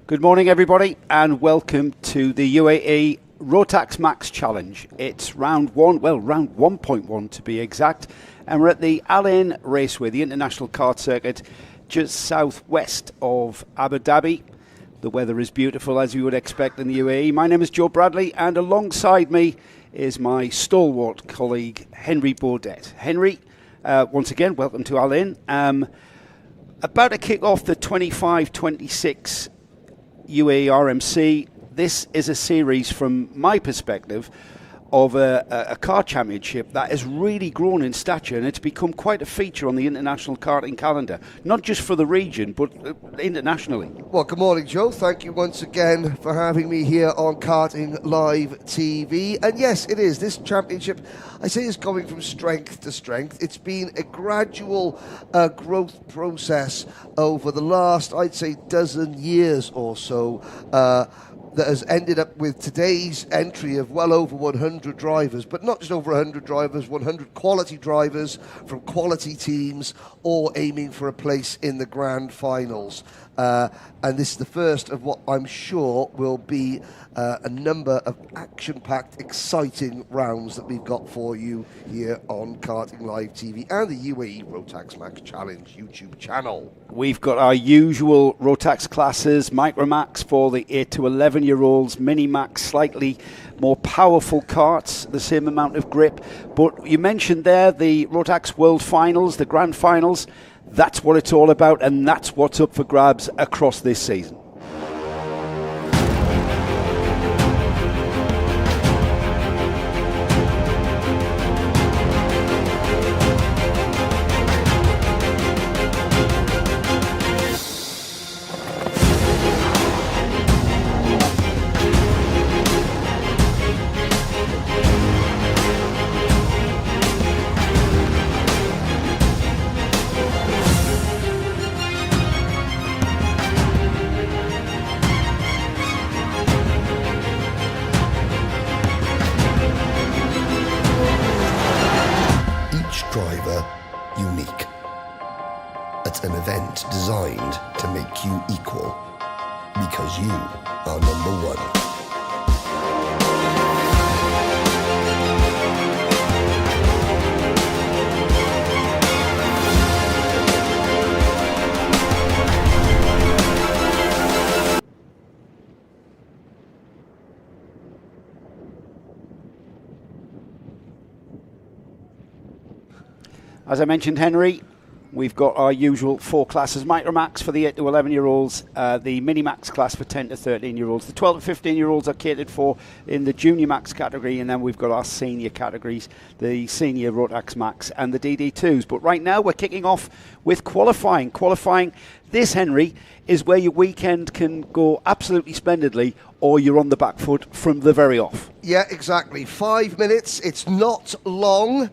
Good morning, everybody, and welcome to the UAE Rotax Max Challenge. It's round 1.1 to be exact, and we're at the Al Ain Raceway, the international kart circuit, just southwest of Abu Dhabi. The weather is beautiful, as you would expect in the UAE. My name is Joe Bradley, and alongside me is my stalwart colleague, Henry Baudet. Henry, once again, welcome to Al Ain. About to kick off the 25-26 UAE RMC. This is a series, from my perspective, of a car championship that has really grown in stature, and it's become quite a feature on the international karting calendar, not just for the region, but internationally. Well, good morning, Joe. Thank you once again for having me here on Karting Live TV. And yes, it is. This championship, I say, is going from strength to strength. It's been a gradual growth process over the last, I'd say, dozen years or so, that has ended up with today's entry of well over 100 drivers, but not just over 100 drivers, 100 quality drivers from quality teams, all aiming for a place in the grand finals. And this is the first of what I'm sure will be a number of action-packed, exciting rounds that we've got for you here on Karting Live TV and the UAE Rotax Max Challenge YouTube channel. We've got our usual Rotax classes, Micro Max for the 8 to 11-year-olds, Mini Max, slightly more powerful karts, the same amount of grip. But you mentioned there the Rotax World Finals, the Grand Finals. That's what it's all about, and that's what's up for grabs across this season. Driver unique. It's an event designed to make you equal, because you are number one. As I mentioned, Henry, we've got our usual four classes: Micro Max for the 8 to 11-year-olds, the Mini Max class for 10 to 13-year-olds. The 12 to 15-year-olds are catered for in the Junior Max category, and then we've got our senior categories, the Senior Rotax Max and the DD2s. But right now we're kicking off with qualifying. Qualifying, this, Henry, is where your weekend can go absolutely splendidly, or you're on the back foot from the very off. Yeah, exactly. 5 minutes. It's not long.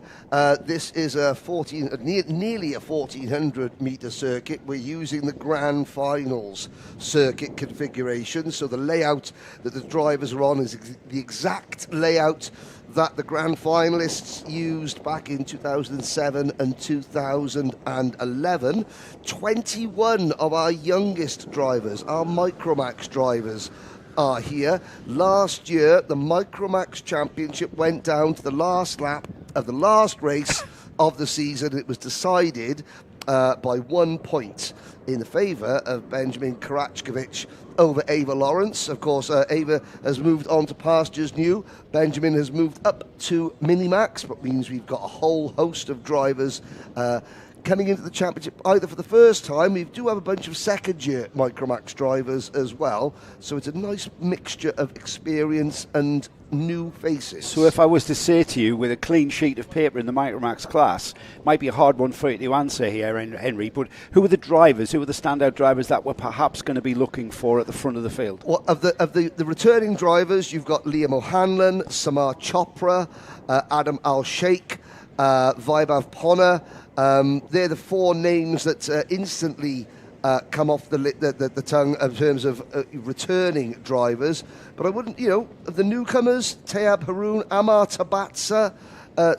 This is a nearly a 1,400-metre circuit. We're using the Grand Finals circuit configuration, so the layout that the drivers are on is the exact layout that the Grand Finalists used back in 2007 and 2011. 21 of our youngest drivers, our Micromax drivers, are here. Last year, the Micromax Championship went down to the last lap of the last race of the season. It was decided by 1 point in the favour of Benjamin Karachkovic over Ava Lawrence. Of course, Ava has moved on to pastures new. Benjamin has moved up to Minimax, but means we've got a whole host of drivers coming into the championship either for the first time. We do have a bunch of second-year Micromax drivers as well, so it's a nice mixture of experience and new faces. So if I was to say to you, with a clean sheet of paper in the Micromax class, might be a hard one for you to answer here, Henry, but who are the drivers, who are the standout drivers that we're perhaps going to be looking for at the front of the field? Well, of the returning drivers, you've got Liam O'Hanlon, Samar Chopra, Adam Al-Sheikh, Vaibhav Ponna. They're the four names that instantly come off the tongue in terms of returning drivers. But I wouldn't, of the newcomers, Tayab Haroon, Amar Tabatsa,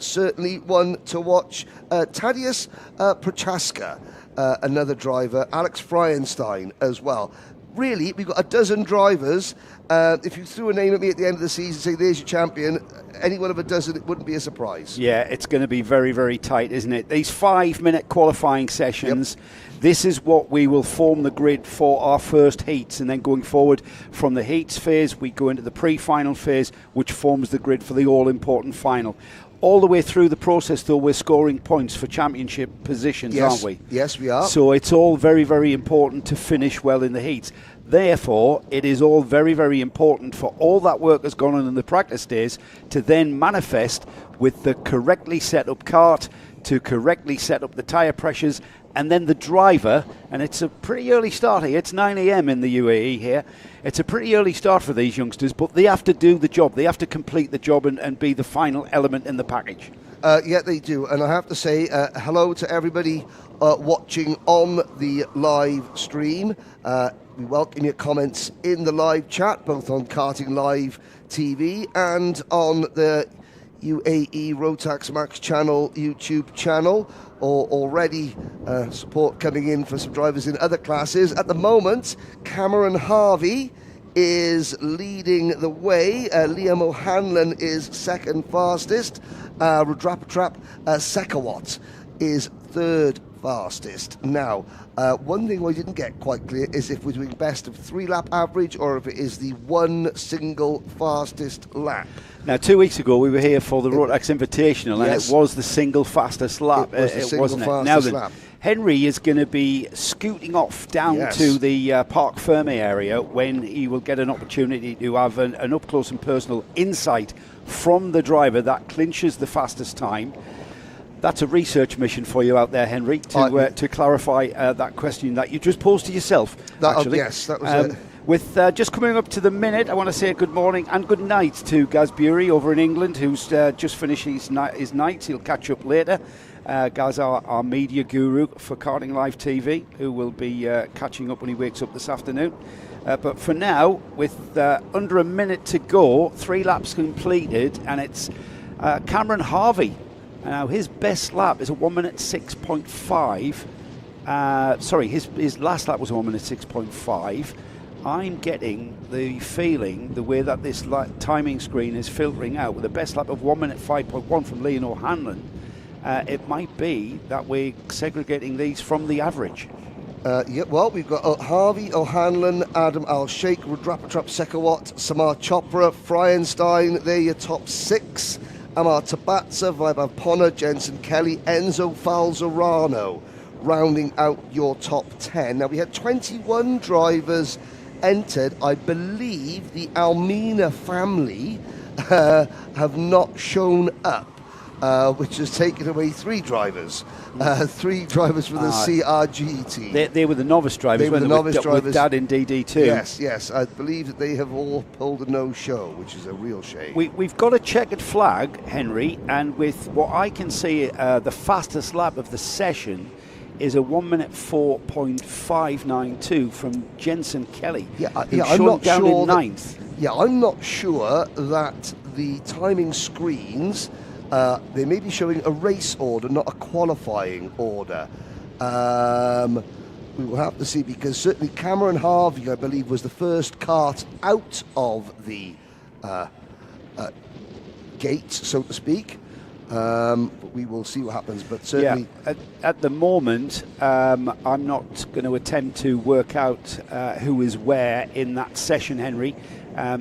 certainly one to watch. Tadeusz Prochaska, another driver, Alex Fryenstein as well. really, we've got a dozen drivers. If you threw a name at me at the end of the season, say, there's your champion, any one of a dozen, it wouldn't be a surprise. Yeah, it's going to be very, very tight, isn't it? These 5-minute qualifying sessions, this is what we will form the grid for our first heats, and then going forward from the heats phase, we go into the pre-final phase, which forms the grid for the all-important final. All the way through the process, though, we're scoring points for championship positions, aren't we? Yes, we are. So it's all very, very important to finish well in the heats. Therefore, it is all very, very important for all that work that's gone on in the practice days to then manifest with the correctly set up kart, to correctly set up the tyre pressures, and then the driver, and it's a pretty early start here, it's 9 a.m. in the UAE here, it's a pretty early start for these youngsters, but they have to do the job, they have to complete the job and be the final element in the package. Yeah, they do, and I have to say hello to everybody watching on the live stream. We welcome your comments in the live chat, both on Karting Live TV and on the UAE Rotax Max channel, YouTube channel, or already support coming in for some drivers in other classes. At the moment, Cameron Harvey is leading the way. Liam O'Hanlon is second fastest. Rudrapatrap Sekawat is third fastest. Now, one thing I didn't get quite clear is if we're doing best of 3-lap average or if it is the one single fastest lap. Now, 2 weeks ago, we were here for the Rotax Invitational, and Yes. it was the single fastest lap. It was the single wasn't it? fastest Now then, lap. Henry is going to be scooting off down to the Parc Ferme area when he will get an opportunity to have an up-close and personal insight from the driver that clinches the fastest time. That's a research mission for you out there, Henry, to clarify that question that you just posed to yourself. Actually. Yes, that was it. With just coming up to the minute, I want to say good morning and good night to Gaz Bury over in England, who's just finished his nights. He'll catch up later. Gaz, our media guru for Karting Live TV, who will be catching up when he wakes up this afternoon. But for now, with under a minute to go, 3 laps completed, and it's Cameron Harvey. Now, his best lap is a 1 minute 6.5. His last lap was a 1 minute 6.5. I'm getting the feeling, the way that this timing screen is filtering out, with the best lap of 1 minute 5.1 from Liam O'Hanlon, it might be that we're segregating these from the average. Well, we've got Harvey, O'Hanlon, Adam Al-Sheikh, Rudrapatrap Sekawat, Samar Chopra, Fryenstein. They're your top 6. Amar Tabatsa, Vaibhav Ponna, Jensen Kelly, Enzo Falzarano, rounding out your top 10. Now, we had 21 drivers entered. I believe the Almina family have not shown up, which has taken away 3 drivers. 3 drivers for the CRG team. They were the novice drivers. They were the novice drivers. With Dad in DD2. Yes. I believe that they have all pulled a no-show, which is a real shame. We've got a checkered flag, Henry, and with what I can see, the fastest lap of the session is a 1 minute 4.592 from Jensen Kelly. I'm not down sure in ninth. I'm not sure that the timing screens, they may be showing a race order, not a qualifying order. We will have to see, because certainly Cameron Harvey, I believe, was the first kart out of the gate, so to speak. But we will see what happens. But certainly, at the moment, I'm not going to attempt to work out who is where in that session, Henry.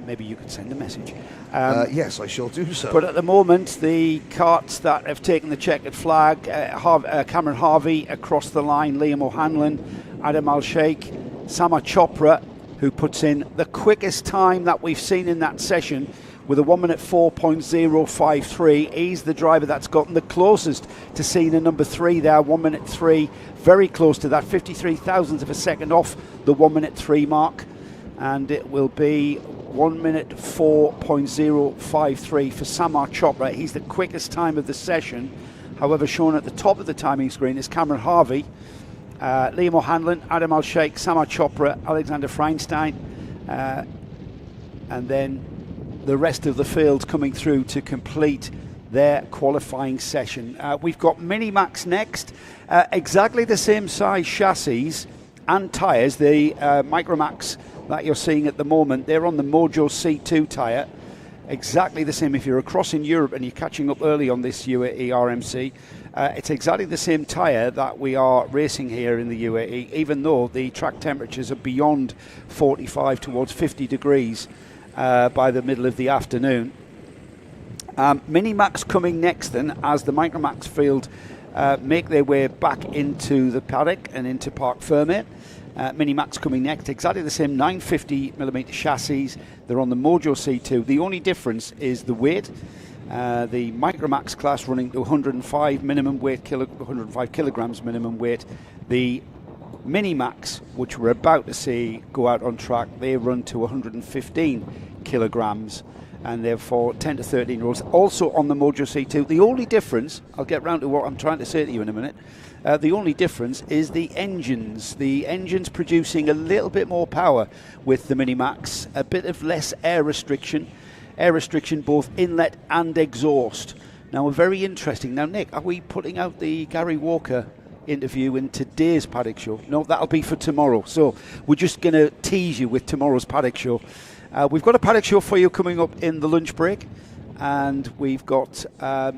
Maybe you could send a message. yes, I shall do so. But at the moment, the karts that have taken the checkered flag, Cameron Harvey across the line, Liam O'Hanlon, Adam Al-Sheikh, Samar Chopra, who puts in the quickest time that we've seen in that session with a 1 minute 4.053. He's the driver that's gotten the closest to seeing a number 3 there, 1 minute 3, very close to that, 53 thousandths of a second off the 1 minute 3 mark. And it will be 1 minute 4.053 for Samar Chopra. He's the quickest time of the session. However, shown at the top of the timing screen is Cameron Harvey, Liam O'Hanlon, Adam Al-Sheikh, Samar Chopra, Alexander Freinstein, and then the rest of the field coming through to complete their qualifying session. We've got Minimax next, exactly the same size chassis and tyres. The Micromax that you're seeing at the moment, they're on the Mojo C2 tyre. Exactly the same. If you're across in Europe and you're catching up early on this UAE RMC, it's exactly the same tyre that we are racing here in the UAE, even though the track temperatures are beyond 45 towards 50 degrees by the middle of the afternoon. Minimax coming next then, as the Micromax field make their way back into the paddock and into Parc Fermé. Minimax coming next, exactly the same 950mm chassis. They're on the Mojo C2. The only difference is the weight. The Micromax class running to 105 minimum weight, 105 kilograms minimum weight. The Minimax, which we're about to see go out on track, they run to 115 kilograms, and therefore 10 to 13 year olds also on the Mojo C2. The only difference, I'll get round to what I'm trying to say to you in a minute, the only difference is the engines. The engines producing a little bit more power with the Minimax, a bit of less air restriction both inlet and exhaust. Now, very interesting. Now, Nick, are we putting out the Gary Walker interview in today's paddock show? No, that'll be for tomorrow. So we're just going to tease you with tomorrow's paddock show. We've got a paddock show for you coming up in the lunch break, and we've got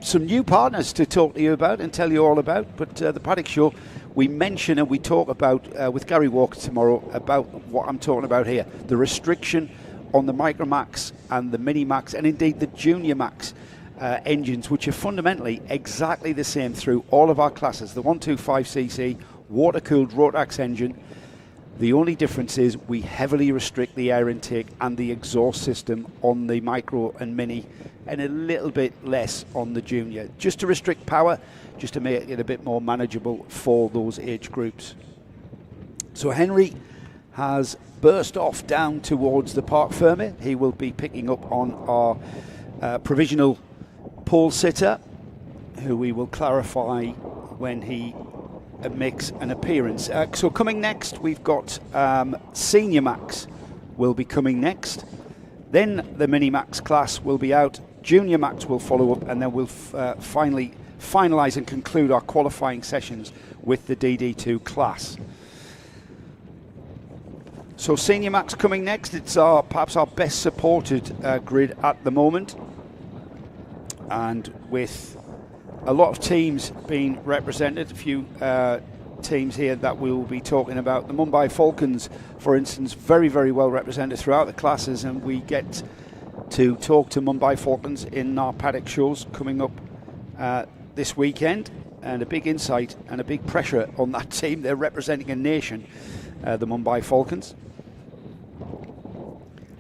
some new partners to talk to you about and tell you all about. But the paddock show, we mention and we talk about with Gary Walker tomorrow about what I'm talking about here, the restriction on the Micromax and the Minimax, and indeed the Junior Max engines, which are fundamentally exactly the same through all of our classes. The 125cc water-cooled Rotax engine. The only difference is we heavily restrict the air intake and the exhaust system on the Micro and Mini, and a little bit less on the Junior, just to restrict power, just to make it a bit more manageable for those age groups. So Henry has burst off down towards the Parc Fermé. He will be picking up on our provisional pole sitter, who we will clarify when he makes an appearance. So coming next, we've got Senior Max will be coming next. Then the Mini Max class will be out. Junior Max will follow up, and then we'll finally finalise and conclude our qualifying sessions with the DD2 class. So Senior Max coming next. It's perhaps our best supported grid at the moment, and with a lot of teams being represented, a few teams here that we will be talking about. The Mumbai Falcons, for instance, very, very well represented throughout the classes, and we get to talk to Mumbai Falcons in our paddock shows coming up this weekend, and a big insight and a big pressure on that team. They're representing a nation, the Mumbai Falcons.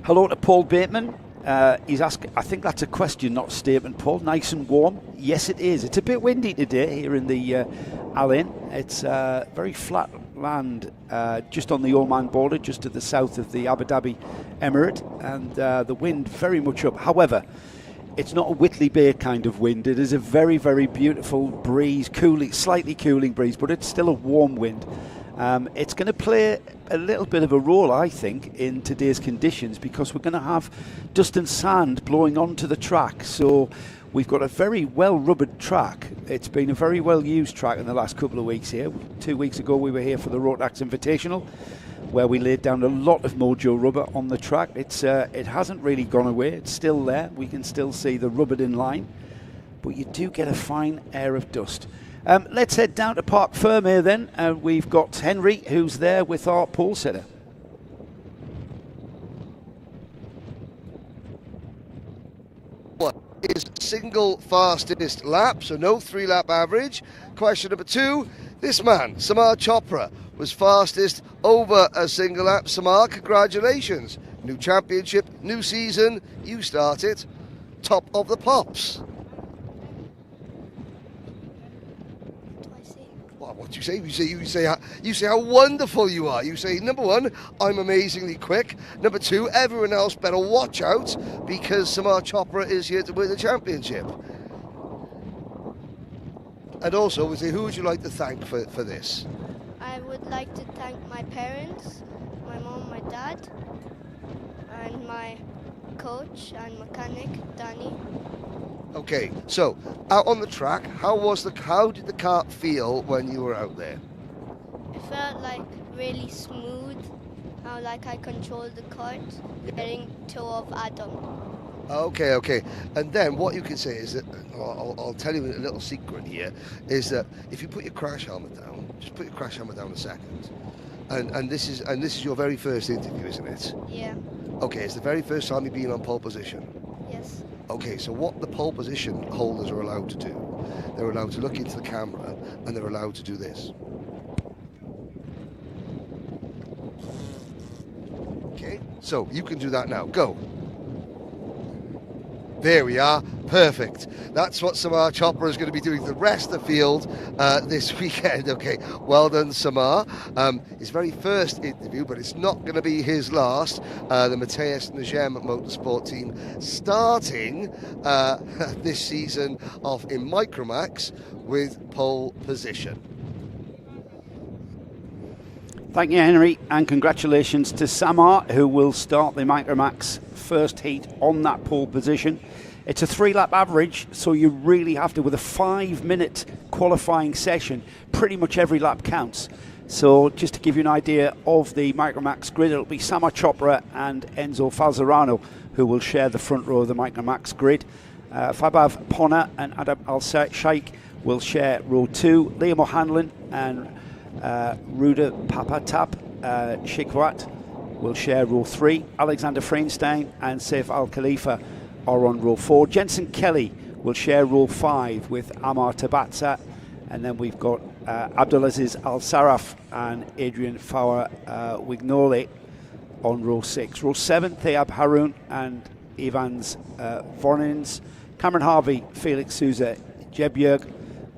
Hello to Paul Bateman. He's asking, I think that's a question, not a statement, Paul. Nice and warm. Yes, it is. It's a bit windy today here in the Al Ain. It's very flat land just on the Oman border, just to the south of the Abu Dhabi Emirate, and the wind very much up. However, it's not a Whitley Bay kind of wind. It is a very, very beautiful breeze, cooling, slightly cooling breeze, but it's still a warm wind. It's going to play a little bit of a role, I think, in today's conditions, because we're going to have dust and sand blowing onto the track. So we've got a very well rubbered track. It's been a very well used track in the last couple of weeks here. 2 weeks ago we were here for the Rotax Invitational, where we laid down a lot of Mojo rubber on the track. It hasn't really gone away. It's still there. We can still see the rubbered in line, but you do get a fine air of dust. Let's head down to Parc Fermé then. We've got Henry, who's there with our pole sitter. What is single fastest lap, so no 3-lap average. Question number 2, this man, Samar Chopra, was fastest over a single lap. Samar, congratulations. New championship, new season, you start it. Top of the pops. What do you say? You say how wonderful you are. You say, number 1, I'm amazingly quick. Number 2, everyone else better watch out, because Samar Chopra is here to win the championship. And also, we say, who would you like to thank for this? I would like to thank my parents, my mom, my dad, and my coach and mechanic, Danny. Okay, so out on the track, how did the car feel when you were out there? It felt like really smooth. How like I control the cart, getting toe of Adam. Okay. And then what you can say is that, I'll tell you a little secret here, is that if you put your crash helmet down, just put your crash helmet down a second. And this is your very first interview, isn't it? Yeah. Okay, it's the very first time you've been on pole position. Yes. Okay, so what the pole position holders are allowed to do, they're allowed to look into the camera and they're allowed to do this. Okay, so you can do that now. Go. There we are. Perfect. That's what Samar Chopra is going to be doing the rest of the field this weekend. Okay, well done, Samar. His very first interview, but it's not going to be his last. The Mateus Najem Motorsport team starting this season off in Micromax with pole position. Thank you, Henry, and congratulations to Samar, who will start the Micromax first heat on that pole position. It's a 3-lap average, so you really have to, with a 5-minute qualifying session, pretty much every lap counts. So just to give you an idea of the Micromax grid, it'll be Samar Chopra and Enzo Falzerano who will share the front row of the Micromax grid. Fabav Ponna and Adam Al-Sheikh will share row 2. Liam O'Hanlon and Ruda Papatap Shikwat will share row 3. Alexander Freinstein and Saif Al Khalifa are on row 4. Jensen Kelly will share row 5 with Amar Tabatsa, and then we've got Abdulaziz Al Saraf and Adrian Fawar Wignole on row 6. Row 7, Thayab Haroun and Evans Vornins. Cameron Harvey, Felix Souza, Jebjerg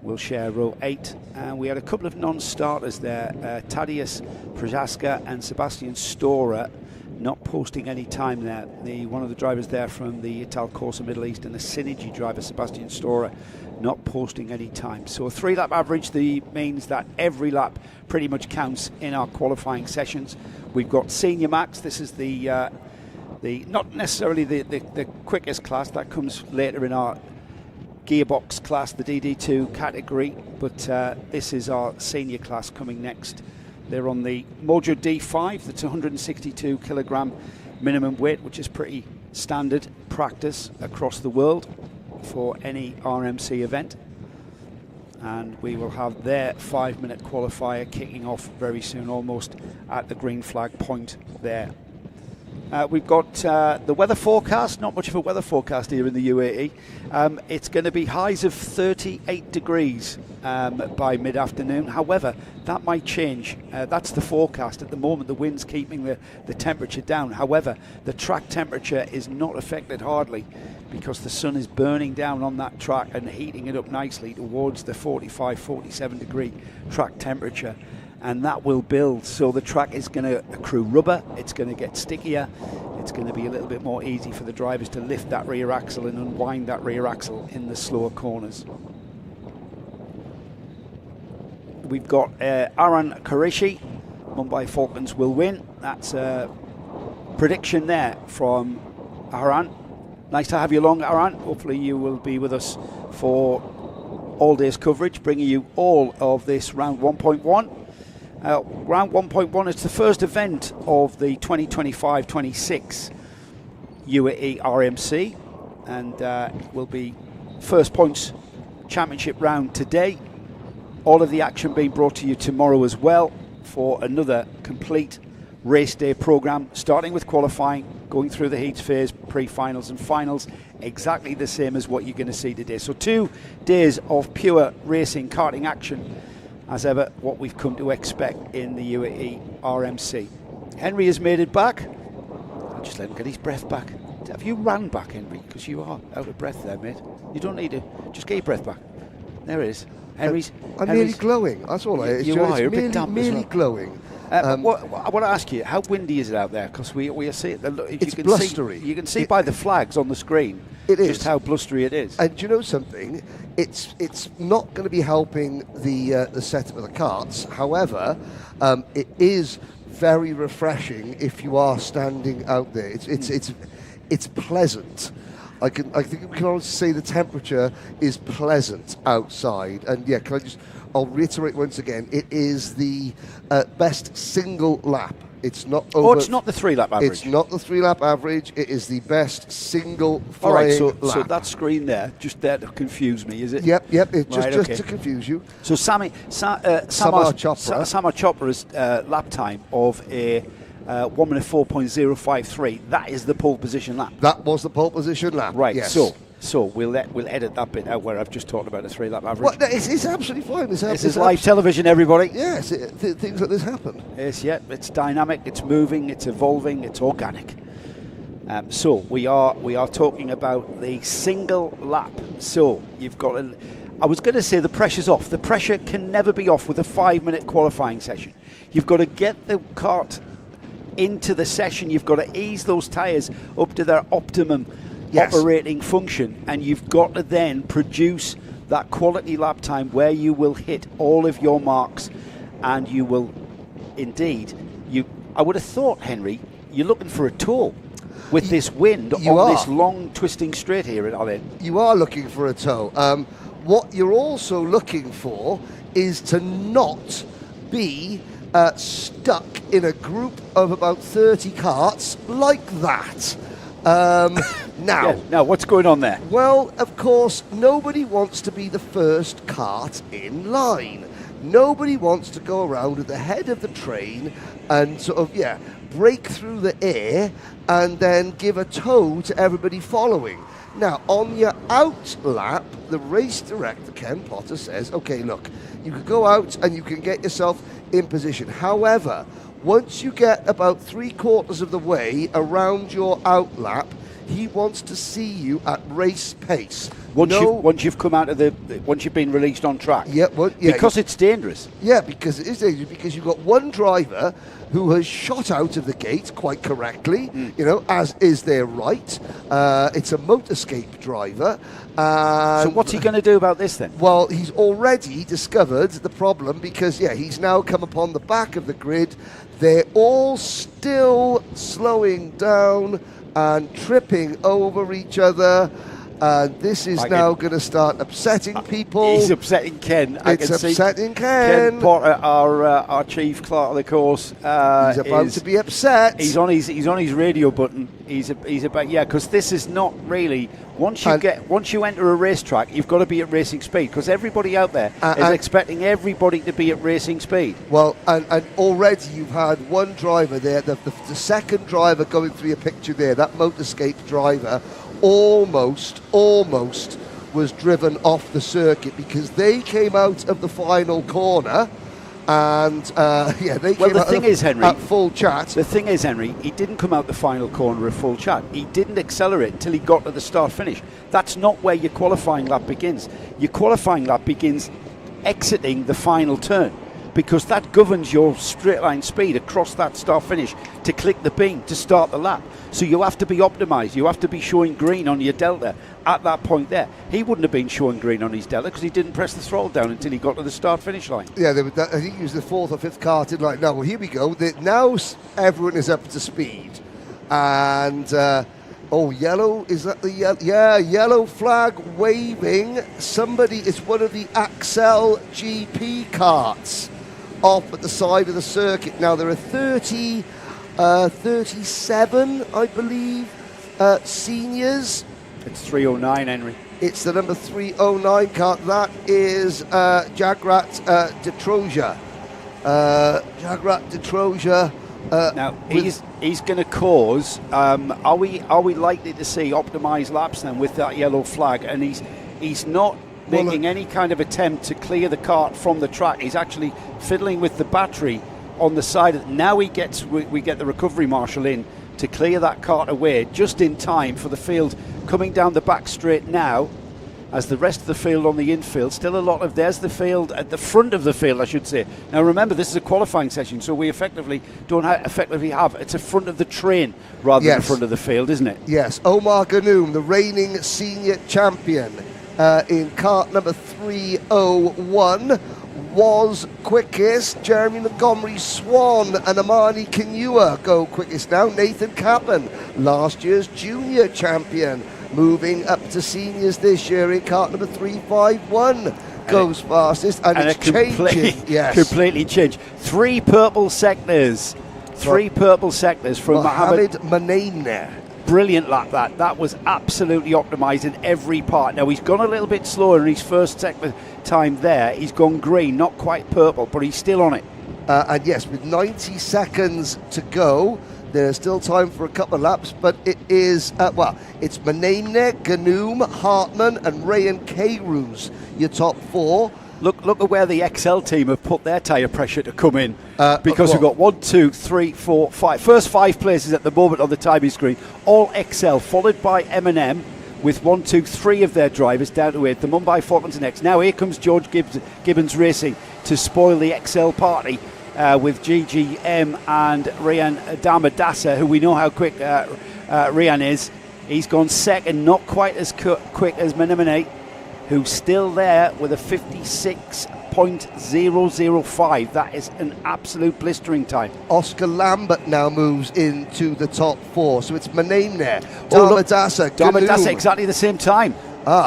will share row 8, and we had a couple of non-starters there, Tadeusz Prochaska and Sebastian Storer, not posting any time there. One of the drivers there from the Ital Corsa Middle East and the Synergy driver, Sebastian Storer, not posting any time. So a 3-lap average means that every lap pretty much counts in our qualifying sessions. We've got Senior Max. This is the not necessarily the quickest class, that comes later in our gearbox class, the DD2 category, but this is our senior class coming next. They're on the Mojo D5, that's 162 kilogram minimum weight, which is pretty standard practice across the world for any RMC event. And we will have their 5-minute qualifier kicking off very soon, almost at the green flag point there. We've got the weather forecast, not much of a weather forecast here in the UAE. It's going to be highs of 38 degrees by mid-afternoon. However, that might change. That's the forecast. At the moment, the wind's keeping the temperature down. However, the track temperature is not affected hardly because the sun is burning down on that track and heating it up nicely towards the 45, 47 degree track temperature. And that will build, so the track is going to accrue rubber, it's going to get stickier, it's going to be a little bit more easy for the drivers to lift that rear axle and unwind that rear axle in the slower corners. We've got Aran Qureshi, Mumbai Falcons will win. That's a prediction there from Aran. Nice to have you along, Aran. Hopefully you will be with us for all day's coverage, bringing you all of this round 1.1. Round 1.1 is the first event of the 2025-26 UAE RMC, and will be first points championship round today. All of the action being brought to you tomorrow as well for another complete race day program, starting with qualifying, going through the heats phase, pre-finals and finals, exactly the same as what you're going to see today. So 2 days of pure racing, karting action, as ever, what we've come to expect in the UAE RMC. Henry has made it back. I'll just let him get his breath back. Have you ran back, Henry? Because you are out of breath there, mate. You don't need to. Just get your breath back. There it is. I'm merely glowing. That's all. You're a bit damp as well. Glowing. I want to ask you, how windy is it out there? Because we are seeing it's blustery. You can see by the flags on the screen just how blustery it is. And do you know something? It's not going to be helping the setup of the karts. However, it is very refreshing if you are standing out there. It's pleasant. I think we can always say the temperature is pleasant outside. And yeah, I'll reiterate once again, it is the best single lap. It's not over. Oh, it's not the 3-lap average. It's not the 3-lap average. It is the best single flying lap. So that screen there, just there to confuse me, is it? Yep. It's just to confuse you. So Samar Chopra's lap time of a 1 minute 4.053. That is the pole position lap. That was the pole position lap. Right. Yes. So we'll edit that bit out where I've just talked about a 3-lap average. Well, it's absolutely fine. This is live television, everybody. Yes, things like this happen. Yes, yeah. It's dynamic. It's moving. It's evolving. It's organic. So we are talking about the single lap. So you've got I was going to say the pressure's off. The pressure can never be off with a 5-minute qualifying session. You've got to get the kart into the session. You've got to ease those tyres up to their optimum operating function, and you've got to then produce that quality lap time where you will hit all of your marks, and you will indeed. I would have thought, Henry, you're looking for a tow with this wind on this long twisting straight here at Allen. You are looking for a tow. What you're also looking for is to not be stuck in a group of about 30 karts like that. Now, what's going on there? Well, of course, nobody wants to be the first kart in line. Nobody wants to go around at the head of the train and sort of, break through the air and then give a tow to everybody following. Now, on your out lap, the race director, Ken Potter, says, okay, look, you can go out and you can get yourself in position. However, once you get about 3/4 of the way around your out lap, he wants to see you at race pace. Once you've come out of once you've been released on track. Because it's dangerous. Yeah, because it is dangerous, because you've got one driver who has shot out of the gate quite correctly, as is their right. It's a motorscape driver. So what's he going to do about this then? Well, he's already discovered the problem because, he's now come upon the back of the grid. They're all still slowing down and tripping over each other. And this is now going to start upsetting people. He's upsetting Ken. It's upsetting Ken. Ken Potter, our chief clerk of the course, he's about to be upset. He's on his radio button. He's about because this is not really once you enter a racetrack, you've got to be at racing speed because everybody out there is expecting everybody to be at racing speed. Well, and already you've had one driver there, the second driver going through your picture there, that motorscape driver. Almost was driven off the circuit because they came out of the final corner and they came out at full chat. The thing is, Henry, he didn't come out the final corner at full chat. He didn't accelerate until he got to the start finish. That's not where your qualifying lap begins. Your qualifying lap begins exiting the final turn, because that governs your straight line speed across that start finish to click the beam to start the lap. So you have to be optimised. You have to be showing green on your delta at that point there. He wouldn't have been showing green on his delta because he didn't press the throttle down until he got to the start finish line. Yeah, I think he was the 4th or 5th kart in line. Now, well, here we go. Now everyone is up to speed. And, yellow, is that the yellow? Yeah, yellow flag waving. It's one of the Axel GP karts off at the side of the circuit. Now, there are 37, I believe, seniors. It's 309, Henry. It's the number 309 kart. That is Jagrat Detroja. Jagrat Detroja. Now he's going to cause. Are we likely to see optimised laps then with that yellow flag? And he's not making any kind of attempt to clear the kart from the track. He's actually fiddling with the battery on the side. Now we get the recovery marshal in to clear that kart away just in time for the field coming down the back straight now, as the rest of the field on the infield, still a lot of, there's the field at the front of the field, I should say. Now remember, this is a qualifying session, so we effectively don't have, it's a front of the train rather than the front of the field, isn't it? Yes, Omar Ganoum, the reigning senior champion in kart number 301, was quickest. Jeremy Montgomery Swan and Amani Kinua go quickest now. Nathan Kappen, last year's junior champion, Moving up to seniors this year in cart number 351. Goes fastest, and it's changing. Yes. Completely changed. Three purple sectors from Mohammed Manaimne. Brilliant lap that. That was absolutely optimised in every part. Now, he's gone a little bit slower in his first sector time there. He's gone green, not quite purple, but he's still on it. And yes, with 90 seconds to go, there's still time for a couple of laps, but it is, it's Manaimne, Ganoum, Hartman and Rayan Kairouz, your top four. Look at where the XL team have put their tyre pressure to come in. Because we've got 1, 2, 3, 4, 5. First 5 places at the moment on the timing screen, all XL, followed by M&M with 1, 2, 3 of their drivers down to 8. The Mumbai Falcons are next. Now here comes George Gibbons Racing to spoil the XL party with GGM and Rian Damadasa, who we know how quick Rian is. He's gone second, not quite as quick as Manaimne, who's still there with a 56.005. That is an absolute blistering time. Oscar Lambert now moves into the top 4, so it's Manaimne, Damadasa, exactly the same time.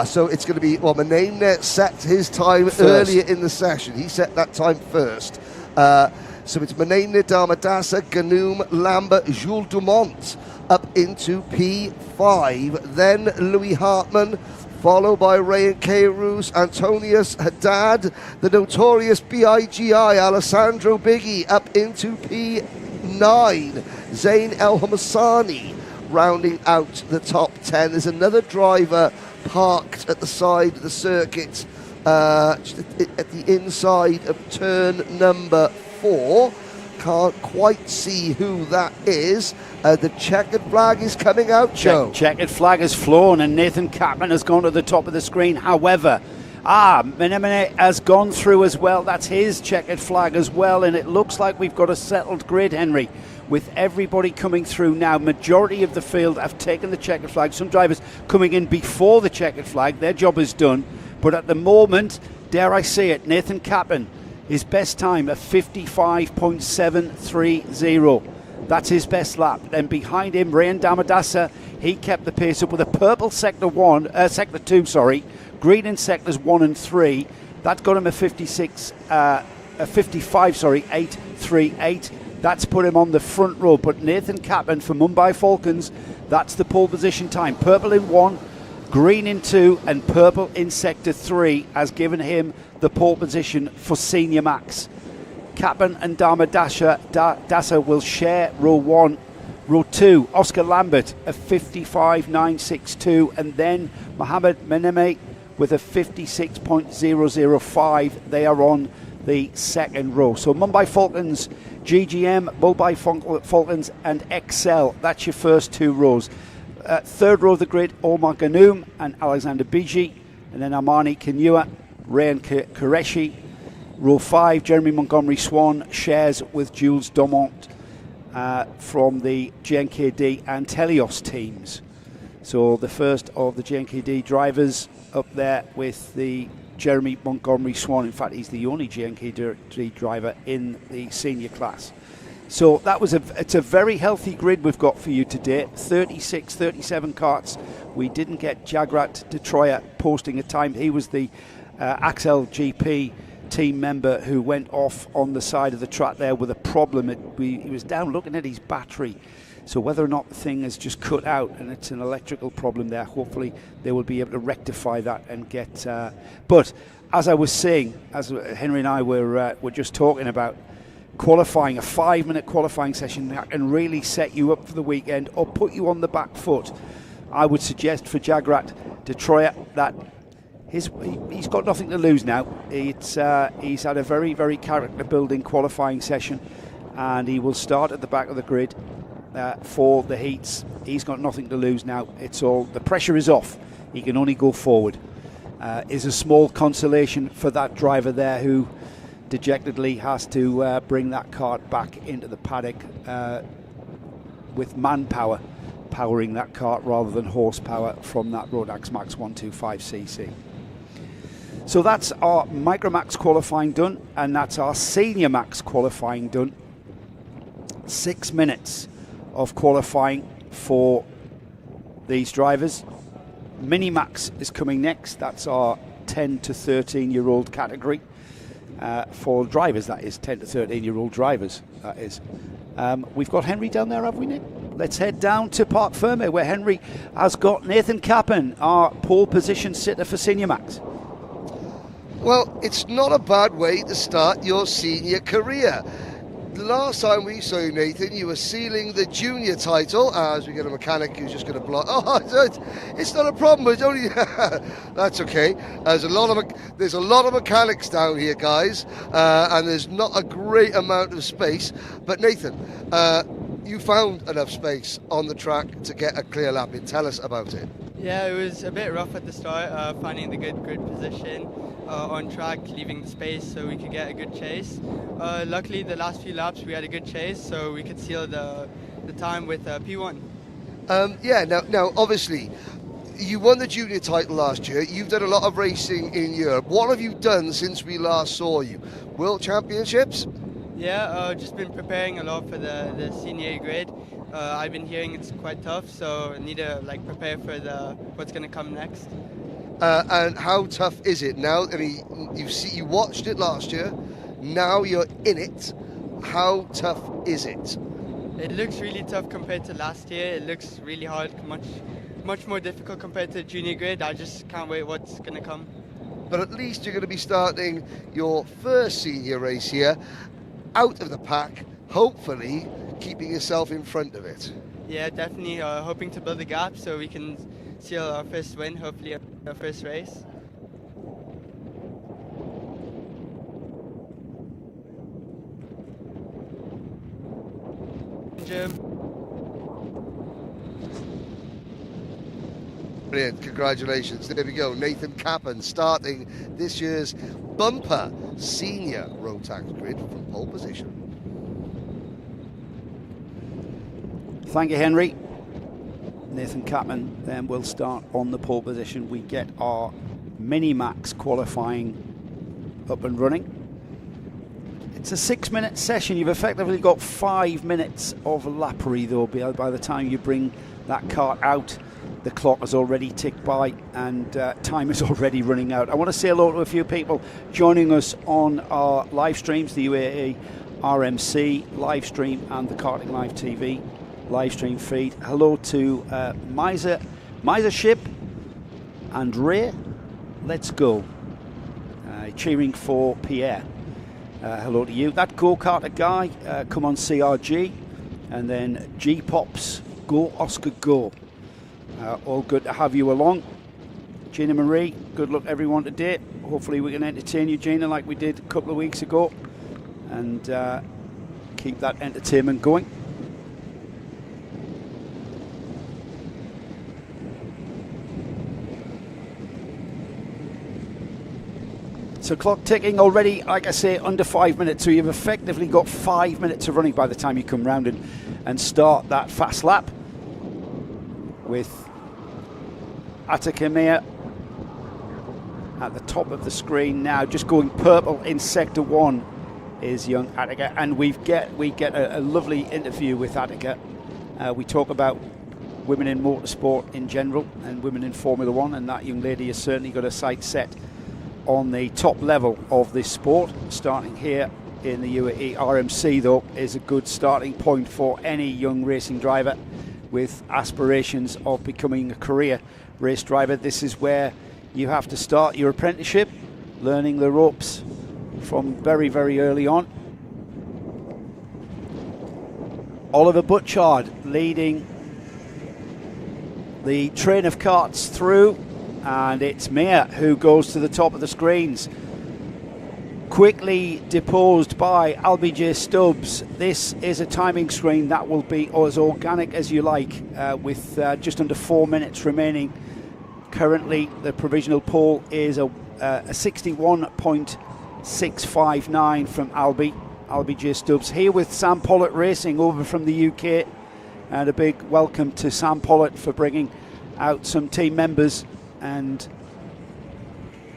So it's going to be, Manaimne set his time first. Earlier in the session. He set that time first. So it's Manaimne, Damadasa, Ganoum, Lambert, Jules Dumont up into P5. Then Louis Hartman, followed by Rayan Kairouz, Antonius Haddad, the notorious BIGI, Alessandro Biggie up into P9. Zain El Hamasani rounding out the top 10. There's another driver parked at the side of the circuit, at the inside of turn number 4. Can't quite see who that is. The checkered flag is coming out, Joe. Checkered flag has flown and Nathan Kaplan has gone to the top of the screen. However, Manaimne has gone through as well. That's his checkered flag as well, and it looks like we've got a settled grid, Henry, with everybody coming through now. Majority of the field have taken the checkered flag. Some drivers coming in before the checkered flag. Their job is done. But at the moment, dare I say it, Nathan Kaplan, his best time of 55.730. That's his best lap. Then behind him, Rayan Damadasa, he kept the pace up with a purple sector 2, green in sectors 1 and 3. That got him a 55.838. That's put him on the front row. But Nathan Kaplan for Mumbai Falcons, that's the pole position time. Purple in 1, green in 2 and purple in sector 3 has given him the pole position for Senior Max. Kaplan and Damadasa will share row 1. Row 2, Oscar Lambert, a 55.962, and then Mohammed Manaimne with a 56.005. They are on the second row. So Mumbai Falcons, GGM, Mumbai Falcons and XL, that's your first 2 rows. Third row of the grid, Omar Ganoum and Alexander Bigi, and then Armani Kanyua, Rayan Qureshi. Row 5, Jeremy Montgomery Swan shares with Jules Dumont from the JNKD and Telios teams. So the first of the JNKD drivers up there with the Jeremy Montgomery Swan. In fact, he's the only JNKD driver in the senior class. So that was it's a very healthy grid we've got for you today. 36, 37 karts. We didn't get Jagrat Detroya posting a time. He was the Axel GP team member who went off on the side of the track there with a problem. He was down looking at his battery. So whether or not the thing is just cut out and it's an electrical problem there, hopefully they will be able to rectify that and get... but as I was saying, as Henry and I were just talking about, qualifying, a 5-minute qualifying session that can really set you up for the weekend or put you on the back foot. I would suggest for Jagrat Detroya that he's got nothing to lose now. He's had a very, very character-building qualifying session, and he will start at the back of the grid for the heats. He's got nothing to lose now. The pressure is off. He can only go forward. Is a small consolation for that driver there who dejectedly has to bring that cart back into the paddock with manpower powering that cart rather than horsepower from that Rotax Max 125cc. So that's our Micro Max qualifying done, and that's our Senior Max qualifying done. 6 minutes of qualifying for these drivers. Mini-Max is coming next. That's our 10 to 13-year-old category. For drivers, that is, 10 to 13-year-old drivers, that is. We've got Henry down there, have we, Nick? Let's head down to Parc Fermé, where Henry has got Nathan Cappan, our pole position sitter for Senior Max. Well, it's not a bad way to start your senior career. The last time we saw you, Nathan, you were sealing the junior title, as we get a mechanic who's just going to block. Oh, it's not a problem. It's only that's okay. There's a lot of mechanics down here, guys, and there's not a great amount of space. But Nathan, you found enough space on the track to get a clear lap in. Tell us about it. Yeah, it was a bit rough at the start, finding the good grid position on track, leaving the space so we could get a good chase. Luckily, the last few laps we had a good chase, so we could seal the time with P1. Now, obviously, you won the junior title last year. You've done a lot of racing in Europe. What have you done since we last saw you? World Championships? Yeah, just been preparing a lot for the senior grid. I've been hearing it's quite tough, so I need to prepare for what's going to come next. And how tough is it now? I mean, you watched it last year. Now you're in it. How tough is it? It looks really tough compared to last year. It looks really hard, much more difficult compared to the junior grid. I just can't wait what's going to come. But at least you're going to be starting your first senior race here, out of the pack, hopefully keeping yourself in front of it. Yeah, definitely hoping to build a gap so we can seal our first win, hopefully our first race. Brilliant, congratulations. There we go, Nathan Cappan starting this year's bumper senior Rotax grid from pole position. Thank you, Henry. Nathan Cappan then will start on the pole position. We get our Mini-Max qualifying up and running. It's a 6-minute session. You've effectively got 5 minutes of lappery, though, by the time you bring that cart out. The clock has already ticked by and time is already running out. I want to say hello to a few people joining us on our live streams, the UAE RMC live stream and the Karting Live TV live stream feed. Hello to Miser Ship and Ray. Let's go. Cheering for Pierre. Hello to you. That go-karter guy, come on CRG. And then G-Pops, go Oscar go. All good to have you along. Gina Marie, good luck everyone today. Hopefully we can entertain you, Gina, like we did a couple of weeks ago. And keep that entertainment going. So clock ticking already, like I say, under 5 minutes. So you've effectively got 5 minutes of running by the time you come round and start that fast lap. With Attica Mea at the top of the screen now, just going purple in sector 1 is young Attica, and we get a lovely interview with Attica. We talk about women in motorsport in general and women in Formula 1, and that young lady has certainly got a sight set on the top level of this sport. Starting here in the UAE RMC, though, is a good starting point for any young racing driver with aspirations of becoming a career race driver. This is where you have to start your apprenticeship, learning the ropes from very, very early on. Oliver Butchard leading the train of carts through, and it's Mea who goes to the top of the screens. Quickly deposed by LBJ Stubbs. This is a timing screen that will be as organic as you like, with just under 4 minutes remaining. Currently, the provisional pole is a 61.659 from LBJ Stubbs. Here with Sam Pollitt Racing over from the UK, and a big welcome to Sam Pollitt for bringing out some team members and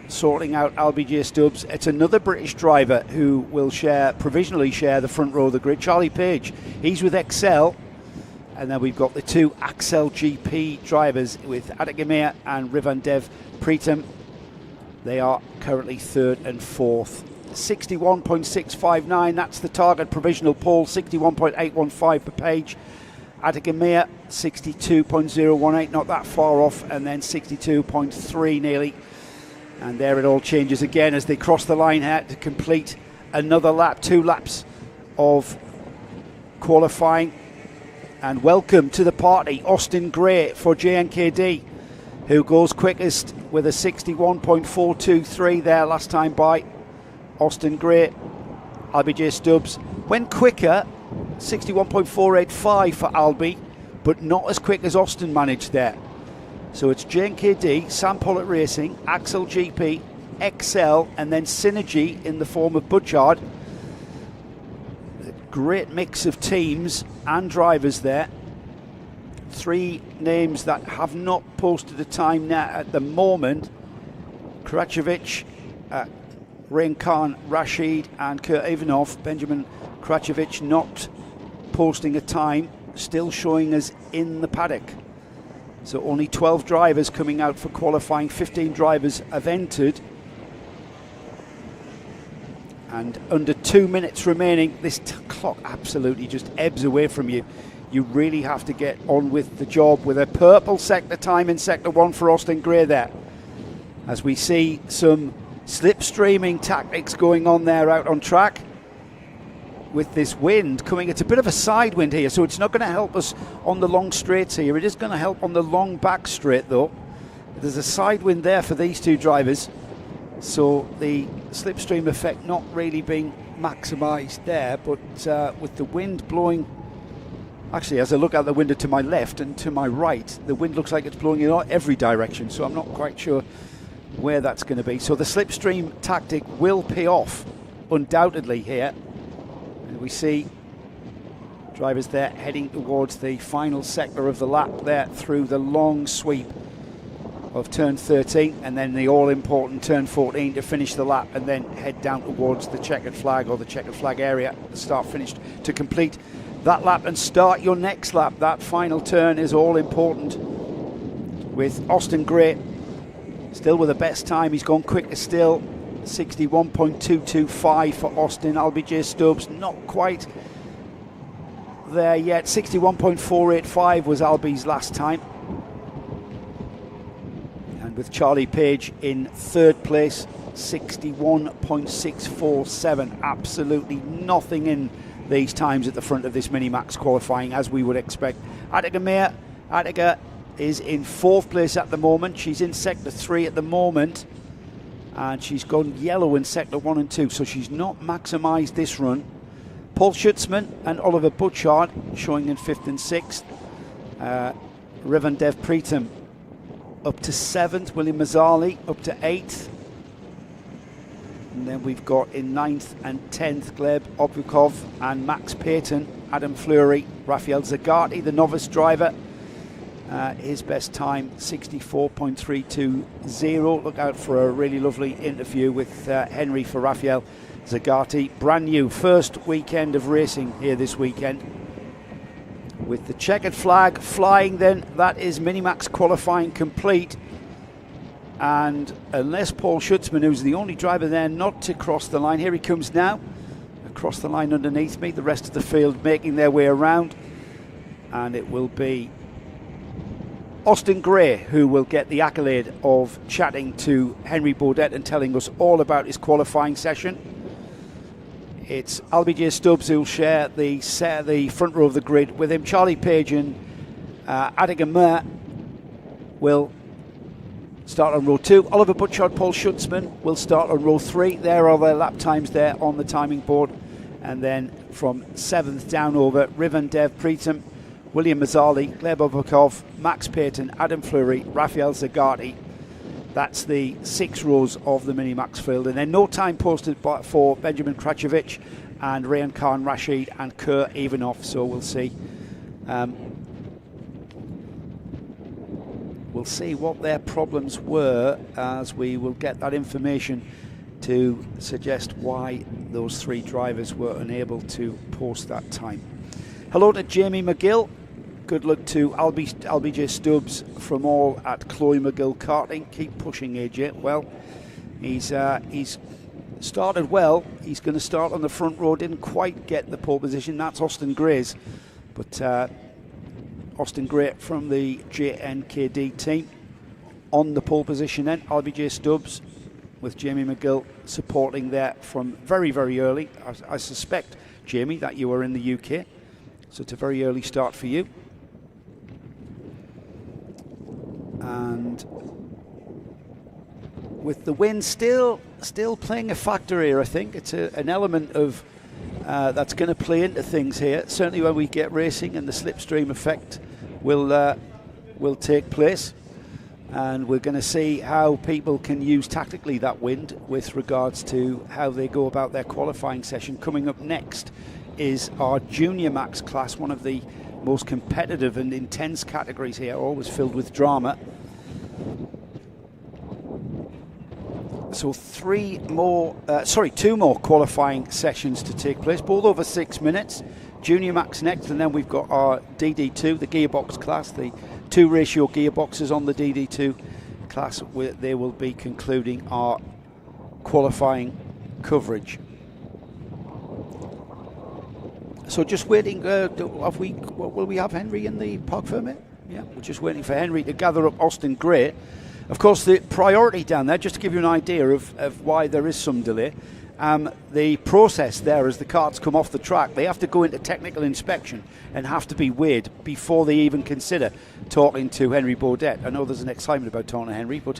sorting out LBJ Stubbs. It's another British driver who will provisionally share the front row of the grid, Charlie Page. He's with Excel, And then we've got the two Axel GP drivers with Adegir and Rivandev Pritam. They are currently third and fourth. 61.659, that's the target provisional pole. 61.815 per page. Adegir 62.018, not that far off, and then 62.3 nearly. And there it all changes again as they cross the line here to complete another lap, 2 laps of qualifying. And welcome to the party, Austin Gray for JNKD, who goes quickest with a 61.423 there last time by. Austin Gray, LBJ Stubbs went quicker, 61.485 for Albie, but not as quick as Austin managed there. So it's JNKD, Sam Pollitt Racing, Axel GP, XL, and then Synergy in the form of Butchard. A great mix of teams and drivers there. 3 names that have not posted a time now at the moment. Kračević, Rain Khan, Rashid and Kurt Ivanov. Benjamin Kračević not posting a time, still showing us in the paddock. So only 12 drivers coming out for qualifying, 15 drivers have entered. And under 2 minutes remaining, this clock absolutely just ebbs away from you. You really have to get on with the job with a purple sector time in sector 1 for Austin Gray there. As we see some slipstreaming tactics going on there out on track with this wind coming. It's a bit of a side wind here, so it's not going to help us on the long straights here. It is going to help on the long back straight though. There's a side wind there for these 2 drivers, so the slipstream effect not really being maximised there, but with the wind blowing, actually as I look out the window to my left and to my right, the wind looks like it's blowing in every direction, so I'm not quite sure where that's going to be. So the slipstream tactic will pay off undoubtedly here. And we see drivers there heading towards the final sector of the lap there through the long sweep of turn 13 and then the all-important turn 14 to finish the lap and then head down towards the checkered flag or the checkered flag area, the start finish, to complete that lap and start your next lap. That final turn is all important with Austin Gray still with the best time. He's gone quicker still, 61.225 for Austin. LBJ Stubbs not quite there yet, 61.485 was Albie's last time. And with Charlie Page in third place, 61.647. Absolutely nothing in these times at the front of this Minimax qualifying, as we would expect. Adegir is in fourth place at the moment. She's in sector 3 at the moment, and she's gone yellow in sector 1 and 2, so she's not maximised this run. Paul Schutzman and Oliver Butchard showing in 5th and 6th. Rivandev Pritam up to 7th. William Mazzali up to 8th. And then we've got in 9th and 10th Gleb Obukov and Max Payton, Adam Fleury, Rafael Zagati, the novice driver. His best time 64.320. Look out for a really lovely interview with Henry for Rafael Zagati. Brand new first weekend of racing here this weekend. With the checkered flag flying, then that is Minimax qualifying complete. And unless Paul Schutzman, who's the only driver there not to cross the line, here he comes now across the line underneath me, the rest of the field making their way around, and it will be Austin Gray who will get the accolade of chatting to Henry Baudet and telling us all about his qualifying session. It's LBJ Stubbs who'll share the front row of the grid with him. Charlie Page and Adegir will start on row 2. Oliver Butchard, Paul Schutzman will start on row 3. There are their lap times there on the timing board. And then from 7th down over, Rivandev Pritam, William Mazzali, Gleb Obukov, Max Payton, Adam Fleury, Rafael Zagati. That's the 6 rows of the Minimax field. And then no time posted for Benjamin Kračević and Rayan Khan Rashid and Kurt Ivanov. So we'll see. We'll see what their problems were, as we will get that information to suggest why those 3 drivers were unable to post that time. Hello to Jamie McGill good luck to LBJ Stubbs from all at Chloe McGill Karting. Keep pushing, AJ. Well, he's started well. He's going to start on the front row. Didn't quite get the pole position. That's Austin Gray's. But Austin Gray from the JNKD team on the pole position then. LBJ Stubbs with Jamie McGill supporting there from very, very early. I suspect, Jamie, that you are in the UK. So it's a very early start for you. And with the wind still playing a factor here, I think it's an element of that's going to play into things here. Certainly when we get racing and the slipstream effect will take place, and we're going to see how people can use tactically that wind with regards to how they go about their qualifying session. Coming up next is our Junior Max class, one of the most competitive and intense categories here, always filled with drama. So two more qualifying sessions to take place, both over 6 minutes. Junior Max next, and then we've got our DD2, the gearbox class, the 2 ratio gearboxes on the DD2 class, where they will be concluding our qualifying coverage. So just waiting, will we have Henry in the park permit? Yeah, we're just waiting for Henry to gather up Austin Gray. Of course, the priority down there, just to give you an idea of why there is some delay, the process there as the carts come off the track, they have to go into technical inspection and have to be weighed before they even consider talking to Henry Baudet. I know there's an excitement about talking to Henry, but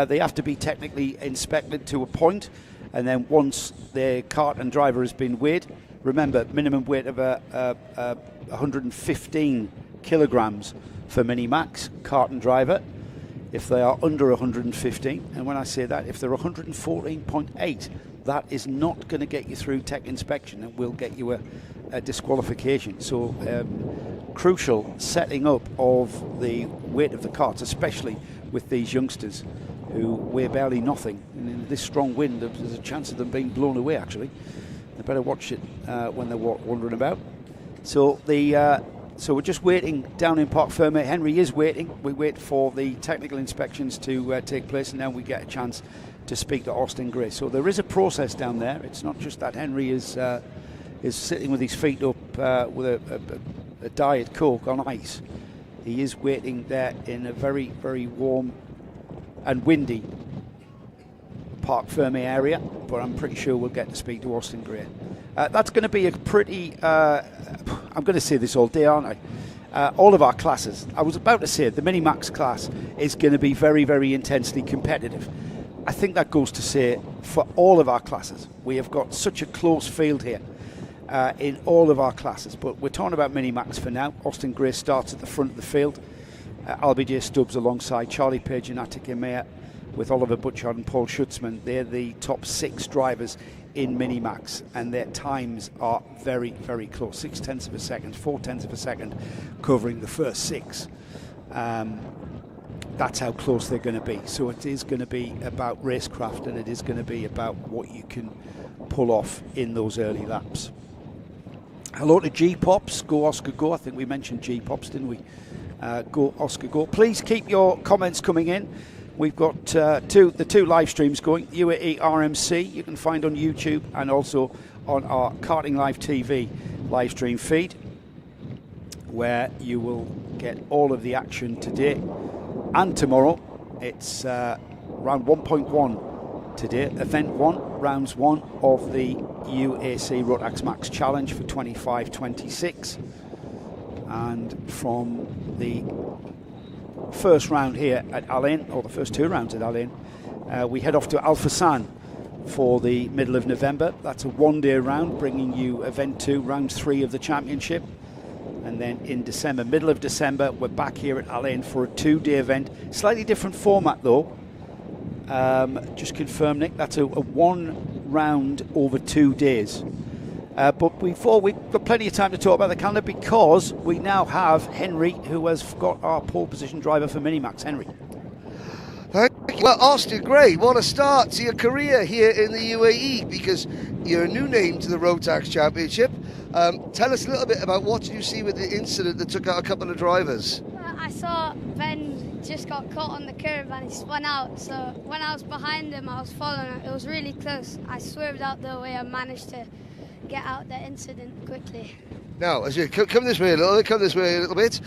they have to be technically inspected to a point, and then once the cart and driver has been weighed, remember, minimum weight of 115 kilograms for Mini Max, cart and driver. If they are under 115, and when I say that, if they're 114.8, that is not going to get you through tech inspection and will get you a disqualification. So crucial setting up of the weight of the carts, especially with these youngsters who weigh barely nothing. And in this strong wind, there's a chance of them being blown away, actually. They better watch it when they're wandering about. So so we're just waiting down in Parc Fermé. Henry is waiting. We wait for the technical inspections to take place, and then we get a chance to speak to Austin Gray. So there is a process down there. It's not just that Henry is sitting with his feet up with a Diet Coke on ice. He is waiting there in a very, very warm and windy Parc Fermé area, but I'm pretty sure we'll get to speak to Austin Gray. That's going to be a pretty, I'm going to say this all day, aren't I? All of our classes, I was about to say the Mini Max class is going to be very, very intensely competitive. I think that goes to say for all of our classes. We have got such a close field here in all of our classes, but we're talking about Mini Max for now. Austin Gray starts at the front of the field. LBJ Stubbs alongside Charlie Page and Attica Mayer with Oliver Butchard and Paul Schutzman. They're the top 6 drivers in Mini Max, and their times are very, very close. 0.6 of a second, 0.4 of a second, covering the first 6. That's how close they're going to be. So it is going to be about racecraft, and it is going to be about what you can pull off in those early laps. Hello to G-Pops, Go Oscar Go. I think we mentioned G-Pops, didn't we? Go Oscar Go. Please keep your comments coming in. We've got the two live streams going. UAE RMC you can find on YouTube, and also on our Karting Live TV live stream feed, where you will get all of the action today and tomorrow. It's round 1.1 today, event 1, rounds 1 of the UAC Rotax Max Challenge for 25-26, and from the first round here at Al Ain, or the first 2 rounds at Al Ain, we head off to Al Fassan for the middle of November. That's a 1-day round, bringing you event 2, round 3 of the championship. And then in December, middle of December, we're back here at Al Ain for a 2-day event. Slightly different format though. Just confirm, Nick, that's a 1 round over 2 days. But before, we've got plenty of time to talk about the calendar, because we now have Henry, who has got our pole position driver for Mini Max. Henry. Thank Well, Austin Gray, what a start to your career here in the UAE, because you're a new name to the Rotax Championship. Tell us a little bit about what you see with the incident that took out a couple of drivers. I saw Ben just got caught on the curb and he spun out, so when I was behind him I was following him. It was really close. I swerved out the way. I managed to get out the incident quickly. Now, as you come this way a little bit.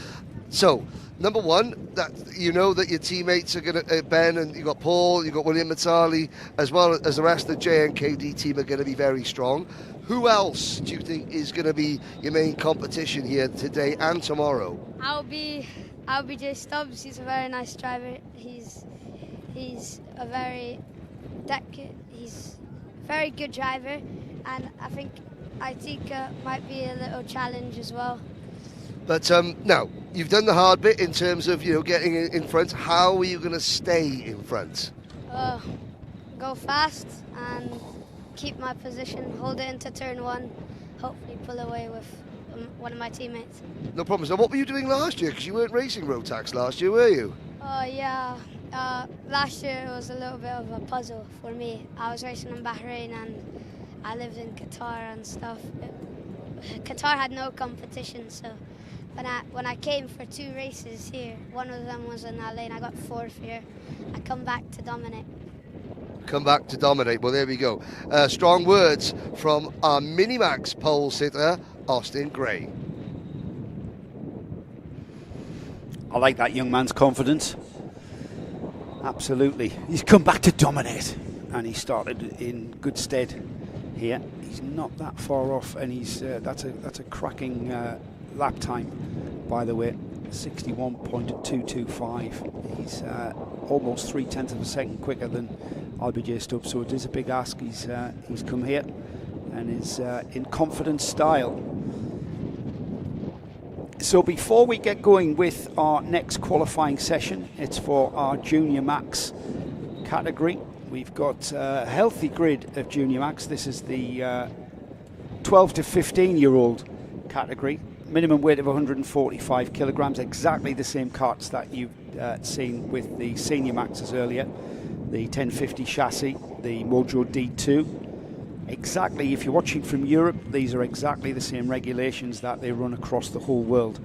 So, number one, that you know that your teammates are going to, Ben, and you've got Paul, you've got William Matali, as well as the rest of the JNKD team are going to be very strong. Who else do you think is going to be your main competition here today and tomorrow? I'll be Jay Stubbs. He's a very nice driver. He's a very good driver, and I think Aitika might be a little challenge as well. But now, you've done the hard bit in terms of, getting in front. How are you going to stay in front? Go fast and keep my position, hold it into turn one, hopefully pull away with one of my teammates. No problems. Now, what were you doing last year? Because you weren't racing Rotax last year, were you? Yeah. Last year it was a little bit of a puzzle for me. I was racing in Bahrain and I lived in Qatar and stuff. Qatar had no competition, so when I came for 2 races here, one of them was in LA and I got 4th here. I come back to dominate. Well, there we go. Strong words from our Minimax pole sitter, Austin Gray. I like that young man's confidence. Absolutely. He's come back to dominate, and he started in good stead here. He's not that far off, and he's that's a cracking lap time, by the way. 61.225. He's almost 0.3 of a second quicker than LBJ Stubbs, so it is a big ask. He's come here and is in confident style. So before we get going with our next qualifying session, it's for our Junior Max category. We've got a healthy grid of Junior Max. This is the 12 to 15-year-old category. Minimum weight of 145 kilograms, exactly the same carts that you've seen with the Senior Maxes earlier. The 1050 chassis, the Mojo D2. Exactly, if you're watching from Europe, these are exactly the same regulations that they run across the whole world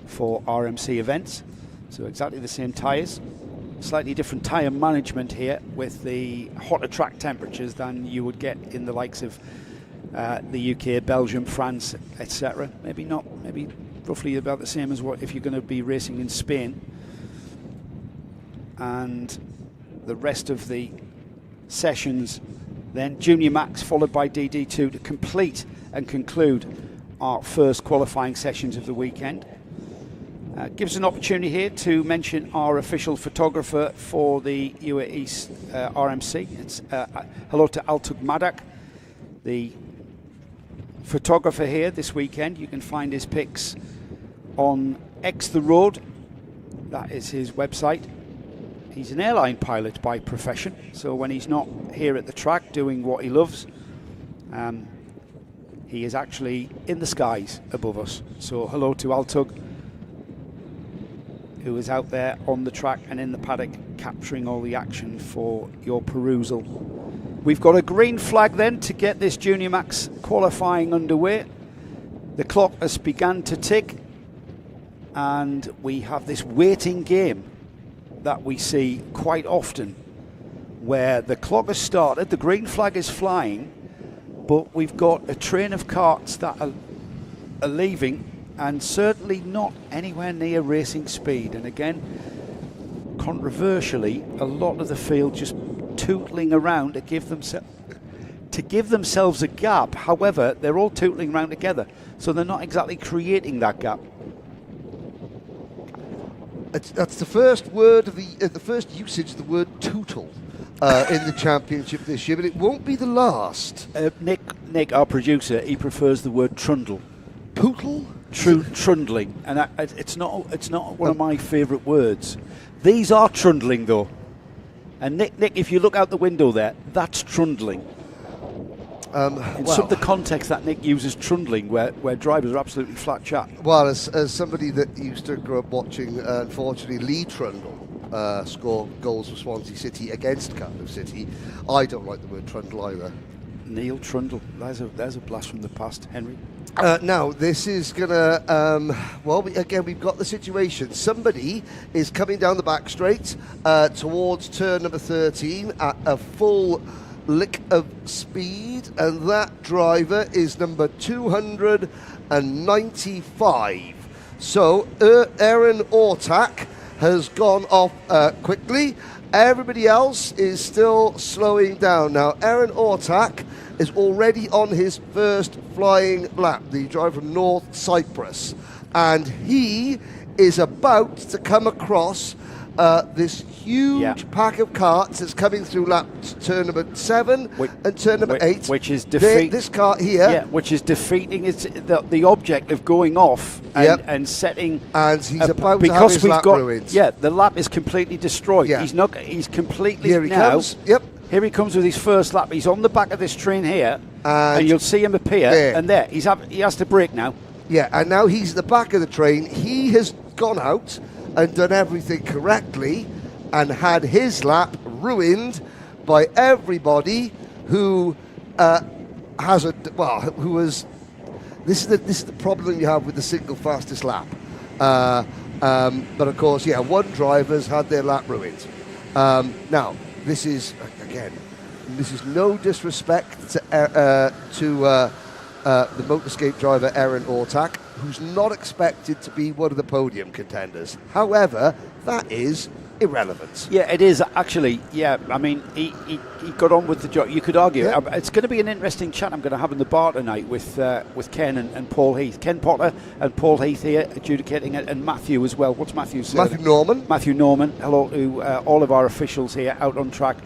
for RMC events. So exactly the same tyres. Slightly different tyre management here with the hotter track temperatures than you would get in the likes of the UK, Belgium, France, etc. Maybe not, maybe roughly about the same as what if you're going to be racing in Spain. And the rest of the sessions then Junior Max followed by DD2 to complete and conclude our first qualifying sessions of the weekend. Gives an opportunity here to mention our official photographer for the UAE RMC. It's hello to Altug Madak, the photographer here this weekend. You can find his pics on X the Road. That is his website. He's an airline pilot by profession, so when he's not here at the track doing what he loves, he is actually in the skies above us. So hello to Altug, who is out there on the track and in the paddock capturing all the action for your perusal. We've got a green flag then to get this Junior Max qualifying underway. The clock has begun to tick, and we have this waiting game that we see quite often, where the clock has started, the green flag is flying, but we've got a train of carts that are leaving, and certainly not anywhere near racing speed. And again, controversially, a lot of the field just tootling around to give themselves a gap. However, they're all tootling around together, so they're not exactly creating that gap. That's the first word of the first usage of the word tootle in the championship this year, but it won't be the last. Nick, our producer, he prefers the word trundle. Tootle? Trundling, and it's not one of my favourite words. These are trundling though, and Nick, if you look out the window there, that's trundling. In some of the context that Nick uses trundling, where drivers are absolutely flat chat. Well, as somebody that used to grow up watching, unfortunately, Lee Trundle, score goals for Swansea City against Cardiff City. I don't like the word trundle either. Neil Trundle. There's a blast from the past, Henry. Now, this is going to, again, we've got the situation. Somebody is coming down the back straight towards turn number 13 at a full lick of speed, and that driver is number 295. So, Aaron Ortak has gone off quickly. Everybody else is still slowing down. Now, Aaron Ortak is already on his first flying lap, the driver from North Cyprus, and he is about to come across this huge pack of carts that's coming through turn number 7 and turn number 8. Which is defeating this cart here. Yeah, which is defeating the object of going off and setting. And he's about to have his lap ruined. Yeah, the lap is completely destroyed. Yeah. He's completely Here he now. comes. Yep. Here he comes with his first lap. He's on the back of this train here, and you'll see him appear. There. And there, he has to brake now. Yeah, and now he's at the back of the train. He has gone out and done everything correctly and had his lap ruined by everybody who this is the problem you have with the single fastest lap. But of course, one driver's had their lap ruined. Now, this is no disrespect to the Motorscape driver Aaron Ortak, who's not expected to be one of the podium contenders. However, that is irrelevant. Yeah, it is actually. Yeah, I mean, he got on with the job. You could argue it's going to be an interesting chat I'm going to have in the bar tonight with Ken and Paul Heath. Ken Potter and Paul Heath here adjudicating it, and Matthew as well. What's Matthew's surname? Matthew Norman. Matthew Norman. Hello to all of our officials here out on track,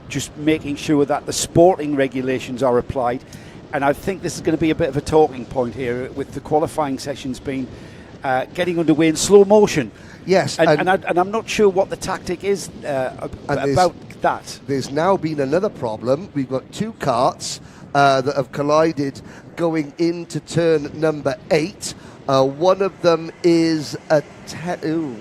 just making sure that the sporting regulations are applied. And I think this is going to be a bit of a talking point here with the qualifying sessions being getting underway in slow motion. Yes, and I'm not sure what the tactic is about that. There's now been another problem. We've got two carts that have collided going into turn number 8. One of them is one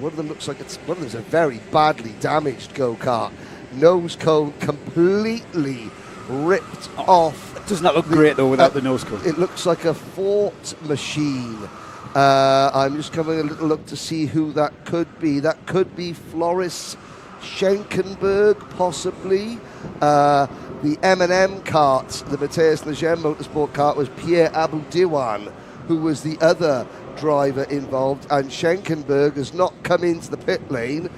of them looks like one of them's a very badly damaged go-kart. Nose cone completely ripped off. It does not look great though without the nose cone. It looks like a Ford machine. I'm just having a little look to see who that could be. That could be Floris Schenkenberg, possibly. The M&M cart, the Mateus Lejeune Motorsport cart, was Pierre Aboudiwan, who was the other driver involved. And Schenkenberg has not come into the pit lane.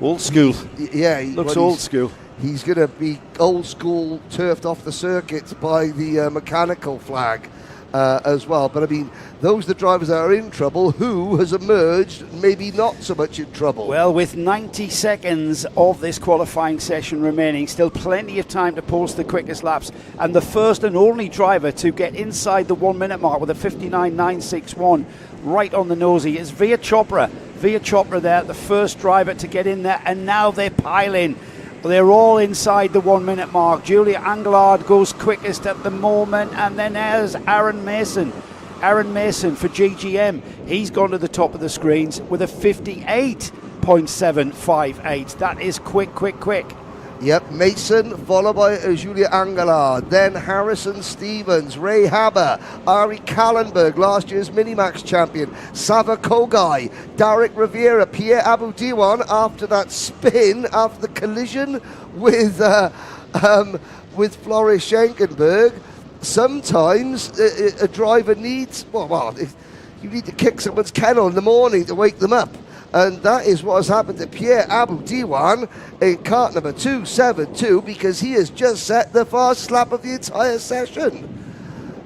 Old school. Looks old school. He's going to be old school, turfed off the circuit by the mechanical flag. As well, but I mean, those are the drivers that are in trouble. Who has emerged maybe not so much in trouble? Well, with 90 seconds of this qualifying session remaining, still plenty of time to post the quickest laps, and the first and only driver to get inside the 1 minute mark with a 59.961 right on the nosy is Veer Chopra. Veer Chopra there, the first driver to get in there, and now they're piling. They're all inside the 1 minute mark. Julia Anglard goes quickest at the moment, and then there's Aaron Mason. Aaron Mason for GGM. He's gone to the top of the screens with a 58.758. That is quick. Yep, Mason, followed by Julia Anglard, then Harrison Stevens, Ray Haber, Ari Kallenberg, last year's Minimax champion, Sava Kogai, Derek Rivera, Pierre Aboudiwan, after that spin, after the collision with Floris Schenkenberg. Sometimes a driver needs, you need to kick someone's kennel in the morning to wake them up. And that is what has happened to Pierre Aboudiwan in kart number 272, because he has just set the fastest lap of the entire session.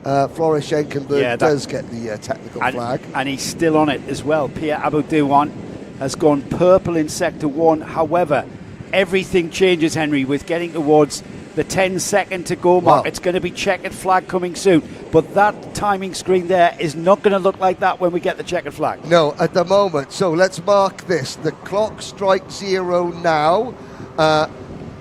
Floris Schenkenberg does get the technical flag. And he's still on it as well. Pierre Aboudiwan has gone purple in Sector 1. However, everything changes, Henry, with getting towards the 10-second to go mark. It's going to be checkered flag coming soon. But that timing screen there is not going to look like that when we get the checkered flag. No, at the moment. So let's mark this. The clock strikes 0 now.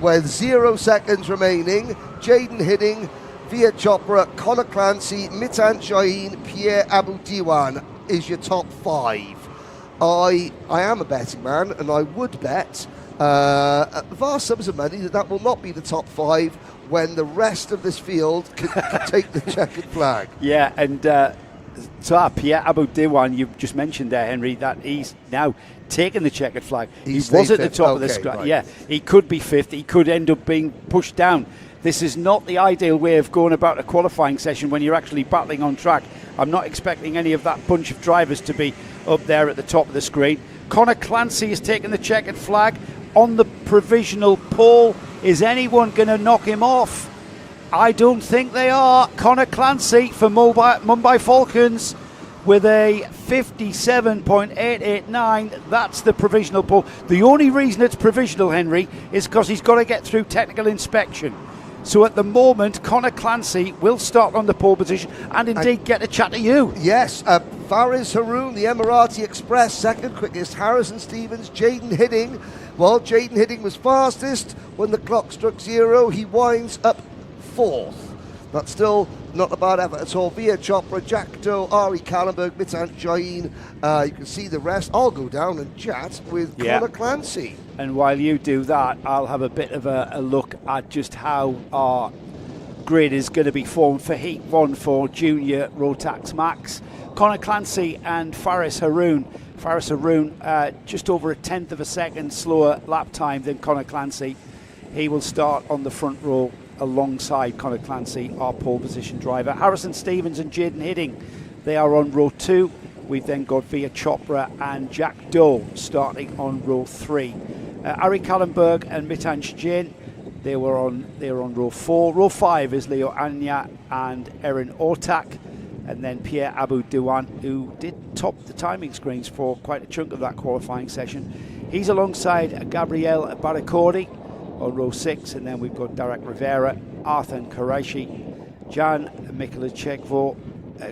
With 0 seconds remaining, Jaden Hidding, Veer Chopra, Connor Clancy, Mitan Shaheen, Pierre Aboudiwan is your top 5. I am a betting man, and I would bet vast sums of money that will not be the top 5 when the rest of this field can take the checkered flag. Yeah, and so Pierre Abu Diwan, you've just mentioned there, Henry, that he's now taken the checkered flag. He was at the top of the scratch. Right. Yeah, he could be 5th. He could end up being pushed down. This is not the ideal way of going about a qualifying session when you're actually battling on track. I'm not expecting any of that bunch of drivers to be up there at the top of the screen. Conor Clancy has taken the checkered flag on the provisional pole. Is anyone going to knock him off? I don't think they are. Conor Clancy for Mumbai Falcons with a 57.889. That's the provisional pole. The only reason it's provisional, Henry, is because he's got to get through technical inspection. So at the moment, Conor Clancy will start on the pole position and indeed get a chat to you. Yes, Faris Haroon, the Emirati Express, second quickest. Harrison Stevens, Jaden Hidding. Well, Jaden Hidding was fastest when the clock struck 0. He winds up 4th. But still not a bad effort at all. Via Chopra, Jack Doe, Ari Kallenberg, Mitan Jain. You can see the rest. I'll go down and chat with Conor Clancy. And while you do that, I'll have a bit of a look at just how our grid is going to be formed for Heat 1 for Junior Rotax Max. Conor Clancy and Faris Haroon. Faris Haroon just over a 1/10 of a second slower lap time than Conor Clancy. He will start on the front row alongside Conor Clancy, our pole position driver. Harrison Stevens and Jaden Hidding, they are on row 2. We've then got Via Chopra and Jack Doe starting on row 3. Ari Kallenberg and Mitansh Jain, they were on row 4. Row 5 is Leo Anya and Erin Ortak, and then Pierre Abu Diwan, who did top the timing screens for quite a chunk of that qualifying session. He's alongside Gabriel Baracordi on row 6, and then we've got Derek Rivera, Arthur Qureshi, Jan Mikulachekvo,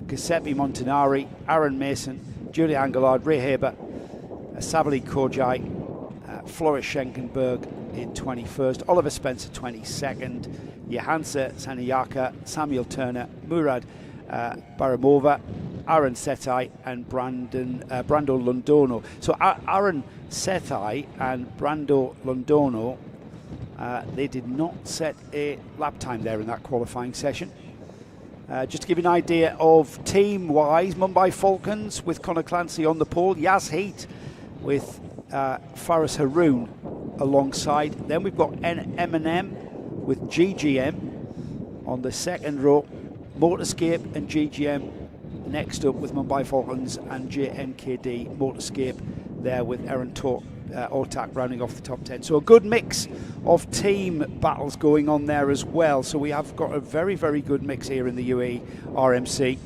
Giuseppe Montanari, Aaron Mason, Julia Angelard, Ray Haber, Savali Kojai, Floris Schenkenberg in 21st, Oliver Spencer 22nd, Johansa Saniyaka, Samuel Turner, Murad Baramova, Aaron Setai and Brando Londono. So Aaron Setai and Brando Londono, they did not set a lap time there in that qualifying session. Just to give you an idea of team-wise, Mumbai Falcons with Conor Clancy on the pole, Yas Heat with Faris Haroon alongside. Then we've got M&M with GGM on the second row, Motorscape and GGM next up with Mumbai Falcons, and JNKD Motorscape there with Aaron Ortak rounding off the top 10. So a good mix of team battles going on there as well. So we have got a very, very good mix here in the UAE RMC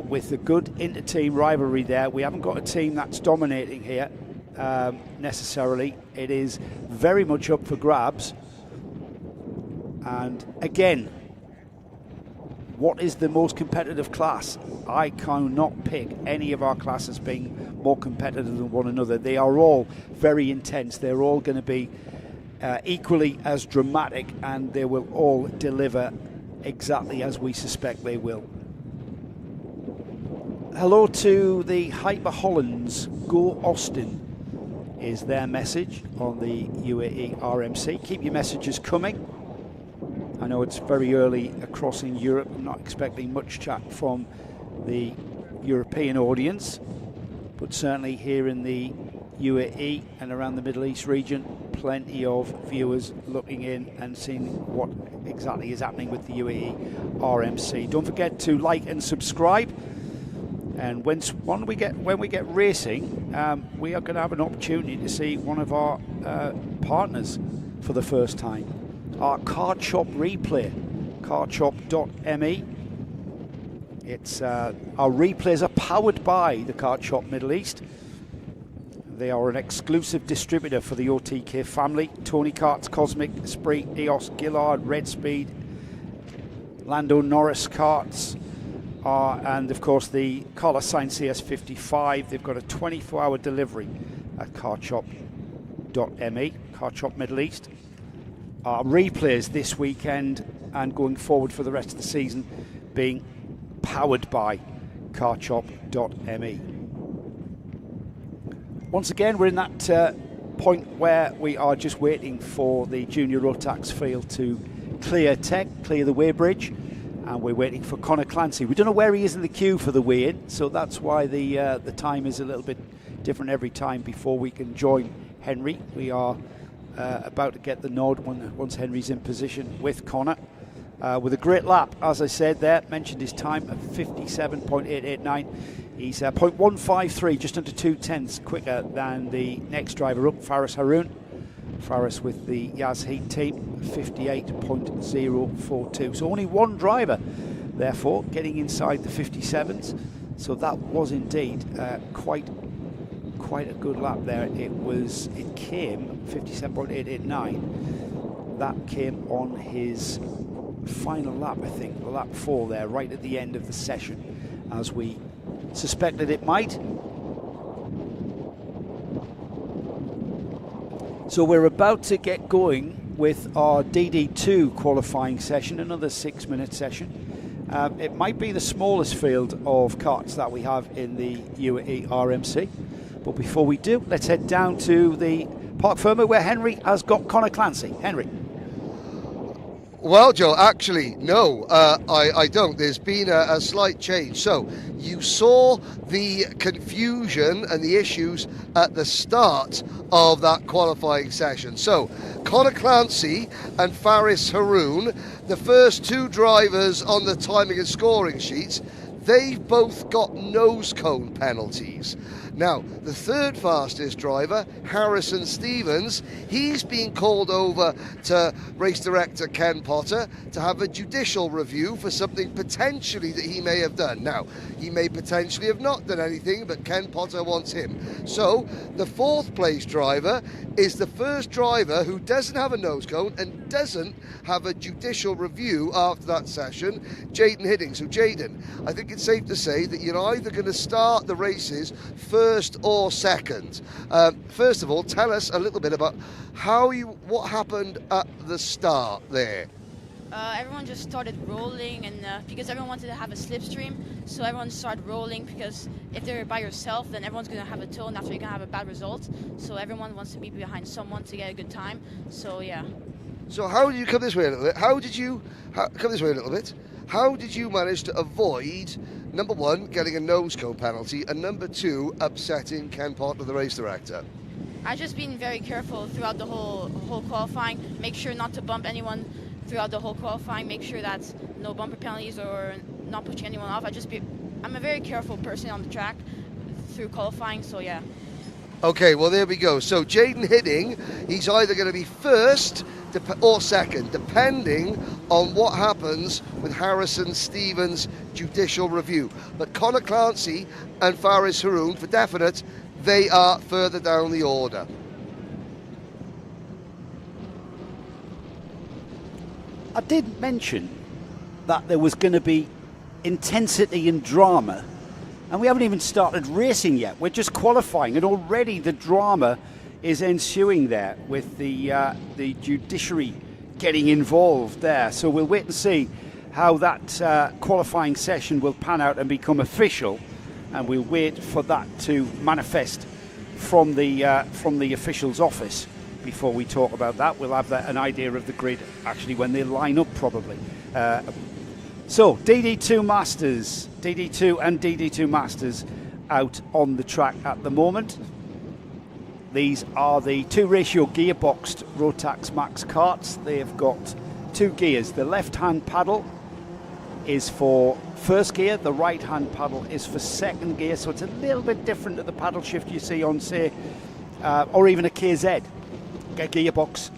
with a good inter-team rivalry there. We haven't got a team that's dominating here necessarily. It is very much up for grabs. And again, what is the most competitive class? I cannot pick any of our classes being more competitive than one another. They are all very intense. They're all going to be equally as dramatic, and they will all deliver exactly as we suspect they will. Hello to the Hyper Hollands. Go Austin is their message on the UAE RMC. Keep your messages coming. I know it's very early across in Europe. I'm not expecting much chat from the European audience, but certainly here in the UAE and around the Middle East region, plenty of viewers looking in and seeing what exactly is happening with the UAE RMC. Don't forget to like and subscribe. And when we get racing, we are going to have an opportunity to see one of our partners for the first time. Our Card Shop replay, cardshop.me. It's our replays are powered by the Card Shop Middle East. They are an exclusive distributor for the OTK family. Tony Karts, Cosmic, Esprit, EOS, Gillard, Red Speed, Lando Norris Karts, and of course the Carlos Sainz CS55. They've got a 24-hour delivery at cardshop.me, Card Shop Middle East. Our replays this weekend and going forward for the rest of the season being powered by cardshop.me. Once again, we're in that point where we are just waiting for the junior Rotax field to clear the weighbridge, and we're waiting for Conor Clancy. We don't know where he is in the queue for the weigh-in, so that's why the time is a little bit different every time before we can join Henry. We are about to get the nod once Henry's in position with Conor. With a great lap, as I said there, mentioned his time of 57.889. He's 0.153, just under 2/10 quicker than the next driver up, Faris Haroun. Faris with the Yas Heat team, 58.042. So only one driver, therefore, getting inside the 57s. So that was indeed quite a good lap there. It came 57.889. That came on his final lap, I think, lap 4 there, right at the end of the session, as we suspected it might. So we're about to get going with our DD2 qualifying session, another 6-minute session. It might be the smallest field of karts that we have in the UAE RMC. But before we do, let's head down to the Parc Fermé where Henry has got Conor Clancy. Henry. Well, Joe, actually, no, I don't. There's been a slight change. So you saw the confusion and the issues at the start of that qualifying session. So Conor Clancy and Faris Haroun, the first two drivers on the timing and scoring sheets, they've both got nose cone penalties. Now, the third fastest driver, Harrison Stevens, he's been called over to race director Ken Potter to have a judicial review for something potentially that he may have done. Now, he may potentially have not done anything, but Ken Potter wants him. So, the fourth place driver is the first driver who doesn't have a nose cone and doesn't have a judicial review after that session, Jaden Hidding. So, Jaden, I think it's safe to say that you're either going to start the races first or second. First of all, tell us a little bit about what happened at the start there. Everyone just started rolling, and because everyone wanted to have a slipstream, so everyone started rolling, because if they're by yourself, then everyone's going to have a tow, and that's why you're going to have a bad result. So everyone wants to be behind someone to get a good time. So yeah. So how did you come this way a little bit? How did you manage to avoid, number one, getting a nose cone penalty, and number two, upsetting Ken Potter, the race director? I've just been very careful throughout the whole qualifying. Make sure not to bump anyone throughout the whole qualifying. Make sure that no bumper penalties or not pushing anyone off. I'm a very careful person on the track through qualifying, so yeah. Okay, well there we go. So Jaden Hidding, he's either going to be first or second, depending on what happens with Harrison Stevens' judicial review. But Conor Clancy and Faris Haroun, for definite, they are further down the order. I did mention that there was going to be intensity and drama, and we haven't even started racing yet. We're just qualifying, and already the drama is ensuing there with the judiciary getting involved there. So we'll wait and see how that qualifying session will pan out and become official, and we'll wait for that to manifest from the official's office before we talk about that. We'll have an idea of the grid actually when they line up, probably. So DD2 Masters, DD2 and DD2 Masters out on the track at the moment. These are the 2-ratio gearboxed Rotax Max karts. They've got 2 gears. The left-hand paddle is for first gear, the right-hand paddle is for second gear, so it's a little bit different to the paddle shift you see on, say, or even a KZ, a gearbox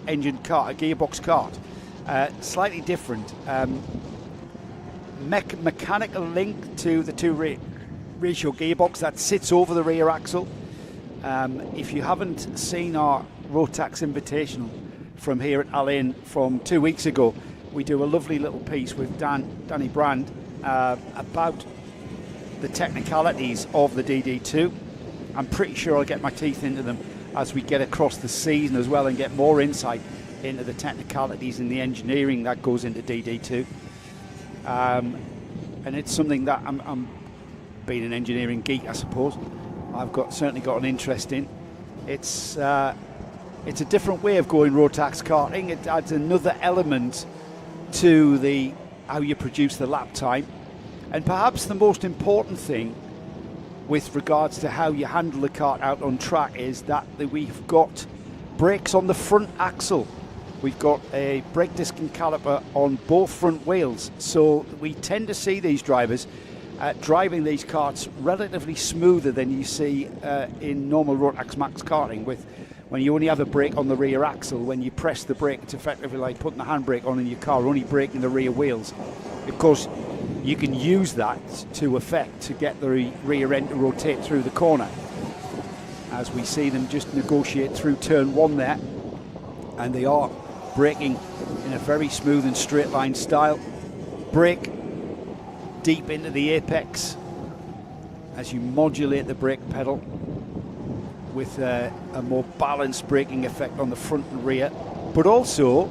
engine kart, a gearbox kart. Slightly different. Mechanical link to the 2-ratio gearbox that sits over the rear axle. If you haven't seen our Rotax Invitational from here at Al Ain from 2 weeks ago, we do a lovely little piece with Danny Brand about the technicalities of the DD2. I'm pretty sure I'll get my teeth into them as we get across the season as well and get more insight into the technicalities and the engineering that goes into DD2. And it's something that I'm being an engineering geek, I suppose. certainly got an interest in. It's a different way of going Rotax karting. It adds another element to how you produce the lap time, and perhaps the most important thing with regards to how you handle the kart out on track is that we've got brakes on the front axle. We've got a brake disc and caliper on both front wheels, so we tend to see these drivers driving these karts relatively smoother than you see in normal Rotax Max karting, when you only have a brake on the rear axle. When you press the brake, it's effectively like putting the handbrake on in your car, only braking the rear wheels. Of course, you can use that to get the rear end to rotate through the corner, as we see them just negotiate through turn 1 there, and they are braking in a very smooth and straight line style. Brake deep into the apex as you modulate the brake pedal with a more balanced braking effect on the front and rear. But also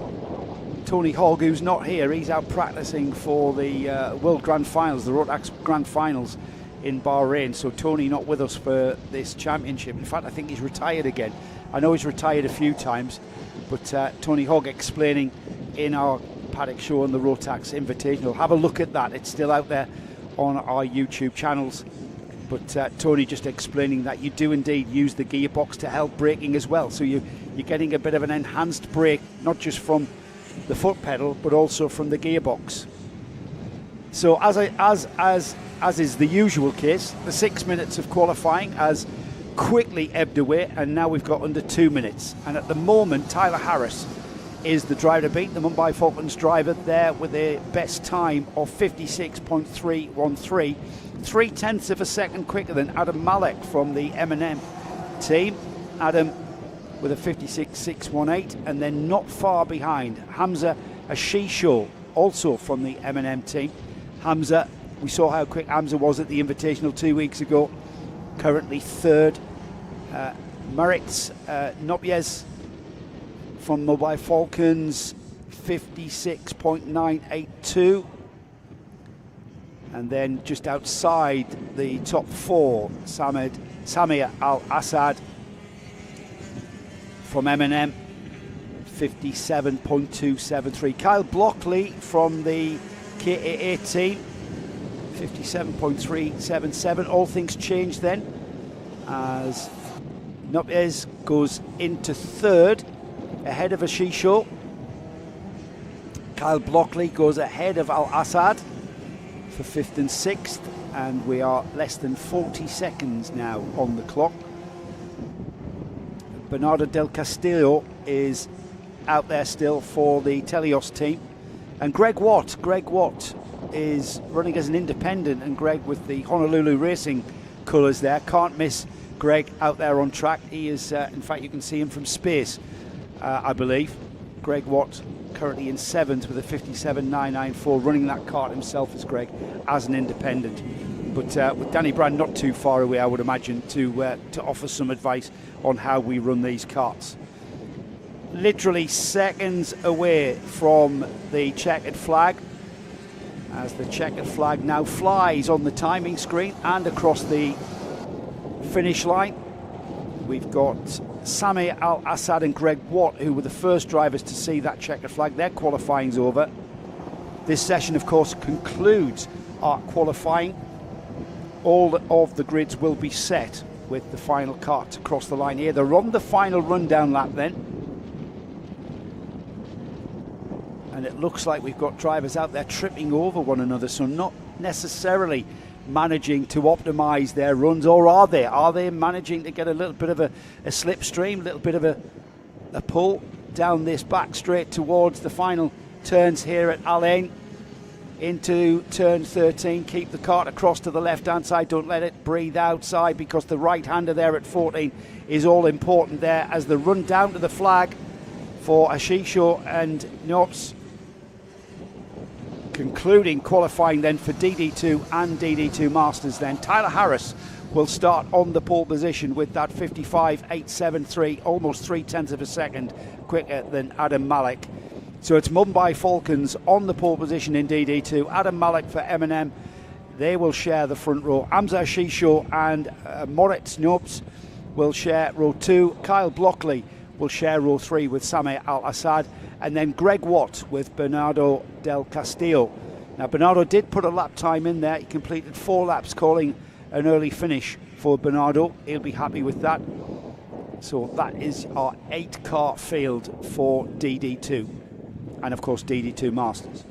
Tony Hogg, who's not here, he's out practicing for the World Grand Finals, the Rotax Grand Finals in Bahrain. So Tony not with us for this championship. In fact, I think he's retired again. I know he's retired a few times, but Tony Hogg explaining in our paddock show on the Rotax Invitational. Have a look at that, it's still out there on our YouTube channels. But Tony just explaining that you do indeed use the gearbox to help braking as well, so you're getting a bit of an enhanced brake, not just from the foot pedal but also from the gearbox. So as is the usual case, the 6 minutes of qualifying has quickly ebbed away, and now we've got under 2 minutes, and at the moment Tyler Harris is the driver to beat, the Mumbai Falcons driver there with a best time of 56.313, 0.3 of a second quicker than Adam Malek from the M&M team. Adam with a 56.618, and then not far behind Hamza Ashisho, also from the M&M team. Hamza, we saw how quick Hamza was at the Invitational 2 weeks ago, currently third. Maritz Nopiez from Mumbai Falcons, 56.982, and then just outside the top 4, Samir Al-Assad from M&M, 57.273. Kyle Blockley from the KAA team, 57.377. All things change then as Nopez goes into third ahead of Ashisho. Kyle Blockley goes ahead of Al-Assad for 5th and 6th, and we are less than 40 seconds now on the clock. Bernardo del Castillo is out there still for the Telios team, and Greg Watt is running as an independent, and Greg with the Honolulu Racing colours there. Can't miss Greg out there on track. He is in fact, you can see him from space, I believe. Greg Watt currently in 7th with a 57.994, running that kart himself as Greg as an independent. But with Danny Brand not too far away, I would imagine, to offer some advice on how we run these karts. Literally seconds away from the checkered flag, as the checkered flag now flies on the timing screen and across the finish line. We've got Sami Al-Assad and Greg Watt, who were the first drivers to see that checkered flag. Their qualifying's over. This session, of course, concludes our qualifying. All of the grids will be set with the final kart across the line here. They're on the final rundown lap then. And it looks like we've got drivers out there tripping over one another, so not necessarily managing to optimize their runs, or are they managing to get a little bit of a slipstream, a little bit of a pull down this back straight towards the final turns here at Al Ain into turn 13. Keep the kart across to the left hand side, don't let it breathe outside, because the right hander there at 14 is all important there as the run down to the flag for Ashisho and Nops. Concluding qualifying then for DD2 and DD2 Masters then. Tyler Harris will start on the pole position with that 55.873, almost 0.3 of a second quicker than Adam Malek. So it's Mumbai Falcons on the pole position in DD2, Adam Malek for M&M They will share the front row. Hamza Shisho and Moritz Knopf will share row 2. Kyle Blockley will share row 3 with Sameh Al-Assad. And then Greg Watt with Bernardo Del Castillo. Now, Bernardo did put a lap time in there. He completed 4 laps, calling an early finish for Bernardo. He'll be happy with that. So that is our 8-car field for DD2. And, of course, DD2 Masters.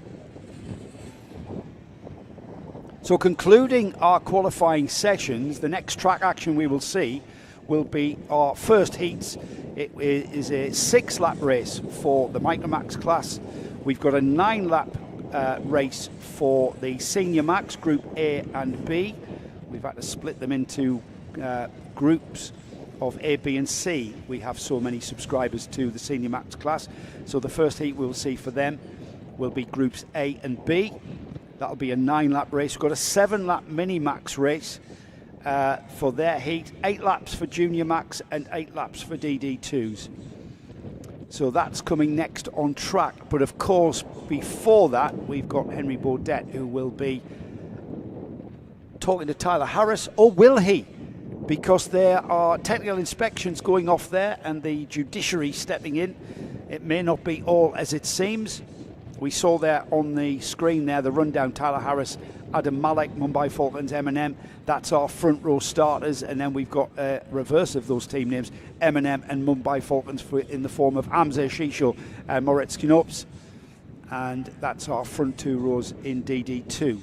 So concluding our qualifying sessions, the next track action we will see will be our first heats. It is a 6-lap race for the Micromax class. We've got a 9-lap race for the Senior Max, Group A and B. We've had to split them into groups of A, B and C. We have so many subscribers to the Senior Max class. So the first heat we'll see for them will be Groups A and B. That'll be a 9-lap race. We've got a 7-lap Mini Max race for their heat. 8 laps for Junior Max and 8 laps for DD2s. So that's coming next on track. But of course, before that, we've got Henry Baudet, who will be talking to Tyler Harris, or will he? Because there are technical inspections going off there and the judiciary stepping in. It may not be all as it seems. We saw there on the screen there the rundown: Tyler Harris, Adam Malek, Mumbai Falcons, M&M. That's our front row starters, and then we've got a reverse of those team names: M&M and Mumbai Falcons in the form of Hamza Shisho and Moritz Knopf. And that's our front 2 rows in DD2.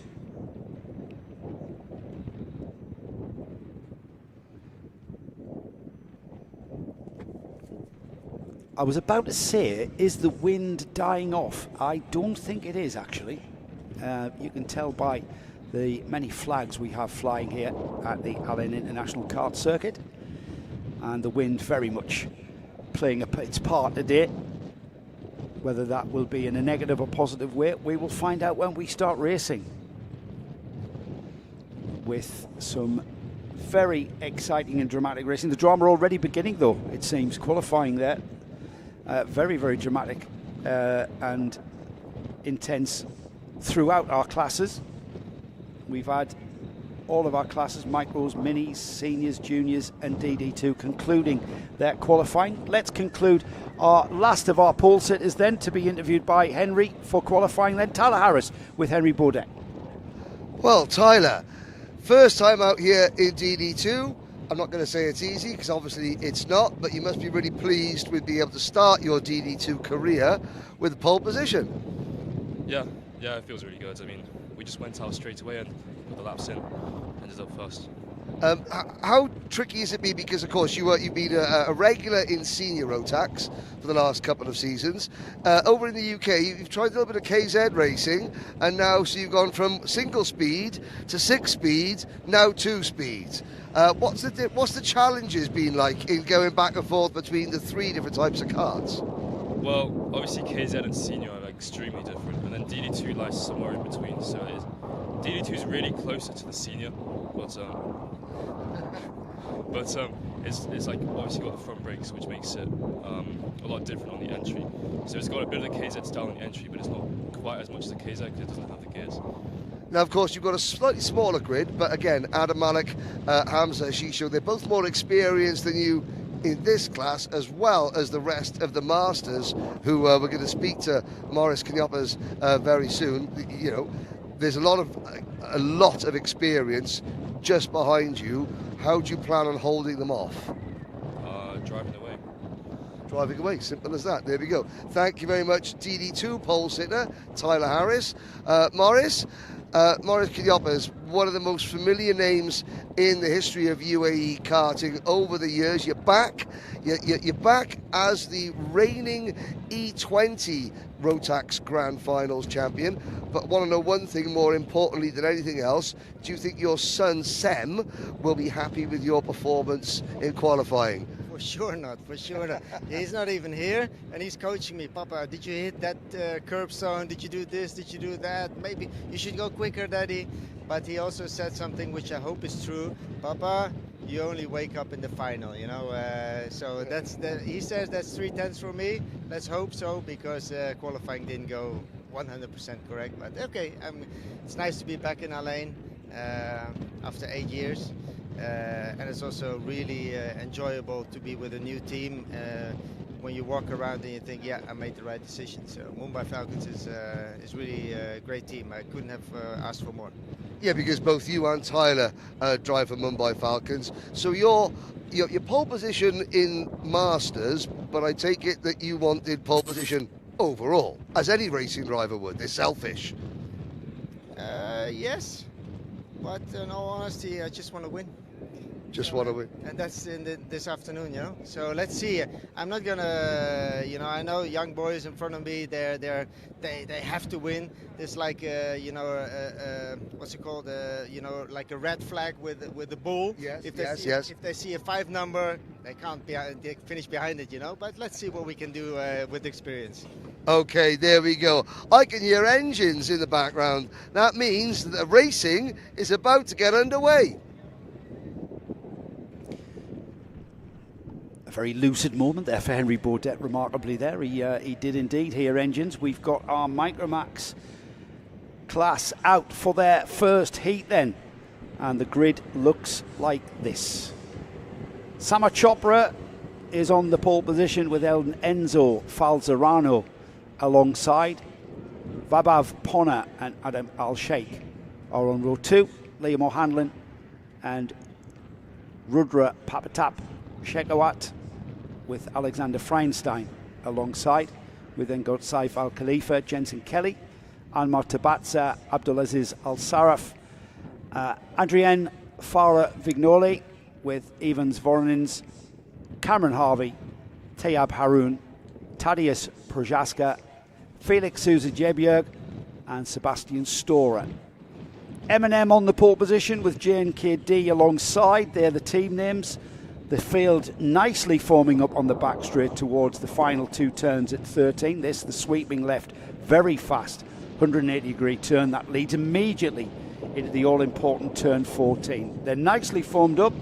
I was about to say, is the wind dying off? I don't think it is, actually. You can tell by the many flags we have flying here at the Al Ain International Kart Circuit. And the wind very much playing its part today. Whether that will be in a negative or positive way, we will find out when we start racing. With some very exciting and dramatic racing. The drama already beginning, though, it seems, qualifying there. Very, very dramatic and intense throughout our classes. We've had all of our classes, micros, minis, seniors, juniors and DD2 concluding their qualifying. Let's conclude our last of our pole sitters then, to be interviewed by Henry for qualifying, then Tyler Harris with Henry Baudet. Well, Tyler, first time out here in DD2. I'm not going to say it's easy, because obviously it's not, but you must be really pleased with being able to start your DD2 career with a pole position. Yeah, it feels really good. I mean, we just went out straight away and put the laps in, ended up first. How tricky has it been? Because of course you've been a regular in Senior Rotax for the last couple of seasons. Over in the UK, you've tried a little bit of KZ racing, and now so you've gone from single speed to 6 speeds, now 2 speeds. What's the challenges been like in going back and forth between the 3 different types of karts? Well, obviously KZ and Senior are extremely different, and then DD2 lies somewhere in between. So DD2 is really closer to the Senior, but it's like obviously got the front brakes, which makes it a lot different on the entry. So it's got a bit of the KZ style on the entry, but it's not quite as much as the KZ because it doesn't have the gears. Now, of course, you've got a slightly smaller grid, but again, Adam Malek, Hamza Shisho, they're both more experienced than you in this class, as well as the rest of the Masters, who we're going to speak to Maurice Knopf very soon. You know, there's a lot of experience just behind you. How do you plan on holding them off? Driving away. Driving away, simple as that. There we go. Thank you very much, DD2 pole sitter Tyler Harris. Maurice Knopf is one of the most familiar names in the history of UAE karting over the years. You're back as the reigning E20 Rotax Grand Finals champion. But I want to know one thing more importantly than anything else. Do you think your son Sem will be happy with your performance in qualifying? For sure not. He's not even here, and he's coaching me. Papa, did you hit that curb zone? Did you do this? Did you do that? Maybe you should go quicker, Daddy. But he also said something which I hope is true. Papa, you only wake up in the final, you know. So he says that's 3/10 for me. Let's hope so, because qualifying didn't go 100% correct. But okay, it's nice to be back in Al Ain. after 8 years. And it's also really enjoyable to be with a new team. When you walk around and you think, yeah, I made the right decision. So Mumbai Falcons is really a great team. I couldn't have asked for more. Yeah, because both you and Tyler drive for Mumbai Falcons. So your pole position in Masters, but I take it that you wanted pole position overall, as any racing driver would. They're selfish. Yes, but in all honesty, I just want to win. Just want to win. And that's in this afternoon, you know. So let's see. I'm not gonna, you know, I know young boys in front of me. They have to win. It's like, you know, what's it called? You know, like a red flag with the bull. Yes. If they see a 5 number, they can't they finish behind it, you know. But let's see what we can do with experience. Okay, there we go. I can hear engines in the background. That means that the racing is about to get underway. Very lucid moment there for Henry Baudet, remarkably there. He did indeed hear engines. We've got our Micromax class out for their first heat then. And the grid looks like this. Sama Chopra is on the pole position with Enzo Falzarano alongside. Vaibhav Ponna and Adam Al-Sheikh are on row 2. Liam O'Hanlon and Rudra Papatap Shekhawat with Alexander Feinstein alongside. We've then got Saif Al Khalifa, Jensen Kelly, Anmar Tabatsa, Abdulaziz Al Saraf, Adrienne Farah Vignoli with Evans Voronins, Cameron Harvey, Tayab Haroun, Tadeusz Projaska, Felix Sousa Jebjerg, and Sebastian Storer. M&M on the pole position with JNKD alongside. They're the team names. The field nicely forming up on the back straight towards the final 2 turns at 13. This, the sweeping left, very fast, 180-degree turn that leads immediately into the all-important turn 14. They're nicely formed up.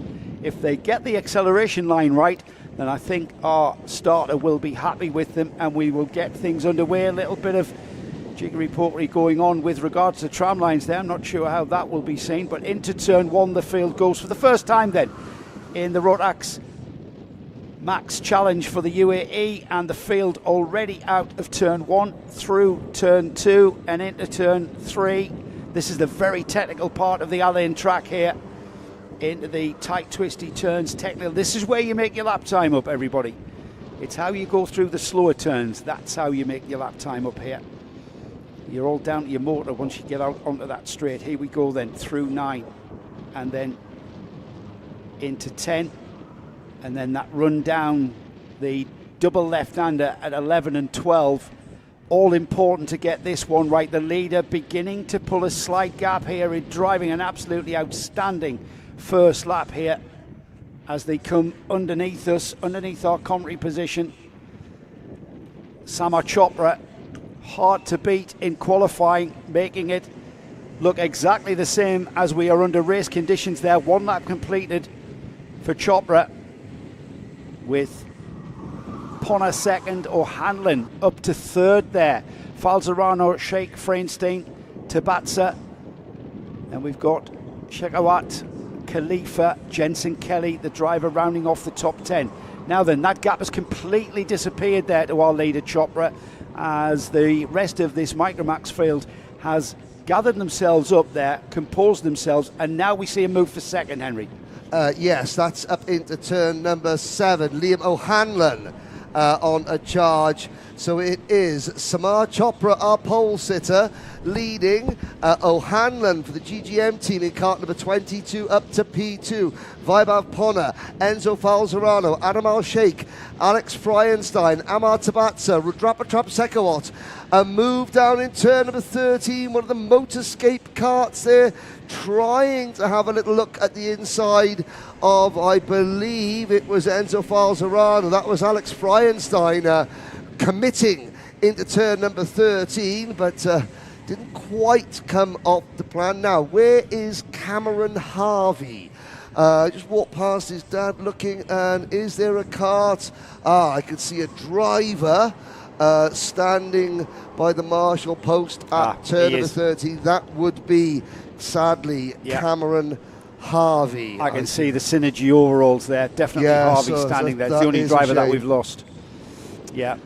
If they get the acceleration line right, then I think our starter will be happy with them and we will get things underway. A little bit of jiggery-pokery going on with regards to tram lines there. I'm not sure how that will be seen, but into turn 1 the field goes for the first time then in the Rotax Max Challenge for the UAE, and the field already out of turn 1 through turn 2 and into turn 3. This is the very technical part of the Al-Ain track here, into the tight twisty turns, technical. This is where you make your lap time up, everybody. It's how you go through the slower turns. That's how you make your lap time up here. You're all down to your motor once you get out onto that straight. Here we go then, through 9 and then into 10, and then that run down the double left-hander at 11 and 12. All important to get this one right. The leader beginning to pull a slight gap here in driving an absolutely outstanding first lap here as they come underneath us, underneath our commentary position. Sama Chopra, hard to beat in qualifying, making it look exactly the same as we are under race conditions there. 1 lap completed for Chopra, with Ponna second, O'Hanlon up to third there. Falzarano, Sheikh, Feinstein, Tabatsa, and we've got Shekhawat, Khalifa, Jensen Kelly, the driver, rounding off the top 10. Now then, that gap has completely disappeared there to our leader Chopra, as the rest of this Micromax field has gathered themselves up there, composed themselves, and now we see a move for second, Henry. Yes, that's up into turn number 7. Liam O'Hanlon on a charge. So it is Samar Chopra, our pole sitter, leading. O'Hanlon for the GGM team in cart number 22 up to P2. Vaibhav Ponna, Enzo Falzarano, Adam Al-Sheikh, Alex Freienstein, Amar Tabatsa, Rudrapatrap Sekawat. A move down in turn number 13, one of the Motorscape carts there, trying to have a little look at the inside of, I believe it was Enzo Falzarano. That was Alex Freienstein committing into turn number 13, but didn't quite come off the plan. Now, where is Cameron Harvey? Just walked past his dad looking, and is there a cart? I can see a driver standing by the marshal post at turn number 13. That would be, sadly, Cameron Harvey. I can see the Synergy overalls there. Definitely Harvey standing there. It's the only driver that we've lost. Yeah.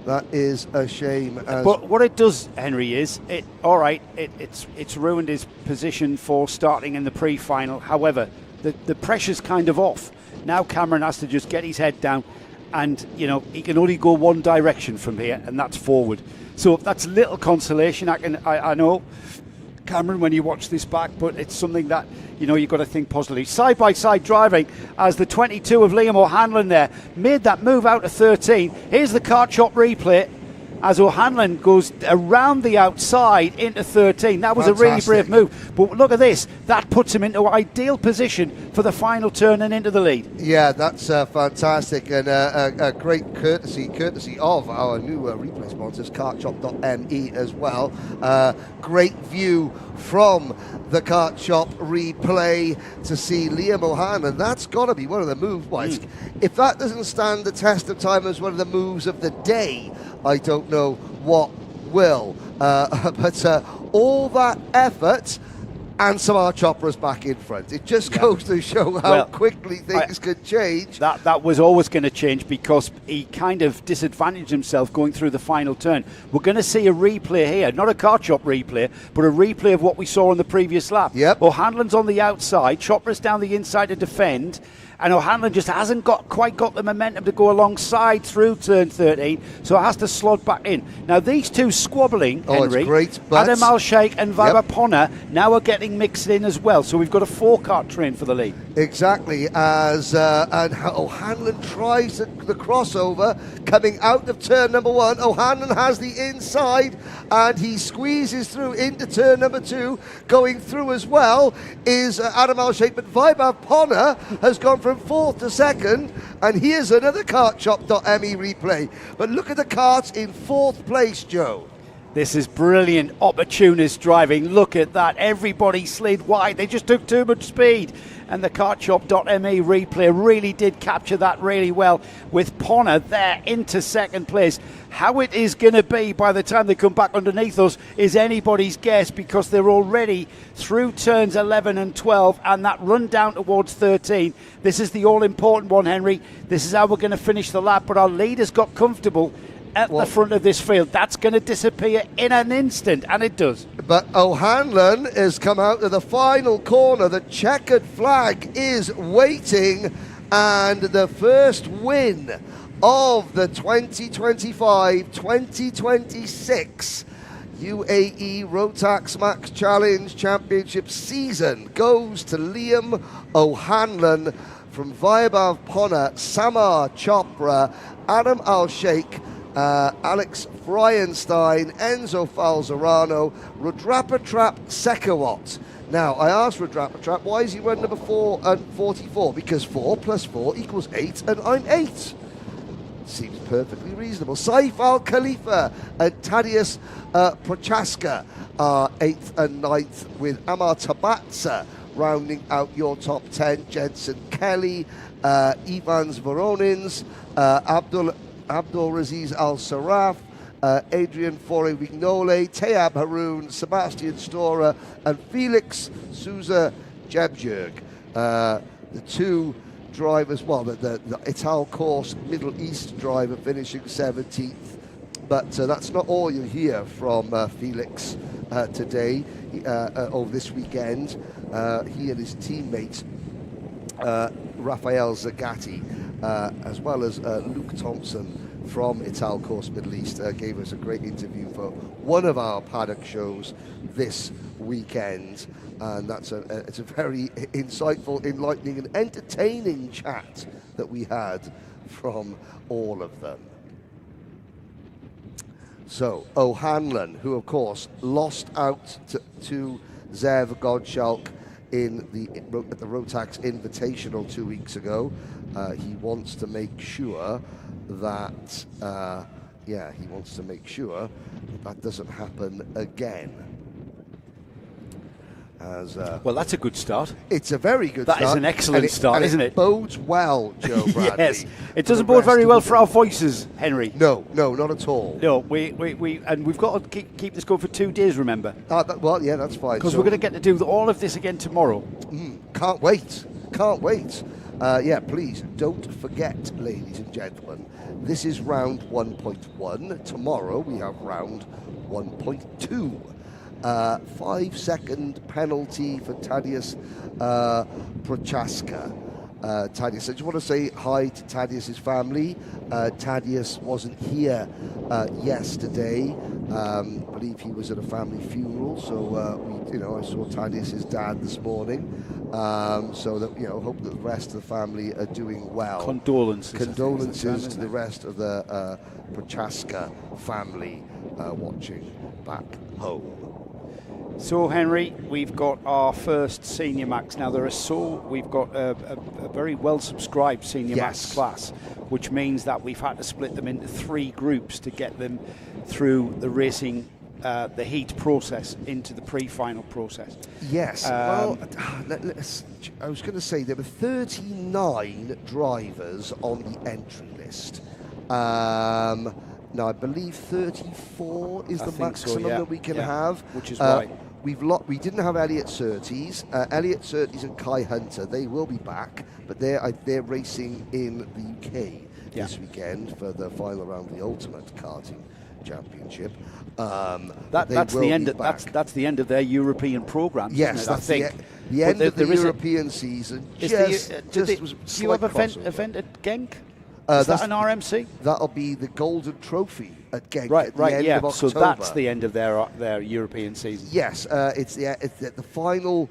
That is a shame. But what it does, Henry, is it's ruined his position for starting in the pre-final. However, the pressure's kind of off. Now Cameron has to just get his head down, and he can only go one direction from here, and that's forward. So that's little consolation. I know, Cameron, when you watch this back, but it's something that you've got to think positively. Side by side driving as the 22 of Liam O'Hanlon there made that move out of 13. Here's the kart shop replay as O'Hanlon goes around the outside into 13. That was a really brave move. But look at this. That puts him into an ideal position for the final turn and into the lead. Yeah, that's fantastic, and a great courtesy of our new replay sponsors, kartshop.me as well. Great view from the kart shop replay to see Liam O'Hanlon. That's got to be one of the moves. If that doesn't stand the test of time as one of the moves of the day, I don't know what will. But all that effort, and Samar Chopra's back in front. It just goes to show how quickly things could change. That was always going to change, because he kind of disadvantaged himself going through the final turn. We're going to see a replay here, not a kart shop replay, but a replay of what we saw on the previous lap. O'Hanlon's on the outside, Chopra's down the inside to defend, and O'Hanlon just hasn't quite got the momentum to go alongside through turn 13, so it has to slot back in. Now these two squabbling, Henry, it's great, but Adam Al-Sheikh and Viber Ponna now are getting mixed in as well, so we've got a 4-kart train for the lead. Exactly, as and O'Hanlon tries the crossover coming out of turn number 1. O'Hanlon has the inside, and he squeezes through into turn number 2. Going through as well is Adam Al-Sheikh, but Viber Ponna has gone from 4th to 2nd, and here's another kartshop.me replay. But look at the karts in 4th place, Joe. This is brilliant opportunist driving. Look at that. Everybody slid wide. They just took too much speed. And the kartshop.me replay really did capture that really well, with Ponna there into 2nd place. How it is going to be by the time they come back underneath us is anybody's guess, because they're already through turns 11 and 12 and that run down towards 13. This is the all-important one, Henry. This is how we're going to finish the lap, but our leaders got comfortable at the front of this field. That's going to disappear in an instant, and it does. But O'Hanlon has come out of the final corner. The checkered flag is waiting, and the first win of the 2025-2026 UAE Rotax Max Challenge Championship season goes to Liam O'Hanlon from Viber Ponna, Samar Chopra, Adam Al-Sheikh, Alex Fryenstein, Enzo Falzerano, Rudrapatrap Sekawat. Now, I asked Rudrapatrap, why is he running number 4 and 44? Because 4 plus 4 equals 8, and I'm 8. Seems perfectly reasonable. Saif Al-Khalifa and Tadeusz Prochaska are 8th and 9th, with Amar Tabatsa rounding out your top 10. Jensen Kelly, Ivans Voronins, Abdul Raziz Al-Saraf, Adrian Fore-Vignole, Tayab Haroun, Sebastian Storer, and Felix Souza Jebjerg. The two drivers, the Ital Course Middle East driver finishing 17th. But that's not all you hear from Felix today, or this weekend. He and his teammate, Rafael Zagatti, as well as Luke Thompson from Ital Course Middle East, gave us a great interview for one of our paddock shows this weekend, and it's a very insightful, enlightening and entertaining chat that we had from all of them. So O'Hanlon, who of course lost out to Zev Godschalk at the Rotax Invitational 2 weeks ago, he wants to make sure that that doesn't happen again. has. Well, that's a good start. It's a very good That start. is an excellent start, isn't it? It bodes well, Joe Bradley. Yes. It doesn't bode very well for our voices, Henry. No, not at all. No, we've got to keep this going for 2 days, remember? Well, yeah, that's fine. Because we're going to get to do all of this again tomorrow. Can't wait. Can't wait. Yeah, please don't forget, ladies and gentlemen, this is round 1.1. Tomorrow we have round 1.2. 5-second penalty for Tadeusz Prochaska. Tadeusz, I just want to say hi to Tadeusz's family. Tadeusz wasn't here yesterday. I believe he was at a family funeral, so I saw Tadeusz's dad this morning. So that hope that the rest of the family are doing well. Condolences to the rest of the Prochaska family watching back home. So, Henry, we've got our first Senior Max. Now, we've got a very well-subscribed Senior Max class, which means that we've had to split them into 3 groups to get them through the racing, the heat process into the pre-final process. Yes. Well, I was going to say there were 39 drivers on the entry list. Now, I believe 34 is the maximum that we can have. Which is right. We didn't have Elliot Surtees. Elliot Surtees and Kai Hunter, they will be back, but they're racing in the UK this weekend for the final round of the Ultimate Karting Championship. That's the end of their European program. Yes, that's the end of the European season. Do you have event at Genk? Is that an RMC? That'll be the Golden Trophy at Genk at the end of October. So that's the end of their European season. Yes, it's the final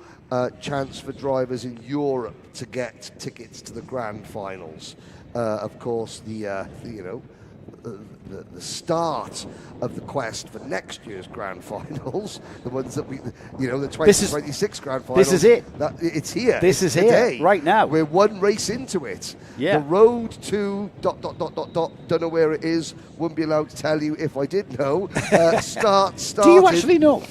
chance for drivers in Europe to get tickets to the grand finals. Of course, the start of the quest for next year's grand finals, the ones that the 2026 grand finals. This is it. It's here. This is today. Here, right now. We're one race into it. Yeah. The road to ... Don't know where it is. Wouldn't be allowed to tell you if I did know. Started. Do you actually know?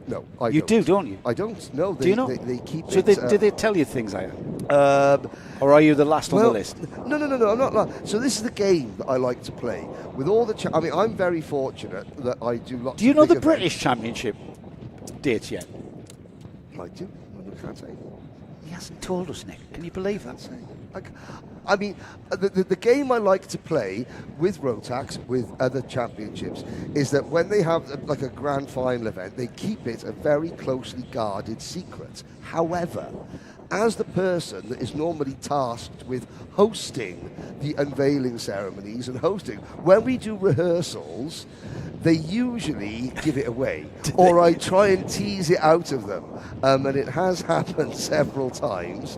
No, I don't. You do, don't you? I don't know. Do you know? They keep so it. Do they tell you things like that? Or are you the last on the list? No, I'm not last. So this is the game that I like to play. With all the I'm very fortunate that I do lots of Do you know the events. British Championship dates yet? I do. I can't say. He hasn't told us, Nick. Can you believe that? I mean, the game I like to play with Rotax, with other championships, is that when they have like a grand final event, they keep it a very closely guarded secret. However, as the person that is normally tasked with hosting the unveiling ceremonies and hosting, when we do rehearsals, they usually give it away, or I try and tease it out of them. And it has happened several times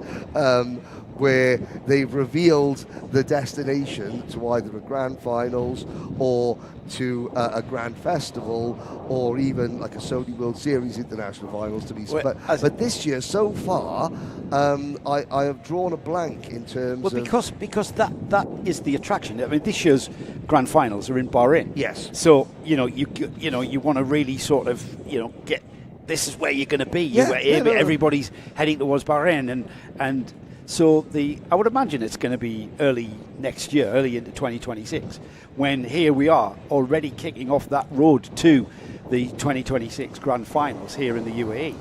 where they've revealed the destination to either a grand finals or to a grand festival or even like a Sony World Series International Finals to be. But this year, so far, I have drawn a blank in terms of... because that is the attraction. I mean, this year's grand finals are in Bahrain. Yes. So, you want to really sort of, get... This is where you're going to be. Everybody's heading towards Bahrain, and so I would imagine it's going to be early next year, early into 2026, when here we are already kicking off that road to the 2026 grand finals here in the UAE.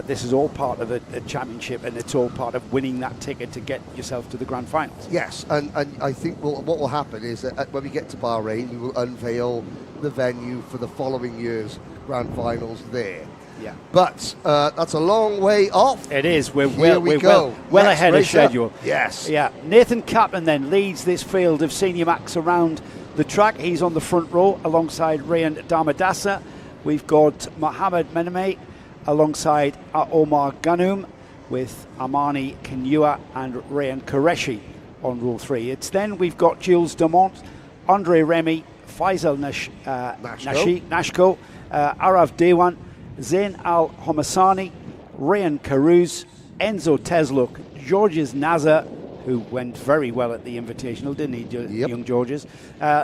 This is all part of a championship, and it's all part of winning that ticket to get yourself to the grand finals. Yes, and I think what will happen is that when we get to Bahrain, we will unveil the venue for the following year's grand finals there. Yeah, but that's a long way off. It is. We're well ahead of schedule. Yes. Yeah. Nathan Kaplan then leads this field of Senior Max around the track. He's on the front row alongside Rayan Damadasa. We've got Mohamed Mename alongside Omar Ghanum with Amani Kenyua and Rayan Qureshi on row 3. It's then we've got Jules Dumont, Andre Remy, Faisal Nashko, Arav Dewan, Zain Al Homasani, Rayan Karuz, Enzo Tesluk, Georges Nazar, who went very well at the Invitational, didn't he, young Georges?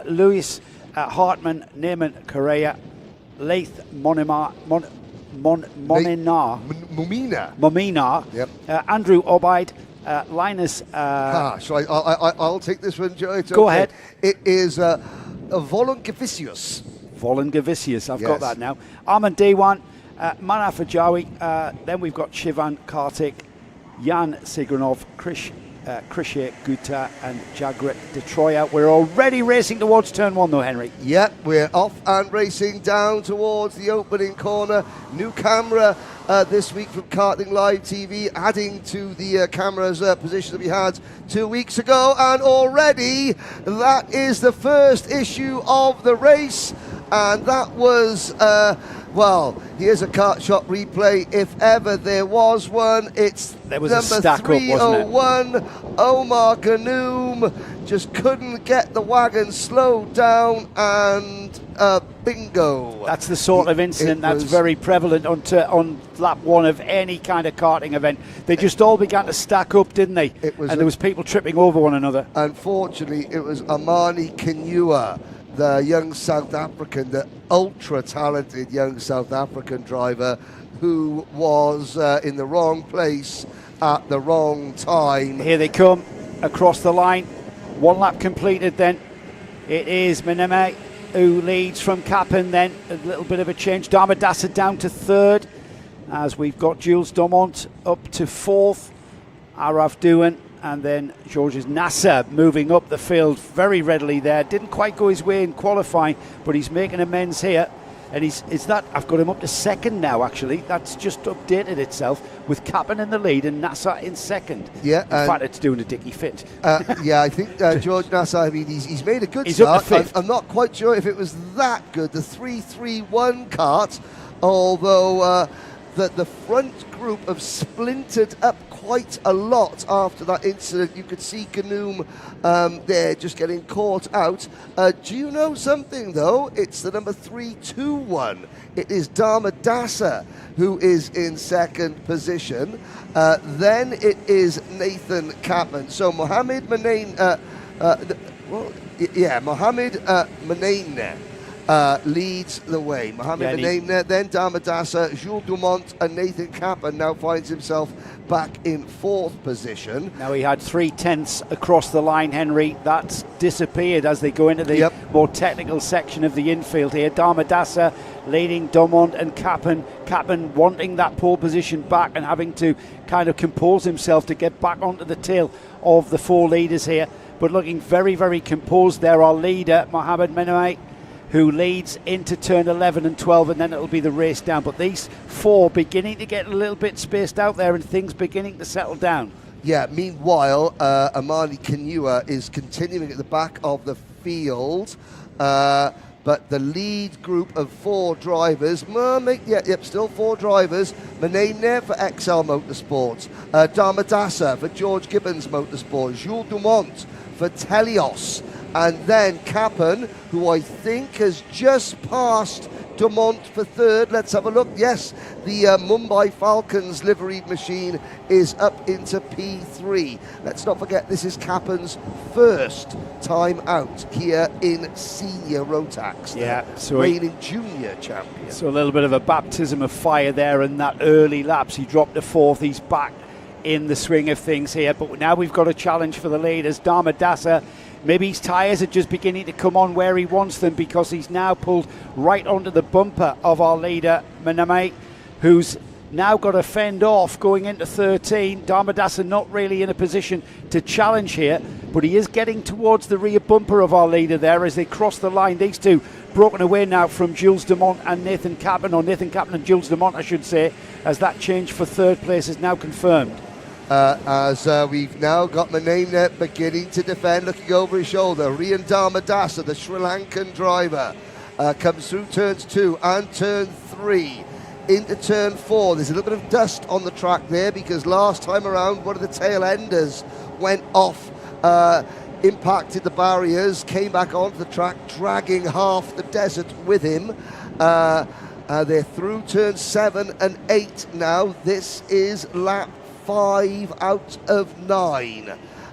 Luis Hartman, Neyman Correa, Laith Mumina. Yep. Andrew Obaid, Linus. I'll take this one, Joe. It's Go okay. ahead. It is Volungavicius. Volungavicius, I've got Yes. that now. Arman Dewan, Manaf Ajawi, then we've got Shivan Kartik, Jan Sigranov, Krishe Gutta and Jagrat Detroya. We're already racing towards turn one though, Henry. Yep, we're off and racing down towards the opening corner. New camera this week from Karting Live TV, adding to the camera's position that we had 2 weeks ago. And already that is the first issue of the race. And that was, here's a kart shot replay. If ever there was one, it's there was number a stack 301. Up, wasn't it? Omar Ganoum just couldn't get the wagon slowed down, and bingo. That's the sort of incident that's very prevalent on lap one of any kind of karting event. They just all began to stack up, didn't they? And there was people tripping over one another. Unfortunately, it was Amani Kinua, the young South African, the ultra-talented young South African driver, who was in the wrong place at the wrong time. Here they come across the line. One lap completed then. It is Mineme who leads from Kappen then. A little bit of a change. Damadasa down to third as we've got Jules Domont up to fourth. Araf Douan and then Georges Nasser moving up the field very readily there. Didn't quite go his way in qualifying, but he's making amends here. And I've got him up to second now, actually. That's just updated itself with Kappen in the lead and Nasser in second. Yeah, in fact, it's doing a dicky fit. I think George Nasser, I mean, he's made a good he's start. Up to fifth. I'm not quite sure if it was that good, the 3-3-1 kart, although the front group have splintered up quite a lot after that incident. You could see Ganoum there just getting caught out. Do you know something though? It's the number 3-2-1. It is Damadasa who is in second position. Then it is Nathan Kappen. So Mohamed Manain, Mohamed Manain leads the way. Mohamed Manain, then Damadasa, Jules Dumont, and Nathan Kappen now finds himself back in fourth position. Now he had 3/10 across the line, Henry. That's disappeared as they go into the more technical section of the infield here. Damadasa leading Dumont and Kappen. Kappen wanting that pole position back and having to kind of compose himself to get back onto the tail of the four leaders here. But looking very, very composed there. Our leader, Mohamed Manain, who leads into turn 11 and 12, and then it'll be the race down. But these four beginning to get a little bit spaced out there and things beginning to settle down. Yeah, meanwhile, Amani Kinua is continuing at the back of the field. But the lead group of four drivers, still four drivers. Manain for XL Motorsports, Damadasa for George Gibbons Motorsports, Jules Dumont for Telios, and then Kappen, who I think has just passed Dumont for third. Let's have a look. Yes, the Mumbai Falcons liveried machine is up into P3. Let's not forget, this is Kappen's first time out here in senior Rotax. Yeah, so reigning junior champion. So a little bit of a baptism of fire there in that early laps. He dropped to fourth. He's back in the swing of things here. But now we've got a challenge for the leaders. Damadasa, maybe his tyres are just beginning to come on where he wants them, because he's now pulled right onto the bumper of our leader, Manain, who's now got to fend off going into 13. Damadasa not really in a position to challenge here, but he is getting towards the rear bumper of our leader there as they cross the line. These two broken away now from Jules Dumont and Nathan Kappen, or Nathan Kappen and Jules Dumont, I should say, as that change for third place is now confirmed. As we've now got Manain beginning to defend, looking over his shoulder. Rian Damadasa, the Sri Lankan driver, comes through turns 2 and turn 3 into turn 4. There's a little bit of dust on the track there because last time around one of the tail enders went off, impacted the barriers, came back onto the track, dragging half the desert with him. They're through turn 7 and 8 now. This is lap 5 out of 9.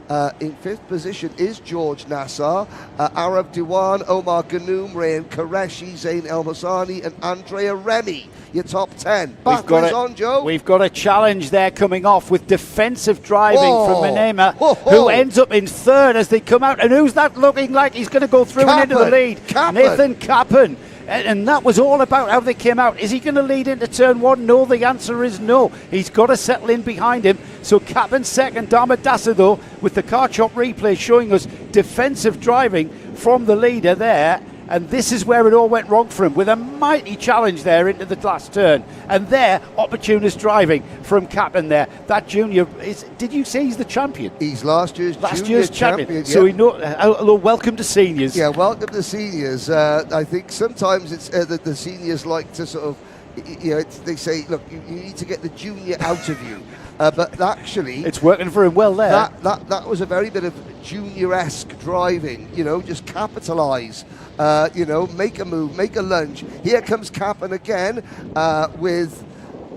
In 5th position is George Nassar, Arab Diwan, Omar Ghannoum, Rayan Qureshi, Zain El Hassani, and Andrea Remy. Your top 10. Battle is on, Joe. We've got a challenge there coming off with defensive driving from Manema, who ends up in 3rd as they come out. And who's that looking like he's going to go through and into the lead? Nathan Kappen. And that was all about how they came out. Is he going to lead into turn 1? No, the answer is no. He's got to settle in behind him. So Kappen second, Damadasa though, with the car chop replay showing us defensive driving from the leader there. And this is where it all went wrong for him, with a mighty challenge there into the last turn. And there, opportunist driving from Kappen there. That junior, did you say he's the champion? He's last year's champion. Yeah. So welcome to seniors. Yeah, welcome to seniors. I think sometimes it's the seniors like to sort of, they say, look, you need to get the junior out of you. But actually, it's working for him well there. That was a very bit of junior-esque driving. Just capitalise. Make a move, make a lunge. Here comes Kappen again with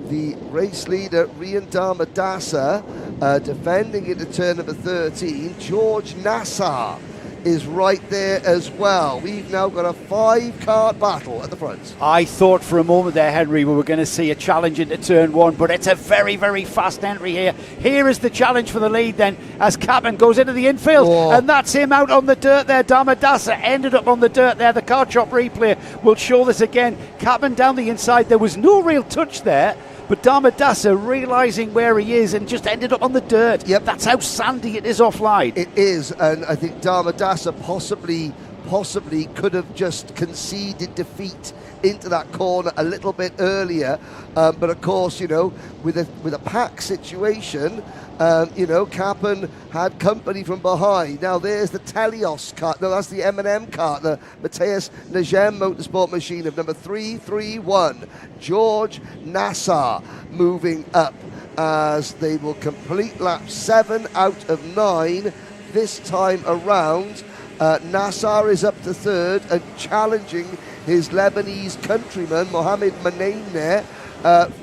the race leader Rian Damadasa defending into turn number 13. George Nassar is right there as well. We've now got a 5-card battle at the front. I thought for a moment there, Henry, we were going to see a challenge into turn 1, but it's a very, very fast entry here. Here is the challenge for the lead then, as Kappen goes into the infield, and that's him out on the dirt there. Damadasa ended up on the dirt there. The car chop replay will show this again. Kappen down the inside. There was no real touch there, but Damadasa realising where he is and just ended up on the dirt. Yep. That's how sandy it is offline. It is, and I think Damadasa possibly could have just conceded defeat into that corner a little bit earlier. But of course, with a pack situation, Kappen had company from behind. Now there's the Telios car. No, that's the M&M car, the Mateus Najem Motorsport machine of number 331. George Nassar moving up as they will complete lap 7 out of 9 this time around. Nassar is up to 3rd and challenging his Lebanese countryman Mohamed Manaim there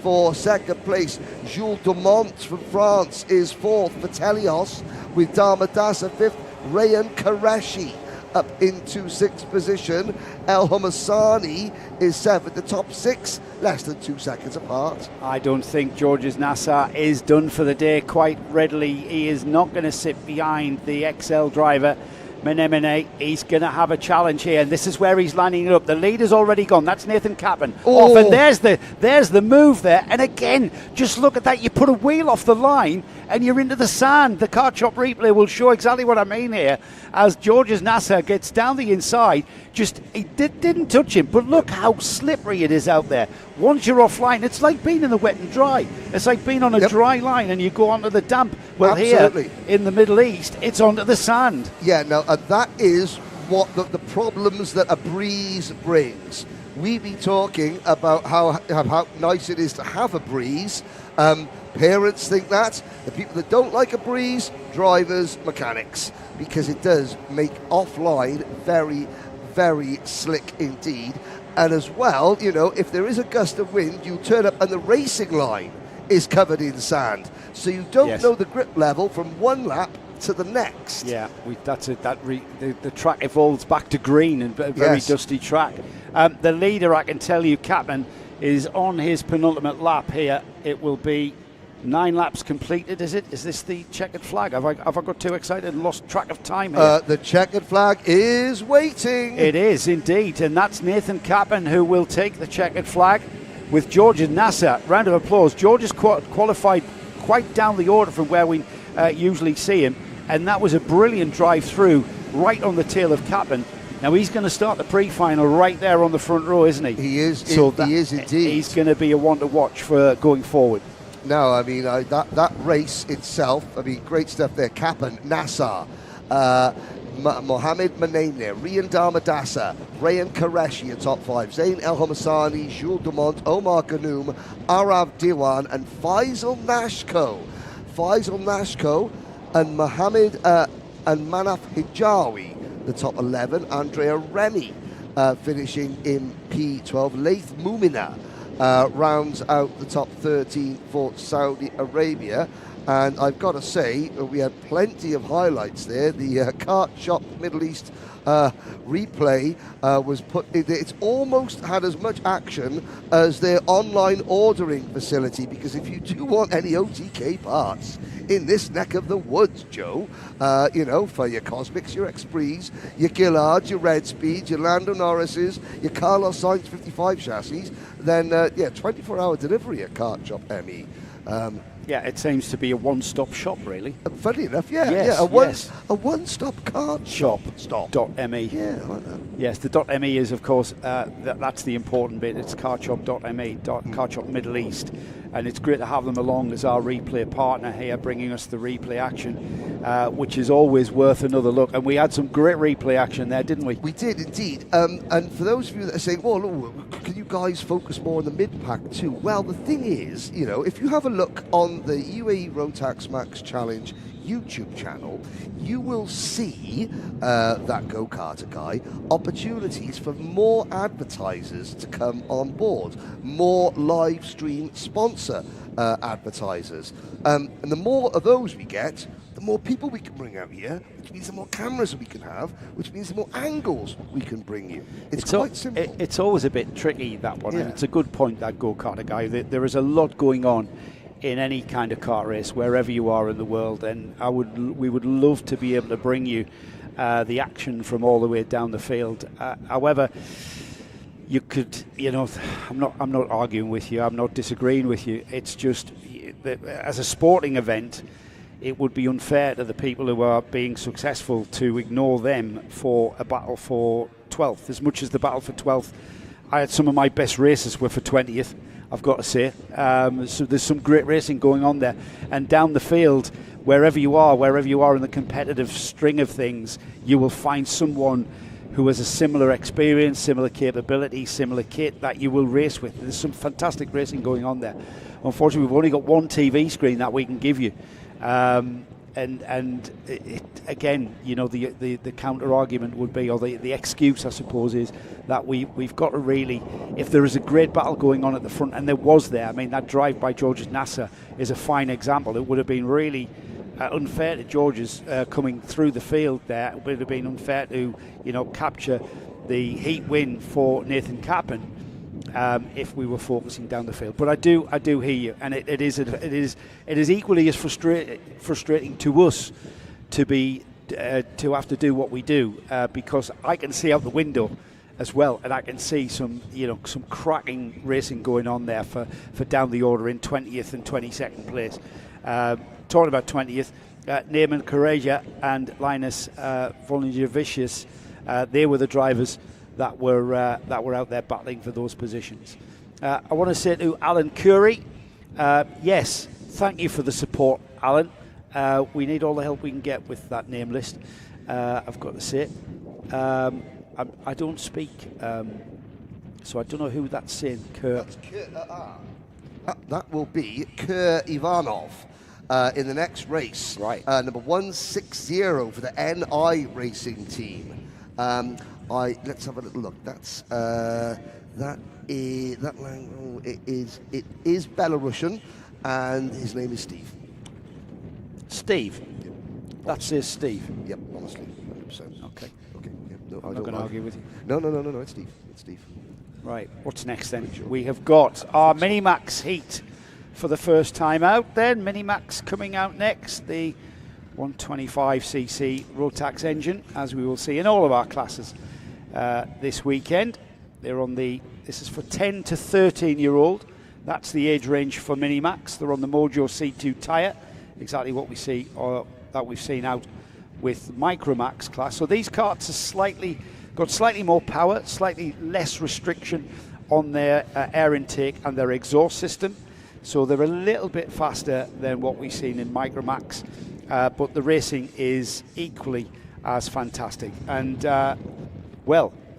for 2nd place. Jules Dumont from France is 4th for Telios, with Damadasa 5th. Rayan Qureshi up into 6th position. El Hamasani is 7th. The top 6 less than 2 seconds apart. I don't think George's Nassar is done for the day quite readily. He is not going to sit behind the XL driver Menemene. He's going to have a challenge here, and this is where he's lining it up. The leader's already gone. That's Nathan Kappen off, and there's the move there. And again, just look at that. You put a wheel off the line and you're into the sand. The car chop replay will show exactly what I mean here, as George's Nassar gets down the inside. He didn't touch him, but look how slippery it is out there. Once you're offline, it's like being in the wet and dry. It's like being on a dry line and you go onto the damp. Well, absolutely. Here in the Middle East, it's onto the sand. Yeah, no, that is what the problems that a breeze brings. We've been talking about how nice it is to have a breeze. Parents think that. The people that don't like a breeze, drivers, mechanics, because it does make offline very, very slick indeed. And as well, if there is a gust of wind, you turn up and the racing line is covered in sand. So you don't know the grip level from one lap to the next. Yeah, that's it. The track evolves back to green and a very dusty track. The leader, I can tell you, Kappen, is on his penultimate lap here. It will be 9 laps completed, is it? Is this the checkered flag? Have I got too excited and lost track of time here? The checkered flag is waiting. It is indeed, and that's Nathan Kappen who will take the checkered flag with George Nassar. Round of applause. George has qualified quite down the order from where we usually see him, and that was a brilliant drive through right on the tail of Kappen. Now he's going to start the pre-final right there on the front row, isn't he? He is. He is indeed. He's going to be a one to watch for going forward. No, I mean, that race itself, great stuff there. Kappen, Nassar, Mohamed Manaim there, Rian Damadasa, Rayan Qureshi at top 5, Zain El Hamasani, Jules Dumont, Omar Ghannoum, Arab Diwan, and Faisal Nashko, and Mohamed and Manaf Hijawi, the top 11. Andrea Remy finishing in P12. Laith Mumina rounds out the top 13 for Saudi Arabia. And I've got to say, we had plenty of highlights there. The Kart Shop Middle East replay was put. It's almost had as much action as their online ordering facility, because if you do want any OTK parts in this neck of the woods, Joe, for your Cosmics, your Express, your Gillards, your Red Speeds, your Lando Norrises, your Carlos Sainz 55 chassis, then 24-hour delivery at Kart Shop ME. Yeah, it seems to be a one-stop shop, really. Funny enough, a one-stop Kart shop. .me. Yeah, I like that. Yes, the .me is, of course, that's the important bit. It's kartshop.me, Kart Shop Middle East. And it's great to have them along as our replay partner here, bringing us the replay action, which is always worth another look. And we had some great replay action there, didn't we? We did indeed. And for those of you that are saying, well, look, can you guys focus more on the mid-pack too? Well, the thing is, if you have a look on the UAE Rotax Max Challenge YouTube channel, you will see that go-karter guy opportunities for more advertisers to come on board, more live stream sponsor advertisers, and the more of those we get, the more people we can bring out here, which means the more cameras we can have, which means the more angles we can bring you. It's quite simple. It's always a bit tricky, that one, Yeah. and it's a good point, that go-karter guy. There is a lot going on in any kind of kart race, wherever you are in the world, and we would love to be able to bring you the action from all the way down the field. However, you could, I'm not arguing with you, I'm not disagreeing with you. It's just that as a sporting event, it would be unfair to the people who are being successful to ignore them for a battle for 12th. As much as the battle for 12th, I had some of my best races were for 20th. I've got to say. So there's some great racing going on there. And down the field, wherever you are in the competitive string of things, you will find someone who has a similar experience, similar capability, similar kit that you will race with. There's some fantastic racing going on there. Unfortunately, we've only got one TV screen that we can give you. And again, the counter argument would be, or the excuse, I suppose, is that we've got to really, if there is a great battle going on at the front, and there was there, I mean, that drive by George's Nasser is a fine example. It would have been really unfair to George's coming through the field there. It would have been unfair to, capture the heat win for Nathan Capon. If we were focusing down the field, but I do hear you, and it is equally as frustrating to us to have to do what we do, because I can see out the window as well, and I can see some cracking racing going on there for down the order in 20th and 22nd place. Talking about 20th, Neyman Correia and Linus Volnjevicius, they were the drivers that were out there battling for those positions. I want to say to Alan Curry, yes, thank you for the support, Alan. We need all the help we can get with that name list, I've got to say. I don't speak, so I don't know who that's saying. That's that will be Kerr Ivanov in the next race. Right. Number 160 for the NI racing team. Let's have a little look. That's it is Belarusian, and his name is Steve. Steve. Yep. That says Steve. Yep, honestly, 100%. Okay. Yep. No, I'm not going to argue with you. No. It's Steve. It's Steve. Right. What's next then? We have got our Minimax heat for the first time out. Then Minimax coming out next. The 125cc Rotax engine, as we will see in all of our classes this weekend. This is for 10 to 13-year-old. That's the age range for Minimax. They're on the Mojo C2 tyre, exactly what we see, or that we've seen out with Micromax class. So these karts are got slightly more power, slightly less restriction on their air intake and their exhaust system. So they're a little bit faster than what we've seen in Micromax. But the racing is equally as fantastic. And,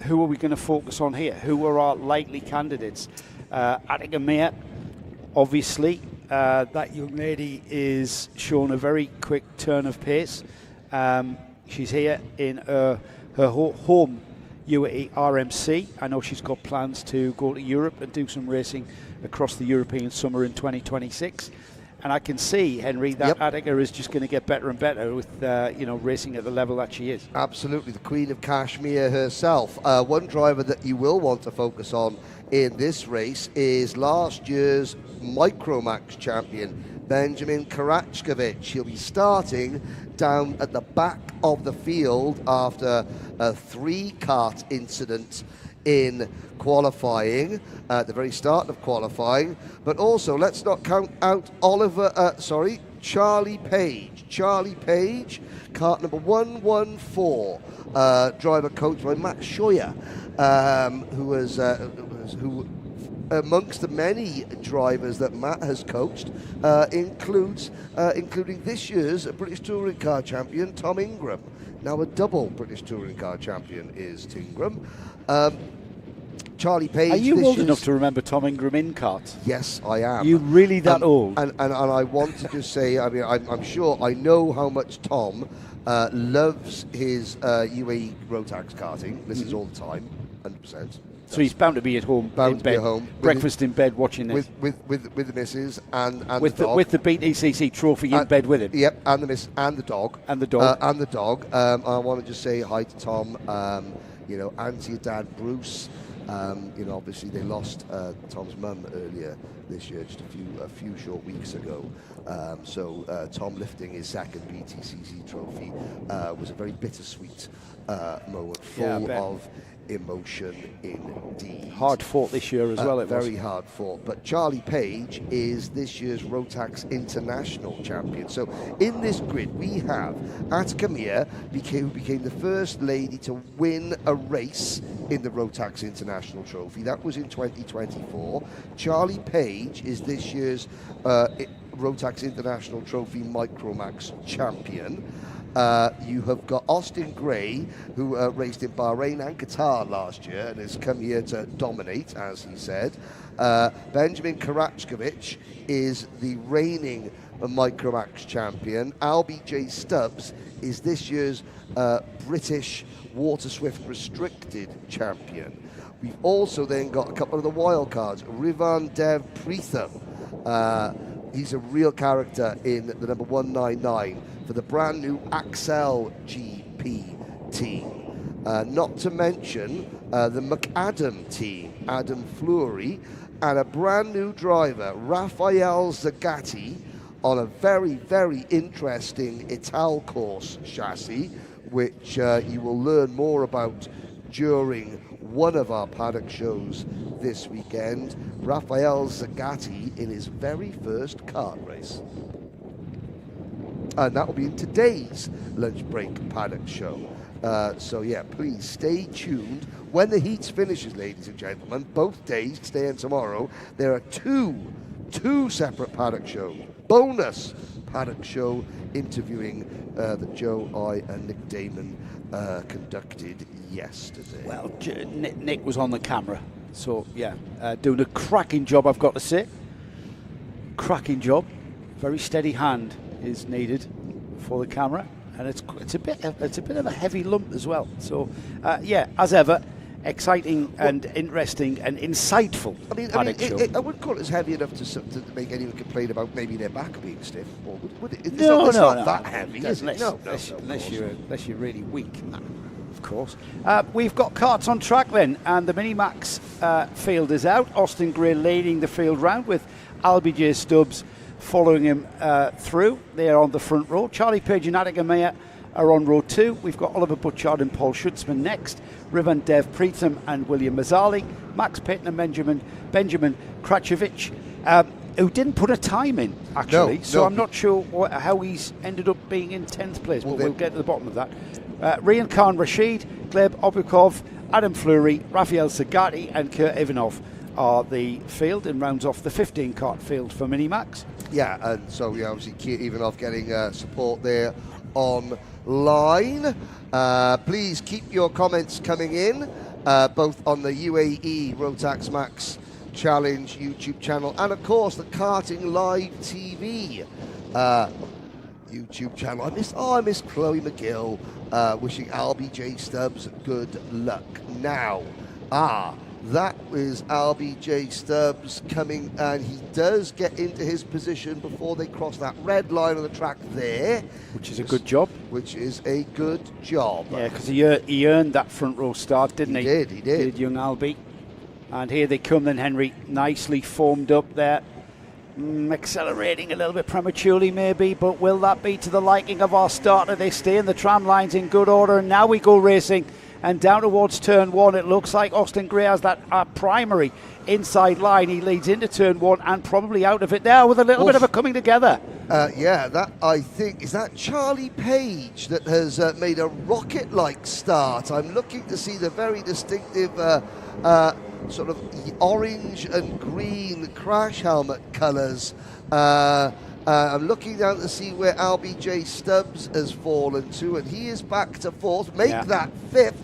who are we going to focus on here? Who are our likely candidates? Attica Meir, obviously. That young lady is showing a very quick turn of pace. She's here in her home UAE RMC. I know she's got plans to go to Europe and do some racing across the European summer in 2026. And I can see, Henry, that Attica is just going to get better and better with, racing at the level that she is. Absolutely, the Queen of Kashmir herself. One driver that you will want to focus on in this race is last year's Micromax champion, Benjamin Karachkovich. He'll be starting down at the back of the field after a 3-kart incident in qualifying, at the very start of qualifying. But also, let's not count out Charlie Page. Charlie Page, kart number 114, driver coached by Matt Scheuer, who amongst the many drivers that Matt has coached, including this year's British Touring Car champion, Tom Ingram. Now a double British Touring Car champion is Tingram. Charlie Page. Are you old enough to remember Tom Ingram in karts? Yes, I am. You really that old? And I want to just say, I mean, I'm sure I know how much Tom loves his UAE Rotax karting. This is all the time, 100%. So he's bound to be at home, in bed, breakfast in bed, watching this with the missus and with the dog. With the BTCC trophy in bed with him. Yep, and the miss and the dog and the dog and the dog. I want to just say hi to Tom. And to your dad Bruce. Obviously they lost Tom's mum earlier this year, just a few short weeks ago. So Tom lifting his second BTCC trophy was a very bittersweet moment, full of emotion indeed. Hard fought this year as well. Very hard fought. But Charlie Page is this year's Rotax International champion. So in this grid we have Attica Mir, who became the first lady to win a race in the Rotax International Trophy. That was in 2024. Charlie Page is this year's Rotax International Trophy Micromax champion. You have got Austin Gray, who raced in Bahrain and Qatar last year and has come here to dominate, as he said. Benjamin Karachkovich is the reigning Micromax champion. Albie J. Stubbs is this year's British Water Swift Restricted champion. We've also then got a couple of the wild cards. Rivan Dev Pritham. He's a real character in the number 199 for the brand new Axel GP team. Not to mention the McAdam team, Adam Fleury, and a brand new driver, Raphael Zagatti, on a very, very interesting Ital course chassis, which you will learn more about during one of our paddock shows this weekend. Raphael Zagatti in his very first kart race. And that will be in today's lunch break paddock show. So yeah, please stay tuned. When the heats finishes, ladies and gentlemen, both days, today and tomorrow, there are two separate paddock shows. Bonus paddock show interviewing that Joe, I, and Nick Damon conducted yesterday. Well, Nick was on the camera, so yeah, doing a cracking job, I've got to say. Cracking job. Very steady hand is needed for the camera, and it's a bit of a heavy lump as well. So as ever, exciting and interesting and insightful. I wouldn't call it as heavy enough to make anyone complain about maybe their back being stiff. Or would it? It's not that heavy, is it? Unless you're really weak. No, of course. We've got karts on track then, and the Minimax field is out. Austin Gray leading the field round with Albie J. Stubbs following him through. They are on the front row. Charlie Page and Attica Meyer are on row 2. We've got Oliver Butchard and Paul Schutzman next. Rivan Dev Pritham and William Mazzali. Max Payton and Benjamin Krachovich, who didn't put a time in, actually. So I'm not sure how he's ended up being in 10th place, but we'll get to the bottom of that. Rian Khan Rashid, Gleb Obukov, Adam Fleury, Raphael Zagatti and Kurt Ivanov are the field, and rounds off the 15-kart field for Minimax. Yeah, and so obviously Kurt Ivanov getting support there online. Please keep your comments coming in, both on the UAE Rotax Max Challenge YouTube channel and of course the Karting Live TV YouTube channel. I miss Chloe McGill, wishing Albie J. Stubbs good luck. Now, That is LBJ Stubbs coming, and he does get into his position before they cross that red line on the track there. Which is a good job. Which is a good job. Yeah, because he earned that front row start, didn't he? He did. Young Albie. And here they come then, Henry, nicely formed up there. Accelerating a little bit prematurely maybe, but will that be to the liking of our starter? They stay in the tram lines in good order, and now we go racing. And down towards turn 1, it looks like Austin Gray has that primary inside line. He leads into turn 1 and probably out of it there with a little bit of a coming together. Yeah, that I think, is that Charlie Page that has made a rocket-like start. I'm looking to see the very distinctive sort of orange and green crash helmet colours. I'm looking down to see where LBJ Stubbs has fallen to, and he is back to 4th. Make that 5th,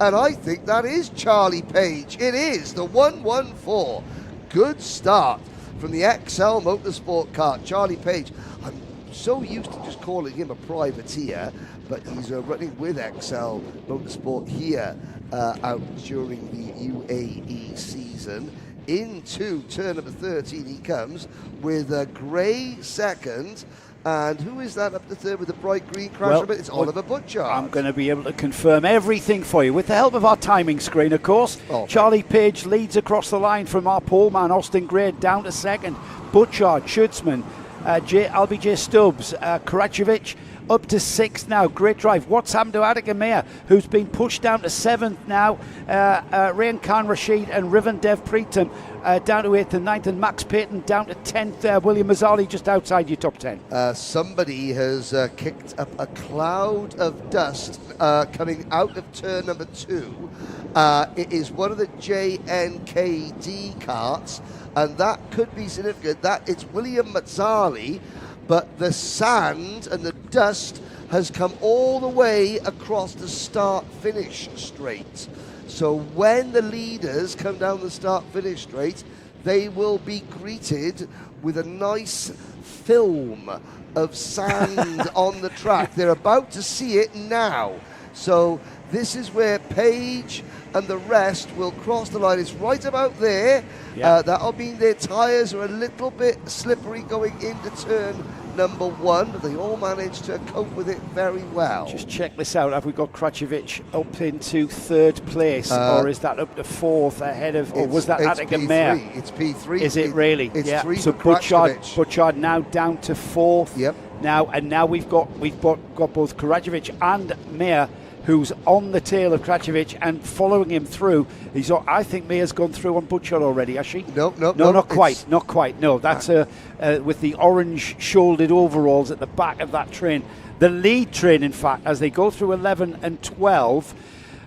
and I think that is Charlie Page. It is the 114. Good start from the XL Motorsport car. Charlie Page, I'm so used to just calling him a privateer, but he's running with XL Motorsport here out during the UAE season. Into turn number 13 he comes with a Gray second, and who is that up the third with the bright green crash? It's Oliver Butchart. I'm going to be able to confirm everything for you with the help of our timing screen, of course. Charlie Page leads across the line from our pole man Austin Gray down to second. Butchart, Schutzman, LBJ Stubbs, Karacevic up to 6th now. Great drive. What's happened to Attica Meir, who's been pushed down to 7th now? Rayan Khan Rashid and Rivan Dev Preetam down to 8th and 9th, and Max Payton down to 10th there. William Mazzali just outside your top 10. Somebody has kicked up a cloud of dust coming out of turn number 2. It is one of the JNKD carts, and that could be significant. That it's William Mazzali, but the sand and the dust has come all the way across the start-finish straight. So when the leaders come down the start-finish straight, they will be greeted with a nice film of sand on the track. They're about to see it now. So this is where Page and the rest will cross the line. It's right about there. That'll mean their tyres are a little bit slippery going into turn number 1, but they all managed to cope with it very well. Just check this out. Have we got Karacevic up into 3rd place, or is that up to 4th ahead of, or was that Attica Meir? It's P3. Is it really? It's 3 so for Butchart now down to 4th. Yep. Now we've got both Karacevic and Meir, who's on the tail of Karacevic and following him through. I think Meir's gone through on Butchart already, has she? No, not quite. No, that's with the orange shouldered overalls at the back of that train. The lead train, in fact, as they go through 11 and 12.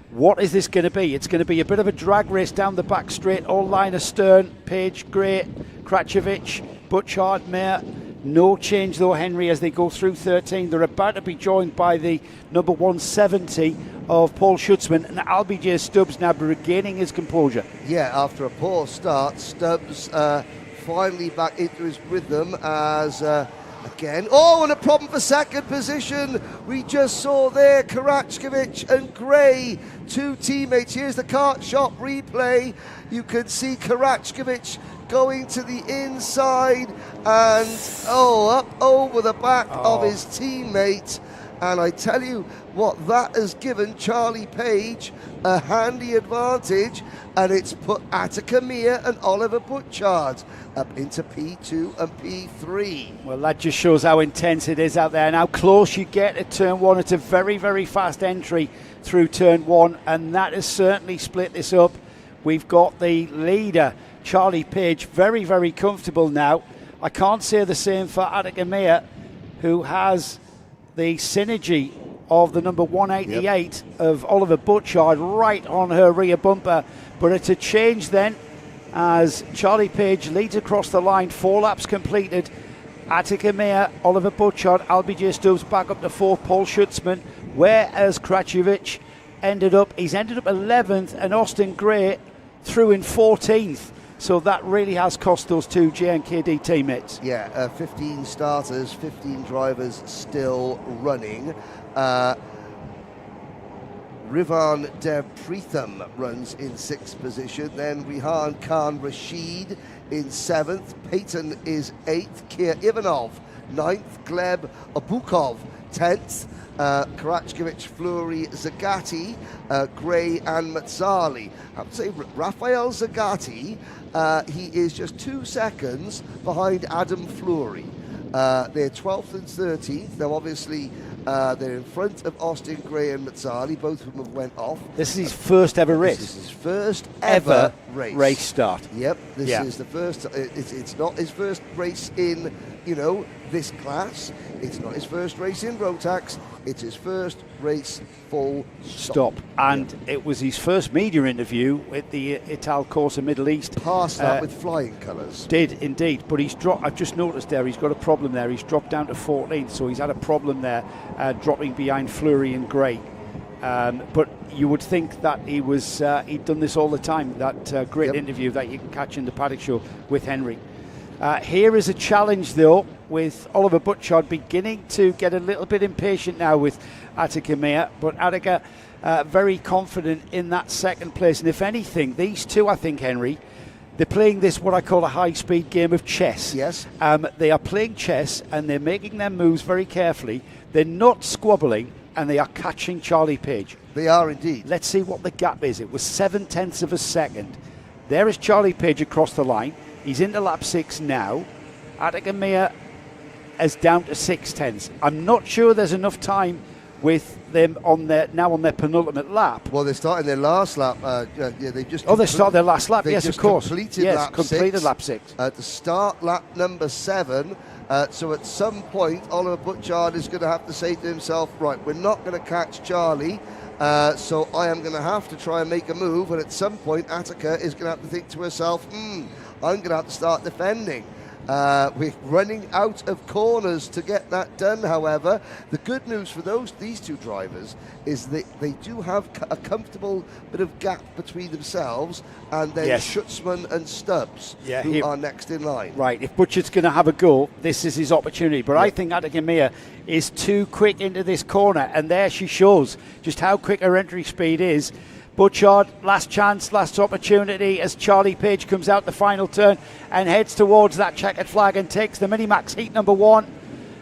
What is this going to be? It's going to be a bit of a drag race down the back straight, all line astern. Page, Gray, Karacevic, Butchart, Meir. No change though, Henry, as they go through 13. They're about to be joined by the number 170 of Paul Schutzman, and LBJ Stubbs now regaining his composure. Yeah, after a poor start, Stubbs finally back into his rhythm as again. And a problem for second position. We just saw there Karacevic and Gray, 2 teammates. Here's the kart shop replay. You can see Karacevic going to the inside and up over the back of his teammate. And I tell you what, that has given Charlie Page a handy advantage, and it's put Attica Meir and Oliver Butchart up into P2 and P3. Well, that just shows how intense it is out there and how close you get at turn 1. It's a very, very fast entry through turn 1, and that has certainly split this up. We've got the leader, Charlie Page, very, very comfortable now. I can't say the same for Attica Meir, who has the synergy of the number 188 of Oliver Butchart right on her rear bumper. But it's a change then as Charlie Page leads across the line, 4 laps completed. Attica Meir, Oliver Butchart, LBJ Stubbs back up to 4th, Paul Schutzman. Whereas Karacevic ended up 11th, and Austin Gray through in 14th. So that really has cost those 2 JNKD teammates. 15 starters, 15 drivers still running. Rivan Dev Pritham runs in 6th position. Then Rihan Khan Rashid in 7th. Peyton is 8th. Kia Ivanov 9th. Gleb Abukov 10th. Karachkevich, Fleury, Zagati, Gray and Mazzali. I would say Rafael Zagati, he is just 2 seconds behind Adam Fleury. They're 12th and 13th. Now obviously they're in front of Austin Gray and Mazzali. Both of them have went off. This is his first ever race. This is his first ever race start. Yep, this is the first. It's not his first race in, this class. It's not his first race in Rotax. It's his first race full stop. And it was his first media interview at the Ital Corsa Middle East. Passed that with flying colours. Did indeed, but he's dropped. I've just noticed there he's got a problem there. He's dropped down to 14th, so he's had a problem there, dropping behind Fleury and Gray. But you would think that he'd done this all the time. That great interview that you can catch in the Paddock Show with Henry. Here is a challenge, though, with Oliver Butchard beginning to get a little bit impatient now with Attica Meir, but Attica very confident in that second place. And if anything, these two, I think, Henry, they're playing this, what I call a high-speed game of chess. Yes. They are playing chess, and they're making their moves very carefully. They're not squabbling, and they are catching Charlie Page. They are indeed. Let's see what the gap is. It was 0.7 of a second. There is Charlie Page across the line. He's into lap 6 now. Attica Meir is down to 0.6. I'm not sure there's enough time with them on their penultimate lap. Well, they're starting their last lap. They just. They started their last lap. Yes, of course. Completed lap 6. To start lap number 7. So at some point, Oliver Butchard is going to have to say to himself, right, we're not going to catch Charlie. So I am going to have to try and make a move. And at some point, Attica is going to have to think to herself, I'm going to have to start defending. We're running out of corners to get that done, however. The good news for these two drivers is that they do have a comfortable bit of gap between themselves and then Schutzman and Stubbs, who are next in line. Right, if Butchard's going to have a go, this is his opportunity. But I think Attica Meir is too quick into this corner, and there she shows just how quick her entry speed is. Butchard, last chance, last opportunity as Charlie Page comes out the final turn and heads towards that checkered flag and takes the Minimax heat number 1.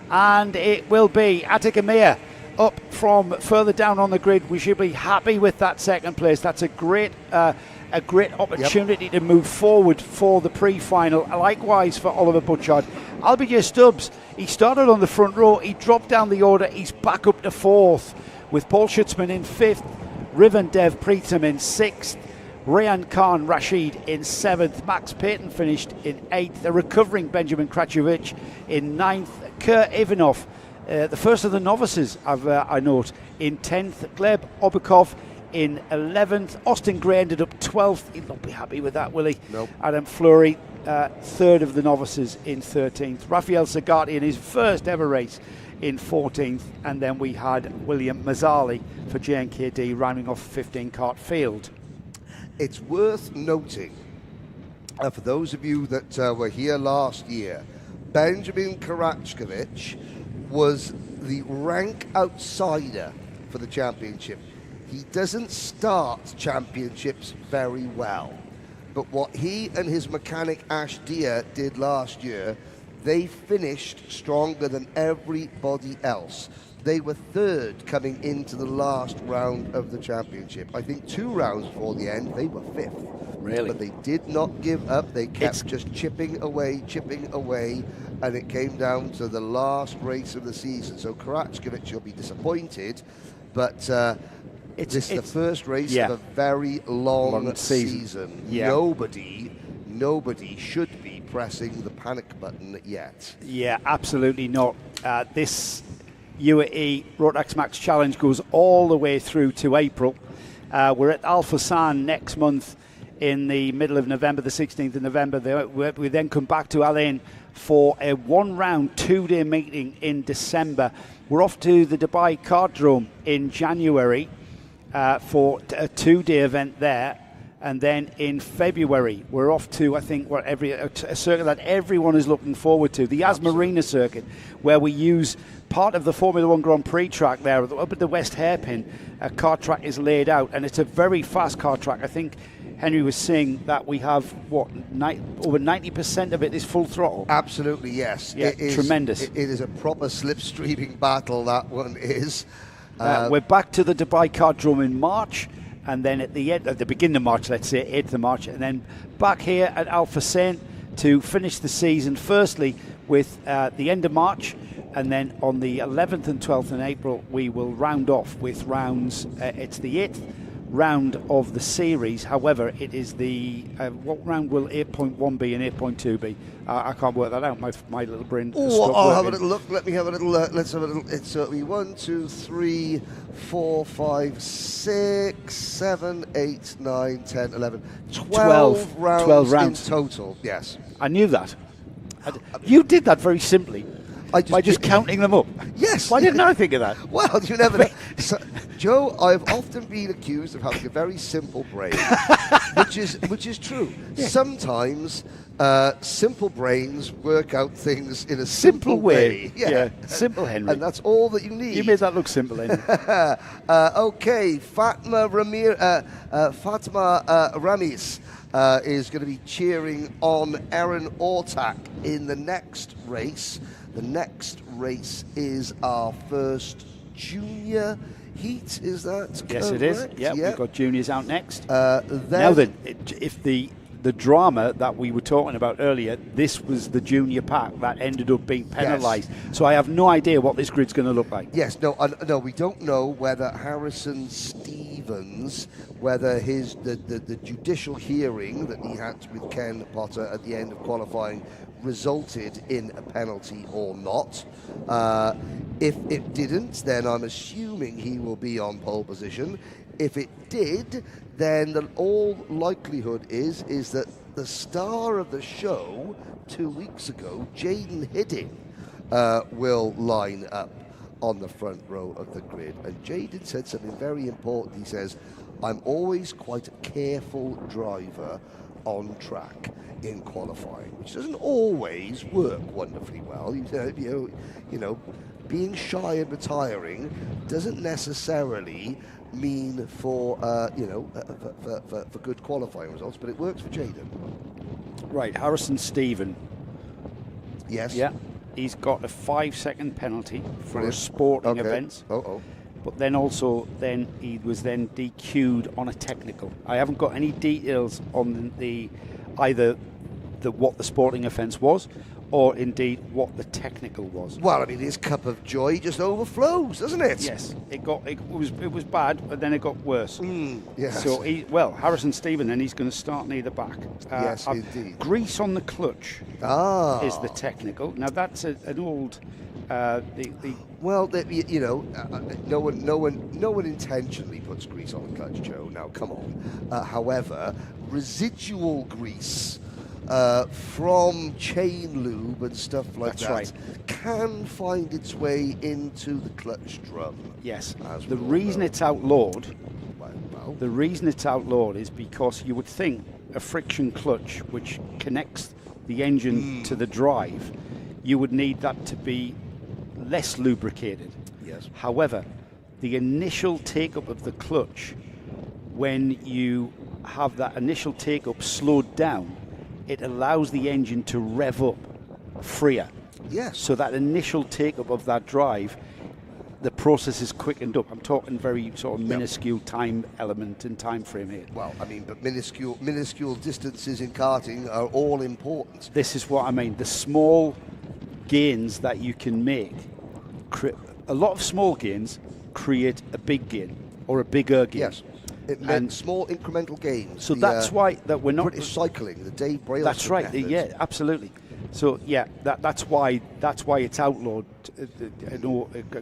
And it will be Attica Meir up from further down on the grid. We should be happy with that second place. That's a great opportunity to move forward for the pre-final. Likewise for Oliver Butchard. Albie Stubbs, he started on the front row. He dropped down the order. He's back up to 4th with Paul Schutzman in 5th. Rivan Dev Pritham in 6th, Rayan Khan Rashid in 7th, Max Payton finished in 8th, the recovering Benjamin Krachevich in 9th, Kurt Ivanov, the first of the novices, I note, in 10th, Gleb Obukov in 11th, Austin Gray ended up 12th, he'll not be happy with that, will he? Nope. Adam Fleury, third of the novices in 13th, Rafael Zagati in his first ever race in 14th, and then we had William Mazzali for JNKD rounding off 15 kart field. It's worth noting, for those of you that were here last year, Benjamin Karachkevich was the rank outsider for the championship. He doesn't start championships very well, but what he and his mechanic Ash Deer did last year, they finished stronger than everybody else. They were 3rd coming into the last round of the championship. I think 2 rounds before the end, they were 5th. Really? But they did not give up. They kept just chipping away, and it came down to the last race of the season. So Karachkevich will be disappointed, but it's the first race of a very long season. Yeah. Nobody should be pressing the panic button yet. Yeah, absolutely not. This UAE Rotax Max Challenge goes all the way through to April. We're at Al Fassan next month in the middle of November, the 16th of November. We then come back to Al Ain for a 1-round, 2-day meeting in December. We're off to the Dubai Kartdrome in January for a 2-day event there. And then in February, we're off to, I think, a circuit that everyone is looking forward to, the Yas Marina circuit, where we use part of the Formula One Grand Prix track there, up at the West Hairpin. A kart track is laid out, and it's a very fast kart track. I think Henry was saying that we have, over 90% of it is full throttle. Absolutely, yes. Yeah, it is, tremendous. It is a proper slipstreaming battle, that one is. We're back to the Dubai Kartdrome in March, and then at the beginning of March, let's say 8th of March, and then back here at Al Hussein to finish the season, firstly with the end of March, and then on the 11th and 12th in April, we will round off with rounds. It's the 8th round of the series. However, it is the what round will 8.1 be and 8.2 be? I can't work that out. My little brain. Oh, I'll have a little look. Let me have a little. Let's have a little. It's 1, 2, 3, 4, 5, 6, 7, 8, 9, 10, 11, 12 rounds. 12 rounds in total. Yes, I knew that. You did that very simply. By just counting them up. Yes. Why didn't I think of that? Well, you never know. So, Joe, I've often been accused of having a very simple brain, which is true. Yeah. Sometimes simple brains work out things in a simple way. Yeah. Simple, Henry. And that's all that you need. You made that look simple, Henry. Okay, Fatima Ramis is going to be cheering on Erin Ortak in the next race. The next race is our first junior heat, is that correct? Yes, it is. Yeah, we've got juniors out next. Now then, if the drama that we were talking about earlier, this was the junior pack that ended up being penalised. Yes. So I have no idea what this grid's going to look like. Yes, no, we don't know whether Harrison Stevens, whether the judicial hearing that he had with Ken Potter at the end of qualifying resulted in a penalty or not. If it didn't, then I'm assuming he will be on pole position. If it did, then all likelihood is that the star of the show 2 weeks ago, Jaden Hidding, will line up on the front row of the grid. And Jaden said something very important. He says, I'm always quite a careful driver on track in qualifying, which doesn't always work wonderfully well. You know, being shy and retiring doesn't necessarily mean for good qualifying results, but it works for Jaden. Right, Harrison Stephen. Yes. Yeah, he's got a 5-second penalty for a sporting event. But then he was then DQ'd on a technical. I haven't got any details on either what the sporting offence was, or indeed what the technical was. Well, I mean, his cup of joy just overflows, doesn't it? Yes, it was bad, but then it got worse. Yes. So Harrison Stephen, then he's going to start near the back. Yes, indeed. Grease on the clutch is the technical. Now that's an old. No one intentionally puts grease on the clutch, Joe. Now, come on. However, residual grease from chain lube and stuff like that can find its way into the clutch drum. Yes. The reason it's outlawed. The reason it's outlawed is because you would think a friction clutch, which connects the engine to the drive, you would need that to be less lubricated. Yes. However, the initial take-up of the clutch, when you have that initial take-up slowed down, it allows the engine to rev up freer. Yes. So that initial take-up of that drive, the process is quickened up. I'm talking very sort of minuscule time element and time frame here. Well, I mean, but minuscule distances in karting are all important. This is what I mean. The small gains that you can make, a lot of small gains create a big gain or a bigger gain. Yes. It meant small incremental gains. So that's why that we're not British cycling, the Dave Brailsford That's right. method. Yeah, absolutely. So yeah, that's why it's outlawed.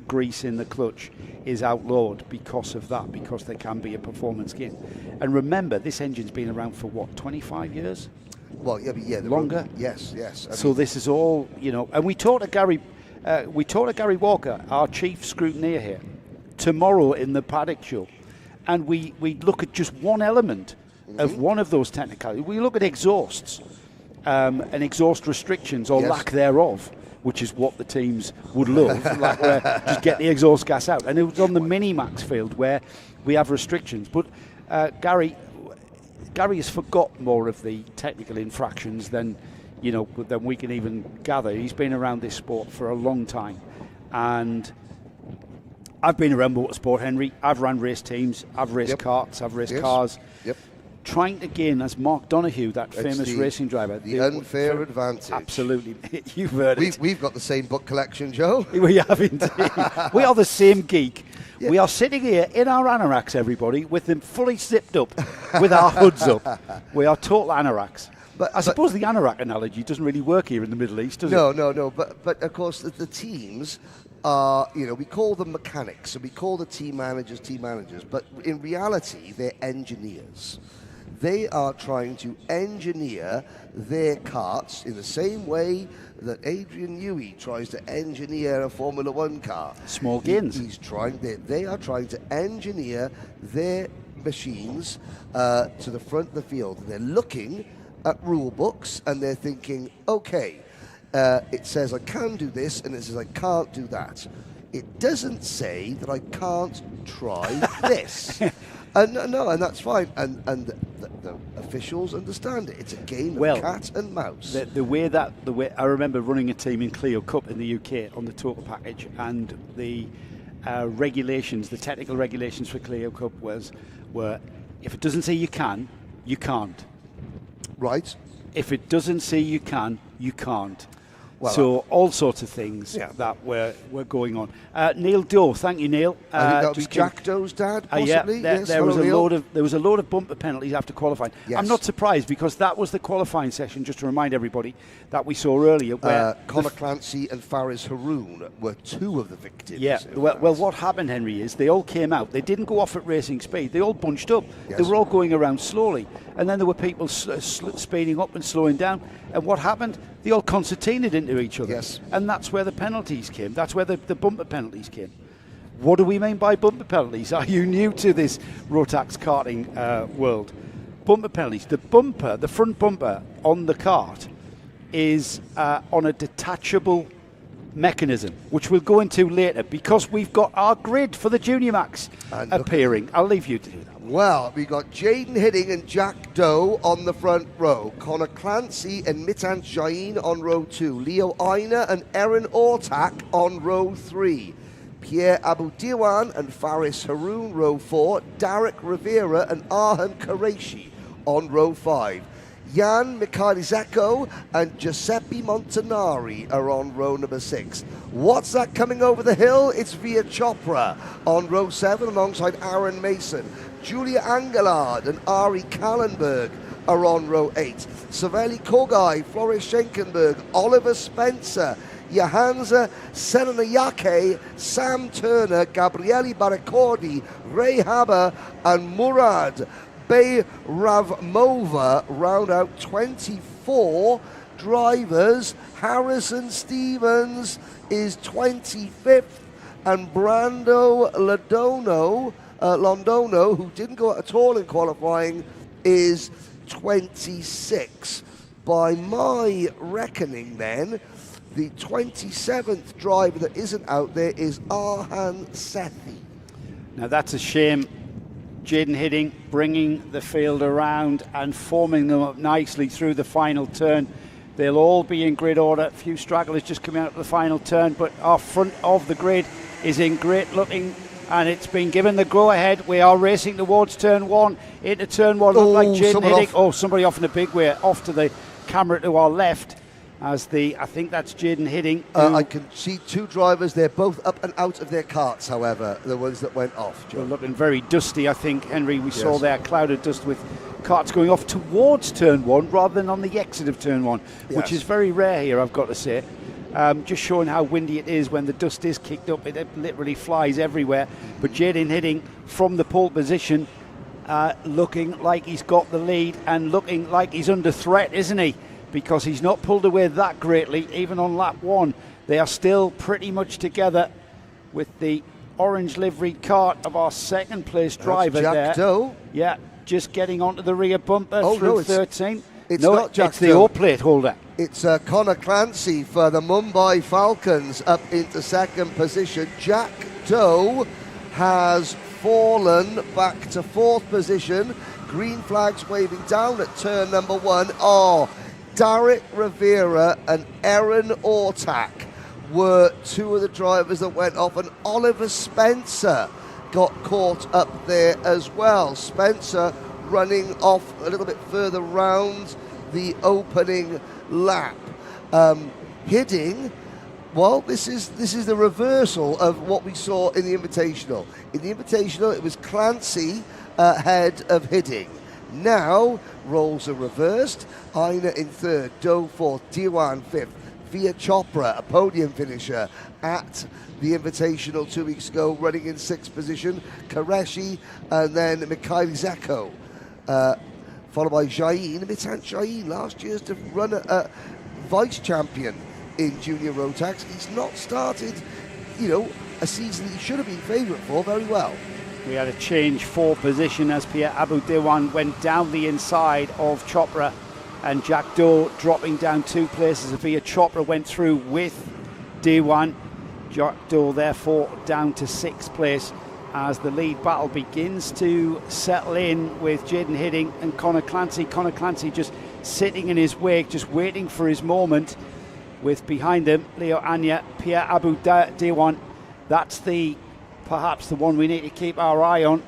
Grease in the clutch is outlawed because of that, because there can be a performance gain. And remember, this engine's been around for what, 25 years? Well, longer. Yes. So this is all, and we talked to Gary Walker, our chief scrutineer here, tomorrow in the paddock show, and we look at just one element of one of those technicalities. We look at exhausts and exhaust restrictions or lack thereof, which is what the teams would love, like just get the exhaust gas out. And it was on the mini-max field where we have restrictions. But Gary has forgot more of the technical infractions than we can even gather. He's been around this sport for a long time, and I've been around motorsport, Henry. I've run race teams, I've raced karts, I've raced cars. Yep. Trying to gain, as Mark Donoghue, that famous racing driver, the unfair advantage. Absolutely, you've heard it. We've got the same book collection, Joe. We have indeed. We are the same geek. Yeah. We are sitting here in our anoraks, everybody, with them fully zipped up, with our hoods up. We are total anoraks. But I suppose the anorak analogy doesn't really work here in the Middle East, does it? No. But of course, the teams are, we call them mechanics, and we call the team managers. But in reality, they're engineers. They are trying to engineer their karts in the same way that Adrian Newey tries to engineer a Formula One car. Small gains. They are trying to engineer their machines to the front of the field. They're looking at rule books and they're thinking, okay, it says I can do this and it says I can't do that. It doesn't say that I can't try this. And that's fine. And the officials understand it. It's a game of cat and mouse. The way I remember running a team in Clio Cup in the UK on the total package, and the regulations, the technical regulations for Clio Cup were if it doesn't say you can, you can't. Right. If it doesn't say you can, you can't. Well, so all sorts of things that were going on. Neil Doe, thank you, Neil. I think that would be Jack Doe's dad, possibly. There was a load of bumper penalties after qualifying. Yes. I'm not surprised, because that was the qualifying session, just to remind everybody, that we saw earlier. Where Conor Clancy and Faris Haroun were two of the victims. Yeah, well, what happened, Henry, is they all came out. They didn't go off at racing speed. They all bunched up. Yes. They were all going around slowly. And then there were people speeding up and slowing down. And what happened? They all concertinaed into each other. Yes. And that's where the penalties came. That's where the bumper penalties came. What do we mean by bumper penalties? Are you new to this Rotax karting world? Bumper penalties. The front bumper on the kart is on a detachable mechanism, which we'll go into later, because we've got our grid for the Junior Max appearing. I'll leave you to do that. Well, we got Jaden Hidding and Jack Doe on the front row. Conor Clancy and Mitan Jain on row 2. Leo Aina and Erin Ortak on row 3. Pierre Abudiwan and Faris Haroun, row 4. Derek Rivera and Arhan Qureshi on row 5. Jan Michalizeko and Giuseppe Montanari are on row number 6. What's that coming over the hill? It's Via Chopra on row 7 alongside Aaron Mason. Julia Angelard and Ari Kallenberg are on row 8. Saveli Kogai, Floris Schenkenberg, Oliver Spencer, Johansa Senanayake, Sam Turner, Gabriele Baracordi, Ray Haber and Murad Bayravmova round out 24 drivers. Harrison Stevens is 25th, and Brando Londono, who didn't go at all in qualifying, is 26. By my reckoning then, the 27th driver that isn't out there is Arhan Sethi. Now that's a shame. Jaden Hidding bringing the field around and forming them up nicely through the final turn. They'll all be in grid order. A few stragglers just coming out of the final turn, but our front of the grid is in great looking, and it's been given the go-ahead. We are racing towards turn 1, into turn 1. Look like Jaden Hidding. Somebody off in a big way, off to the camera to our left. I think that's Jaden Hidding. I can see two drivers. They're both up and out of their karts, however, the ones that went off. They're looking very dusty, I think, Henry. We saw there cloud of dust with karts going off towards turn 1 rather than on the exit of turn 1, which is very rare here, I've got to say. Just showing how windy it is when the dust is kicked up. It literally flies everywhere. But Jaden Hidding from the pole position, looking like he's got the lead and looking like he's under threat, isn't he? Because he's not pulled away that greatly, even on lap 1. They are still pretty much together with the orange liveried kart of our second place driver there. Jack Doe. Yeah, just getting onto the rear bumper Oh, through no, 13. it's no, not Jack it's the Doe. O-plate holder. It's Connor Clancy for the Mumbai Falcons up into second position. Jack Doe has fallen back to fourth position. Green flags waving down at turn number 1. Oh, Derek Rivera and Aaron Ortak were two of the drivers that went off, and Oliver Spencer got caught up there as well. Spencer running off a little bit further round the opening lap. Hidding, well, this is the reversal of what we saw in the Invitational. In the Invitational, it was Clancy ahead of Hidding. Now, roles are reversed. Aina in third, Doe fourth, Diwan fifth, Via Chopra, a podium finisher at the Invitational 2 weeks ago, running in sixth position. Qureshi, and then Mikhail Zeko, followed by Jain. Mitan Jain, last year's vice champion in Junior Rotax. He's not started, a season he should have been favourite for very well. We had a change for position as Pierre Abu Dewan went down the inside of Chopra, and Jack Doe dropping down 2 places. Via Chopra went through with Dewan. Jack Doe therefore down to 6th place as the lead battle begins to settle in with Jaden Hidding and Connor Clancy. Connor Clancy just sitting in his wake, just waiting for his moment, with behind him Leo Anya, Pierre Abu Dewan. That's perhaps the one we need to keep our eye on,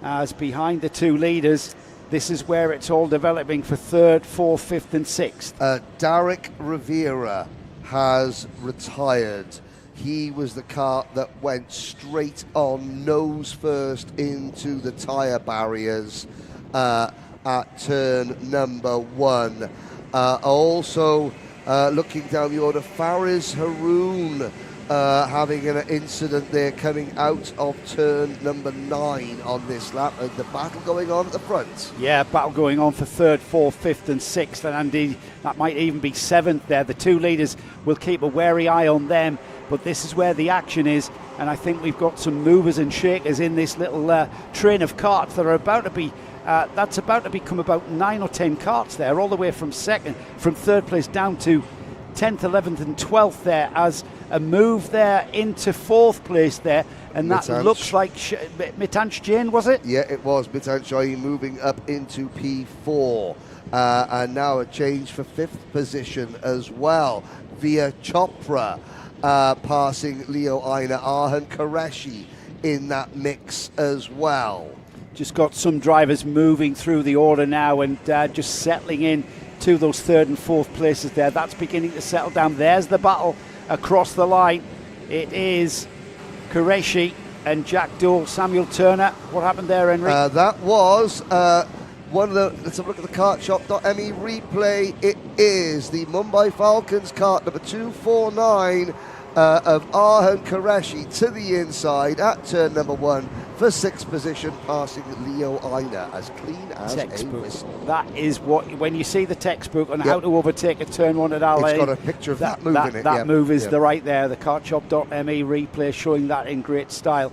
as behind the 2 leaders, this is where it's all developing for 3rd, 4th, 5th and 6th. Derek Rivera has retired. He was the car that went straight on nose first into the tyre barriers at turn number 1. Also looking down the order, Faris Haroon having an incident there coming out of turn number 9 on this lap, and the battle going on at the front. Yeah, battle going on for 3rd, 4th, 5th and 6th, and indeed that might even be 7th there. The 2 leaders will keep a wary eye on them, but this is where the action is, and I think we've got some movers and shakers in this little train of karts that are about to be that's about to become about 9 or 10 karts there, all the way from 3rd place down to 10th, 11th and 12th there, as a move there into 4th place there, and that looks like Mitansh Jain, was it? Yeah, it was Mitansh Jain moving up into P4, and now a change for 5th position as well. Via Chopra passing Leo Aina, Arhan Qureshi in that mix as well. Just got some drivers moving through the order now and just settling in to those 3rd and 4th places there. That's beginning to settle down. There's the battle across the line. It is Qureshi and Jack Doe. Samuel Turner, what happened there, Henry? That was one of the, let's have a look at the kartshop.me replay. It is the Mumbai Falcons kart number 249 of Arhan Qureshi to the inside at turn number 1 for 6th position, passing Leo Aina as clean as textbook. A whistle. That is what, when you see the textbook on how to overtake a turn 1 at Al It's got a picture of that move in it. That move is right there, the kartshop.me replay showing that in great style.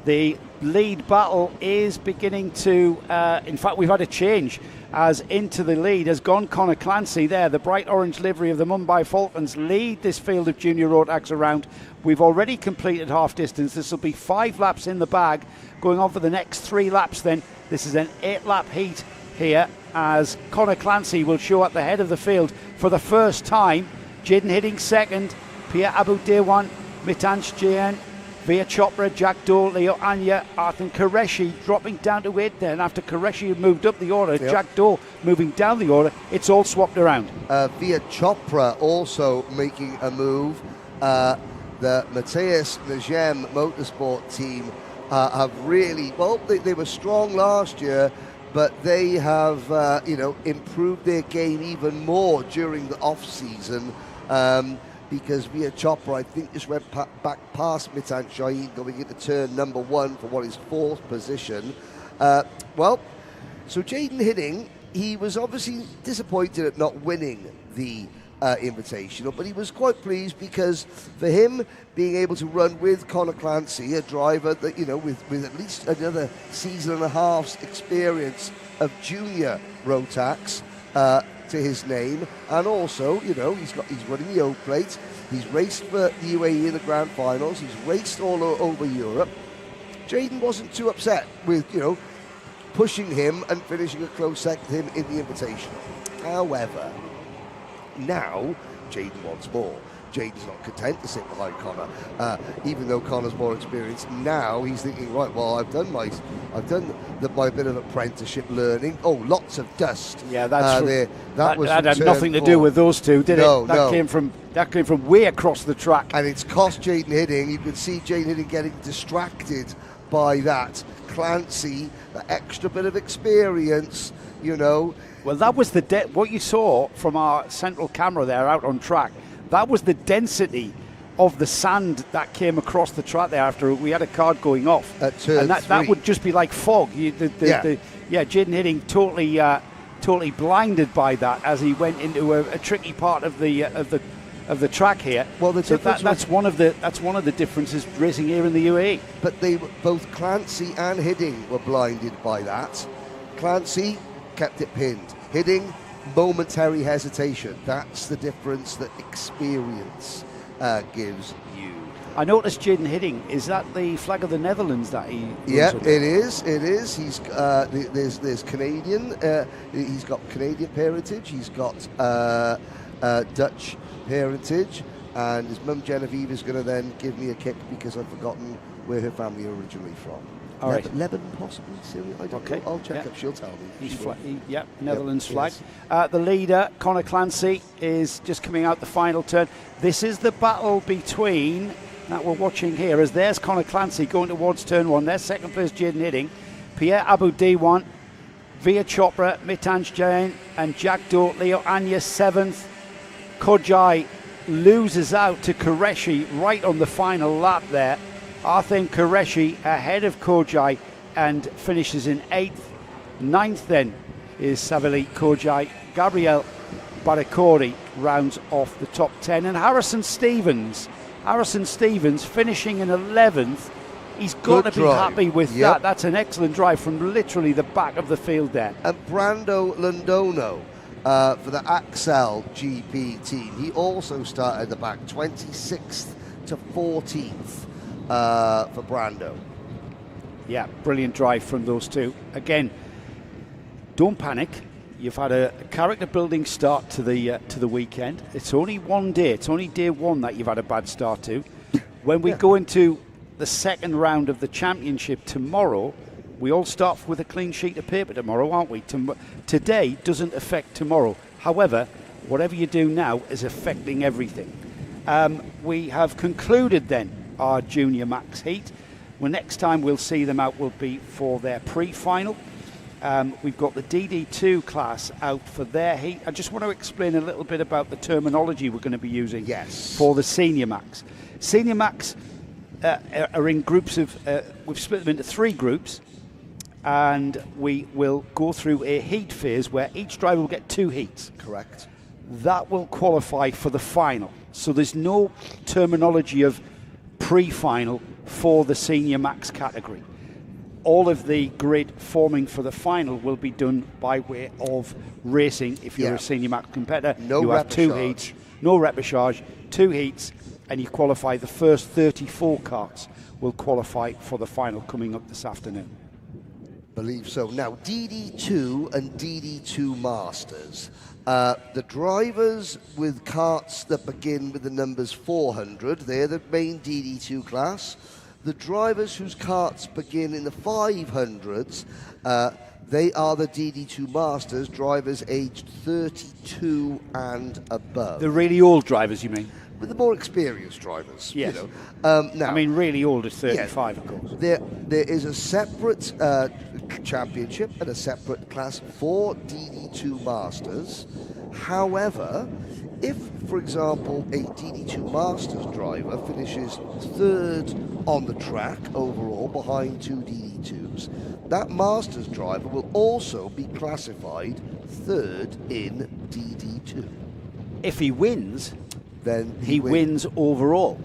The lead battle is beginning to, in fact, we've had a change, as into the lead has gone Connor Clancy there. The bright orange livery of the Mumbai Falcons lead this field of Junior Rotax around. We've already completed half distance. This will be 5 laps in the bag, going on for the next 3 laps then. This is an 8-lap heat here, as Connor Clancy will show at the head of the field for the first time. Jaden Hidding second, Pierre Abu Dewan, Mitansh Jain, Via Chopra, Jack Doe, Leo Anya, Arhan Qureshi dropping down to 8 then. After Qureshi had moved up the order, Jack Doe moving down the order, it's all swapped around. Via Chopra also making a move. The Mateus Najem Motorsport team have really, well, they were strong last year, but they have, improved their game even more during the off-season. Because Via Chopra, I think, just went back past Mitansh Jain going into turn number 1 for what is 4th position. So Jaden Hidding, he was obviously disappointed at not winning the Invitational, but he was quite pleased because for him being able to run with Conor Clancy, a driver that, you know, with at least another season and a half's experience of junior Rotax to his name, and also, you know, he's running the O plate, he's raced for the UAE in the grand finals, he's raced all over Europe. Jayden wasn't too upset with, you know, pushing him and finishing a close second to him in the Invitational. However, now Jayden wants more. Jayden's not content to sit behind Conor, even though Conor's more experienced. Now he's thinking, right, well, I've done my bit of apprenticeship learning. Oh, lots of dust. Yeah, that's that had nothing to do with those two, did it? That came from way across the track, and it's cost Jayden Hidding. You can see Jayden Hidding getting distracted by that. Clancy, the extra bit of experience, you know. Well, that was what you saw from our central camera there out on track. That was the density of the sand that came across the track there after we had a card going off. At turn and that would just be like fog. Jayden Hidding totally blinded by that as he went into a tricky part of the track here. Well, that's one of the differences racing here in the UAE. But both Clancy and Hidding were blinded by that. Clancy kept it pinned. Hidding, momentary hesitation. That's the difference that experience gives you. I noticed Jayden Hidding. Is that the flag of the Netherlands that he? Yeah, it is. It is. He's there's Canadian. He's got Canadian parentage. He's got Dutch parentage, and his mum Genevieve is going to then give me a kick because I've forgotten where her family are originally from. All right. Lebanon, possibly. I don't know. I'll check up. She'll tell me. Netherlands flag. The leader, Conor Clancy, is just coming out the final turn. This is the battle between that we're watching here, as there's Conor Clancy going towards turn one. There's second place Jayden Hidding, Pierre Abu Diwan, Via Chopra, Mitanj Jain, and Jack Doe. Leo Anya seventh. Kojai loses out to Qureshi right on the final lap there. Arthur Qureshi ahead of Kojai and finishes in 8th. 9th then is Savili Kojai. Gabriel Barakori rounds off the top 10. And Harrison Stevens finishing in 11th. He's got to be happy with that. That's an excellent drive from literally the back of the field there. And Brando Londono for the Axel GP team. He also started the back, 26th to 14th. For Brando. Yeah, brilliant drive from those two. Again, don't panic. You've had a character building start to the weekend. It's only one day. It's only day one that you've had a bad start to. When we go into the second round of the championship tomorrow, we all start with a clean sheet of paper tomorrow, aren't we? Today doesn't affect tomorrow. However, whatever you do now is affecting everything. We have concluded then our Junior Max heat. Well, next time we'll see them out will be for their pre-final. We've got the DD2 class out for their heat. I just want to explain a little bit about the terminology we're going to be using for the Senior Max. Senior Max are in groups of, we've split them into 3 groups, and we will go through a heat phase where each driver will get 2 heats. Correct. That will qualify for the final. So there's no terminology of pre-final for the Senior Max category. All of the grid forming for the final will be done by way of racing. If you're a Senior Max competitor, you have 2 heats, no repechage, 2 heats, and you qualify. The first 34 karts will qualify for the final coming up this afternoon. Believe so. Now, DD2 and DD2 Masters. The drivers with karts that begin with the numbers 400, they're the main DD2 class. The drivers whose karts begin in the 500s, they are the DD2 Masters, drivers aged 32 and above. The really old drivers, you mean? With the more experienced drivers. Yes. You know. Now, I mean, really old is 35, of course. There is a separate championship and a separate class for DD2 Masters. However, if, for example, a DD2 Masters driver finishes 3rd on the track overall behind 2 DD2s, that Masters driver will also be classified 3rd in DD2. if he wins, then he wins overall.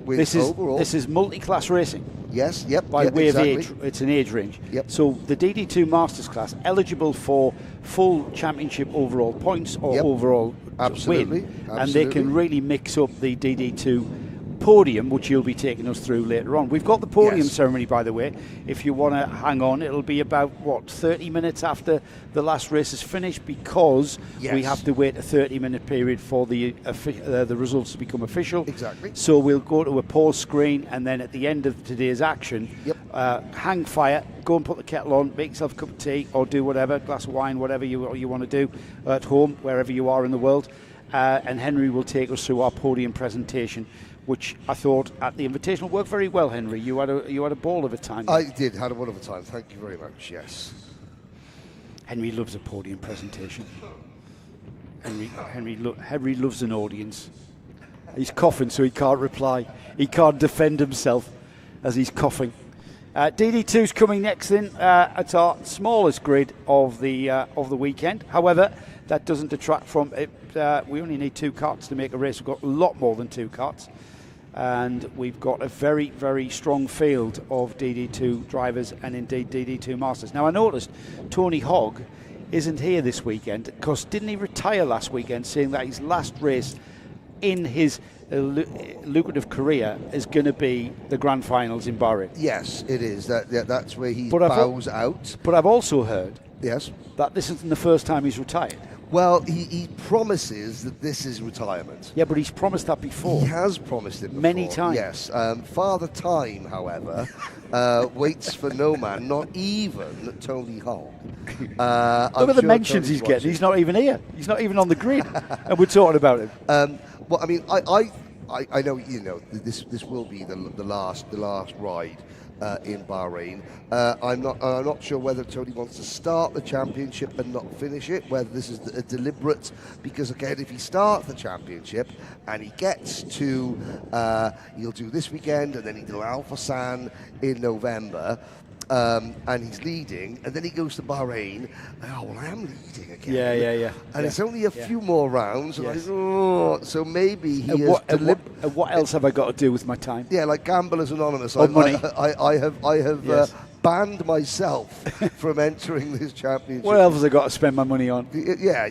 Wins overall. This is multi-class racing. Yes, yep. By way exactly. of age, it's an age range. Yep. So the DD2 Masters class, eligible for full championship overall points or overall Absolutely. win. And they can really mix up the DD2 podium, which you'll be taking us through later on. We've got the podium ceremony, by the way. If you want to hang on, it'll be about, 30 minutes after the last race is finished, because we have to wait a 30-minute period for the results to become official. Exactly. So we'll go to a pause screen, and then at the end of today's action, hang fire, go and put the kettle on, make yourself a cup of tea, or do whatever, glass of wine, whatever you want to do at home, wherever you are in the world. And Henry will take us through our podium presentation, which I thought at the Invitational worked very well, Henry. You had a ball of a time. I did, had a wonderful time. Thank you very much, yes. Henry loves a podium presentation. Henry loves an audience. He's coughing, so he can't reply. He can't defend himself as he's coughing. DD2's coming next in at our smallest grid of the weekend. However, that doesn't detract from it. We only need 2 carts to make a race. We've got a lot more than 2 carts. And we've got a very, very strong field of DD2 drivers and indeed DD2 Masters. Now, I noticed Tony Hogg isn't here this weekend, because didn't he retire last weekend, saying that his last race in his lucrative career is going to be the Grand Finals in Bahrain? Yes, it is. That's where he bows out. But I've also heard that this isn't the first time he's retired. Well, he promises that this is retirement. Yeah, but he's promised that before. He has promised it before. Many times. Yes. Father Time, however, waits for no man, not even Tony Hogg. Look at the mentions he's getting. He's not even here. He's not even on the grid. And we're talking about him. Well, I mean, I know, this will be the last ride in Bahrain. I'm not sure whether Tony wants to start the championship and not finish it, whether this is a deliberate, because again, if he starts the championship and he gets to, he'll do this weekend and then he'll do Al Fassan in November, and he's leading, and then he goes to Bahrain. Oh, well, I am leading again. Yeah. And it's only a few more rounds. Yes. So maybe he is. What else have I got to do with my time? Yeah, like Gamblers Anonymous. Money. I have banned myself from entering this championship. What else have I got to spend my money on? Yeah,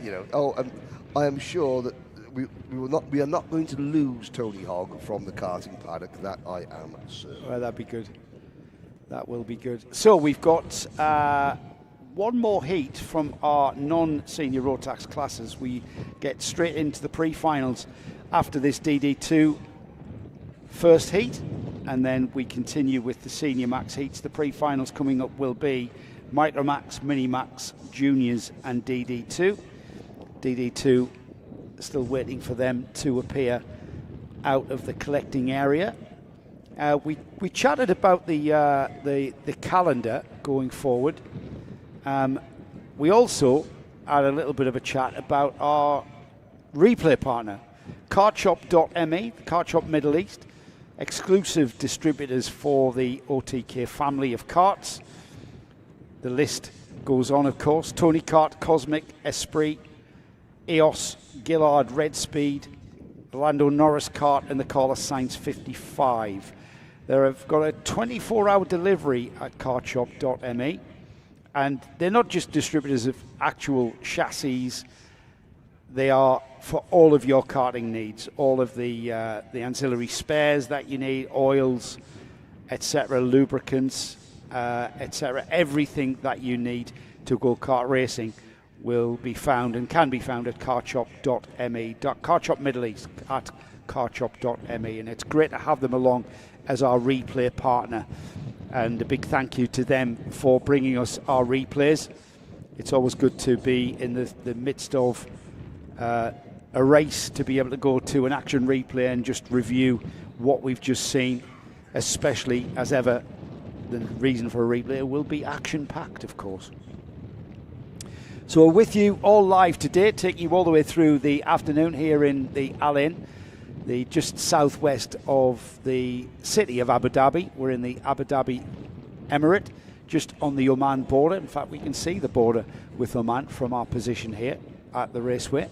I am sure that we are not going to lose Tony Hogg from the karting paddock. That I am certain. Well, that'd be good. That will be good. So we've got one more heat from our non-senior Rotax classes. We get straight into the pre-finals after this DD2 first heat, and then we continue with the senior max heats. The pre-finals coming up will be Micro Max, Mini Max, Juniors and DD2. DD2 still waiting for them to appear out of the collecting area. We chatted about the calendar going forward. We also had a little bit of a chat about our replay partner, Kartshop.me, the Kartshop Middle East, exclusive distributors for the OTK family of karts. The list goes on, of course. Tony Kart, Cosmic, Esprit, EOS, Gillard, Red Speed, Lando Norris Kart, and the Carlos Sainz 55. They've got a 24-hour delivery at Kartshop.me, and they're not just distributors of actual chassis. They are for all of your karting needs, all of the ancillary spares that you need, oils, etc., lubricants, etc. Everything that you need to go kart racing will be found and can be found at Kartshop.me, Kartshop Middle East at Kartshop.me, and it's great to have them along as our replay partner, and a big thank you to them for bringing us our replays. It's always good to be in the midst of a race, to be able to go to an action replay and just review what we've just seen, especially as ever the reason for a replay will be action packed, of course. So we're with you all live today, taking you all the way through the afternoon here in the Al Ain, the just southwest of the city of Abu Dhabi. We're in the Abu Dhabi Emirate, just on the Oman border. In fact, we can see the border with Oman from our position here at the raceway.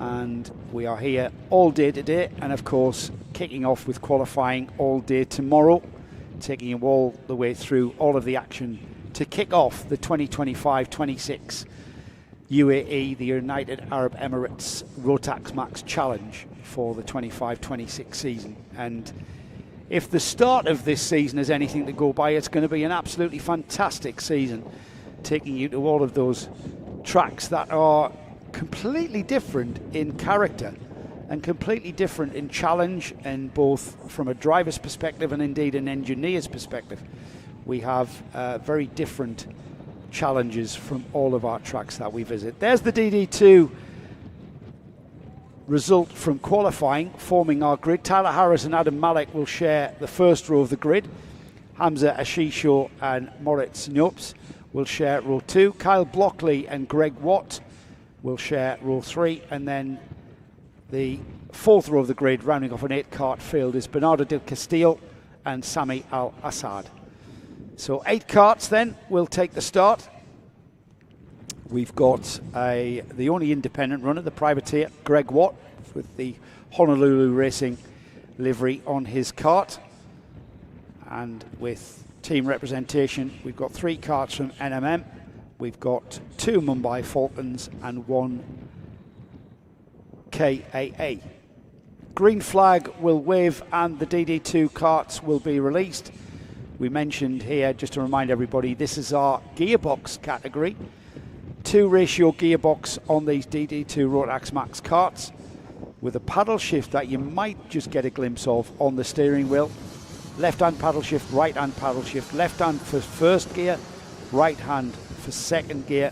and we are here all day today, and of course kicking off with qualifying all day tomorrow, taking you all the way through all of the action to kick off the 2025-26 UAE, the United Arab Emirates Rotax Max Challenge for the 25-26 season. And if the start of this season is anything to go by, it's going to be an absolutely fantastic season, taking you to all of those tracks that are completely different in character and completely different in challenge, and both from a driver's perspective and indeed an engineer's perspective. We have very different challenges from all of our tracks that we visit. There's the DD2 result from qualifying, forming our grid. Tyler Harris and Adam Malek will share the first row of the grid. Hamza Ashisho and Moritz Knops will share row 2. Kyle Blockley and Greg Watt will share row 3, and then the fourth row of the grid, rounding off an 8-cart field, is Bernardo del Castillo and Sami Al-Assad. So 8 carts then will take the start. We've got the only independent runner, the privateer, Greg Watt, with the Honolulu Racing livery on his cart. And with team representation, we've got 3 carts from NMM. We've got 2 Mumbai Falcons and 1 KAA. Green flag will wave and the DD2 carts will be released. We mentioned here, just to remind everybody, this is our gearbox category. 2-ratio gearbox on these DD2 Rotax Max carts, with a paddle shift that you might just get a glimpse of on the steering wheel. Left hand paddle shift, right hand paddle shift, left hand for first gear, right hand for second gear,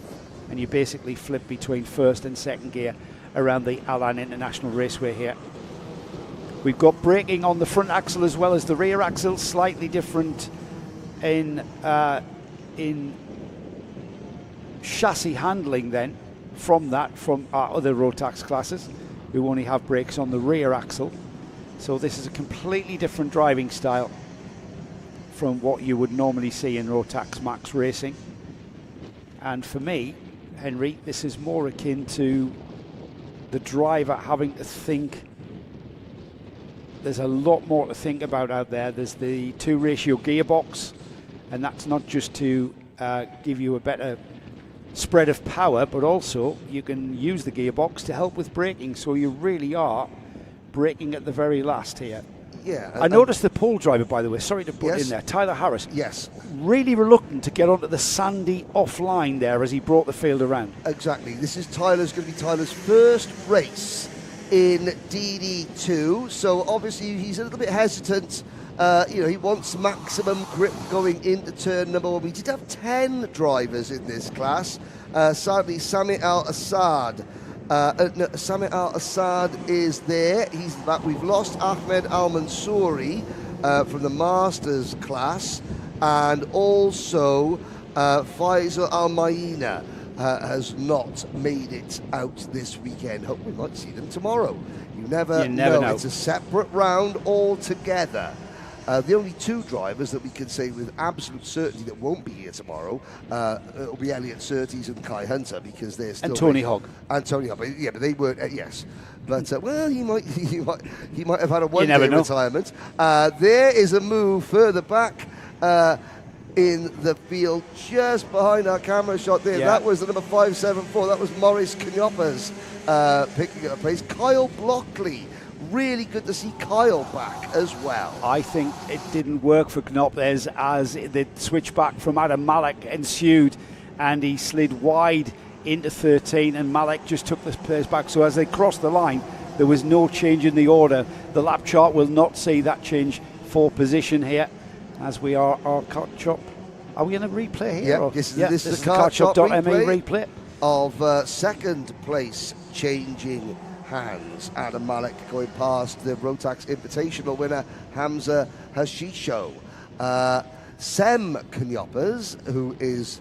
and you basically flip between first and second gear around the Al Ain International Raceway here. We've got braking on the front axle as well as the rear axle, slightly different in chassis handling then from our other Rotax classes, who only have brakes on the rear axle. So this is a completely different driving style from what you would normally see in Rotax Max racing. And for me, Henry, this is more akin to the driver having to think. There's a lot more to think about out there. There's the 2-ratio gearbox, and that's not just to give you a better spread of power, but also you can use the gearbox to help with braking, so you really are braking at the very last here. Yeah. I noticed the pole driver, by the way, sorry to put in there, Tyler Harris. Yes. Really reluctant to get onto the sandy offline there as he brought the field around. Exactly. This is going to be Tyler's first race in DD2, so obviously he's a little bit hesitant. He wants maximum grip going into turn number 1. We did have 10 drivers in this class. Sadly, Sami Al-Assad. Sami Al-Assad is there. He's back. We've lost Ahmed Al-Mansouri from the Masters class, and also Faisal Al-Maina has not made it out this weekend. Hope we might see them tomorrow. You never know. It's a separate round altogether. The only 2 drivers that we can say with absolute certainty that won't be here tomorrow, it'll be Elliot Surtees and Kai Hunter, because they're still... And Tony Hogg. And Tony Hogg, but they weren't, yes. But, well, he might have had a one-day retirement. There is a move further back in the field, just behind our camera shot there. Yeah. That was the number 574. That was Maurice Knopers picking up a place. Kyle Blockley. Really good to see Kyle back as well. I think it didn't work for Knopers as the switchback from Adam Malek ensued, and he slid wide into 13, and Malek just took the place back. So as they crossed the line, there was no change in the order. The lap chart will not see that change for position here, as we are our kart shop. Are we in a replay here? Yep, this is the kart shop replay of second place changing hands. Adam Malek going past the Rotax Invitational winner Hamza Hashisho. Sem Knopers, who is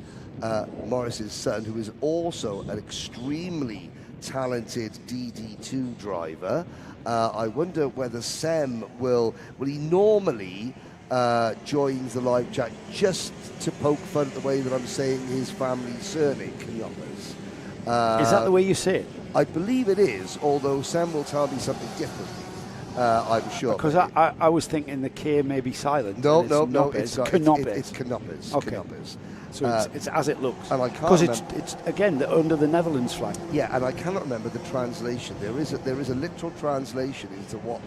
Morris's son, who is also an extremely talented DD2 driver. I wonder whether Sem will he normally joins the live chat just to poke fun at the way that I'm saying his family's surname, Knopers. Is that the way you say it? I believe it is, although Sam will tell me something differently. I'm sure. Because I was thinking the K may be silent. No, and no, it's no, not. it's not. Knoppers. It's Knoppers. Okay. Knoppers. So it's as it looks. And I can't because remember. it's again under the Netherlands flag. Yeah, and I cannot remember the translation. There is a literal translation into what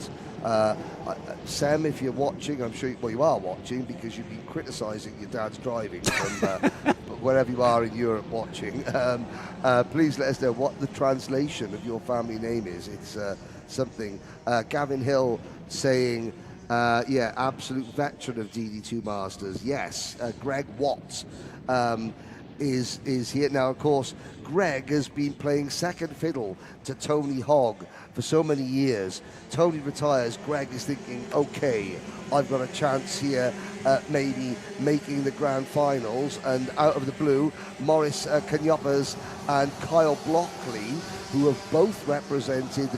Sam, if you're watching, I'm sure you are watching because you've been criticising your dad's driving from wherever you are in Europe watching. Please let us know what the translation of your family name is. It's something. Gavin Hill saying. Absolute veteran of DD2 Masters. Yes, Greg Watts is here now. Of course, Greg has been playing second fiddle to Tony Hogg for so many years. Tony retires. Greg is thinking, okay, I've got a chance here at maybe making the grand finals. And out of the blue, Maurice Canyopas and Kyle Blockley, who have both represented,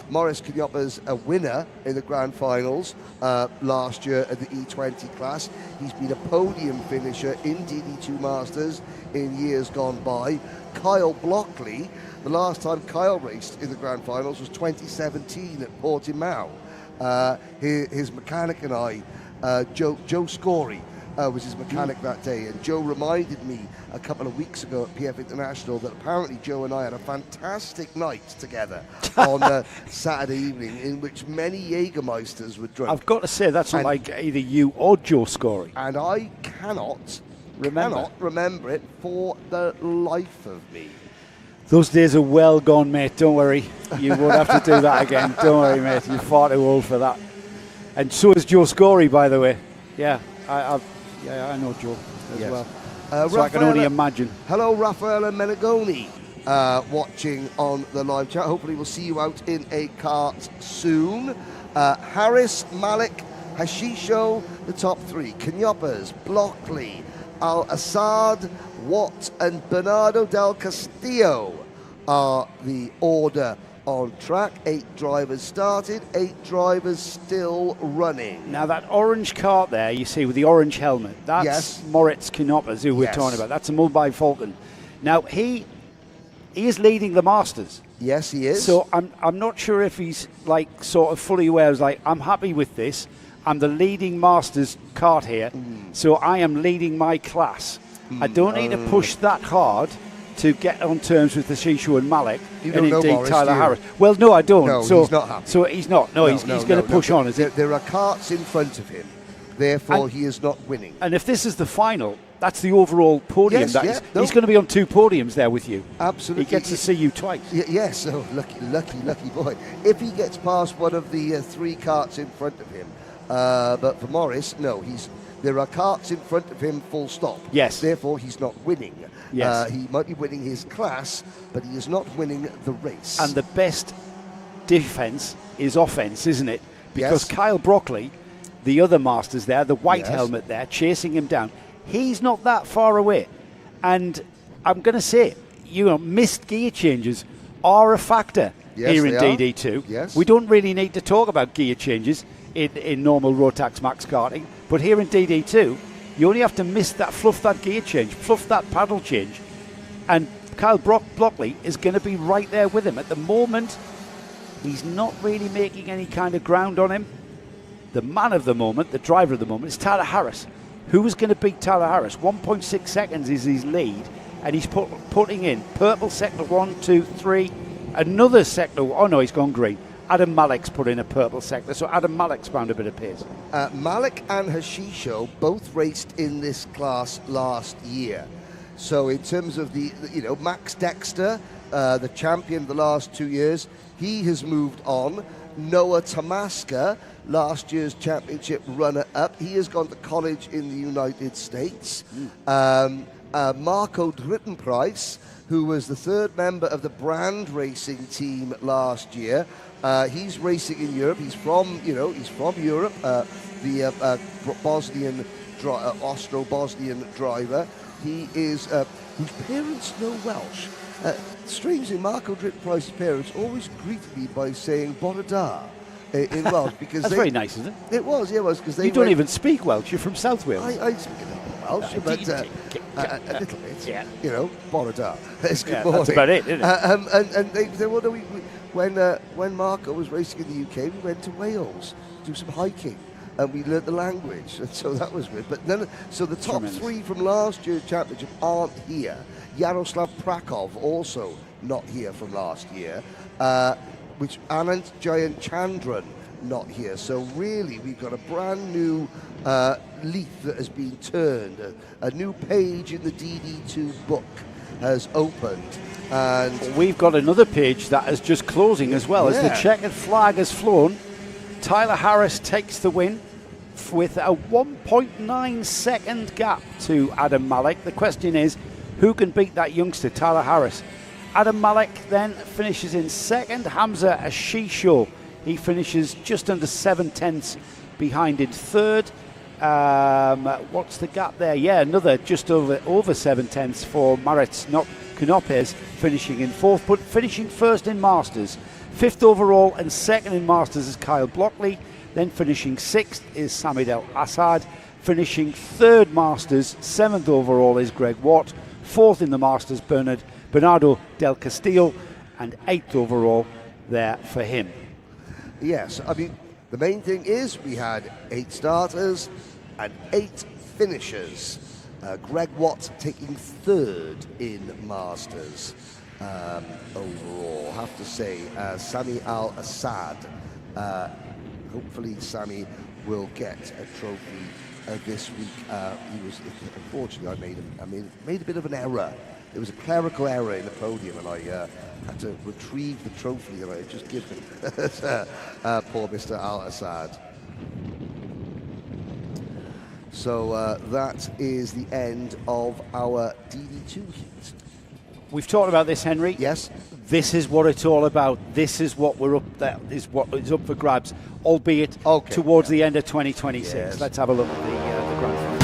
Maurice Canyopas, a winner in the grand finals last year at the E20 class. He's been a podium finisher in DD2 Masters in years gone by. Kyle Blockley, the last time Kyle raced in the grand finals was 2017 at Portimao. His mechanic and I, Joe Scory, was his mechanic that day, and Joe reminded me a couple of weeks ago at PF International that apparently Joe and I had a fantastic night together on Saturday evening in which many Jägermeisters were drunk. I've got to say that's not like either you or Joe Scory. And I cannot remember it for the life of me. Those days are well gone, mate. Don't worry. You won't have to do that again. Don't worry, mate. You're far too old for that. And so is Joe Scory, by the way. Yeah, I know Joe as well. So I can only imagine. Hello, Raffaella Menegoni, watching on the live chat. Hopefully we'll see you out in a kart soon. Harris, Malik, Hashisho, the top three. Canyopas, Blockley, Al-Assad, Watt and Bernardo del Castillo are the order on track. 8 drivers started, 8 drivers still running. Now that orange cart there, you see, with the orange helmet, that's Moritz Knoppers, who we're talking about. That's a Mulby Falcon. Now he is leading the Masters. Yes, he is. So I'm not sure if he's like sort of fully aware. He's like, I'm happy with this. I'm the leading Masters kart here, so I am leading my class. I don't need to push that hard to get on terms with the Shishu and Malik, you and don't indeed know Morris, Tyler Harris. Well, no, I don't. No, so, he's not happy. So he's not. No, he's going to push on, is it? There are karts in front of him, therefore he is not winning. And if this is the final, that's the overall podium. Yes, he's going to be on 2 podiums there with you. Absolutely. He gets to see you twice. Yes, oh, lucky boy. If he gets past one of the 3 karts in front of him, but for Morris, no, there are karts in front of him, full stop. Yes. Therefore, he's not winning. Yes. He might be winning his class, but he is not winning the race. And the best defence is offence, isn't it? Because Kyle Brockley, the other Masters there, the white helmet there, chasing him down, he's not that far away. And I'm going to say, missed gear changes are a factor here in DD2. Yes. We don't really need to talk about gear changes in normal Rotax Max karting, but here in DD2, you only have to fluff that gear change, fluff that paddle change, and Kyle Blockley is going to be right there with him. At the moment, he's not really making any kind of ground on him. The man of the moment, the driver of the moment, is Tyler Harris. Who is going to beat Tyler Harris? 1.6 seconds is his lead, and he's putting in purple sector 1, 2, 3, another sector. Oh no, he's gone green. Adam Malik's put in a purple sector, so Adam Malik's found a bit of pace. Malik and Hashisho both raced in this class last year. So in terms of the Max Dexter, the champion the last 2 years, he has moved on. Noah Tamaska, last year's championship runner-up, he has gone to college in the United States. Marco Drittenprice, who was the 3rd member of the brand racing team last year, he's racing in Europe. He's from Europe. The Bosnian, Austro-Bosnian driver. He is whose parents know Welsh. Strangely, Marco Drittenprice's parents always greeted me by saying "Borodar" in Welsh because that's very nice, isn't it? It was, because they. You don't even speak Welsh. You're from South Wales. I Welsh, but a little bit. Yeah. You know, Borada. It's good Yeah, morning. that's about it, isn't it? And they said, well, no, when Marco was racing in the UK, we went to Wales to do some hiking. And we learnt the language, and so that was good. But then, so the top Tremendous. 3 from last year's championship aren't here. Yaroslav Prakov also not here from last year, which Anand Giant Chandran not here. So really, we've got a brand new leaf that has been turned. A new page in the DD2 book has opened, and We've got another page that is just closing as well. As the Yeah. checkered flag has flown, Tyler Harris takes the win with a 1.9 second gap to Adam Malik. The question is, who can beat that youngster, Tyler Harris? Adam Malik then finishes in second. Hamza Ashisho, he finishes just under 7/10 behind in third. What's the gap there? Yeah, another just over 7/10 for Maritz Knopes, finishing in fourth, but finishing first in Masters. Fifth overall and second in Masters is Kyle Blockley. Then finishing sixth is Samid El Assad. Finishing third Masters, seventh overall is Greg Watt. Fourth in the Masters, Bernardo Del Castillo. And eighth overall there for him. yes, I mean, the main thing is we had 8 starters and 8 finishers. Greg Watt taking third in Masters overall. Have to say, Sami Al Assad. Hopefully, Sami will get a trophy this week. Unfortunately, I made a bit of an error. There was a clerical error in the podium, and I had to retrieve the trophy that I had just given. Poor Mr. Al Assad. So that is the end of our DD2 heat. We've talked about this, Henry. Yes. This is what it's all about. This is what we're up. That is what is up for grabs, albeit towards the end of 2026. Yes. Let's have a look at the grand final.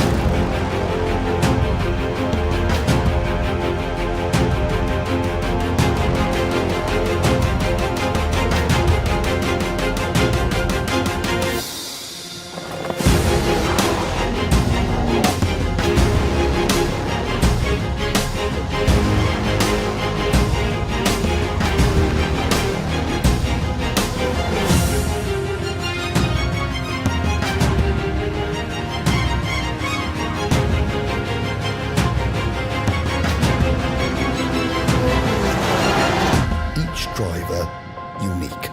Driver unique.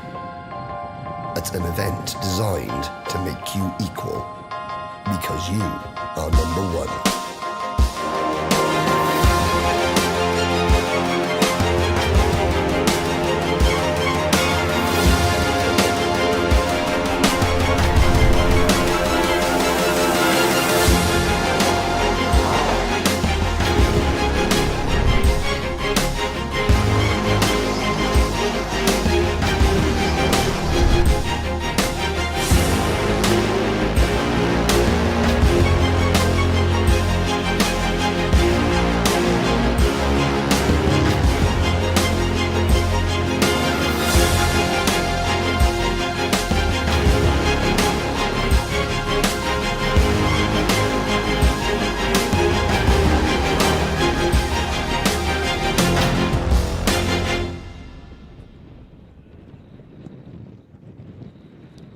It's an event designed to make you equal because you are number one.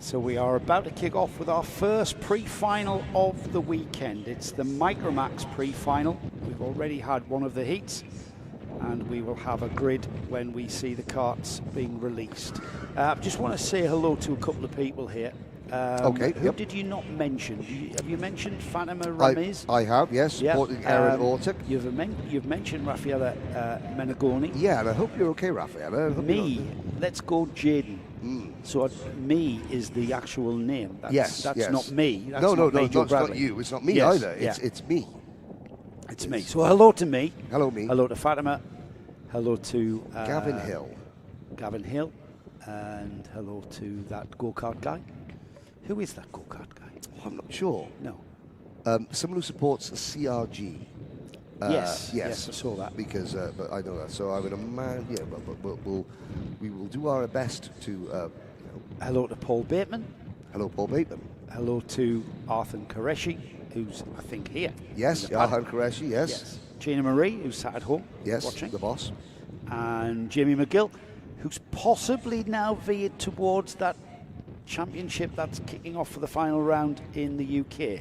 So we are about to kick off with our first pre-final of the weekend. It's the Micromax pre-final. We've already had one of the heats, and we will have a grid when we see the carts being released. I just want to say hello to a couple of people here. Okay. Who did you not mention? Have you mentioned Fatima Ramiz? I have, yes, supporting Aaron Ortic. You've mentioned Raffaella Menegoni. Yeah, and I hope you're okay, Raffaella. Let's go Jaden. So me is the actual name. That's not me. That's no, Nigel it's Bradley. not you. It's not me either. It's me. It's me. So hello to me. Hello me. Hello to Fatima. Hello to Gavin Hill. Gavin Hill. And hello to that go-kart guy. Who is that go-kart guy? Oh, I'm not sure. No. Someone who supports CRG. Yes, I saw that. Because, but I know that. So I would imagine, but we will do our best to. Hello to Paul Bateman. Hello, Paul Bateman. Hello to Arthur Qureshi, who's, I think, here. Yes, Arhan Qureshi, yes. Gina Marie, who's sat at home Yes, watching. the boss. And Jamie McGill, who's possibly now veered towards that championship that's kicking off for the final round in the UK,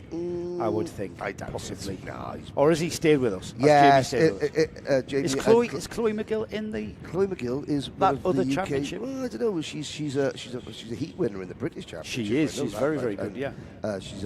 I would think. I doubt possibly. it. No, or has he stayed with us? Yes, Jamie, is Chloe McGill in the? Chloe McGill is that one of other the championship. UK, well, I don't know. She's a heat winner in the British championship. She is. She's very good. Yeah. She's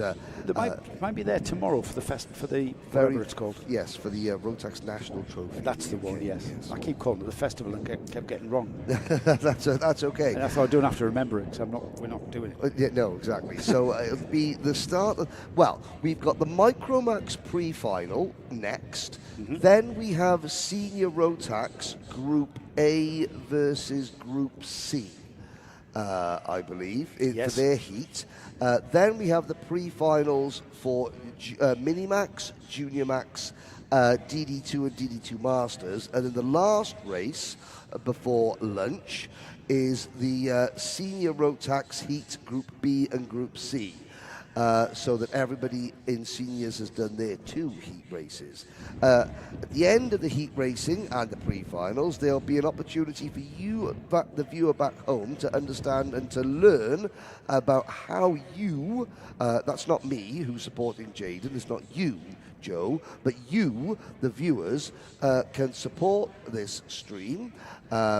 might be there tomorrow for the whatever it's called. Yes, for the Rotax National Trophy. That's the one. Yes. I keep calling it the festival and kept getting wrong. that's okay. And I thought I don't have to remember it because we're not doing it. Yeah, no, exactly. So it'll be the start of, well, we've got the Micromax pre-final next. Then we have Senior Rotax Group A versus Group C, I believe, for their heat. Then we have the pre-finals for Minimax, Junior Max, DD2 and DD2 Masters. And then the last race before lunch is the Senior Rotax Heat Group B and Group C, so that everybody in seniors has done their 2 heat races. At the end of the heat racing and the pre-finals, there'll be an opportunity for you, the viewer back home, to understand and to learn about how you, that's not me who's supporting Jaden, it's not you, Joe, but you, the viewers, can support this stream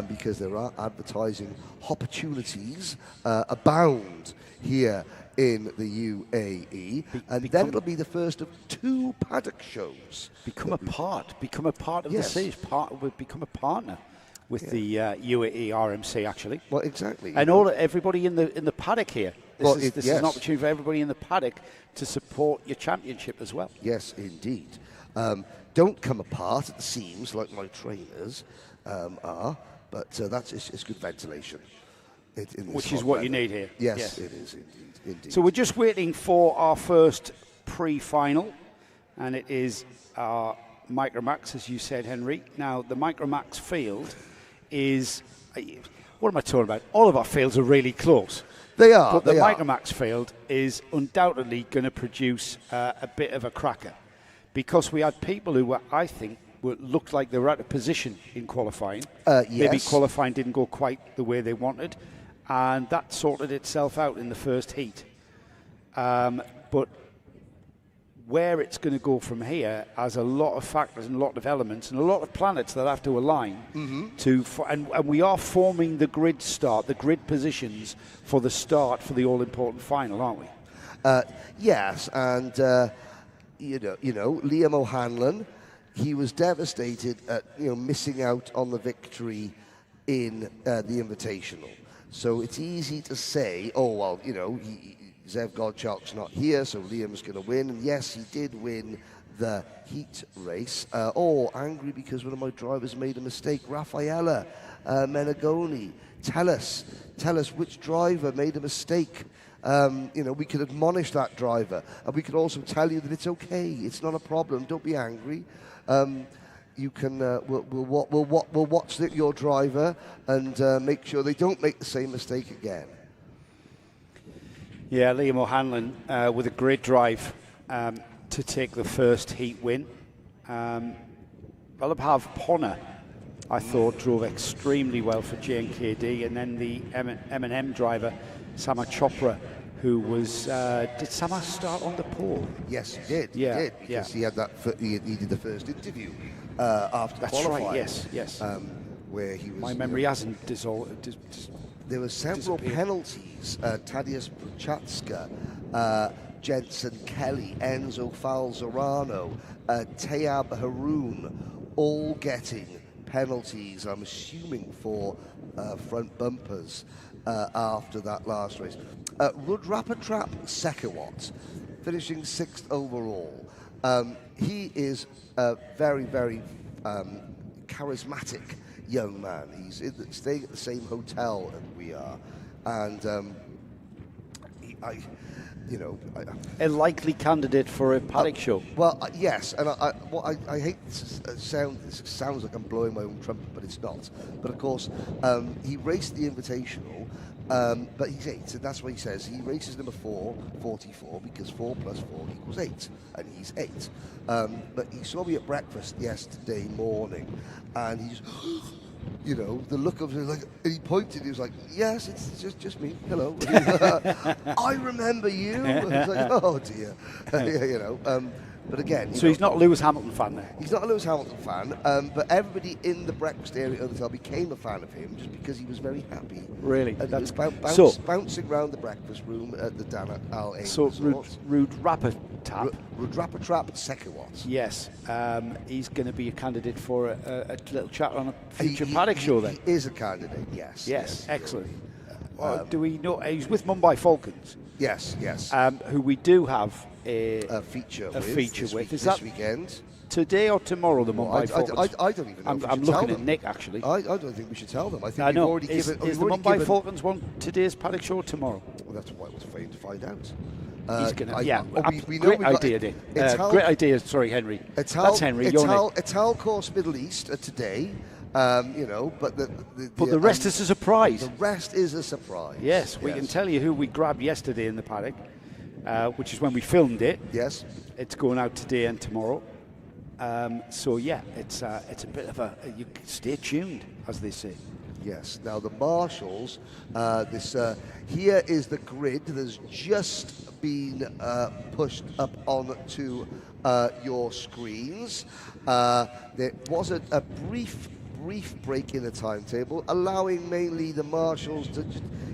because there are advertising opportunities abound here in the UAE, and then it'll be the first of 2 paddock shows. Become a part of the series. Become a partner with the UAE RMC, actually. Well, exactly. And everybody in the paddock here. This is an opportunity for everybody in the paddock to support your championship as well. Yes, indeed. Don't come apart at the seams like my trainers are, but it's good ventilation. Which is what you need here. Yes, it is indeed. So we're just waiting for our first pre-final, and it is our Micromax, as you said, Henry. Now, the Micromax field is, what am I talking about? All of our fields are really close. They are. But the Micromax field is undoubtedly going to produce a bit of a cracker, because we had people who were, I think, looked like they were out of position in qualifying. Maybe qualifying didn't go quite the way they wanted, and that sorted itself out in the first heat. But where it's going to go from here has a lot of factors and a lot of elements and a lot of planets that have to align and we are forming the grid positions for the start for the all-important final, aren't we? Yes, and you know, Liam O'Hanlon, he was devastated at missing out on the victory in the Invitational. So it's easy to say, oh well, Zev Godchuk's not here, so Liam's going to win. And yes, he did win the heat race. Angry because one of my drivers made a mistake. Raffaella Menegoni, tell us which driver made a mistake. We could admonish that driver, and we could also tell you that it's okay. It's not a problem. Don't be angry. You can we'll watch your driver and make sure they don't make the same mistake again. Yeah, Liam O'Hanlon with a great drive to take the first heat win. Vallabhav Ponna, I thought, drove extremely well for JNKD, and then the M&M driver, Sama Chopra, who was did Sama start on the pole? Yes, he did. Yeah, he did, because he had that. He did the first interview after That's qualifying. Right. Yes. Where he was. My memory hasn't dissolved. There were several penalties. Tadeusz Prochatska, Jensen Kelly, Enzo Falzarano, Tayab Haroon, all getting penalties, I'm assuming, for front bumpers after that last race. Rudrapatrap Sekawat, finishing 6th overall. He is a very, very charismatic young man. He's staying at the same hotel as we are, and a likely candidate for a paddock show. Well, yes, and I hate to sound. This sounds like I'm blowing my own trumpet, but it's not. But of course, he raced the Invitational But he's 8, and that's what he says. He races number 4, 44, because 4 plus 4 equals 8, and he's 8. But he saw me at breakfast yesterday morning, and he's, you know, the look of him, like, and he pointed, he was like, yes, it's just me, hello. I remember you. I was like, oh dear. You know, but again... So he's not a Lewis Hamilton fan there? He's not a Lewis Hamilton fan, but everybody in the breakfast area of the hotel became a fan of him just because he was very happy. Really? And That's he was bouncing around the breakfast room at the Dana Al Ain So Resort. Rudrapatap. Rudrapatap Sekawat. Yes, he's going to be a candidate for a little chat on a future paddock show then. He is a candidate, yes. Yes, excellent. Do we know, he's with Mumbai Falcons. Yes, yes. Who we do have a feature with this weekend. Today or tomorrow, the Mumbai Falcons? I don't even know. I'm looking at Nick, actually. I don't think we should tell them. I think I know. we've already Is given... the Mumbai Falcons one today's paddock show or tomorrow? Well, that's what I was afraid to find out. He's going to... Yeah, we great idea, Dick. Great idea, sorry, Henry. That's Henry, your name. Ital Course Middle East today. You know, but the rest is a surprise. The rest is a surprise. Yes, we can tell you who we grabbed yesterday in the paddock, which is when we filmed it. Yes, it's going out today and tomorrow. So yeah, it's a bit of you stay tuned, as they say. Yes. Now the marshals. Here is the grid that has just been pushed up onto your screens. There was a brief break in the timetable, allowing mainly the marshals to,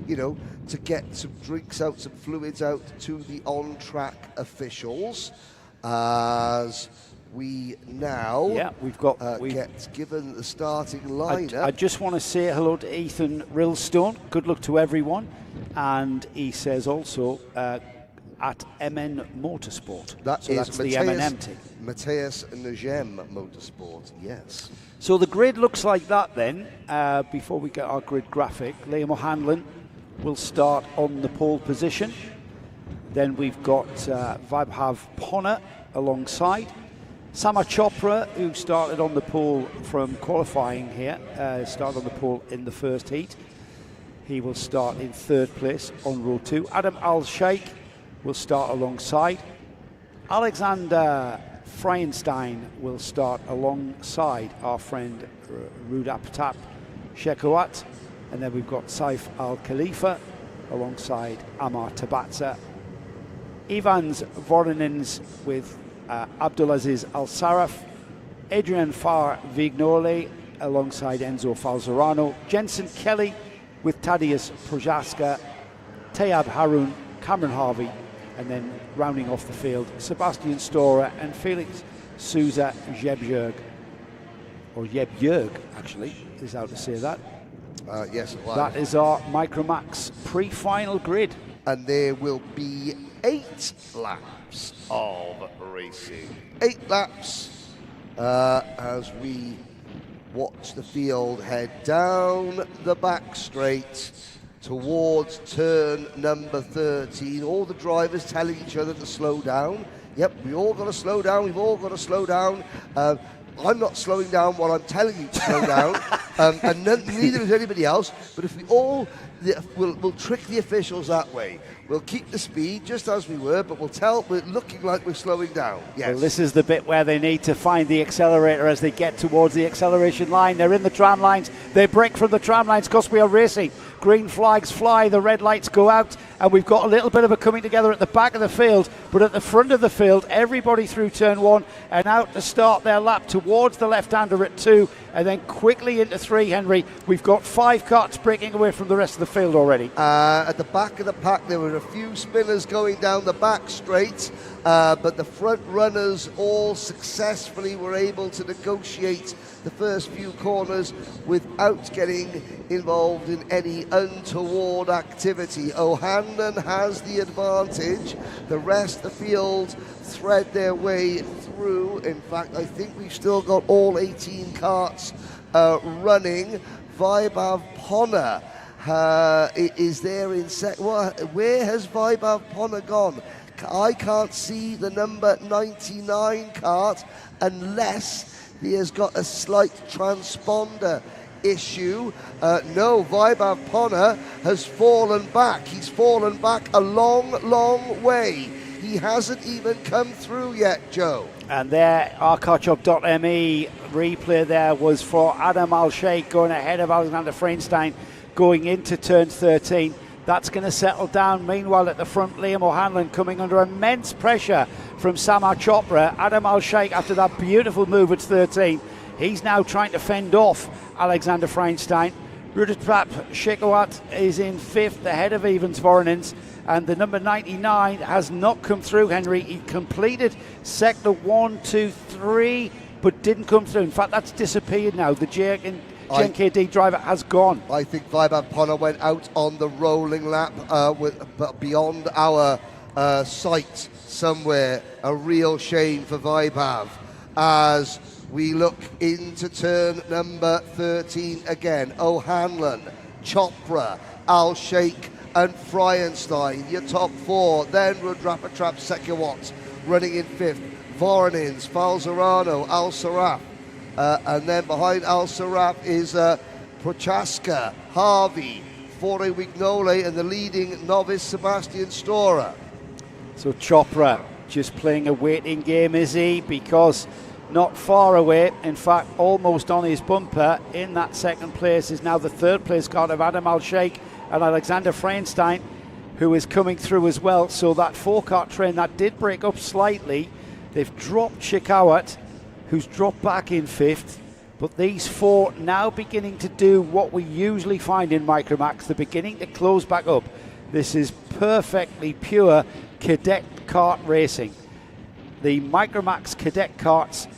you know, to get some drinks out, some fluids out to the on-track officials. As we now we've got get given the starting lineup. I just want to say hello to Ethan Rillstone. Good luck to everyone. And he says also at MN Motorsport. That's the M&M team. Matthias Nagem Motorsport, yes. So the grid looks like that then. Before we get our grid graphic, Liam O'Hanlon will start on the pole position. Then we've got Vaibhav Ponna alongside. Sama Chopra, who started on the pole from qualifying here, started on the pole in the first heat. He will start in 3rd place on row 2. Adam Al-Sheikh will start alongside. Alexander Freienstein will start alongside our friend Rudrapatap Sekawat. And then we've got Saif Al-Khalifa alongside Amar Tabatsa. Ivans Voronins with Abdulaziz Al-Saraf. Adrian Farr Vignole alongside Enzo Falzerano. Jensen Kelly with Tadeusz Projaska. Tayab Harun, Cameron Harvey, and then rounding off the field, Sebastian Storer and Felix Souza Jebjerg, or Jebjerg actually, is how to say that. Yes. Well, that is our Micromax pre-final grid. And there will be 8 laps of racing. 8 laps as we watch the field head down the back straight towards turn number 13. All the drivers telling each other to slow down. Yep, we all got to slow down. We've all got to slow down. I'm not slowing down while I'm telling you to slow down, and neither is anybody else. But if we all, we'll trick the officials that way. We'll keep the speed just as we were, but we're looking like we're slowing down. Yes. Well, this is the bit where they need to find the accelerator as they get towards the acceleration line. They're in the tram lines. They break from the tram lines because we are racing. Green flags fly, the red lights go out, and we've got a little bit of a coming together at the back of the field, but at the front of the field, everybody through turn 1 and out to start their lap towards the left-hander at 2, and then quickly into 3, Henry. We've got 5 karts breaking away from the rest of the field already. At the back of the pack, there were a few spinners going down the back straight, but the front runners all successfully were able to negotiate the first few corners without getting involved in any untoward activity. O'Hanlon has the advantage. The rest of the field thread their way through. In fact, I think we've still got all 18 karts running. Vaibhav Ponna is there in where has Vaibhav Ponna gone? I can't see the number 99 kart unless he has got a slight transponder issue. No, Vaibhav Ponna has fallen back. He's fallen back a long, long way. He hasn't even come through yet, Joe. And there, arcarchop.me replay there was for Adam Al-Sheikh going ahead of Alexander Freinstein going into turn 13. That's going to settle down. Meanwhile, at the front, Liam O'Hanlon coming under immense pressure from Samar Chopra. Adam Al-Sheikh, after that beautiful move at 13, he's now trying to fend off Alexander Freinstein. Rudraprap Shekhawat is in 5th, ahead of Evans Voronins. And the number 99 has not come through, Henry. He completed sector 1, 2, 3, but didn't come through. In fact, that's disappeared now. The JNKD driver has gone. I think Vaibhav Ponna went out on the rolling lap beyond our sight somewhere. A real shame for Vaibhav as we look into turn number 13 again. O'Hanlon, Chopra, Al-Sheikh and Freinstein, your top 4. Then Rudraprap Shekhawat running in 5th. Voronins, Falzarano, Al Saraf. And then behind Al Saraf is Prochaska, Harvey, Fore Wignole, and the leading novice Sebastian Storer. So Chopra just playing a waiting game, is he? Because not far away, in fact almost on his bumper in that second place is now the third place card of Adam Al-Sheikh and Alexander Freinstein, who is coming through as well. So that 4-cart train that did break up slightly, they've dropped Shekhawat, who's dropped back in 5th, but these 4 now beginning to do what we usually find in Micromax. They're beginning to close back up. This is perfectly pure cadet kart racing. The Micromax cadet karts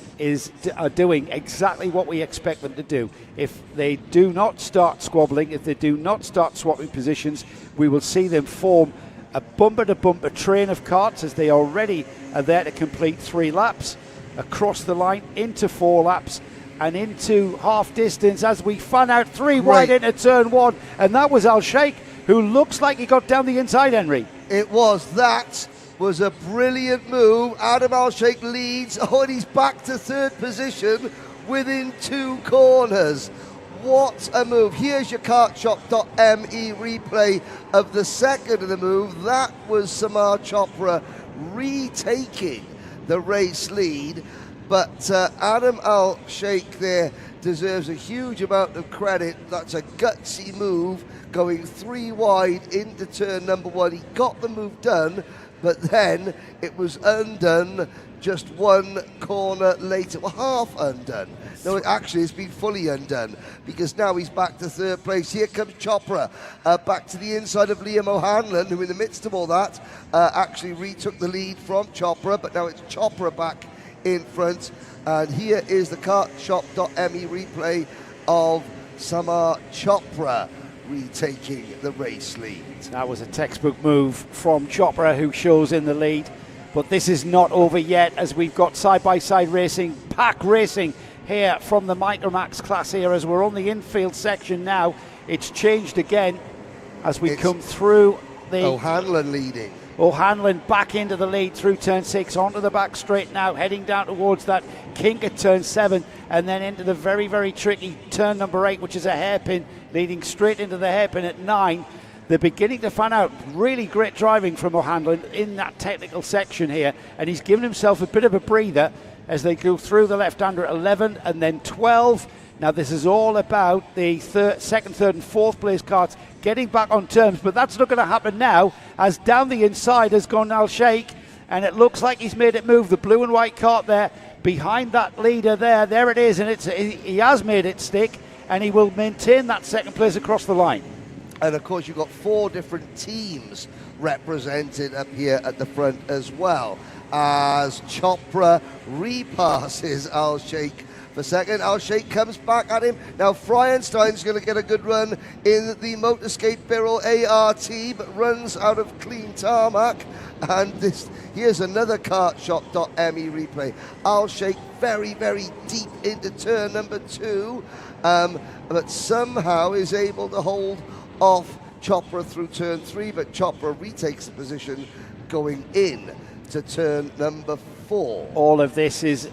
are doing exactly what we expect them to do. If they do not start squabbling, if they do not start swapping positions, we will see them form a bumper-to-bumper train of karts, as they already are there to complete 3 laps, across the line into 4 laps, and into half distance as we fan out 3 wide into turn 1. And that was Al-Sheikh, who looks like he got down the inside, Henry. It was a brilliant move. Adam Al-Sheikh leads. Oh, and he's back to 3rd position within 2 corners. What a move. Here's your kartshop.me replay of the second of the move. That was Samar Chopra retaking the race lead. But Adam Al-Sheikh there deserves a huge amount of credit. That's a gutsy move, going 3 wide into turn number 1. He got the move done, but then it was undone just 1 corner later. Well, half undone. No, actually it's been fully undone, because now he's back to 3rd place. Here comes Chopra, back to the inside of Liam O'Hanlon, who in the midst of all that actually retook the lead from Chopra, but now it's Chopra back in front. And here is the kartshop.me replay of Samar Chopra retaking the race lead. That was a textbook move from Chopra, who shows in the lead. But this is not over yet, as we've got side-by-side racing, pack racing here from the Micromax class here, as we're on the infield section now. It's changed again as we come through the... O'Hanlon leading. O'Hanlon back into the lead through turn 6, onto the back straight now, heading down towards that kink at turn 7, and then into the very, very tricky turn number 8, which is a hairpin, leading straight into the hairpin at 9. They're beginning to fan out. Really great driving from O'Hanlon in that technical section here, and he's given himself a bit of a breather as they go through the left-hander at 11 and then 12. Now this is all about the second, third and fourth place karts getting back on terms, but that's not going to happen now, as down the inside has gone Al-Sheikh, and it looks like he's made it move. The blue and white kart there behind that leader there it is, and he has made it stick, and he will maintain that second place across the line. And of course you've got 4 different teams represented up here at the front as well, as Chopra repasses Al-Sheikh for second. Al-Sheikh comes back at him. Now Freinstein's going to get a good run in the Motorscape Birrell ART, but runs out of clean tarmac. And here's another kartshop.me replay. Al-Sheikh very, very deep into turn number 2, but somehow is able to hold off Chopra through turn 3, but Chopra retakes the position going in to turn number 4. All of this is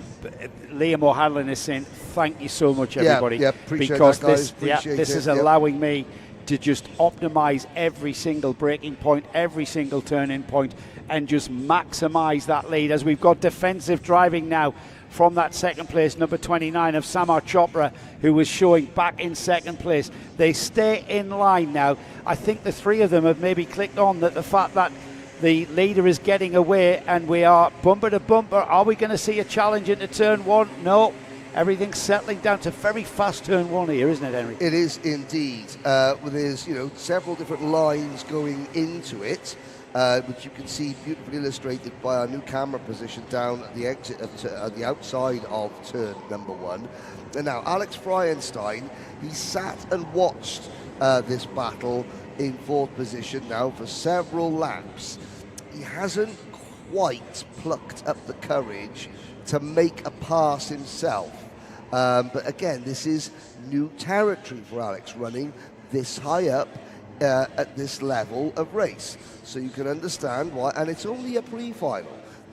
Liam O'Hanlon is saying thank you so much, everybody. Yeah, appreciate because that, guys. this, Appreciate this it. is allowing me to just optimize every single braking point, every single turning point, and just maximize that lead as we've got defensive driving now from that second place, number 29 of Samar Chopra, who was showing back in second place. They stay in line now. I think the three of them have maybe clicked on that the fact that the leader is getting away and we are bumper to bumper. Are we going to see a challenge into turn one? No. Everything's settling down to very fast turn one here, isn't it, Henry? It is indeed. There's several different lines going into it, which you can see beautifully illustrated by our new camera position down at the exit at the outside of turn number one. And now Alex Fryenstein, he sat and watched this battle in fourth position now for several laps. He hasn't quite plucked up the courage to make a pass himself. But again, this is new territory for Alex, running this high up at this level of race. So you can understand why, and it's only a pre-final.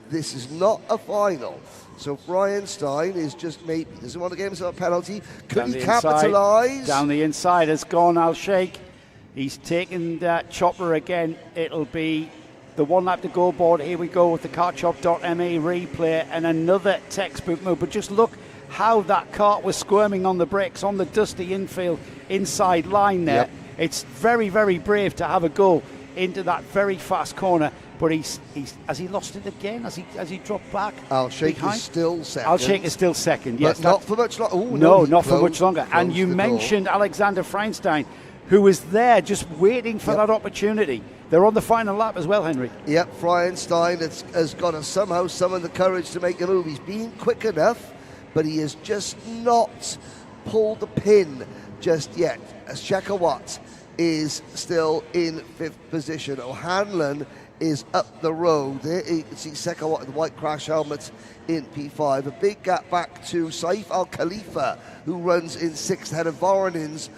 This is not a final. So Fryenstein is just maybe doesn't want to give himself a penalty. Could he capitalise? Down the inside has gone Al Sheikh. He's taken Chopper again. It'll be the one lap to go board. Here we go with the cartshop.me replay and another textbook move. But just look how that kart was squirming on the brakes on the dusty infield inside line there. Yep. It's very, very brave to have a go into that very fast corner. But he's has he lost it again? Has he dropped back? Al Sheikh is still second. Al Sheikh is still second. Yes, but not for much longer. No, not for much longer. And you mentioned Alexander Fryenstein, who was there just waiting for that opportunity. They're on the final lap as well, Henry. Yep, Fryenstein has got to somehow summon the courage to make a move. He's been quick enough, but he has just not pulled the pin just yet. As Shekawat is still in fifth position. O'Hanlon is up the road. There you can see Shekawat with the white crash helmet in P5. A big gap back to Saif Al Khalifa, who runs in sixth ahead of Voronin's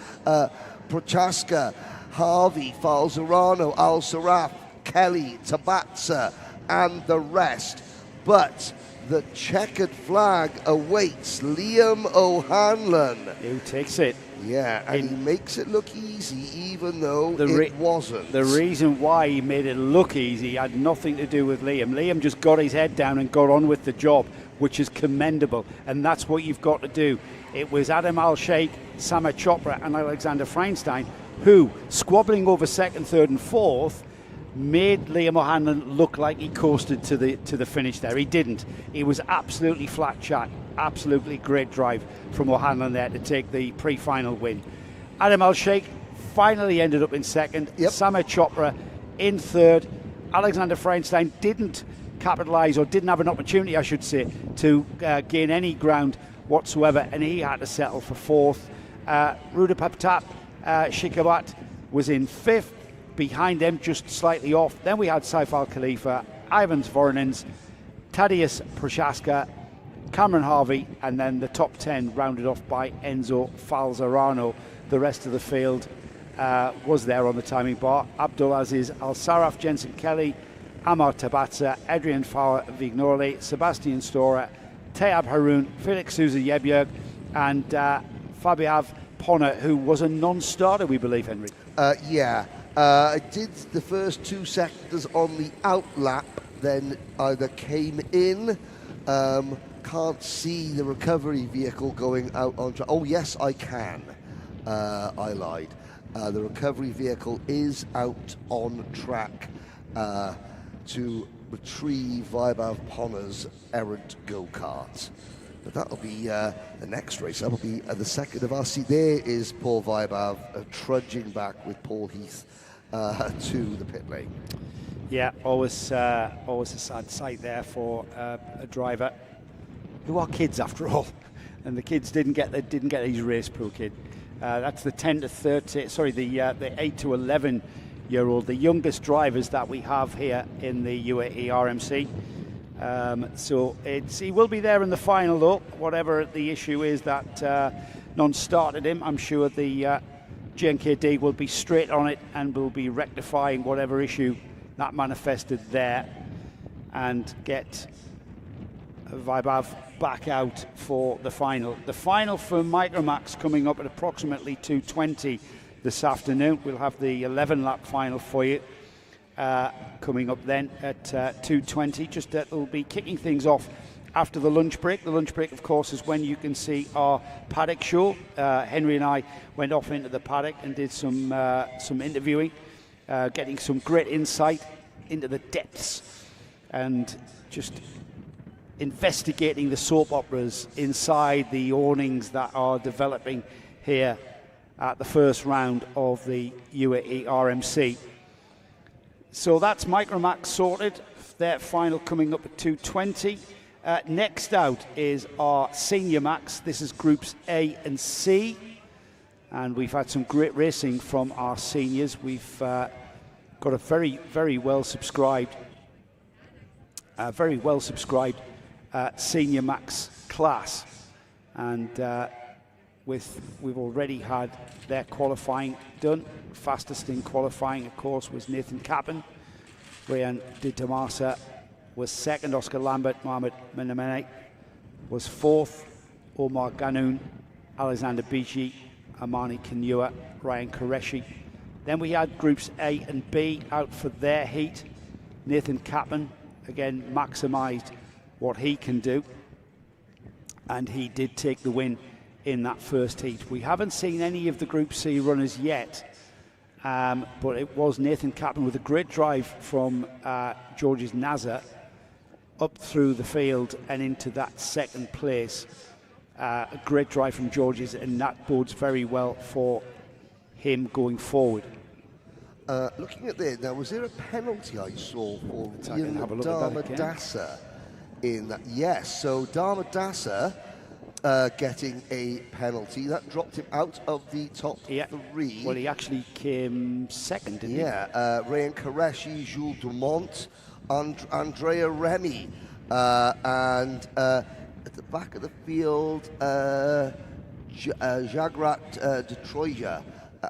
Prochaska, Harvey, Falzerano, Al Saraf, Kelly, Tabatsa, and the rest. But the checkered flag awaits Liam O'Hanlon. Who takes it? Yeah, and he makes it look easy, even though it wasn't. The reason why he made it look easy had nothing to do with Liam. Liam just got his head down and got on with the job, which is commendable, and that's what you've got to do. It was Adam Al Sheikh, Samar Chopra, and Alexander Fryenstein who, squabbling over second, third, and fourth, made Liam O'Hanlon look like he coasted to the finish there. He didn't. He was absolutely flat chat. Absolutely great drive from O'Hanlon there to take the pre-final win. Adam Al Sheikh finally ended up in second. Yep. Samar Chopra in third. Alexander Fryenstein didn't capitalise, or didn't have an opportunity, I should say, to gain any ground whatsoever, and he had to settle for fourth. Rudapaptap Shikawat was in fifth. Behind them, just slightly off. Then we had Saif Al Khalifa, Ivans Voronins, Tadeusz Prochaska, Cameron Harvey, and then the top 10 rounded off by Enzo Falzerano. The rest of the field was there on the timing bar. Abdulaziz Al Saraf, Jensen Kelly, Amar Tabatsa, Adrian Fauer Vignoli, Sebastian Storer, Tayab Haroun, Felix Souza Yebjerg, and Fabiav Ponna, who was a non-starter, we believe, Henry. Yeah. I did the first 2 sectors on the out lap, then either came in, can't see the recovery vehicle going out on track. Oh yes, I can. I lied. The recovery vehicle is out on track to retrieve Vaibhav Ponna's errant go-kart. But that'll be the next race. That'll be the second of us. See, there is Paul Vaibhav trudging back with Paul Heath to the pit lane. Yeah, always a sad sight there for a driver who are kids after all, and the kids didn't get his race pool kid. That's the 10 to 30. Sorry, the 8 to 11-year-old, the youngest drivers that we have here in the UAE RMC. So he will be there in the final, though. Whatever the issue is that non-started him, I'm sure the GNKD will be straight on it and will be rectifying whatever issue that manifested there and get Vaibhav back out for the final. The final for Micromax coming up at approximately 2:20 this afternoon. We'll have the 11-lap final for you coming up then at 2:20. Just it'll be kicking things off after the lunch break. The lunch break, of course, is when you can see our paddock show. Henry and I went off into the paddock and did some interviewing, getting some great insight into the depths and just investigating the soap operas inside the awnings that are developing here at the first round of the UAE RMC. So that's Micromax sorted. Their final coming up at 2:20. Next out is our Senior Max. This is Groups A and C. And we've had some great racing from our seniors. We've got a very well subscribed Senior Max class. And we've already had their qualifying done. Fastest in qualifying, of course, was Nathan Kappen. Ryan De Tomasa was second. Oscar Lambert, Mohamed Menemene was fourth. Omar Ganoun, Alexander Biji, Amani Kanua, Ryan Qureshi. Then we had groups A and B out for their heat. Nathan Kappen, again, maximised what he can do. And he did take the win in that first heat. We haven't seen any of the Group C runners yet, but it was Nathan Kappen with a great drive from George's Nazar up through the field and into that second place. A great drive from George's, and that bodes very well for him going forward. Looking at there, now was there a penalty I saw for Dharmadasa in that? Yes, so Dharmadasa getting a penalty. That dropped him out of the top three. Well, he actually came second, didn't he? Yeah, Ryan Qureshi, Jules Dumont, Andrea Remy, and at the back of the field, Jagrat Detroja,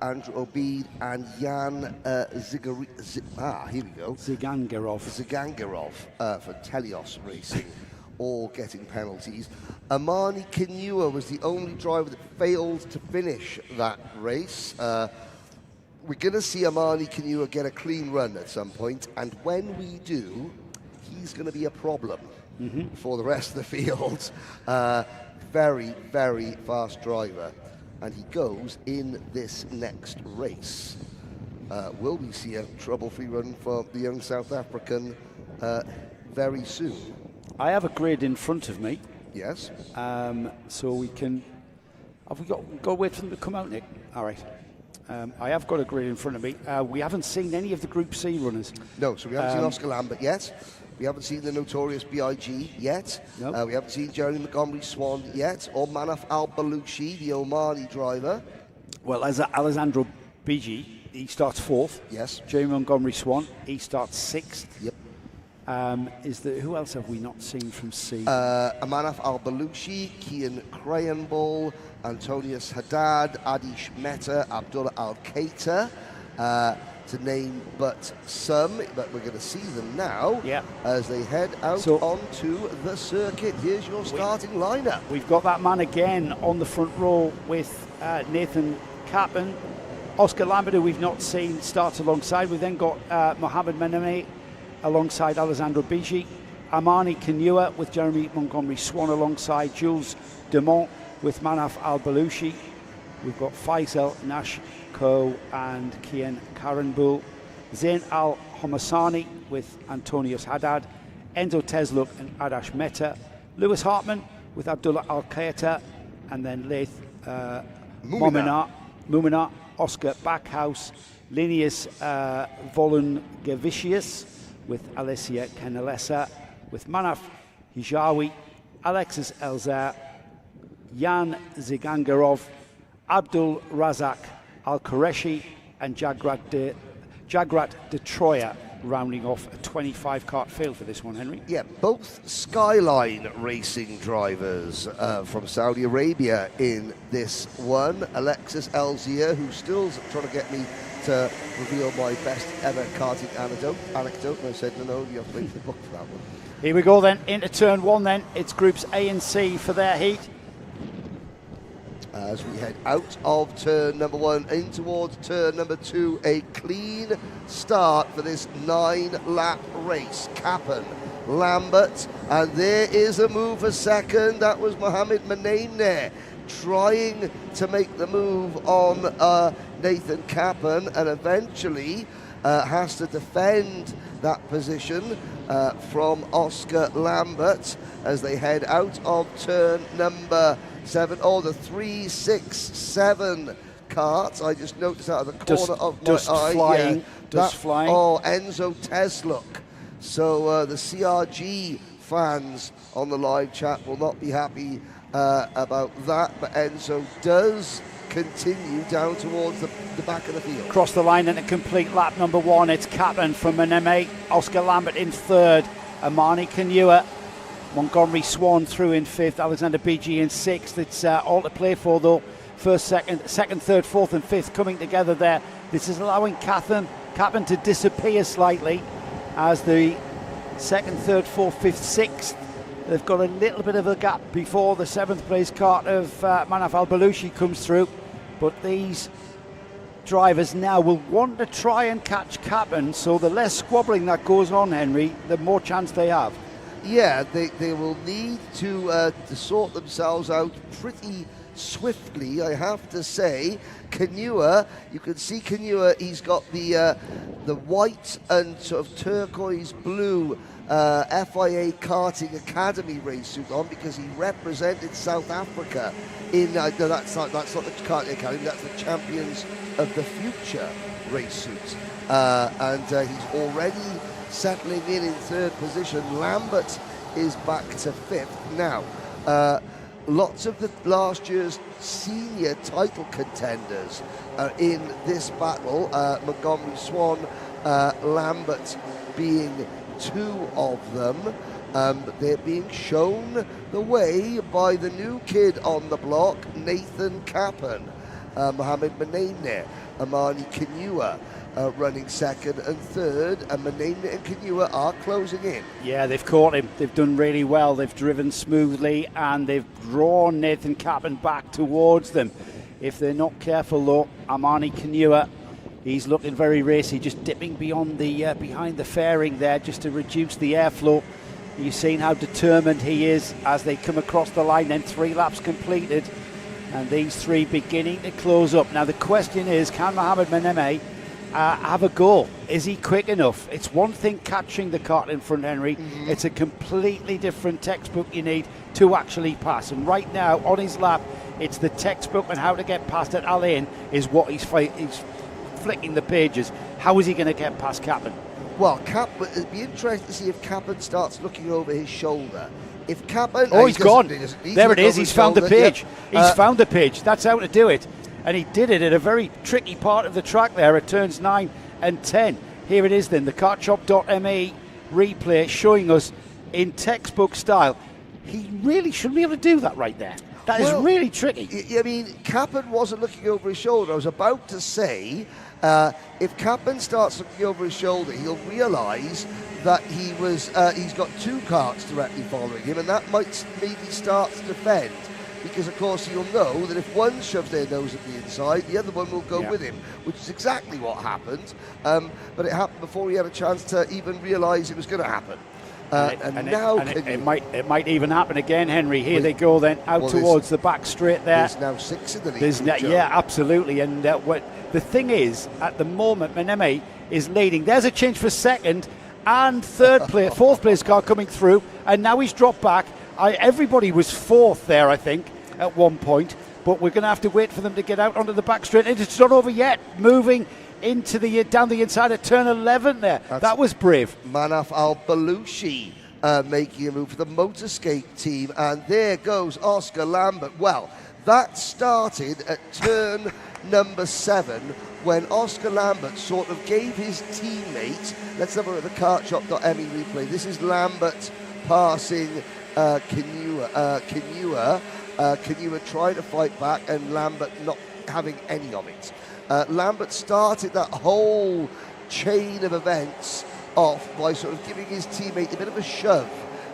Andrew Obid, and Jan Zigangerov for Telios Racing, all getting penalties. Amani Kanua was the only driver that failed to finish that race. We're going to see Amani Kanua get a clean run at some point, and when we do, he's going to be a problem for the rest of the field. Very, very fast driver, and he goes in this next race. Will we see a trouble-free run for the young South African very soon? I have a grid in front of me. Yes. So we can... Have we got to wait for them to come out, Nick? All right. I have got a grid in front of me. We haven't seen any of the Group C runners. No, so we haven't seen Oscar Lambert yet. We haven't seen the notorious B.I.G. yet. Nope. We haven't seen Jeremy Montgomery Swan yet, or Manaf Al-Baluchi, the Omani driver. Well, as Alessandro Bigi, he starts fourth. Yes. Jeremy Montgomery Swan, he starts sixth. Yep. Who else have we not seen from C? Manaf Al-Baluchi, Kian Crayenball, Antonius Haddad, Adish Mehta, Abdullah Al-Qaita, to name but some, but we're going to see them now as they head out onto the circuit. Here's your starting lineup. We've got that man again on the front row with Nathan Kappen. Oscar Lambert, who we've not seen, starts alongside. We've then got Mohamed Menemene alongside Alessandro Bigi. Amani Kanua with Jeremy Montgomery Swan alongside. Jules Dumont with Manaf Al-Baluchi. We've got Faisal Nashko and Kian Karanbul. Zain Al-Homasani with Antonius Haddad. Enzo Tesluk and Adash Mehta. Lewis Hartman with Abdullah Al-Qaita. And then Laith Mumina, Oscar Backhouse. Linus Volungevicius with Alessia Canalesa. With Manaf Hijawi, Alexis Elzar, Jan Zigangerov, Abdul Razak Al-Qureshi, and Jagrat de Troya, rounding off a 25-cart field for this one, Henry. Yeah, both Skyline Racing drivers from Saudi Arabia in this one. Alexis Elzir, who's still trying to get me reveal my best ever karting anecdote. And I said, no, you have to wait for the book for that one. Here we go then, into turn one then. It's groups A and C for their heat. As we head out of turn number 1 in towards turn number 2, a clean start for this 9-lap race. Capon, Lambert, and there is a move for second. That was Mohamed Manaim there, trying to make the move on Nathan Capon, and eventually has to defend that position from Oscar Lambert as they head out of turn number 7. Oh, the 3, 6, 7 carts. I just noticed out of the corner of my eye. Flying, yeah, dust flying. Oh, Enzo Tesluk. So the CRG fans on the live chat will not be happy about that, but Enzo does continue down towards the back of the field. Across the line in a complete lap number 1. It's Capon from Maneme, Oscar Lambert in 3rd, Amani Kanua, Montgomery Swan through in 5th, Alexander BG in 6th. It's all to play for though. First, second, 3rd, 4th and 5th coming together there. This is allowing Capon to disappear slightly as the 2nd, 3rd, 4th, 5th, 6th. They've got a little bit of a gap before the 7th place kart of Manaf Al-Balushi comes through. But these drivers now will want to try and catch Capon, so the less squabbling that goes on, Henry, the more chance they have. Yeah, they will need to sort themselves out pretty swiftly, I have to say. Kanua, you can see Kanua, he's got the white and sort of turquoise blue FIA Karting Academy race suit on because he represented South Africa in, no, that's not the Karting Academy, that's the Champions of the Future race suit. And he's already settling in 3rd position. Lambert is back to 5th. Now, lots of the last year's senior title contenders are in this battle. Montgomery Swan, Lambert being 2 of them. They're being shown the way by the new kid on the block, Nathan Capon. Mohamed Manaim there, Amani Kanua running 2nd and 3rd, and Manaim and Kanua are closing in. Yeah, they've caught him. They've done really well. They've driven smoothly and they've drawn Nathan Capon back towards them. If they're not careful though, Amani Kanua, he's looking very racy, just dipping beyond the behind the fairing there just to reduce the airflow. You've seen how determined he is as they come across the line. Then 3 laps completed and these 3 beginning to close up. Now the question is, can Mohamed Manaim have a go? Is he quick enough? It's one thing catching the kart in front, Henry. Mm-hmm. It's a completely different textbook you need to actually pass. And right now on his lap, it's the textbook on how to get past at Alain is what he's flicking the pages. How is he going to get past Capon? Well, it'd be interesting to see if Capon starts looking over his shoulder. If Capon... Oh, he's gone. There it is. He's found the page. Yep. He's found the page. That's how to do it. And he did it at a very tricky part of the track there at turns 9 and 10. Here it is then, the kartshop.me replay showing us in textbook style. He really shouldn't be able to do that right there. That is really tricky. I mean, Capon wasn't looking over his shoulder. I was about to say, if Capon starts looking over his shoulder, he'll realise that he's got 2 karts directly following him, and that might maybe start to defend. Because, of course, you'll know that if one shoves their nose at the inside, the other one will go with him, which is exactly what happened. But it happened before he had a chance to even realise it was going to happen. It might even happen again, Henry. Here they go then, out towards the back straight there. There's now 6 in the lead. Yeah, absolutely. And the thing is, at the moment, Manaim is leading. There's a change for 2nd and 4th place car coming through, and now he's dropped back. Everybody was 4th there, I think, at one point, but we're going to have to wait for them to get out onto the back straight. It's not over yet. Moving into down the inside of turn 11 there. That was brave. Manaf Al-Balushi making a move for the Motorscape team, and there goes Oscar Lambert. Well, that started at turn number 7 when Oscar Lambert sort of gave his teammate, let's have a look at the kartshop.me replay. This is Lambert passing Kanua trying to fight back and Lambert not having any of it. Lambert started that whole chain of events off by sort of giving his teammate a bit of a shove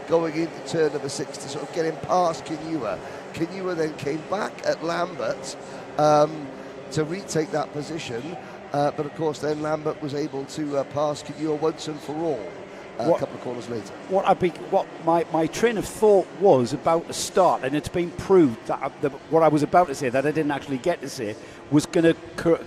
going into turn number 6 to sort of get him past Kenua. Kenua then came back at Lambert to retake that position, but of course then Lambert was able to pass Kenua once and for all a couple of corners later. What my train of thought was about the start, and it's been proved that what I was about to say that I didn't actually get to say was going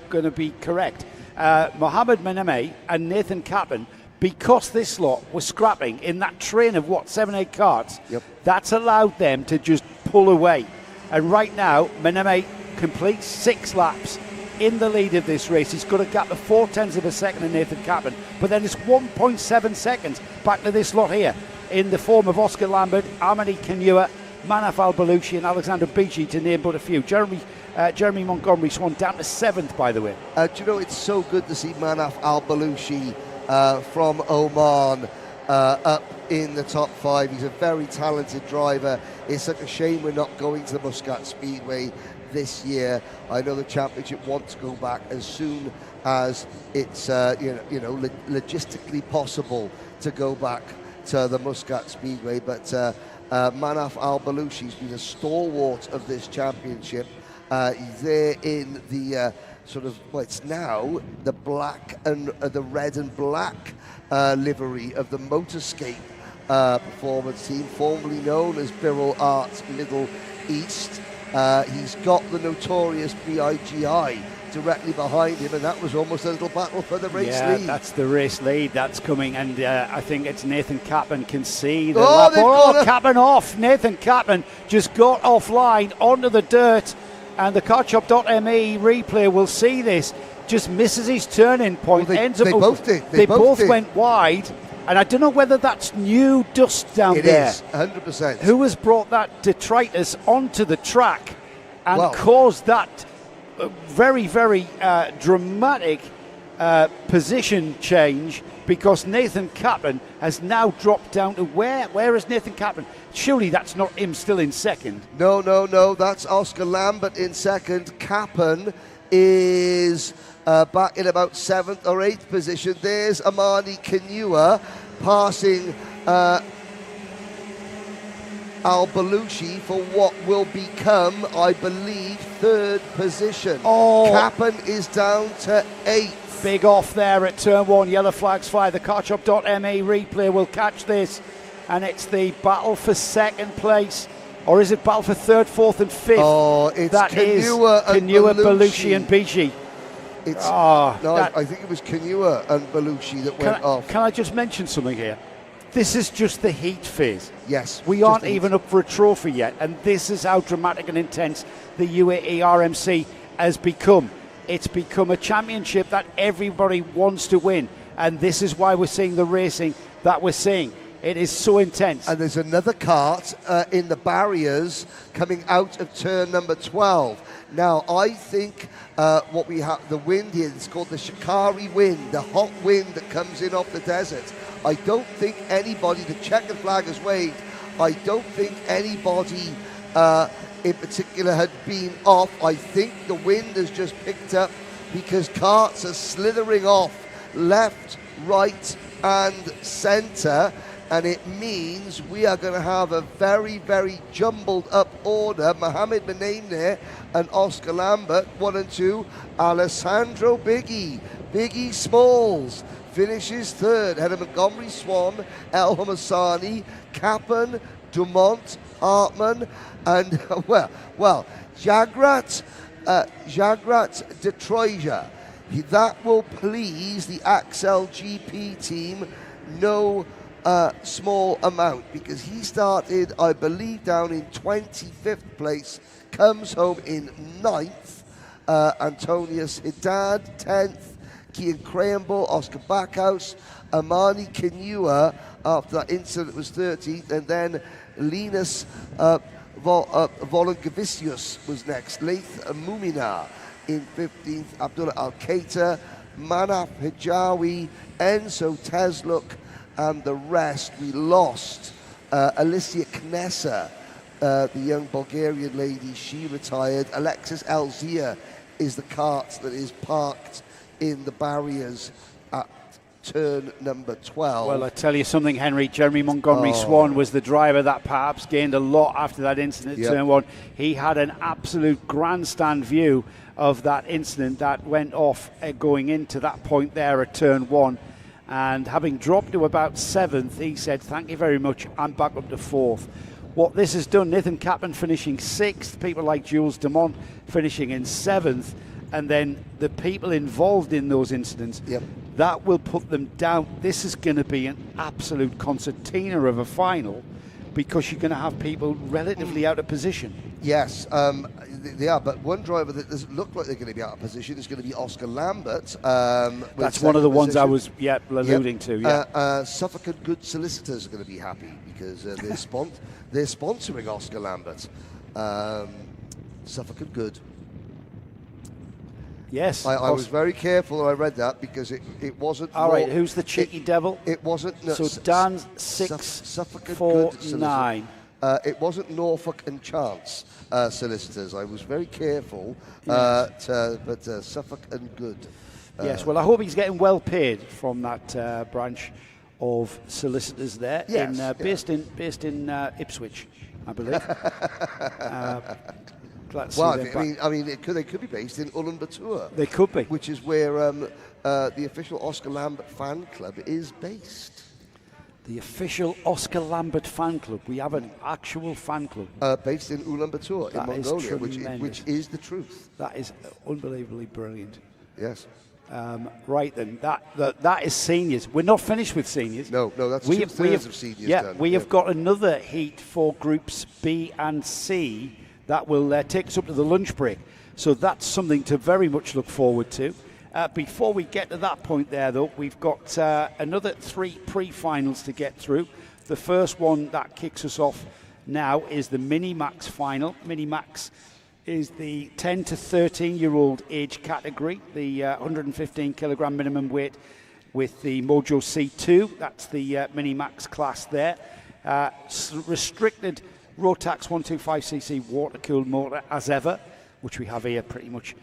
to be correct. Mohamed Mename and Nathan Kaplan, because this lot was scrapping in that train of 7-8 carts, that's allowed them to just pull away. And right now, Mename completes 6 laps in the lead of this race. He's got a gap of 0.4 of a second in Nathan Kaplan, but then it's 1.7 seconds back to this lot here in the form of Oscar Lambert, Amani Kenua, Manaf Al-Baluchi and Alexander Beachy, to name but a few. Jeremy Montgomery Swan down to 7th, by the way. Do you know, it's so good to see Manaf Al-Baluchi from Oman up in the top 5. He's a very talented driver. It's such a shame we're not going to the Muscat Speedway this year. I know the championship wants to go back as soon as it's logistically possible to go back to the Muscat Speedway, but Manaf Al-Baluchi's been a stalwart of this championship. He's there in the it's now the black and the red and black livery of the Motorscape performance team, formerly known as Birrell Arts Middle East. He's got the notorious BIGI directly behind him, and that was almost a little battle for the race lead. Yeah, that's the race lead that's coming, and I think it's Nathan Kaplan can see the Kaplan off. Nathan Kaplan just got offline onto the dirt, and the cartshop.me replay will see this. Just misses his turning point. They both did. They both went wide, and I don't know whether that's new dust down there. It is, 100%. Who has brought that detritus onto the track and caused that very, very dramatic position change, because Nathan Kaplan has now dropped down to where is Nathan Kaplan? Surely that's not him still in second. No, that's Oscar Lambert in second. Kaplan is back in about 7th or 8th position. There's Amani Kenua passing Al-Baluchi for what will become, I believe, 3rd position. Kaplan is down to 8th. Big off there at turn 1. Yellow flags fly. The cartshop.me replay will catch this, and it's the battle for 2nd place. Or is it battle for 3rd, 4th and 5th? Oh, it's Kenua, Baluchi and Beachy. I think it was Kenua and Baluchi that went off. Can I just mention something here? This is just the heat phase. Yes. We aren't even up for a trophy yet, and this is how dramatic and intense the UAE RMC has become. It's become a championship that everybody wants to win, and this is why we're seeing the racing that we're seeing. It is so intense. And there's another kart in the barriers coming out of turn number 12. Now, I think what we have, the wind here, it's called the Shikari wind, the hot wind that comes in off the desert. I don't think anybody, the checkered flag has waved, I don't think anybody in particular had been off. I think the wind has just picked up because carts are slithering off left, right and centre, and it means we are going to have a very, very jumbled up order. Mohamed Benaim there and Oscar Lambert, 1 and 2. Alessandro Biggie Smalls finishes 3rd, ahead of Montgomery Swan, El Hamasani, Kaplan, Dumont, Hartman, and Jagrat de Troja. That will please the Axel GP team no small amount, because he started, I believe, down in 25th place, comes home in 9th. Antonius Haddad 10th, Kian Cranball, Oscar Backhouse, Amani Kenua after that incident was 13th, and then Linus Vologavicius was next. Laith Mumina in 15th, Abdullah Al-Qaita, Manaf Hijawi, Enzo Tesluk, and the rest. We lost Alicia Knessa, the young Bulgarian lady, she retired. Alexis Alzia is the kart that is parked in the barriers at turn number 12. Well, I tell you something, Henry. Jeremy Montgomery Swan was the driver that perhaps gained a lot after that incident at turn 1. He had an absolute grandstand view of that incident that went off going into that point there at turn 1. And having dropped to about 7th, he said, thank you very much, I'm back up to 4th. What this has done, Nathan Kaplan finishing 6th, people like Jules Dumont finishing in 7th, and then the people involved in those incidents, that will put them down. This is going to be an absolute concertina of a final, because you're going to have people relatively out of position. Yes, they are, but one driver that doesn't look like they're going to be out of position is going to be Oscar Lambert. That's one of the ones I was alluding to. Suffolk and Good Solicitors are going to be happy because they're sponsoring Oscar Lambert. Suffolk and Good. Yes. I was very careful when I read that because it wasn't... All right, who's the cheeky devil? It wasn't... No, so Dan's 649. It wasn't Norfolk and Chance Solicitors. I was very careful, but Suffolk and Good. Yes, well, I hope he's getting well paid from that branch of solicitors there, based in Ipswich, I believe. I mean, they could be based in Ulaanbaatar. They could be, which is where the official Oscar Lambert fan club is based. The official Oscar Lambert fan club. We have an actual fan club based in Ulaanbaatar in Mongolia, which is the truth. That is unbelievably brilliant. Yes. Right then, that is seniors. We're not finished with seniors. No, that's two-thirds of seniors done. We have got another heat for groups B and C that will take us up to the lunch break. So that's something to very much look forward to. Before we get to that point there, though, we've got another 3 pre-finals to get through. The first one that kicks us off now is the Mini-Max final. Mini-Max is the 10 to 13-year-old age category, the 115 kilogram minimum weight with the Mojo C2. That's the Mini-Max class there. Restricted Rotax 125cc water-cooled motor as ever, which we have here pretty much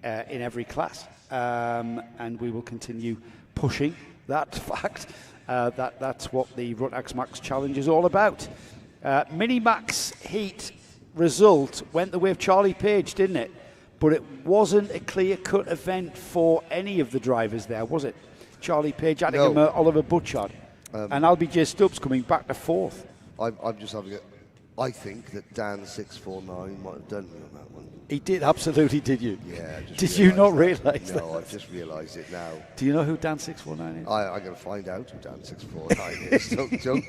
in every class. And we will continue pushing that fact. That's what the Rotax Max Challenge is all about. Mini-Max heat result went the way of Charlie Page, didn't it? But it wasn't a clear-cut event for any of the drivers there, was it? Charlie Page, Atticum, Oliver Butchard, and Albie Stubbs coming back to 4th. I'm just having it. I think that Dan 649 might have done me on that one. He did, absolutely, did you? Yeah. Did you not realise that? No, I've just realised it now. Do you know who Dan 649 is? I'm going to find out who Dan 649 is.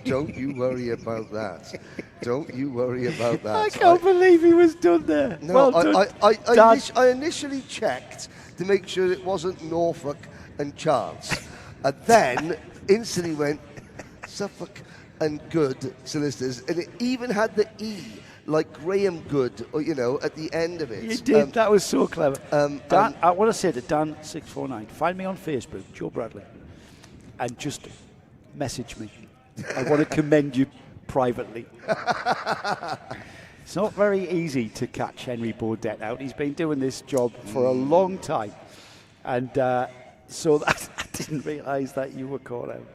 Don't you worry about that. Don't you worry about that. I can't believe he was done there. No, well I initially checked to make sure it wasn't Norfolk and Chance. And then instantly went Suffolk and Good Solicitors, and it even had the E, like Graham Good, or, at the end of it. You did. That was so clever. Dan, I want to say to Dan 649, find me on Facebook, Joe Bradley, and just message me. I want to commend you privately. It's not very easy to catch Henry Baudet out. He's been doing this job for a long time, and so I didn't realise that you were caught out.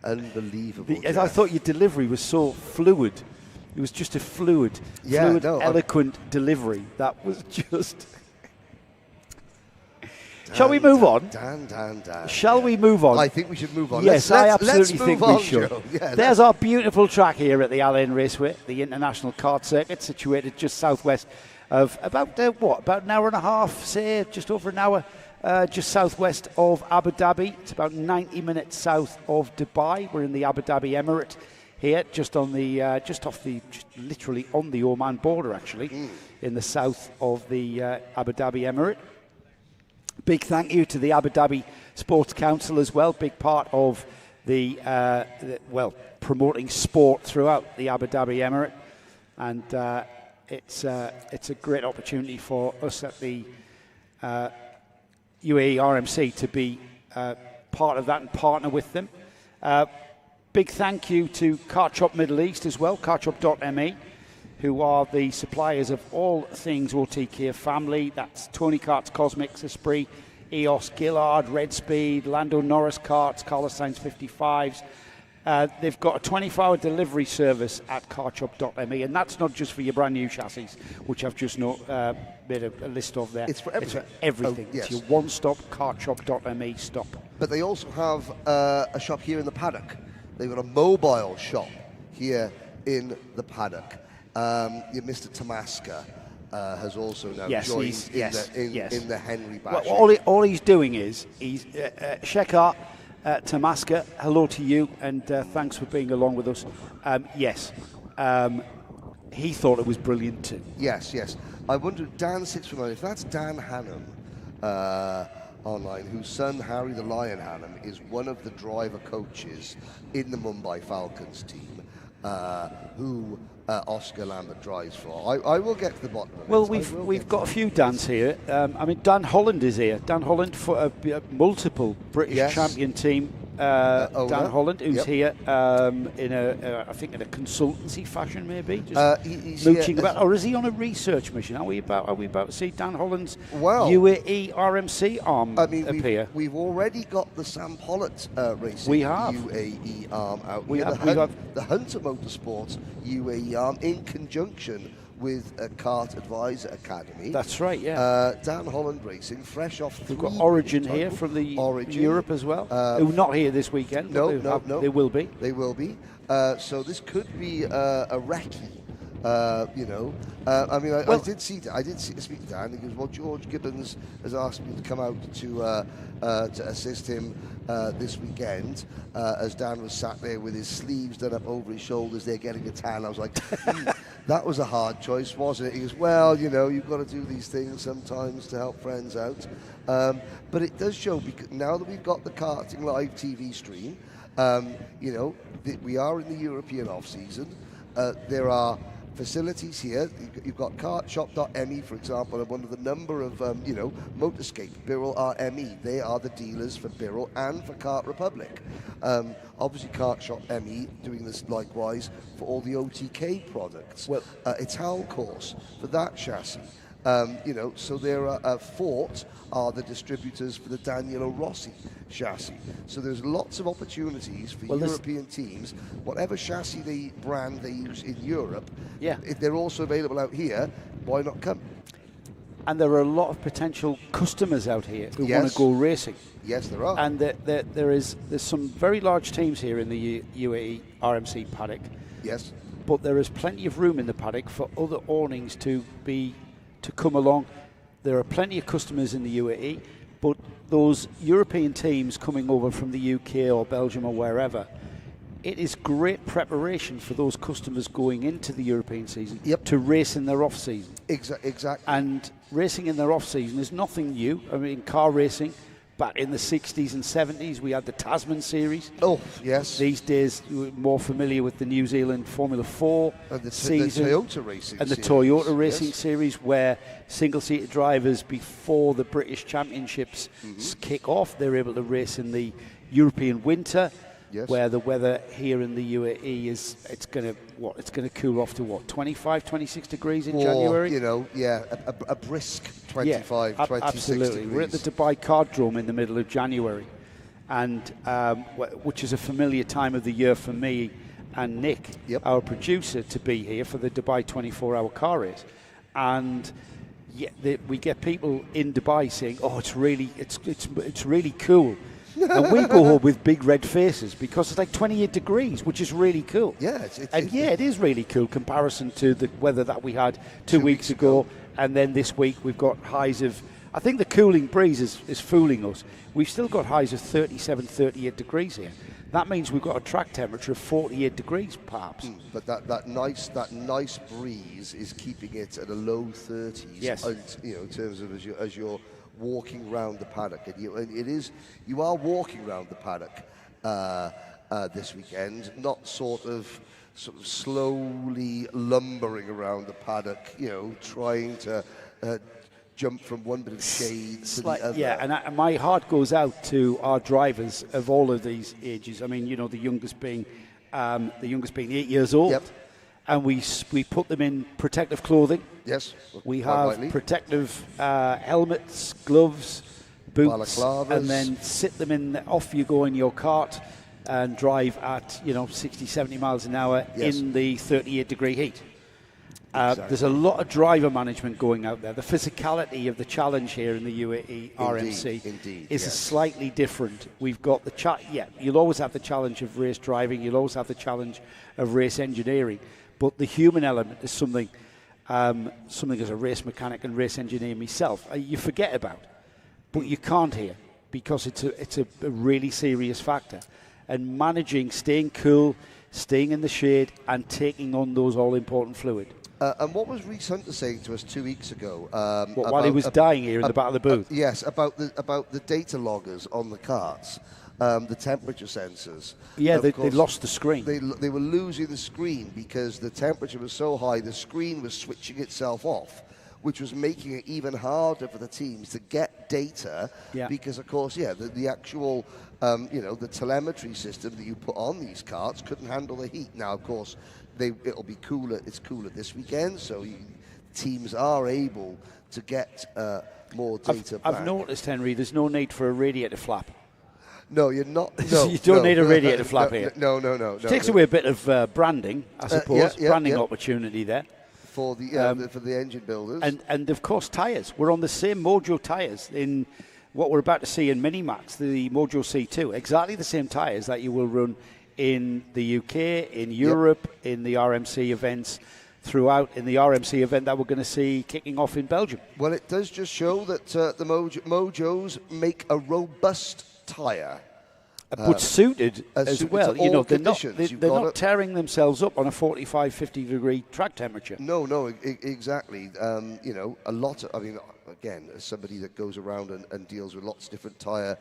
Unbelievable. I thought your delivery was so fluid. It was just a fluid, eloquent delivery. That was just... Shall we move on? Dan. Shall we move on? I think we should move on. Yes, I absolutely think we should. Yeah, there's our beautiful track here at the Al Ain Raceway, the International Kart Circuit, situated just southwest of about an hour and a half, say, just over an hour, just southwest of Abu Dhabi. It's about 90 minutes south of Dubai. We're in the Abu Dhabi Emirate here, literally on the Oman border, actually, in the south of the Abu Dhabi Emirate. Big thank you to the Abu Dhabi Sports Council as well, big part of the promoting sport throughout the Abu Dhabi Emirate, and it's a great opportunity for us at the UAE RMC to be part of that and partner with them. Big thank you to Kart Shop Middle East as well, kartshop.me. who are the suppliers of all things OTK family. That's Tony Kart's Cosmics, Esprit, EOS, Gillard, Red Speed, Lando Norris Karts, Carlos Sainz 55s. They've got a 24-hour delivery service at carshop.me, and that's not just for your brand new chassis, which I've just made a list of there. It's for everything. It's for everything. Oh, yes. It's your one-stop carshop.me stop. But they also have a shop here in the paddock. They've got a mobile shop here in the paddock. Your Mr. Tamaska has also now joined in the Henry Bash. Well, all he's doing is Shekhar Tamaska, hello to you, and thanks for being along with us. He thought it was brilliant too. Yes. I wonder, Dan 649, if that's Dan Hannum online, whose son Harry the Lion Hannum is one of the driver coaches in the Mumbai Falcons team, who Oscar Lambert drives for. I will get to the bottom of it. Well, we've got a few Dans here. Dan Holland is here. Dan Holland for a multiple British champion team. Dan Holland, who's here in I think in a consultancy fashion, maybe. Just mooching about, or is he on a research mission? Are we about to see Dan Holland's UAE RMC arm appear? We've already got the Sam Pollitt racing. We have UAE arm out. We have the Hunter Motorsports UAE arm in conjunction with a Kart Advisor Academy. That's right, yeah. Dan Holland Racing, fresh off. We've got Origin here from the Europe as well. Who not here this weekend? No. They will be. They will be. So this could be a recce. I did speak to Dan. He goes, well, George Gibbons has asked me to come out to assist him this weekend, as Dan was sat there with his sleeves done up over his shoulders there getting a tan. I was like, that was a hard choice, wasn't it? He goes, well, you've got to do these things sometimes to help friends out. But it does show, because now that we've got the Karting Live TV stream, we are in the European off-season. There are facilities here. You've got kartshop.me, for example, and one of the number of, Motorscape, Birrell RME. They are the dealers for Birrell and for Kart Republic. Obviously, kartshop.me doing this likewise for all the OTK products. Well, Ital course for that chassis. So there are Fort are the distributors for the Danielo Rossi chassis. So there's lots of opportunities for European teams. Whatever chassis brand they use in Europe, if they're also available out here, why not come? And there are a lot of potential customers out here who want to go racing. Yes, there are. And there's some very large teams here in the UAE RMC paddock. Yes. But there is plenty of room in the paddock for other awnings to come along. There are plenty of customers in the UAE, but those European teams coming over from the UK or Belgium or wherever, it is great preparation for those customers going into the European season to race in their off-season. Exactly. And racing in their off-season is nothing new. I mean, car racing, back in the 60s and 70s, we had the Tasman series. Oh, yes. These days, we're more familiar with the New Zealand Formula 4 season. The Toyota Racing and the series. Toyota Racing series, where single-seater drivers, before the British Championships kick off, they're able to race in the European winter, where the weather here in the UAE it's going to cool off to 25, 26 degrees in January. A brisk 25, 26 absolutely. degrees. We're at the Dubai Cardrome in the middle of January, and which is a familiar time of the year for me and Nick, our producer, to be here for the Dubai 24-hour car race. And we get people in Dubai saying, "Oh, it's really cool." And we go home with big red faces because it's like 28 degrees, which is really cool. Yeah, it is really cool comparison to the weather that we had two weeks ago. And then this week we've got highs of, I think the cooling breeze is fooling us. We've still got highs of 37, 38 degrees here. That means we've got a track temperature of 48 degrees, perhaps. But that nice breeze is keeping it at a low 30s. Yes. In terms of as you're walking around the paddock, and you are walking around the paddock this weekend, not sort of slowly lumbering around the paddock, trying to jump from one bit of shade to the other. Yeah, and my heart goes out to our drivers of all of these ages. I mean, the youngest being 8 years old. Yep. and we put them in protective clothing. Yes. We quite have rightly. protective helmets, gloves, boots, Balaclavas. and then sit them in. Off you go in your cart and drive at 60, 70 miles an hour Yes. in the 38-degree heat. Exactly. There's a lot of driver management going out there. The physicality of the challenge here in the UAE RMC indeed, is yes. slightly different. We've got you'll always have the challenge of race driving, you'll always have the challenge of race engineering, but the human element is something as a race mechanic and race engineer myself, you forget about, but you can't here because it's a really serious factor. And managing, staying cool, staying in the shade, and taking on those all-important fluid. And what was Reese Hunter saying to us 2 weeks ago? While he was dying here in the back of the booth? Yes, about the data loggers on the carts, the temperature sensors. Yeah, Of they course, lost the screen. They were losing the screen because the temperature was so high, the screen was switching itself off, which was making it even harder for the teams to get data. Yeah. Because, of course, the actual, the telemetry system that you put on these carts couldn't handle the heat. Now, of course, it'll be cooler. It's cooler this weekend, so teams are able to get more data back. I've noticed, Henry, there's no need for a radiator flap. No, you're not. No, You don't need a radiator flap here. No. It takes away a bit of branding, I suppose, branding yeah. opportunity there. For the engine builders. And of course, tyres. We're on the same Mojo tyres in what we're about to see in Minimax, the Mojo C2. Exactly the same tyres that you will run in the UK, in Europe, in the RMC events throughout, in the RMC event that we're going to see kicking off in Belgium. Well, it does just show that the Mojos make a robust tyre. But suited as well. They're not not tearing themselves up on a 45, 50 degree track temperature. No, exactly. A lot of, again, as somebody that goes around and deals with lots of different tyre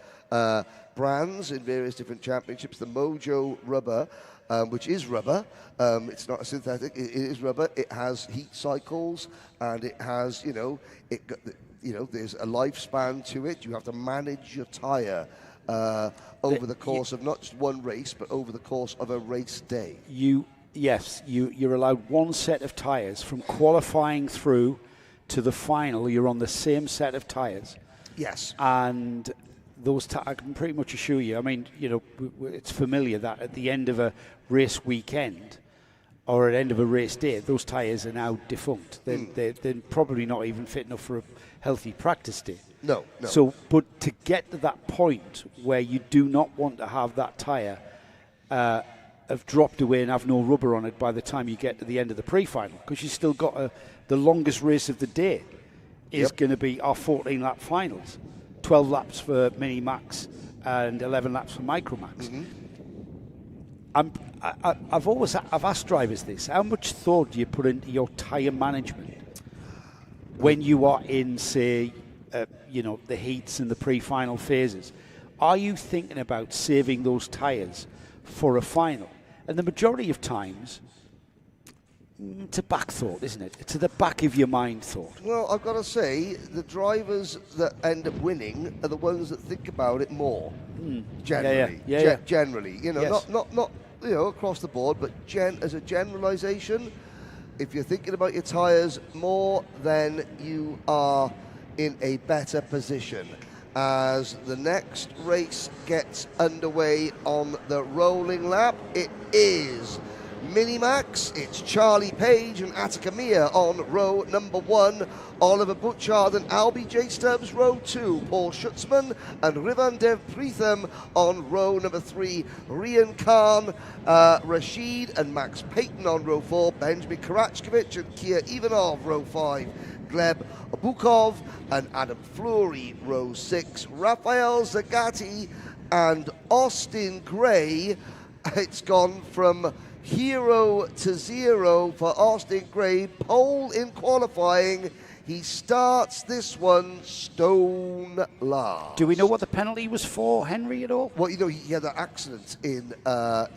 brands in various different championships, the Mojo rubber, which is rubber, it's not a synthetic, it is rubber, it has heat cycles, and it has, there's a lifespan to it. You have to manage your tyre over the course of not just one race, but over the course of a race day. You're allowed one set of tyres from qualifying through to the final. You're on the same set of tyres. Yes. And those I can pretty much assure you, it's familiar that at the end of a race weekend or at the end of a race day, those tyres are now defunct. They're probably not even fit enough for a healthy practice day. No. So, but to get to that point where you do not want to have that tyre have dropped away and have no rubber on it by the time you get to the end of the pre-final, because you still got the longest race of the day is going to be our 14-lap finals, 12 laps for Mini Max and 11 laps for Micro Max. Mm-hmm. I've asked drivers this: how much thought do you put into your tyre management when you are in, say, the heats and the pre-final phases? Are you thinking about saving those tyres for a final? And the majority of times, it's a back thought, isn't it? It's at the back of your mind thought. Well, I've got to say, the drivers that end up winning are the ones that think about it more. Generally, generally, Yes. not across the board, but as a generalisation, if you're thinking about your tyres more, then you are in a better position. As the next race gets underway on the rolling lap, it is Minimax. It's Charlie Page and Attica Mia on row number 1, Oliver Butchard and Albie J. Stubbs row 2, Paul Schutzman and Rivan Dev Pritham on row number 3, Rian Khan, Rashid and Max Payton on row 4, Benjamin Karachkovich and Kia Ivanov row 5, Gleb Bukov and Adam Fleury row 6, Rafael Zagati and Austin Gray. It's gone from hero to 0 for Austin Gray, pole in qualifying. He starts this one stone last. Do we know what the penalty was for, Henry, at all? Well, he had that accident in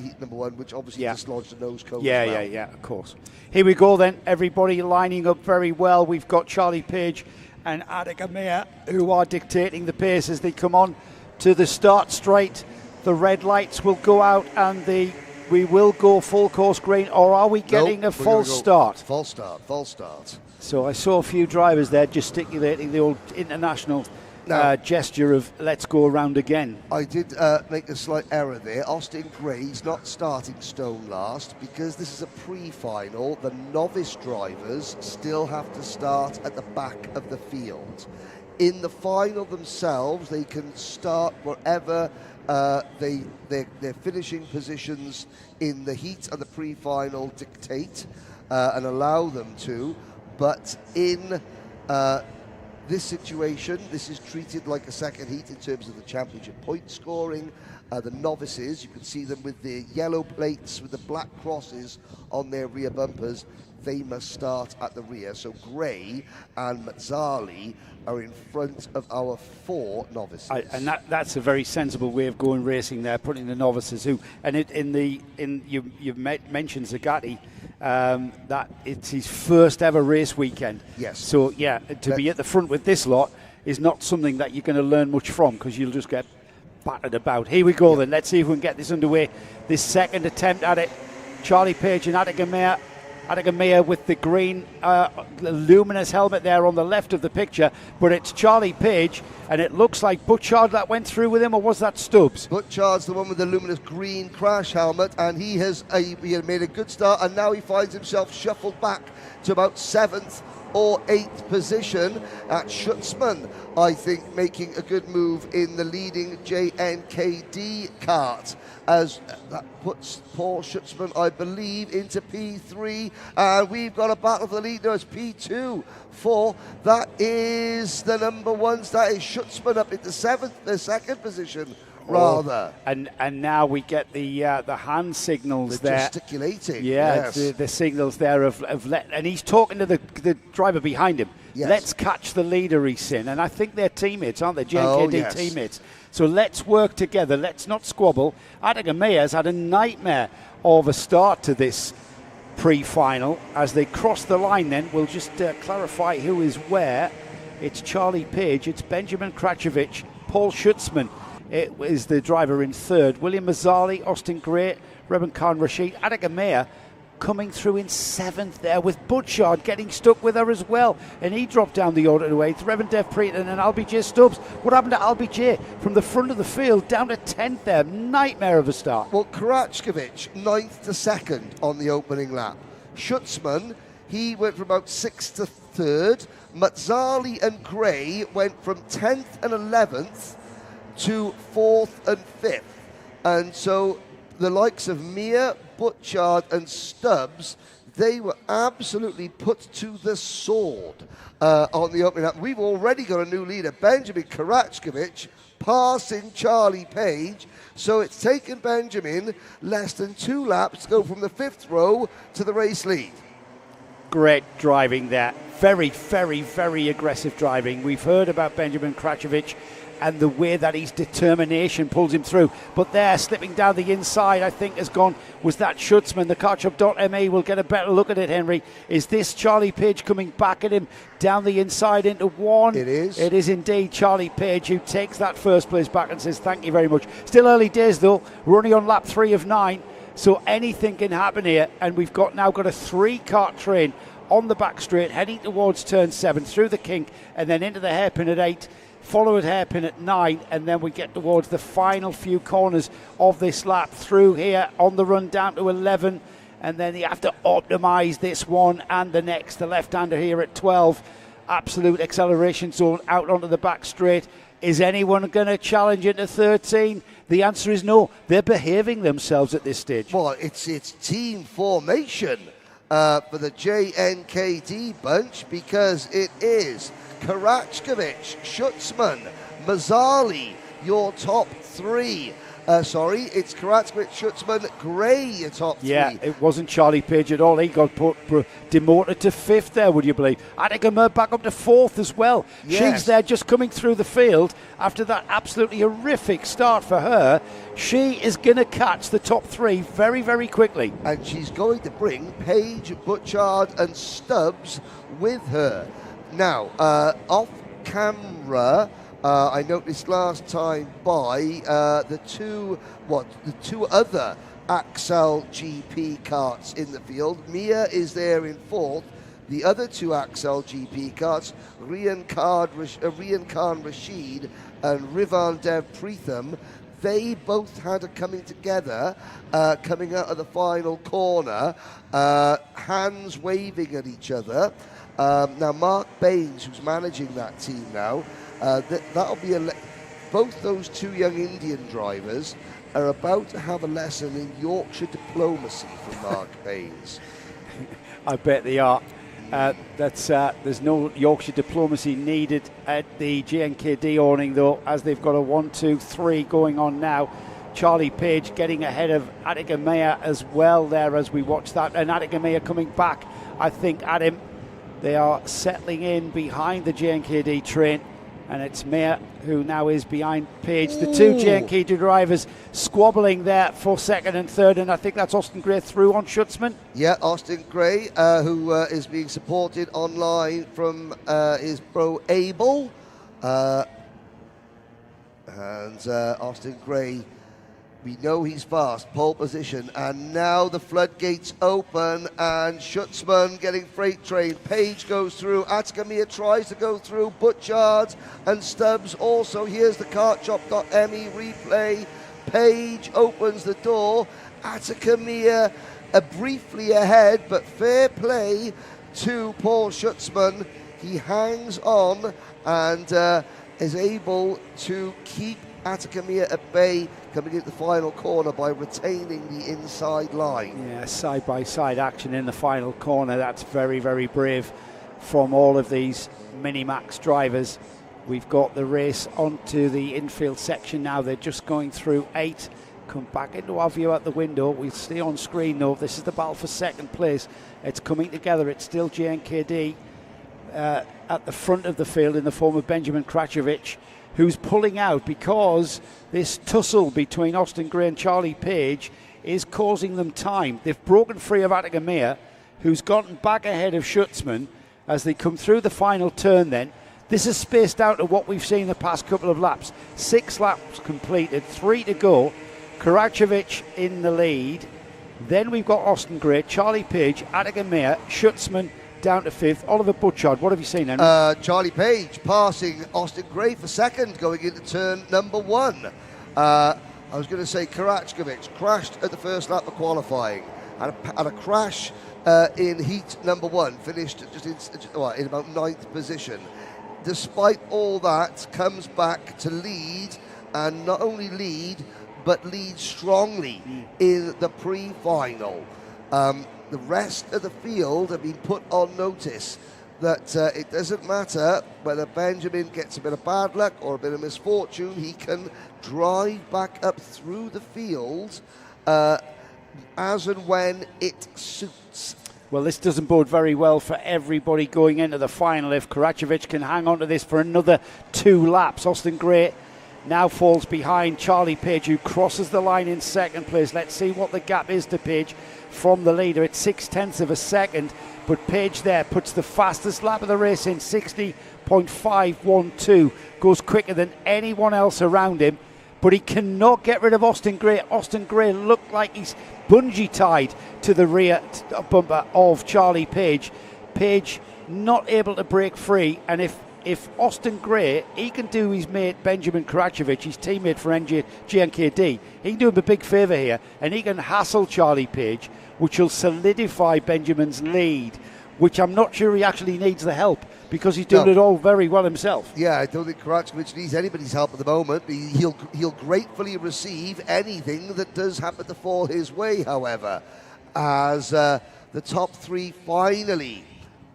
heat number 1, which obviously dislodged a nose cone. Yeah, of course. Here we go then, everybody lining up very well. We've got Charlie Page and Attica Mia who are dictating the pace as they come on to the start straight. The red lights will go out and the we will go full course green, or are we getting Nope, a we're false gonna go start? False start, false start. So I saw a few drivers there gesticulating the old international gesture of let's go around again. I did make a slight error there. Austin Gray's not starting stone last because this is a pre-final. The novice drivers still have to start at the back of the field. In the final themselves, they can start wherever their finishing positions in the heat and the pre-final dictate and allow them to. But in this situation, this is treated like a second heat in terms of the championship point scoring. The novices, you can see them with the yellow plates with the black crosses on their rear bumpers. They must start at the rear. So Gray and Mazzali are in front of our 4 novices. And that's a very sensible way of going racing there, putting the novices who, and you've mentioned Zagatti, that it's his first ever race weekend. Yes. So yeah, to be at the front with this lot is not something that you're going to learn much from, because you'll just get battered about. Here we go then. Let's see if we can get this underway. This second attempt at it. Charlie Page and Attica Meyer with the green luminous helmet there on the left of the picture, but it's Charlie Page, and it looks like Butchard that went through with him, or was that Stubbs? Butchard's the one with the luminous green crash helmet, and he had made a good start, and now he finds himself shuffled back to about 7th or 8th position at Schutzmann, I think, making a good move in the leading JNKD kart, as that puts Paul Schutzmann, I believe, into P3, and we've got a battle for the lead now as P2 for, that is the number 1s, that is Schutzmann up into 7th, the 2nd position. Rather. And now we get the hand signals there. Gesticulating. Yeah, yes. the signals there and he's talking to the driver behind him. Yes. Let's catch the leader, he's saying. And I think they're teammates, aren't they? JKD yes. teammates. So let's work together. Let's not squabble. Attica Meyer's had a nightmare of a start to this pre-final. As they cross the line then, we'll just clarify who is where. It's Charlie Page, it's Benjamin Kračović, Paul Schutzmann. It is the driver in 3rd. William Mazzali, Austin Gray, Reben Khan Rashid, Attica Meyer coming through in 7th there, with Butchard getting stuck with her as well. And he dropped down the order to 8th. Reben Dev Preeton and LBJ Stubbs. What happened to LBJ? From the front of the field down to 10th there. Nightmare of a start. Well, Kračović, 9th to 2nd on the opening lap. Schutzmann, he went from about 6th to 3rd. Mazzali and Gray went from 10th and 11th to 4th and 5th. And so the likes of Mia, Butchard and Stubbs, they were absolutely put to the sword on the opening lap. We've already got a new leader, Benjamin Kračović, passing Charlie Page. So it's taken Benjamin less than 2 laps to go from the 5th row to the race lead. Great driving there. Very, very, very aggressive driving. We've heard about Benjamin Kračović and the way that his determination pulls him through. But there, slipping down the inside, I think was that Schutzmann. The Carchop.me will get a better look at it, Henry. Is this Charlie Page coming back at him down the inside into 1? It is. It is indeed Charlie Page who takes that first place back and says thank you very much. Still early days though. We're only on lap 3 of 9. So anything can happen here. And we've now got a 3-kart train on the back straight, heading towards turn 7, through the kink, and then into the hairpin at 8. Follow at hairpin at 9, and then we get towards the final few corners of this lap, through here on the run down to 11, and then you have to optimise this one and the next. The left-hander here at 12, absolute acceleration zone out onto the back straight. Is anyone going to challenge into 13? The answer is no. They're behaving themselves at this stage. Well, it's team formation for the JNKD bunch, because it is Kračović, Schutzmann, Mazzali, your top 3. It's Kračović, Schutzmann, Gray, your top 3. Yeah, it wasn't Charlie Page at all. He got demoted to 5th there, would you believe? Attica Meyer back up to 4th as well. Yes. She's there just coming through the field after that absolutely horrific start for her. She is going to catch the top 3 very, very quickly. And she's going to bring Page, Butchard and Stubbs with her. Now, off camera, I noticed last time by the two other Axel GP karts in the field. Mia is there in fourth. The other two Axel GP karts, Rian Khan Rashid and Rivan Dev Preetham, they both had a coming together, coming out of the final corner, hands waving at each other. Now Mark Baines, who's managing that team now, that'll be both those two young Indian drivers are about to have a lesson in Yorkshire diplomacy from Mark Baines. I bet they are. There's no Yorkshire diplomacy needed at the GNKD awning, though, as they've got a 1-2-3 going on now. Charlie Page getting ahead of Attica Meyer as well there as we watch that, and Attica Meyer coming back, I think, at him. They are settling in behind the GNKD train, and it's Meyer who now is behind Page. The two GNKD drivers squabbling there for second and third, and I think that's Austin Gray through on Schutzman. Yeah, Austin Gray, who is being supported online from his pro Abel. Austin Gray, we know he's fast, pole position, and now the floodgates open, and Schutzman getting freight train. Page goes through, Attica Meyer tries to go through, Butchard and Stubbs also. Here's the kartshop.me replay. Page opens the door, Attica Meyer briefly ahead, but fair play to Paul Schutzman. He hangs on and is able to keep Attica Meyer at bay coming into the final corner by retaining the inside line. Yeah, side-by-side action in the final corner. That's very, very brave from all of these Minimax drivers. We've got the race onto the infield section now. They're just going through 8. Come back into our view out the window. We'll stay on screen though. This is the battle for second place. It's coming together. It's still GNKD at the front of the field in the form of Benjamin Kračović, who's pulling out because this tussle between Austin Gray and Charlie Page is causing them time. They've broken free of Attica Meyer, who's gotten back ahead of Schutzman as they come through the final turn then. This is spaced out to what we've seen the past couple of laps. 6 laps completed, 3 to go. Kračović in the lead. Then we've got Austin Gray, Charlie Page, Attica Meyer, Schutzman down to 5th. Oliver Butchard, what have you seen, Henry? Charlie Page passing Austin Gray for second going into turn number 1. I was going to say Kračović crashed at the first lap of qualifying, had a crash in heat number 1, finished just in about 9th position. Despite all that, comes back to lead, and not only lead, but lead strongly in the pre-final. The rest of the field have been put on notice that it doesn't matter whether Benjamin gets a bit of bad luck or a bit of misfortune, he can drive back up through the field as and when it suits. Well, this doesn't bode very well for everybody going into the final if Kračović can hang on to this for another 2 laps. Austin Gray now falls behind Charlie Page, who crosses the line in second place. Let's see what the gap is to Page from the leader. It's 0.6 of a second, but Page there puts the fastest lap of the race in 60.512. Goes quicker than anyone else around him, but he cannot get rid of Austin Gray. Austin Gray looked like he's bungee tied to the rear bumper of Charlie Page. Page not able to break free, and if Austin Gray, he can do his mate Benjamin Kračović, his teammate for GNKD, he can do him a big favour here, and he can hassle Charlie Page, which will solidify Benjamin's lead, which I'm not sure he actually needs the help, because he's doing it all very well himself. Yeah, I don't think Kračović needs anybody's help at the moment. He'll gratefully receive anything that does happen to fall his way, however, as the top 3 finally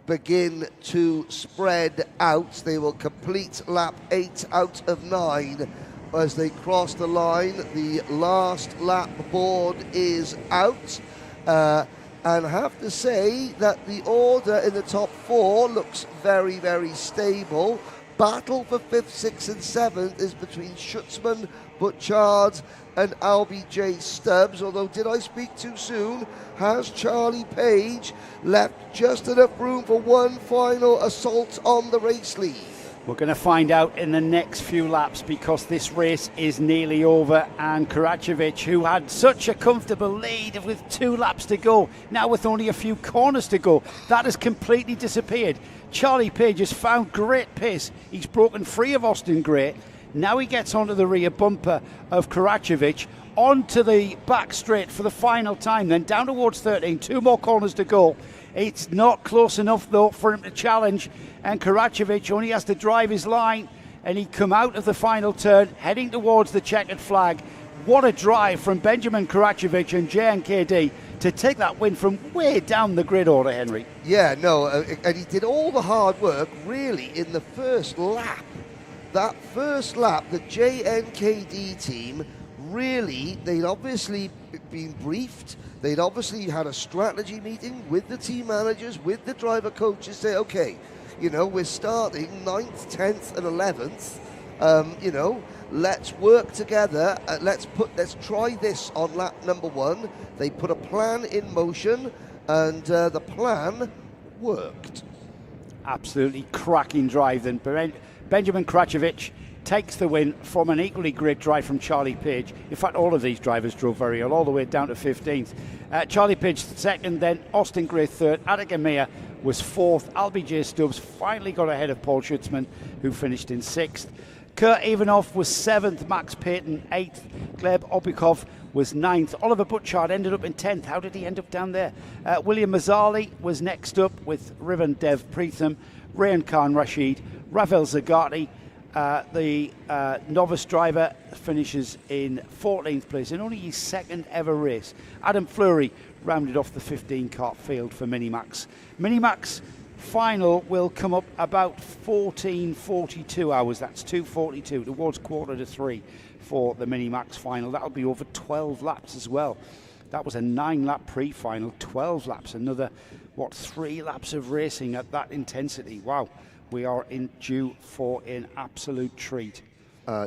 begin to spread out. They will complete lap 8 out of 9 as they cross the line. The last lap board is out, and I have to say that the order in the top 4 looks very, very stable. Battle for 5th, 6th and 7th is between Schutzman, Butchard and Albie J. Stubbs, although did I speak too soon? Has Charlie Page left just enough room for one final assault on the race lead? We're going to find out in the next few laps, because this race is nearly over, and Karacevic, who had such a comfortable lead with 2 laps to go, now with only a few corners to go, that has completely disappeared. Charlie Page has found great pace. He's broken free of Austin Gray. Now he gets onto the rear bumper of Karacevic, onto the back straight for the final time, then down towards 13, 2 more corners to go. It's not close enough though for him to challenge, and Karacevic only has to drive his line, and he come out of the final turn heading towards the checkered flag. What a drive from Benjamin Karacevic and JNKD to take that win from way down the grid order, Henry. Yeah, no, and he did all the hard work really in the first lap. That first lap, the JNKD team, really, they'd obviously been briefed. They'd obviously had a strategy meeting with the team managers, with the driver coaches, say, okay, you know, we're starting 9th, 10th and 11th. You know, let's work together. Let's try this on lap number 1. They put a plan in motion, and the plan worked. Absolutely cracking drive then. Benjamin Karacevic takes the win from an equally great drive from Charlie Page. In fact, all of these drivers drove very well, all the way down to 15th. Charlie Page second, then Austin Gray third. Attica Meir was fourth. Albie J. Stubbs finally got ahead of Paul Schutzman, who finished in 6th. Kurt Ivanov was 7th, Max Payton 8th, Gleb Obikov was 9th. Oliver Butchard ended up in 10th. How did he end up down there? William Mazzali was next up with Rivan Dev Preetham, Rayan Khan Rashid, Rafael Zagati. The novice driver finishes in 14th place in only his 2nd ever race. Adam Fleury rounded off the 15-car field for Minimax. Minimax final will come up about 14:42 hours. That's 2:42 towards 2:45 for the Minimax final. That'll be over 12 laps as well. That was a 9-lap pre-final, 12 laps. Another, 3 laps of racing at that intensity. Wow. We are due for an absolute treat.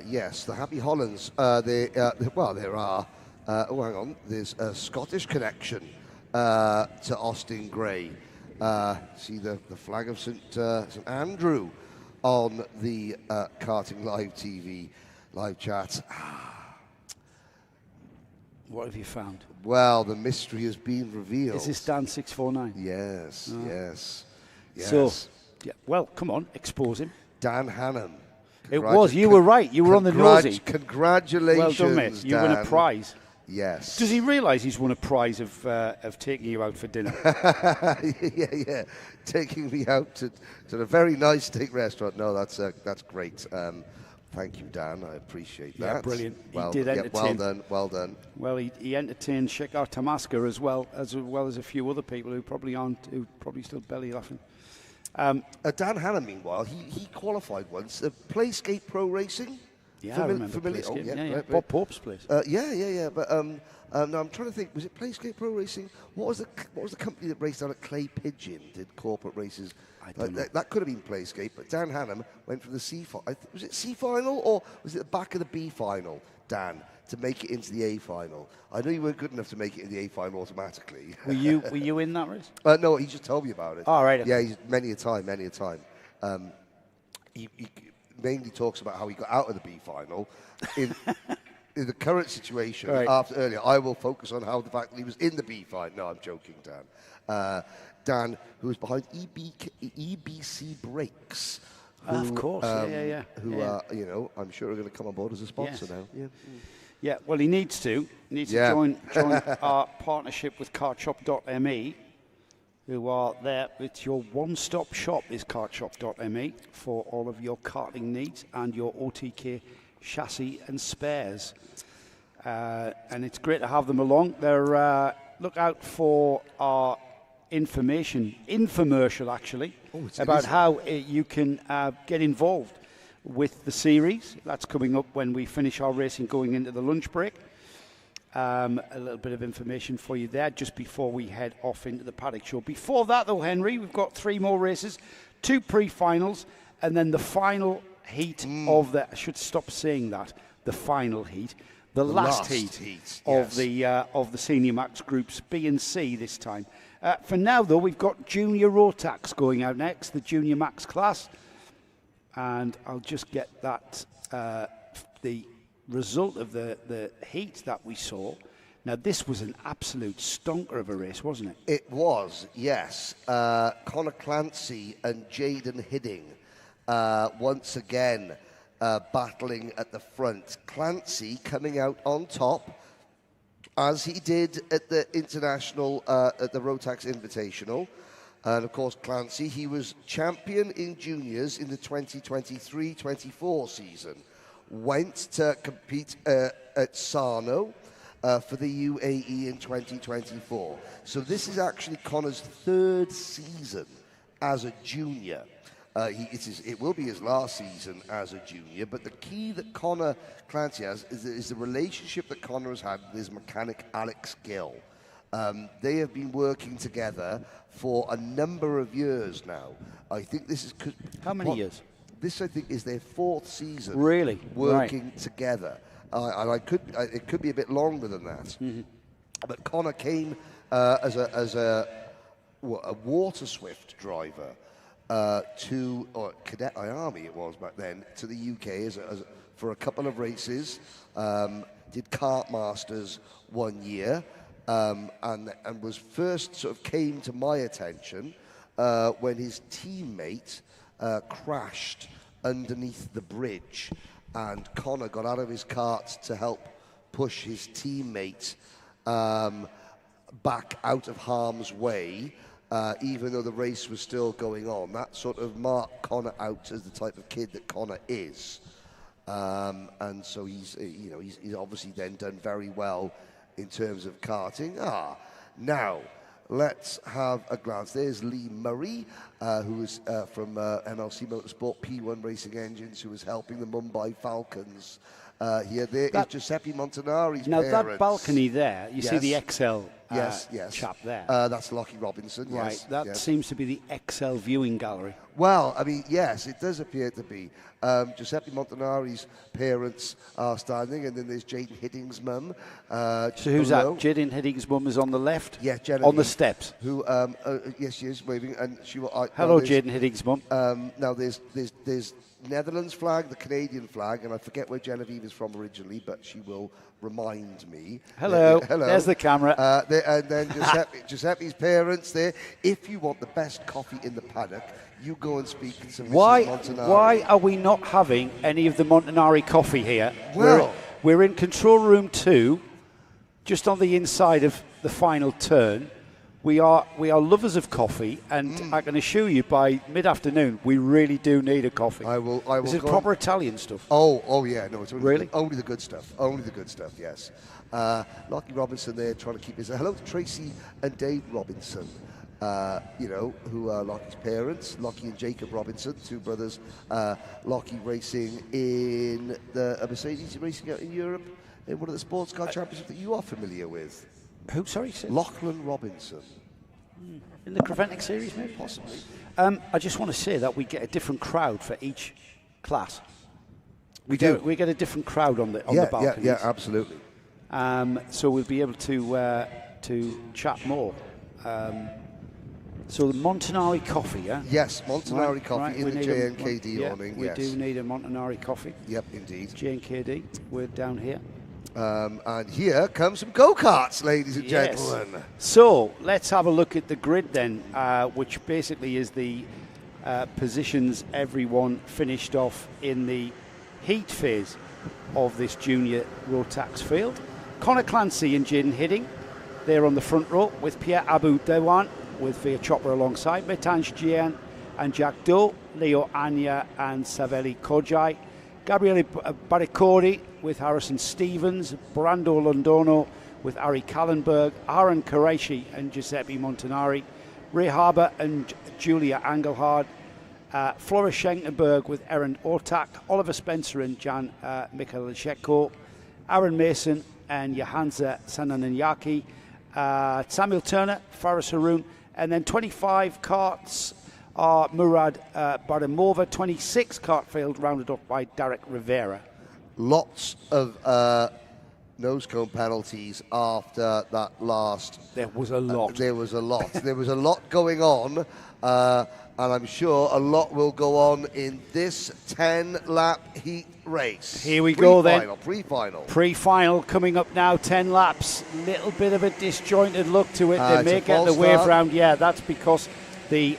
Yes, the Happy Hollands. There are. Oh, hang on. There's a Scottish connection to Austin Gray. See the flag of St Andrew on the Karting Live TV live chat. What have you found? Well, the mystery has been revealed. Is this Dan 649? Yes, yes. So, yeah, well, come on, expose him. Dan Hannum. It was. You were right. You were on the nosy. Congratulations, well done, mate. You won a prize. Yes. Does he realise he's won a prize of taking you out for dinner? yeah. Taking me out to a very nice steak restaurant. No, that's great. Thank you, Dan. I appreciate that. Yeah, brilliant. He did entertain. Well done. Well, he entertained Shekhar Tamaska as well as a few other people who probably still belly laughing. Dan Hannah, meanwhile, he qualified once. Playscape Pro Racing. Yeah, I remember Playscape. Right. Bob Pope's place. Yeah. But no, I'm trying to think. Was it Playscape Pro Racing? What was the company that raced out at Clay Pigeon? Did corporate races? I don't know. That could have been Playscape, but Dan Hannum went for the C final. Was it C final or was it the back of the B final? Dan, to make it into the A final. I know you weren't good enough to make it in the A final automatically. Were you in that race? No, he just told me about it. Oh, right. Yeah, many a time. He mainly talks about how he got out of the B final. In the current situation, earlier, I will focus on how the fact that he was in the B final. No, I'm joking, Dan. Dan, who is behind EBC Brakes. Of course, yeah. Who I'm sure are going to come on board as a sponsor now. Yeah. Yeah, well, he needs to. He needs to join our partnership with kartshop.me, who are there. It's your one-stop shop, is kartshop.me, for all of your karting needs and your OTK chassis and spares. And it's great to have them along. They're look out for our infomercial actually, about how you can get involved with the series. That's coming up when we finish our racing going into the lunch break. A little bit of information for you there just before we head off into the paddock show. Before that though, Henry, we've got 3 more races, 2 pre-finals, and then the final heat of the, I should stop saying that, the final heat. The last heat of the Senior Max Groups B and C this time. For now, though, we've got Junior Rotax going out next, the Junior Max class. and I'll just get that the result of the heat that we saw. Now, this was an absolute stonker of a race, wasn't it? It was, yes. Conor Clancy and Jaden Hidding once again battling at the front. Clancy coming out on top, as he did at the International, at the Rotax Invitational. And of course, Clancy, he was champion in juniors in the 2023-24 season. Went to compete at Sarno for the UAE in 2024. So this is actually Conor's third season as a junior. It will be his last season as a junior, but the key that Conor Clancy has is the relationship that Conor has had with his mechanic Alex Gill. They have been working together for a number of years now. I think this is... How many years? This, I think, is their fourth season. Really? Working together. And it could be a bit longer than that. Mm-hmm. But Conor came as a water swift driver or Cadet Army it was back then, to the UK for a couple of races. Did Kart Masters 1 year. And was first sort of came to my attention when his teammate crashed underneath the bridge, and Conor got out of his kart to help push his teammate back out of harm's way, even though the race was still going on. That sort of marked Conor out as the type of kid that Conor is, and so he's obviously then done very well in terms of karting. Now, let's have a glance. There's Lee Murray, who is from MLC Motorsport P1 Racing Engines, who is helping the Mumbai Falcons. Here, there is Giuseppe Montanari's Now, parents. that balcony there, you see the XL chap there. That's Lockie Robinson, right, yes. that seems to be the XL viewing gallery. Well, I mean, yes, it does appear to be. Giuseppe Montanari's parents are standing, and then there's Jaden Hidding's mum. So who's that? Jaden Hidding's mum is on the left? Yeah, Genevieve. On the steps? Who, yes, she is waving. And she will. Hello, Jaden Hidding's mum. Now, there's Netherlands flag, the Canadian flag, and I forget where Genevieve is from originally, but she will remind me. Hello. Hello. There's the camera. And then Giuseppe's parents there. If you want the best coffee in the paddock, you go and speak to Mrs. Montanari. Why are we not having any of the Montanari coffee here? Well, we're in control room 2, just on the inside of the final turn. We are lovers of coffee, and I can assure you, by mid-afternoon, we really do need a coffee. I will. This is proper Italian stuff. Oh yeah, no, it's really only the good stuff. Only the good stuff. Yes. Lockie Robinson there, trying to keep his. Hello to Tracy and Dave Robinson. Who are Lockie's parents, Lockie and Jacob Robinson, two brothers. Lockie racing in the Mercedes racing out in Europe in one of the sports car championships that you are familiar with. Who? Sorry, Lachlan Robinson. In the Creventic series, maybe? Possibly. I just want to say that we get a different crowd for each class. We do. We get a different crowd on the balconies. Yeah, absolutely. So we'll be able to chat more. So the Montanari coffee, yeah? Yes, Montanari coffee in the JNKD awning. We do need a Montanari coffee. Yep, indeed. JNKD, we're down here. And here comes some go-karts, ladies and gentlemen. So let's have a look at the grid then, which basically is the positions everyone finished off in the heat phase of this junior Rotax field. Conor Clancy and Jaden Hidding, they're on the front row with Pierre Abu Dewan with Via Chopper alongside, Metange Jian and Jack Doe, Leo Anya and Savelli Kojai, Gabriele Baricori with Harrison Stevens, Brando Londono with Ari Kallenberg, Aaron Qureshi and Giuseppe Montanari, Ray Harbour and Julia Engelhard, Flora Schenkenberg with Erin Ortak, Oliver Spencer and Jan Michalasheko, Aaron Mason and Johansa Sanananyaki, Samuel Turner, Faris Haroun, and then 25 carts are Murad Baramova, 26 kart field rounded up by Derek Rivera. Lots of nose cone penalties after that last. There was a lot. There was a lot. There was a lot going on And I'm sure a lot will go on in this 10-lap heat race. Here we go then. Pre-final. Pre-final coming up now, 10 laps. Little bit of a disjointed look to it. They may get the false wave start. round. Yeah, that's because the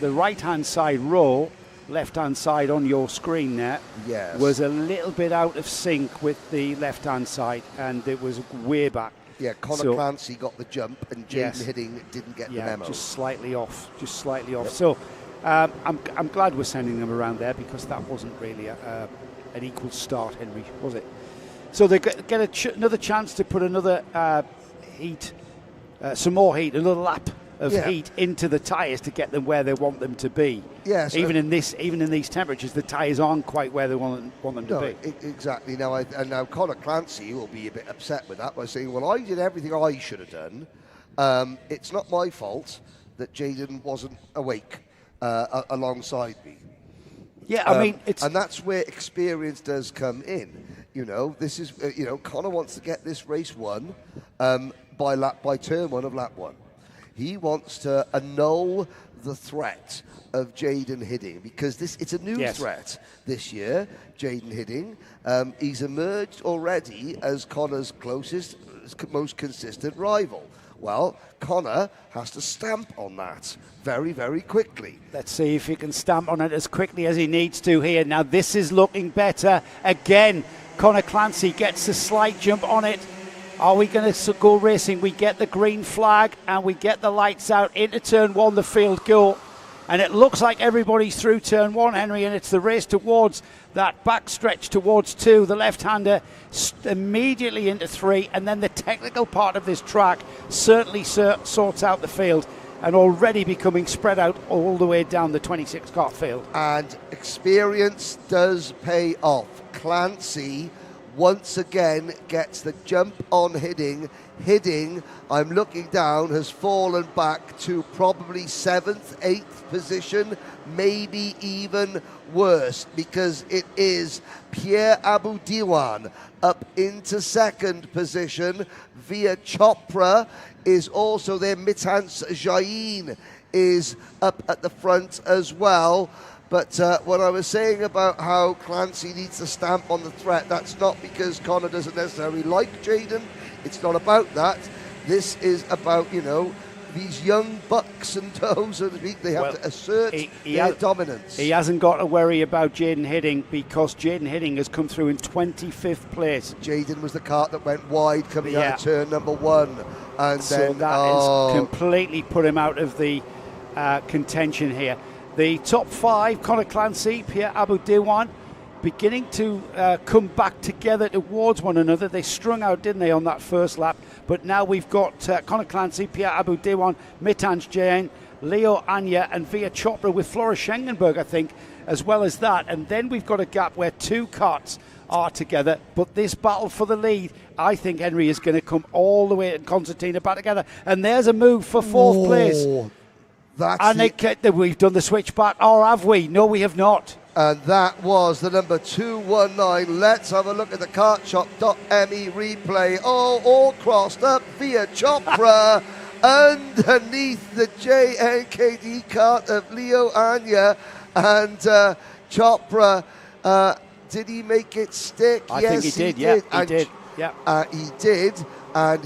right-hand side row, left-hand side on your screen there, Yes. was a little bit out of sync with the left-hand side, and it was way back. Yeah, Connor So- Clancy got the jump, and Jaden Yes. Hidding didn't get the Yeah, memo. just slightly off. Yep. So I'm glad we're sending them around there, because that wasn't really an equal start, Henry, was it? So they get another chance to put another heat, some more heat, another lap of heat into the tyres to get them where they want them to be. Yes, Even in these temperatures, the tyres aren't quite where they want them to be. Exactly. Now, now Connor Clancy will be a bit upset with that by saying, "Well, I did everything I should have done. It's not my fault that Jaden wasn't awake alongside me." Yeah, I mean, and that's where experience does come in. You know, this is Connor wants to get this race won by turn one of lap one. He wants to annul the threat of Jaden Hidding, because it's a new threat this year. Jaden Hidding, he's emerged already as Connor's closest, most consistent rival. Well, Connor has to stamp on that very, very quickly. Let's see if he can stamp on it as quickly as he needs to here. Now this is looking better. Again, Connor Clancy gets a slight jump on it. Are we going to go racing? We get the green flag and we get the lights out into turn one, the field goal. And it looks like everybody's through turn one, Henry, and it's the race towards that back stretch towards two. The left-hander immediately into three, and then the technical part of this track certainly sorts out the field, and already becoming spread out all the way down the 26-car field. And experience does pay off. Clancy once again gets the jump on Hidding. Hidding, I'm looking down, has fallen back to probably 7th, 8th position, maybe even worse, because it is Pierre Aboudiwan up into 2nd position. Via Chopra is also there. Mitans Jain is up at the front as well. But what I was saying about how Clancy needs to stamp on the threat, that's not because Connor doesn't necessarily like Jaden. It's not about that. This is about, these young bucks and does, so to speak. They have to assert their dominance. He hasn't got to worry about Jaden Hidding, because Jaden Hidding has come through in 25th place. Jaden was the cart that went wide coming out of turn number one. And so then, that has completely put him out of the contention here. The top five, Connor Clancy, Pierre Aboudiwan, beginning to come back together towards one another. They strung out, didn't they, on that first lap? But now we've got Connor Clancy, Pierre Aboudiwan, Mitanj Jain, Leo Anya, and Via Chopra with Flora Schengenberg, I think, as well as that. And then we've got a gap where two carts are together. But this battle for the lead, I think, Henry, is going to come all the way, and Constantine are back together. And there's a move for fourth place. We've done the switch back, or have we? No, we have not. And that was the number 219. Let's have a look at the kartshop.me replay. All crossed up Via Chopra underneath the JNKD cart of Leo Anya. And Chopra, did he make it stick? I yes, think he did. He did. He did. And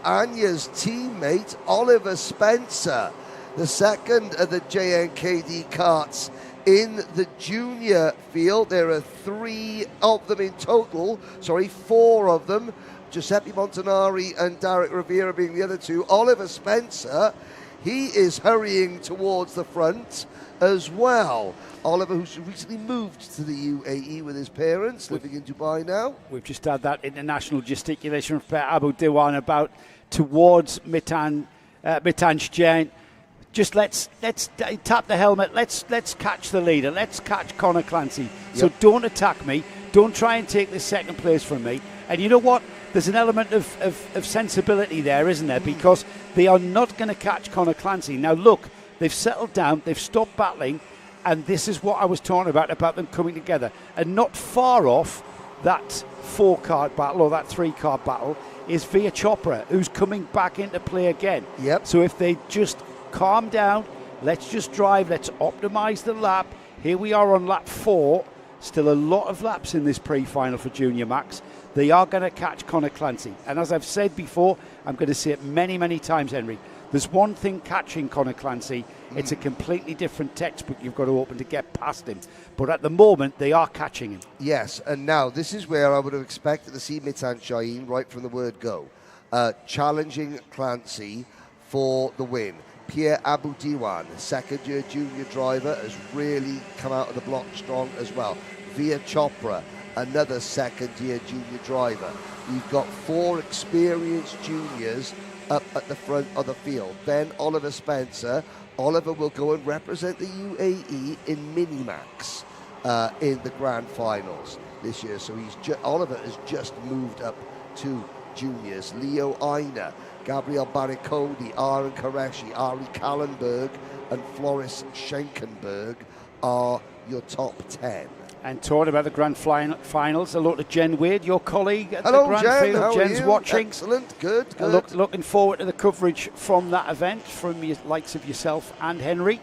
Anya's teammate, Oliver Spencer, the second of the JNKD karts in the junior field. There are 3 of them in total. 4 of them. Giuseppe Montanari and Derek Rivera being the other 2. Oliver Spencer, he is hurrying towards the front as well. Oliver, who's recently moved to the UAE with his parents, living in Dubai now. We've just had that international gesticulation from Aboudiwan about towards Mitanj Jain. Just let's tap the helmet. Let's catch the leader. Let's catch Connor Clancy. Yep. So don't attack me. Don't try and take the second place from me. And you know what? There's an element of sensibility there, isn't there? Because they are not going to catch Connor Clancy. Now look, they've settled down. They've stopped battling. And this is what I was talking about them coming together. And not far off that 4-card battle or that 3-card battle is Via Chopra, who's coming back into play again. Yep. So if they just calm down, let's just drive, let's optimise the lap. Here we are on lap 4. Still a lot of laps in this pre-final for Junior Max. They are going to catch Conor Clancy. And as I've said before, I'm going to say it many, many times, Henry. There's one thing catching Conor Clancy. It's a completely different textbook you've got to open to get past him. But at the moment, they are catching him. Yes, and now this is where I would have expected to see Mitan Shaheen right from the word go. Challenging Clancy for the win. Pierre Abu Diwan, second-year junior driver, has really come out of the block strong as well. Via Chopra, another second-year junior driver. You've got 4 experienced juniors up at the front of the field. Then Oliver Spencer. Oliver will go and represent the UAE in Minimax in the grand finals this year. So Oliver has just moved up to juniors. Leo Aina, Gabriel Baricodi, Aaron Qureshi, Ari Kallenberg and Floris Schenkenberg are your top 10. And talking about the grand finals, hello to Jen Wade, your colleague at Hello, the Grand Jen. Field. How Jen's are you? watching. Excellent, good. Looking forward to the coverage from that event from the likes of yourself and Henry.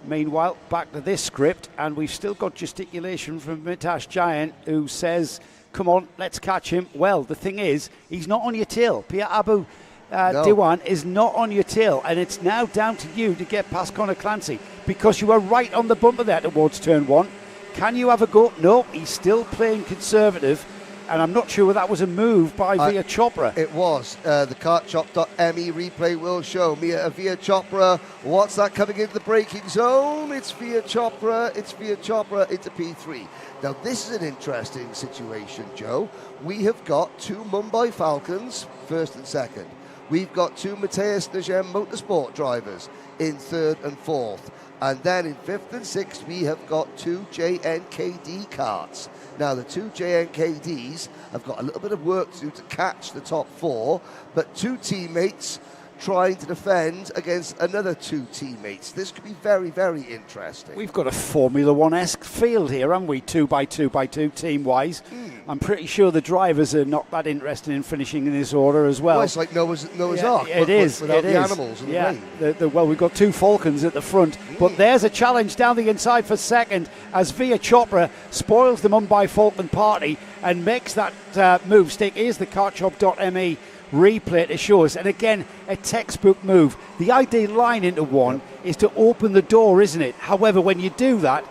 Meanwhile, back to this script, and we've still got gesticulation from Mitash Giant, who says, come on, let's catch him. Well, the thing is, he's not on your tail. Pierre Abu Diwan is not on your tail, and it's now down to you to get past Conor Clancy, because you were right on the bumper there towards turn 1. Can you have a go? No, he's still playing conservative, and I'm not sure whether that was a move by Via Chopra. It was. The kartchop.me replay will show Via Chopra. What's that coming into the braking zone? It's Via Chopra. It's Via Chopra into P3. Now, this is an interesting situation, Joe. We have got 2 Mumbai Falcons, first and second. We've got 2 Mateus Najem Motorsport drivers in third and fourth. And then in 5th and 6th, we have got 2 JNKD karts. Now, the 2 JNKDs have got a little bit of work to do to catch the top 4, but 2 teammates trying to defend against another 2 teammates. This could be very, very interesting. We've got a Formula 1-esque field here, haven't we? 2x2x2 team-wise. I'm pretty sure the drivers are not that interested in finishing in this order as well. Well, it's like Noah's Ark. It is. Without the animals and the rain. Well, we've got 2 Falcons at the front, but there's a challenge down the inside for second as Via Chopra spoils the Mumbai Falcon party and makes that move stick. Here's the kartchop.me replay to show us, and again, a textbook move. The ideal line into 1 is to open the door, isn't it? However, when you do that,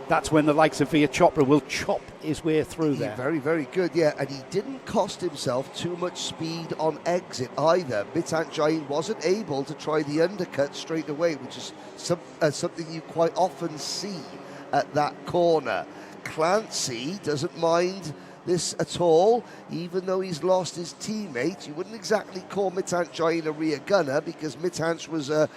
that's when the likes of Via Chopra will chop his way through there. Very, very good, yeah. And he didn't cost himself too much speed on exit either. Mitan Shaheen wasn't able to try the undercut straight away, which is something you quite often see at that corner. Clancy doesn't mind this at all, even though he's lost his teammate. You wouldn't exactly call Mitan Shaheen a rear gunner, because Mitan was Via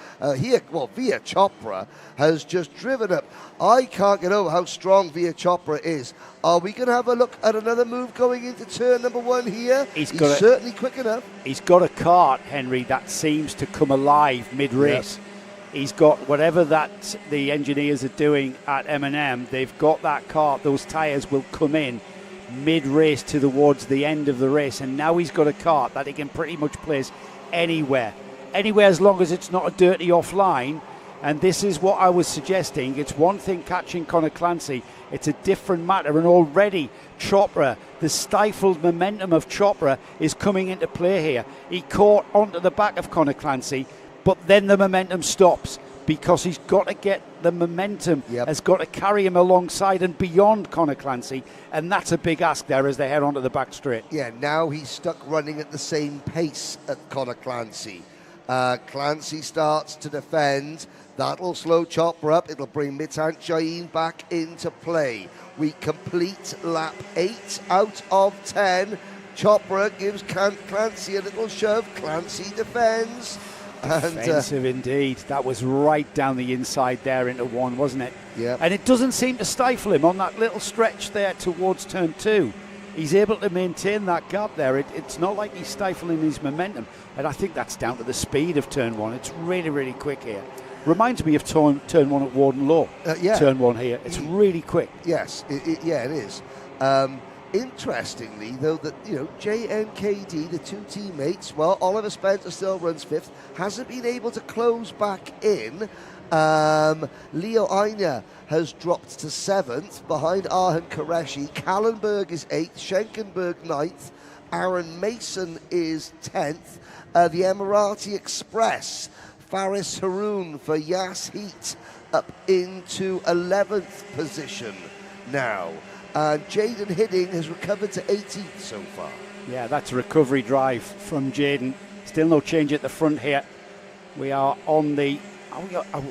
Chopra has just driven up. I can't get over how strong Via Chopra is. Are we going to have a look at another move going into turn number 1 here? He's certainly quick enough. He's got a kart, Henry, that seems to come alive mid-race. Yep. He's got whatever that the engineers are doing at M&M. They've got that kart. Those tyres will come in mid-race towards the end of the race, and now he's got a kart that he can pretty much place anywhere as long as it's not a dirty offline. And this is what I was suggesting. It's one thing catching Conor Clancy, it's a different matter, and already Chopra, the stifled momentum of Chopra is coming into play here. He caught onto the back of Conor Clancy, but then the momentum stops, because he's got to get the momentum, has got to carry him alongside and beyond Conor Clancy, and that's a big ask there as they head onto the back straight. Yeah, now he's stuck running at the same pace at Conor Clancy. Clancy starts to defend. That'll slow Chopra up. It'll bring Mitan Shaheen back into play. We complete lap 8 out of 10. Chopra gives Clancy a little shove. Clancy defends. Defensive indeed. That was right down the inside there into 1, wasn't it? Yeah. And it doesn't seem to stifle him on that little stretch there towards turn 2. He's able to maintain that gap there. It's not like he's stifling his momentum. And I think that's down to the speed of turn 1. It's really, really quick here. Reminds me of turn 1 at Warden Law. Turn 1 here. It's really quick. Yes, it is. Interestingly, though, that JNKD, the 2 teammates, well, Oliver Spencer still runs 5th, hasn't been able to close back in, Leo Aina has dropped to 7th behind Arhan Qureshi. Kallenberg is 8th, Schenkenberg 9th, Aaron Mason is 10th. The Emirati Express, Faris Haroun for Yas Heat up into 11th position now. And Jaden Hidding has recovered to 18th so far. Yeah, that's a recovery drive from Jaden. Still no change at the front here. We are on the...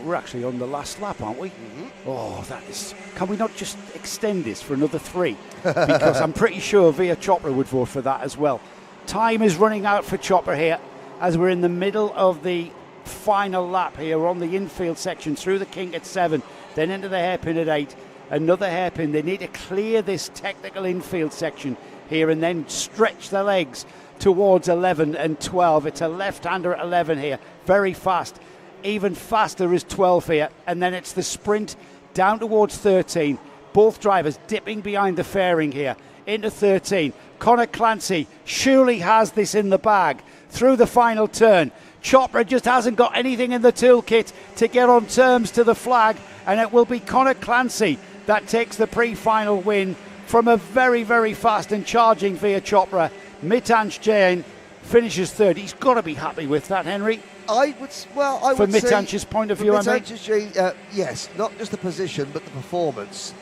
we're actually on the last lap, aren't we? Mm-hmm. Oh, that is... Can we not just extend this for another 3? Because I'm pretty sure Via Chopra would vote for that as well. Time is running out for Chopra here as we're in the middle of the final lap here on the infield section, through the kink at 7, then into the hairpin at 8. Another hairpin. They need to clear this technical infield section here and then stretch the legs towards 11 and 12. It's a left-hander at 11 here. Very fast. Even faster is 12 here. And then it's the sprint down towards 13. Both drivers dipping behind the fairing here into 13. Conor Clancy surely has this in the bag through the final turn. Chopra just hasn't got anything in the toolkit to get on terms to the flag, and it will be Conor Clancy that takes the pre-final win from a very, very fast and charging Via Chopra. Mitansh Jain finishes third. He's got to be happy with that, Henry. I would say... From Mitansh's point of view, I mean. Jain, yes, not just the position, but the performance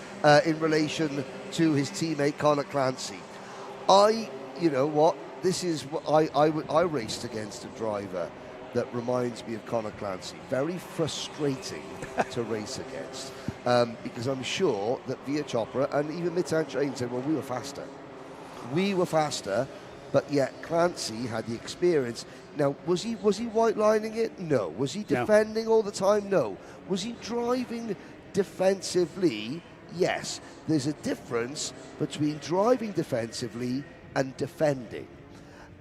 in relation to his teammate Conor Clancy. You know what, this is what I raced against a driver that reminds me of Conor Clancy. Very frustrating to race against, because I'm sure that Via Chopra and even Mitansh Jain said, well, we were faster. We were faster, but yet Clancy had the experience. Now, was he white lining it? No. Was he defending all the time? No. Was he driving defensively? Yes. There's a difference between driving defensively and defending.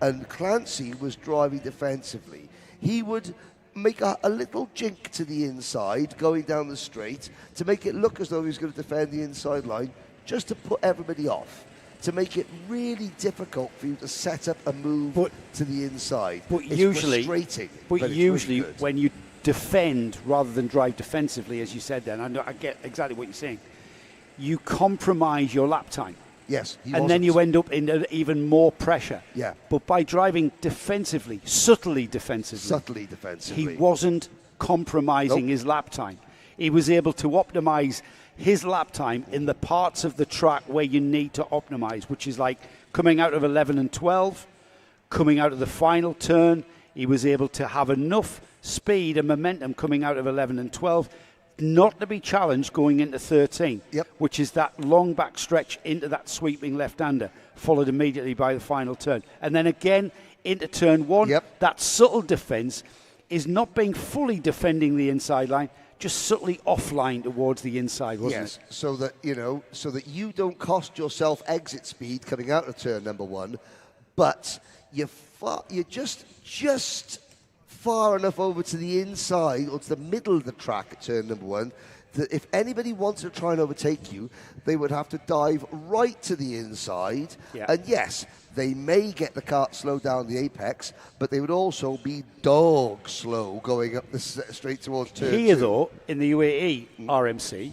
And Clancy was driving defensively. He would make a little jink to the inside going down the straight to make it look as though he was going to defend the inside line, just to put everybody off, to make it really difficult for you to set up a move to the inside. But it's usually, frustrating. But usually when you defend rather than drive defensively, as you said then, I get exactly what you're saying, you compromise your lap time. Yes, and then you end up in even more pressure. Yeah. But by driving defensively, subtly defensively, he wasn't compromising his lap time. He was able to optimize his lap time in the parts of the track where you need to optimize, which is like coming out of 11 and 12, coming out of the final turn. He was able to have enough speed and momentum coming out of 11 and 12 not to be challenged going into 13, which is that long back stretch into that sweeping left-hander, followed immediately by the final turn. And then again into turn 1, that subtle defence is not being fully defending the inside line, just subtly offline towards the inside, wasn't it? Yes, so that you don't cost yourself exit speed coming out of turn number 1, but you're just far enough over to the inside or to the middle of the track at turn number 1 that if anybody wants to try and overtake you, they would have to dive right to the inside. And yes, they may get the kart slow down the apex, but they would also be dog slow going up the straight towards turn 2. Here, though, in the UAE RMC,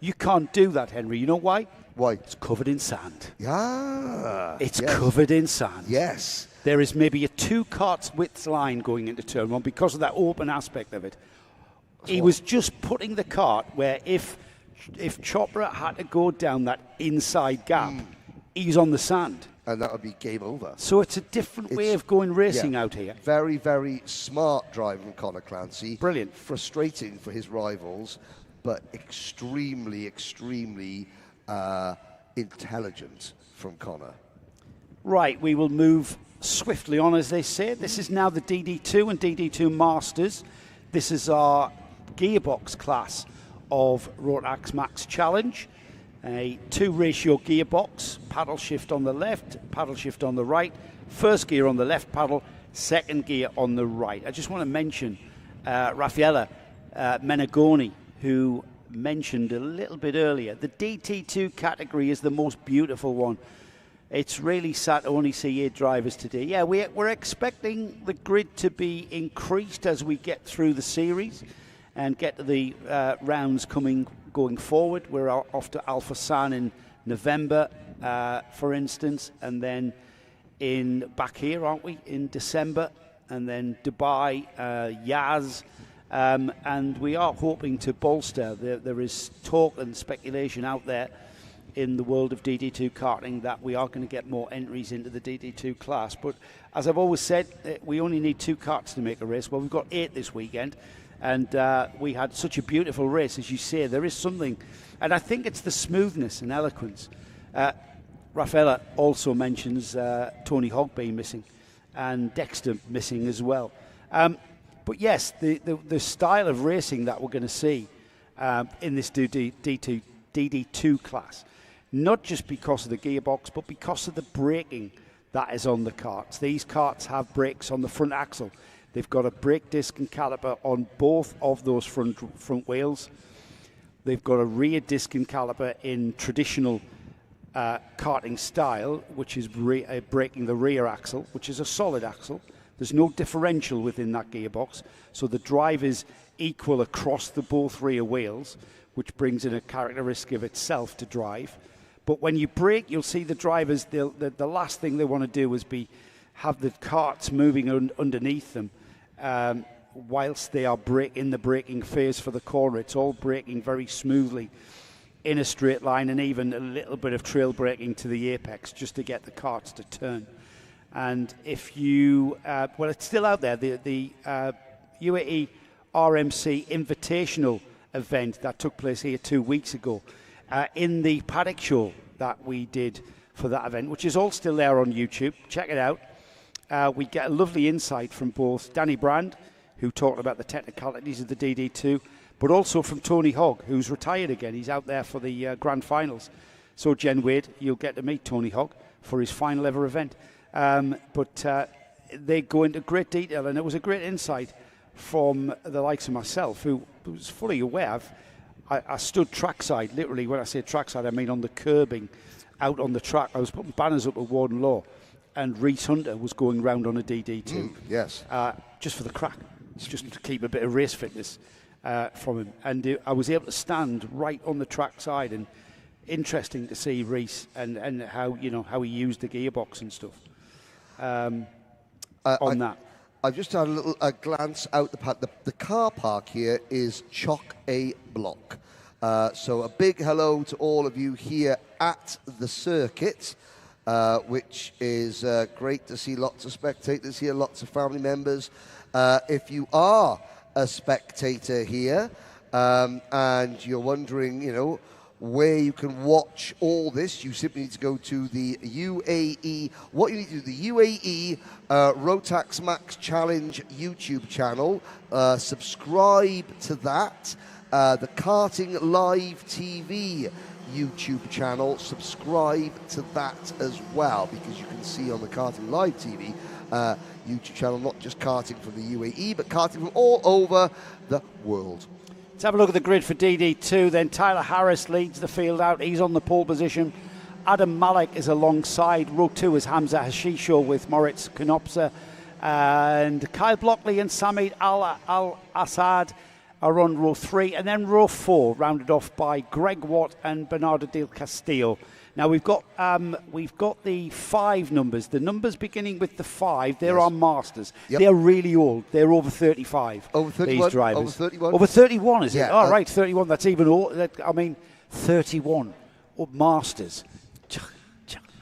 you can't do that, Henry. You know why? Why? It's covered in sand. Yeah. It's covered in sand. Yes. There is maybe a 2 carts width line going into turn 1 because of that open aspect of it. He was just putting the kart where if Chopra had to go down that inside gap, he's on the sand. And that would be game over. So it's a different way of going racing out here. Very, very smart driving from Conor Clancy. Brilliant. Frustrating for his rivals, but extremely, extremely intelligent from Conor. Right, we will move swiftly on, as they say. This is now the DD2 and DD2 Masters. This is our gearbox class of Rotax Max Challenge. A 2-ratio gearbox, paddle shift on the left, paddle shift on the right, first gear on the left paddle, second gear on the right. I just want to mention Raffaella Menegoni, who mentioned a little bit earlier, the DT2 category is the most beautiful one. It's really sad to only see 8 drivers today. Yeah, we're expecting the grid to be increased as we get through the series. and get to the rounds going forward. We're off to Al Fassan in November, for instance, and then back here, aren't we, in December, and then Dubai, Yaz, and we are hoping to bolster. There is talk and speculation out there in the world of DD2 karting that we are going to get more entries into the DD2 class. But as I've always said, we only need 2 karts to make a race. Well, we've got 8 this weekend, and we had such a beautiful race. As you say, there is something, and I think it's the smoothness and eloquence. Rafaela also mentions Tony Hogg being missing and Dexter missing as well. But yes, the style of racing that we're going to see in this DD2 class, not just because of the gearbox, but because of the braking that is on the karts. These karts have brakes on the front axle. They've got a brake disc and caliper on both of those front wheels. They've got a rear disc and caliper in traditional karting style, which is braking the rear axle, which is a solid axle. There's no differential within that gearbox, so the drive is equal across both rear wheels, which brings in a characteristic of itself to drive. But when you brake, you'll see the drivers, the last thing they want to do is have the karts moving underneath them whilst they are in the braking phase for the corner. It's all braking very smoothly in a straight line, and even a little bit of trail braking to the apex just to get the karts to turn. And if you, it's still out there, the UAE RMC Invitational event that took place here 2 weeks ago, in the paddock show that we did for that event, which is all still there on YouTube. Check it out. We get a lovely insight from both Danny Brand, who talked about the technicalities of the DD2, but also from Tony Hogg, who's retired again. He's out there for the grand finals. So Jen Wade, you'll get to meet Tony Hogg for his final ever event. But they go into great detail, and it was a great insight from the likes of myself, who was fully aware. I stood trackside, literally. When I say trackside, I mean on the curbing out on the track. I was putting banners up at Warden Law, and Reese Hunter was going round on a DD2. Yes. Just for the crack. It's just to keep a bit of race fitness from him. And I was able to stand right on the trackside, and interesting to see Reese and how he used the gearbox and stuff on that. I've just had a glance out the park. The car park here is chock-a-block. So a big hello to all of you here at the circuit, which is great to see lots of spectators here, lots of family members. If you are a spectator here and you're wondering, where you can watch all this, you simply need to go to the UAE. What you need to do, the UAE Rotax Max Challenge YouTube channel. Subscribe to that. The Karting Live TV YouTube channel. Subscribe to that as well, because you can see on the Karting Live TV YouTube channel not just karting from the UAE, but karting from all over the world. Let's have a look at the grid for DD2 then. Tyler Harris leads the field out. He's on the pole position. Adam Malik is alongside. Row 2 is Hamza Hashisho with Moritz Konopsa. And Kyle Blockley and Samid Al-Assad are on row 3. And then row 4, rounded off by Greg Watt and Bernardo del Castillo. Now we've got the 5 numbers. The numbers beginning with the 5, they're our masters. Yep. They're really old. They're over 35. Over 31. These drivers. Over 31. Over 31, is it? Yeah. Oh, right, 31. That's even old. 31 masters.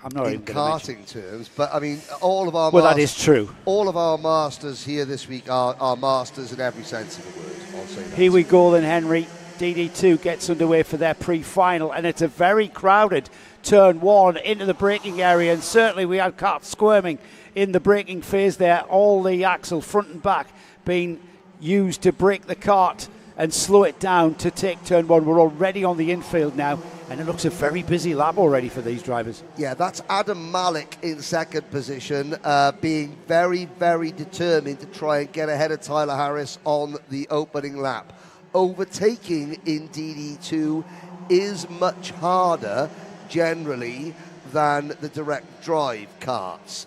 I'm not in karting terms, but I mean, all of our that is true. All of our masters here this week are masters in every sense of the word. I'll say that. Here we go then, Henry. DD2 gets underway for their pre-final, and it's a very crowded turn 1 into the braking area, and certainly we had karts squirming in the braking phase there. All the axle front and back being used to brake the kart and slow it down to take turn 1. We're already on the infield now, and it looks a very busy lap already for these drivers. Yeah, that's Adam Malik in second position, being very, very determined to try and get ahead of Tyler Harris on the opening lap. Overtaking in DD2 is much harder generally than the direct drive karts.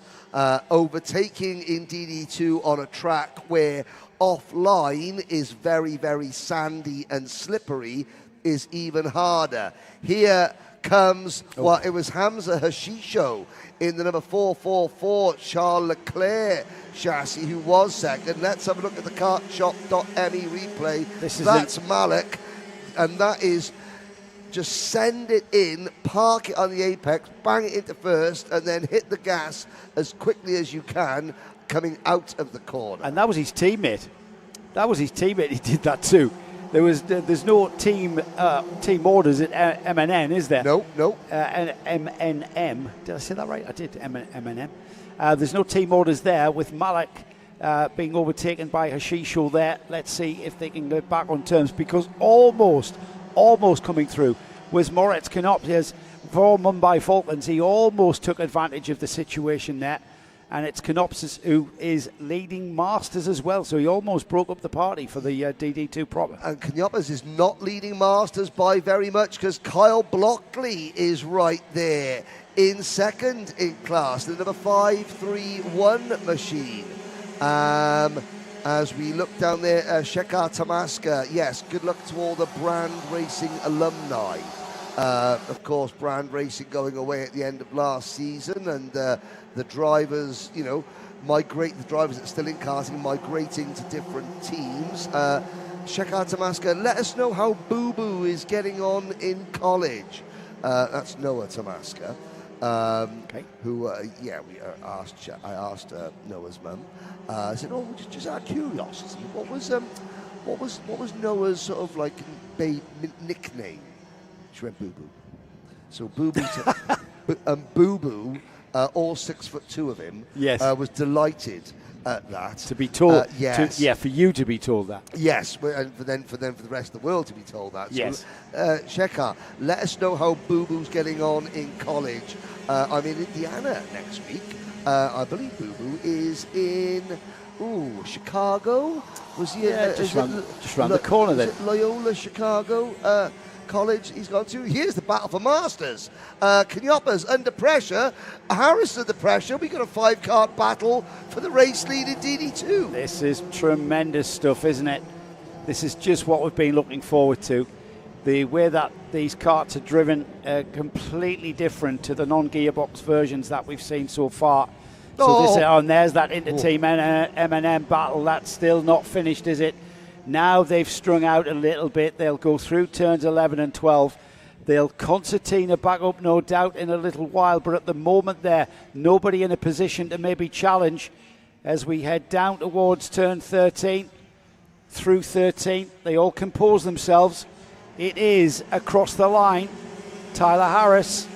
Overtaking in DD2 on a track where offline is very, very sandy and slippery, is even harder. Here comes, well, it was Hamza Hashisho in the number 444 Charles Leclerc chassis who was second. Let's have a look at the kartshop.me replay. That's Malik, and that is just send it in, park it on the apex, bang it into first, and then hit the gas as quickly as you can coming out of the corner. And that was his teammate. He did that too. There's no team orders at M&N, is there? No. M&M. Did I say that right? I did. M&M. There's no team orders there with Malik being overtaken by Hashisho there. Let's see if they can get back on terms, because almost coming through was Moritz Canopzias for Mumbai Falcons. He almost took advantage of the situation there. And it's Canopsis who is leading Masters as well, so he almost broke up the party for the DD2 proper. And Canopsis is not leading Masters by very much, because Kyle Blockley is right there in second in class, the number 531 machine. As we look down there, Shekhar Tamaska, yes, good luck to all the Brand Racing alumni. Of course, Brand Racing going away at the end of last season, and the drivers, the drivers that are still in karting, migrating to different teams. Shekhar Tamaska, let us know how Boo Boo is getting on in college. That's Noah Tamaska, who, I asked Noah's mum. I said, just out of curiosity, what was Noah's sort of like nickname? She went Boo Boo. So Boo Boo, Boo Boo. All 6'2" of him, was delighted at that. To be told, yes. for you to be told that. Yes, and for the rest of the world to be told that. Yes. So, Shekhar, let us know how Boo Boo's getting on in college. I'm in Indiana next week. I believe Boo Boo is in Chicago. Was he? Just round the corner then. Loyola Chicago. College he's gone to. Here's the battle for Masters. Canoppas under pressure. Harris under pressure. We got a 5-kart battle for the race lead in DD2. This is tremendous stuff, isn't it? This is just what we've been looking forward to. The way that these karts are driven completely different to the non-gearbox versions that we've seen so far. And there's that inter-team M&M battle. That's still not finished, is it? Now they've strung out a little bit. They'll go through turns 11 and 12. They'll concertina back up, no doubt, in a little while. But at the moment there, nobody in a position to maybe challenge as we head down towards turn 13. Through 13, they all compose themselves. It is across the line. Tyler Harris,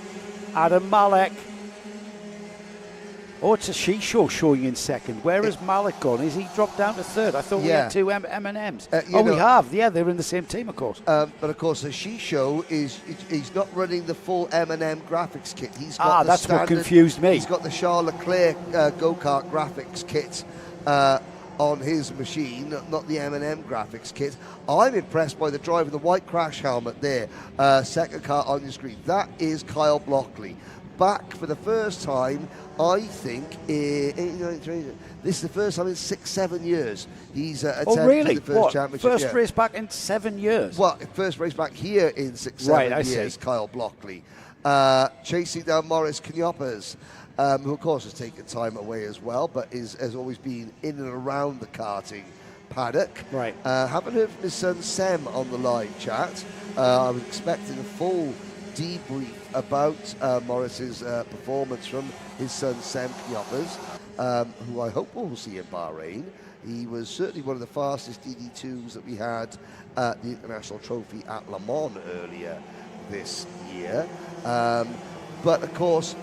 Adam Malek. It's Hashisho showing in second. Where has Malik gone? Is he dropped down to third? I thought we had two M&Ms. We have. Yeah, they're in the same team, of course. But of course, Hashisho he's not running the full M&M graphics kit. He's got the that's standard, what confused me. He's got the Charles Leclerc go-kart graphics kit on his machine, not the M&M graphics kit. I'm impressed by the driver, the white crash helmet there. Second car on your screen. That is Kyle Blockley. Back for the first time, I think, this is the first time in 6-7 years he's attended the first championship. First race back in 7 years? Well, first race back here in 6-7 years, see. Kyle Blockley. Chasing down Morris Canoppas, who of course has taken time away as well, but has always been in and around the karting paddock. Right. Haven't heard from his son Sem on the live chat. I was expecting a full debrief about Morris's performance from his son Sam Canoppas, who I hope we'll see in Bahrain. He was certainly one of the fastest DD2s that we had at the International Trophy at Le Mans earlier this year. But of course,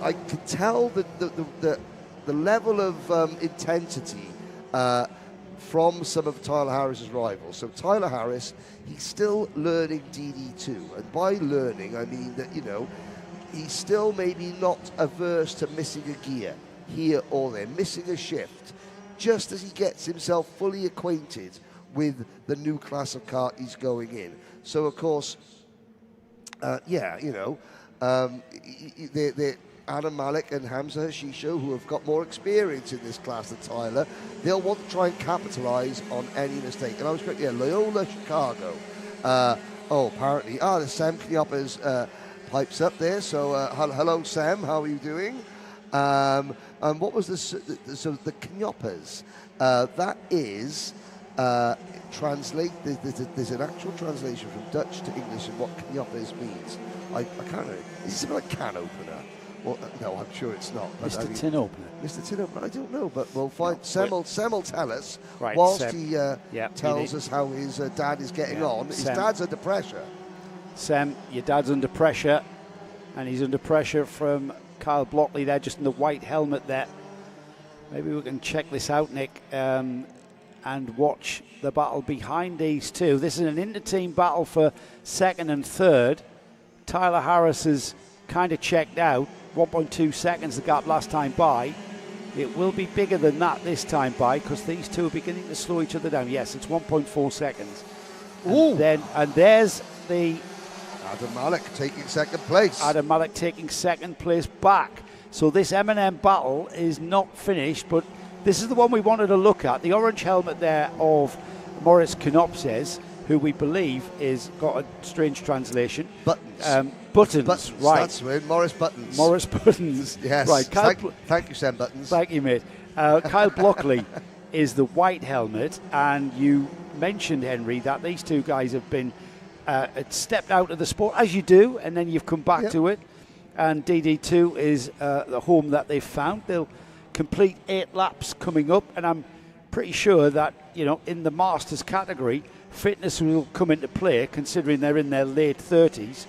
I could tell that the level of intensity from some of Tyler Harris's rivals. So Tyler Harris, he's still learning DD2, and by learning I mean that he's still maybe not averse to missing a gear here or there, missing a shift, just as he gets himself fully acquainted with the new class of kart he's going in. So of course, Adam Malik and Hamza Hashisho, who have got more experience in this class than Tyler, they'll want to try and capitalise on any mistake. And I was correct, yeah, Loyola Chicago. Apparently, the Sam Knopper's pipes up there. So, hello, Sam, how are you doing? And what was this? So the Knoppers, that is, there's an actual translation from Dutch to English of what Knoppers means. I can't know. Is it something like can opener? Well, no, I'm sure it's not. Mr. Tin Opener. Mr. Tin Opener, I don't know, but we'll find. Sam will tell us right, whilst Sam. he tells us how his dad is getting on. His dad's under pressure. Sam, your dad's under pressure, and he's under pressure from Kyle Blockley there, just in the white helmet there. Maybe we can check this out, Nick, and watch the battle behind these two. This is an inter-team battle for second and third. Tyler Harris is kind of checked out. 1.2 seconds the gap last time by. It will be bigger than that this time by, because these two are beginning to slow each other down. Yes, it's 1.4 seconds. And there's the Adam Malik taking second place. Adam Malik taking second place back. So this M&M battle is not finished, but this is the one we wanted to look at. The orange helmet there of Maurice Knopses, who we believe is got a strange translation. Buttons. Buttons, right. That's right, Morris Buttons. Morris Buttons. Yes. Right. Thank you, Sam Buttons. Thank you, mate. Kyle Blockley is the white helmet, and you mentioned, Henry, that these two guys have been stepped out of the sport, as you do, and then you've come back to it. And DD2 is the home that they've found. They'll complete 8 laps coming up, and I'm pretty sure that, in the Masters category, fitness will come into play, considering they're in their late 30s.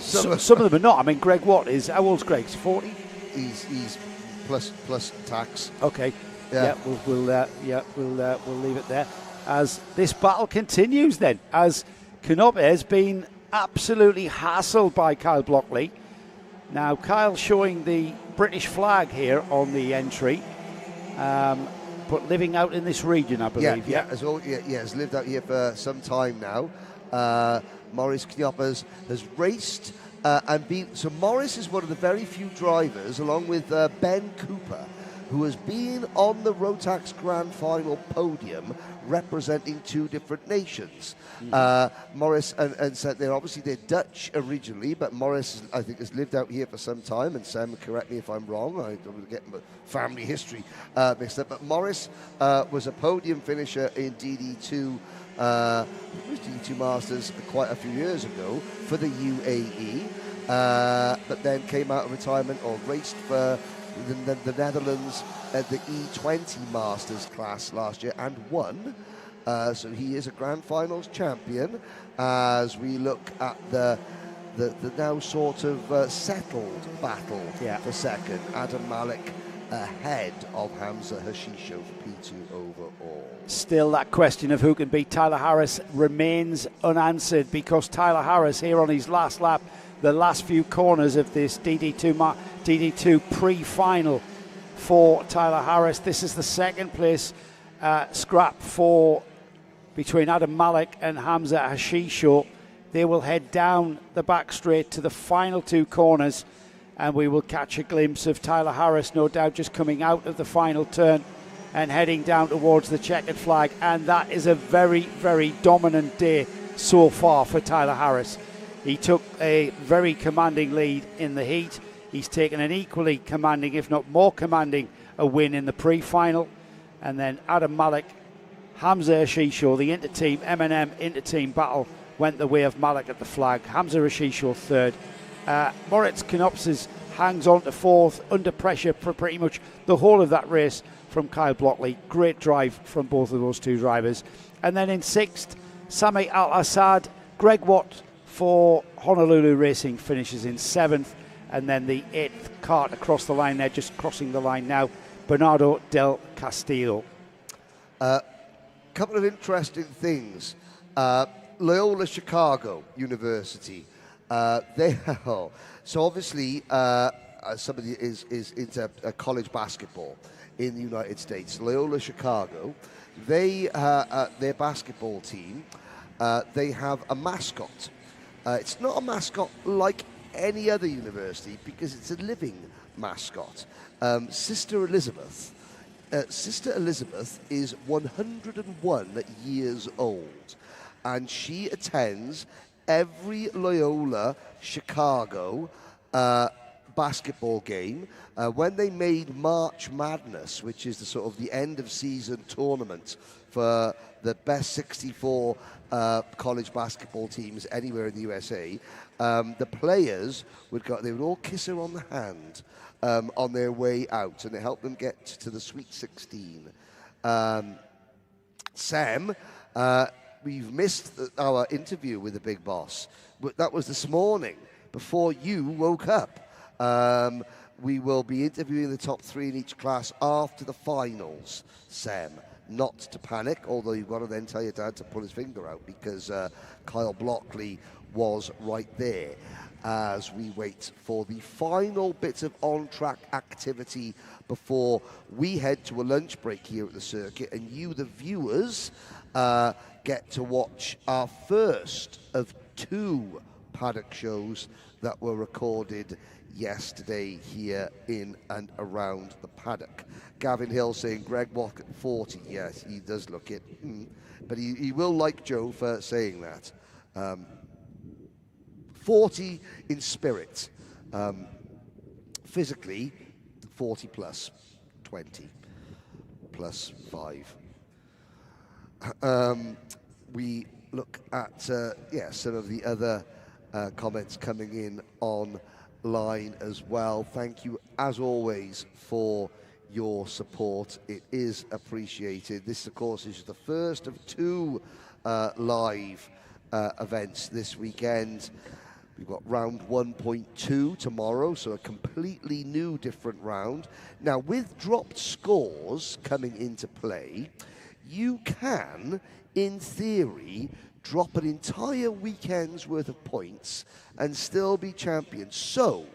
Some of them are not. I mean, Greg Watt is, how old's Greg? 40? He's plus tax. Okay. Yeah. We'll leave it there as this battle continues. Then, as Knopp has been absolutely hassled by Kyle Blockley. Now, Kyle showing the British flag here on the entry, but living out in this region, I believe. Has lived out here for some time now. Maurice Knoppers has raced and been. So Maurice is one of the very few drivers, along with Ben Cooper, who has been on the Rotax Grand Final podium representing 2 different nations. Maurice and they're obviously Dutch originally, but Maurice, I think, has lived out here for some time. And Sam, correct me if I'm wrong. I don't get my family history mixed up. But Maurice was a podium finisher in DD2. DD2 Masters quite a few years ago for the UAE, but then came out of retirement or raced for the Netherlands at the E20 Masters class last year and won. So he is a Grand Finals champion as we look at the now sort of settled battle for second. Adam Malik ahead of Hamza Hashisho for P2 overall. Still, that question of who can beat Tyler Harris remains unanswered, because Tyler Harris here on his last lap, the last few corners of this DD2 pre-final for Tyler Harris. This is the second place scrap between Adam Malik and Hamza Hashisho. They will head down the back straight to the final 2 corners, and we will catch a glimpse of Tyler Harris, no doubt, just coming out of the final turn and heading down towards the checkered flag. And that is a very, very dominant day so far for Tyler Harris. He took a very commanding lead in the heat. He's taken an equally commanding, if not more commanding, a win in the pre-final. And then Adam Malik, Hamza Hashisho, the inter-team, M&M inter-team battle went the way of Malik at the flag. Hamza Hashisho third. Moritz Knopses hangs on to 4th, under pressure for pretty much the whole of that race from Kyle Blockley. Great drive from both of those 2 drivers. And then in 6th, Sami Al-Assad. Greg Watt for Honolulu Racing finishes in 7th. And then the 8th cart across the line there, just crossing the line now, Bernardo Del Castillo. Couple of interesting things. Loyola Chicago University. So obviously somebody is into college basketball in the United States. Loyola Chicago, their basketball team, they have a mascot. It's not a mascot like any other university because it's a living mascot. Sister Elizabeth is 101 years old, and she attends every Loyola Chicago basketball game. When they made March Madness, which is the sort of the end of season tournament for the best 64 college basketball teams anywhere in the USA, the players they would all kiss her on the hand on their way out, and it helped them get to the Sweet 16. Sam, we've missed our interview with the big boss. That was this morning before you woke up. We will be interviewing the top 3 in each class after the finals, Sam. Not to panic, although you've got to then tell your dad to pull his finger out because Kyle Blockley was right there as we wait for the final bit of on-track activity before we head to a lunch break here at the circuit, and you, the viewers, get to watch our first of 2 paddock shows that were recorded yesterday here in and around the paddock. Gavin Hill saying Greg Walk at 40. Yes, he does look it. But he will like Joe for saying that. 40 in spirit. Physically, 40 plus 20 plus 5. We look at some of the other comments coming in online as well. Thank you, as always, for your support. It is appreciated. This, of course, is the first of 2 live events this weekend. We've got round 1.2 tomorrow, so a completely new, different round. Now, with dropped scores coming into play, you can, in theory, drop an entire weekend's worth of points and still be champion. So,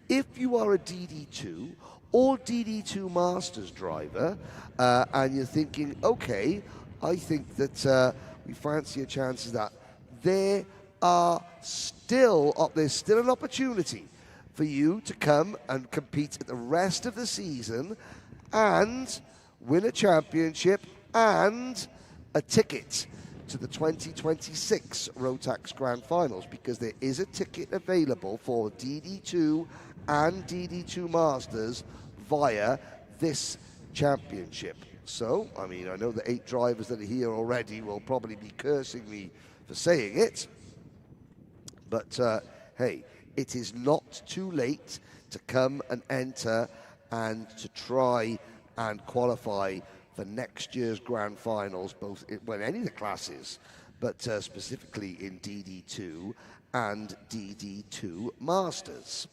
if you are a DD2 or DD2 Masters driver and you're thinking, okay, I think that we fancy your chances that there's still an opportunity for you to come and compete at the rest of the season and win a championship and a ticket to the 2026 Rotax Grand Finals, because there is a ticket available for DD2 and DD2 Masters via this championship. So, I mean, I know the 8 drivers that are here already will probably be cursing me for saying it, but hey, it is not too late to come and enter and to try and qualify for next year's Grand Finals, both in any of the classes, but specifically in DD2 and DD2 Masters.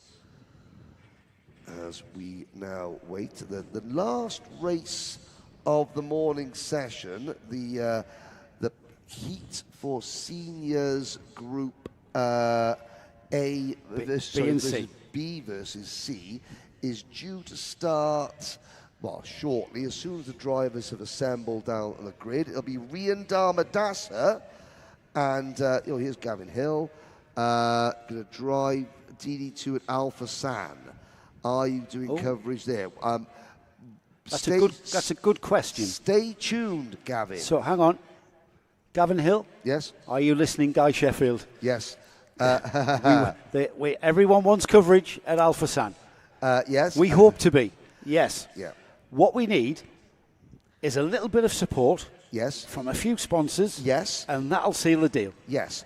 As we now wait, the last race of the morning session, the heat for seniors group A versus B versus C is due to start, well, shortly, as soon as the drivers have assembled down on the grid. It'll be Rian Darmadasa, and here's Gavin Hill, going to drive DD2 at Alpha San. Are you doing coverage there? That's a good question. Stay tuned, Gavin. So hang on, Gavin Hill. Yes. Are you listening, Guy Sheffield? Yes. Everyone wants coverage at Alpha San. Yes. We hope to be. Yes. Yeah. What we need is a little bit of support. Yes. From a few sponsors. Yes. And that'll seal the deal. Yes.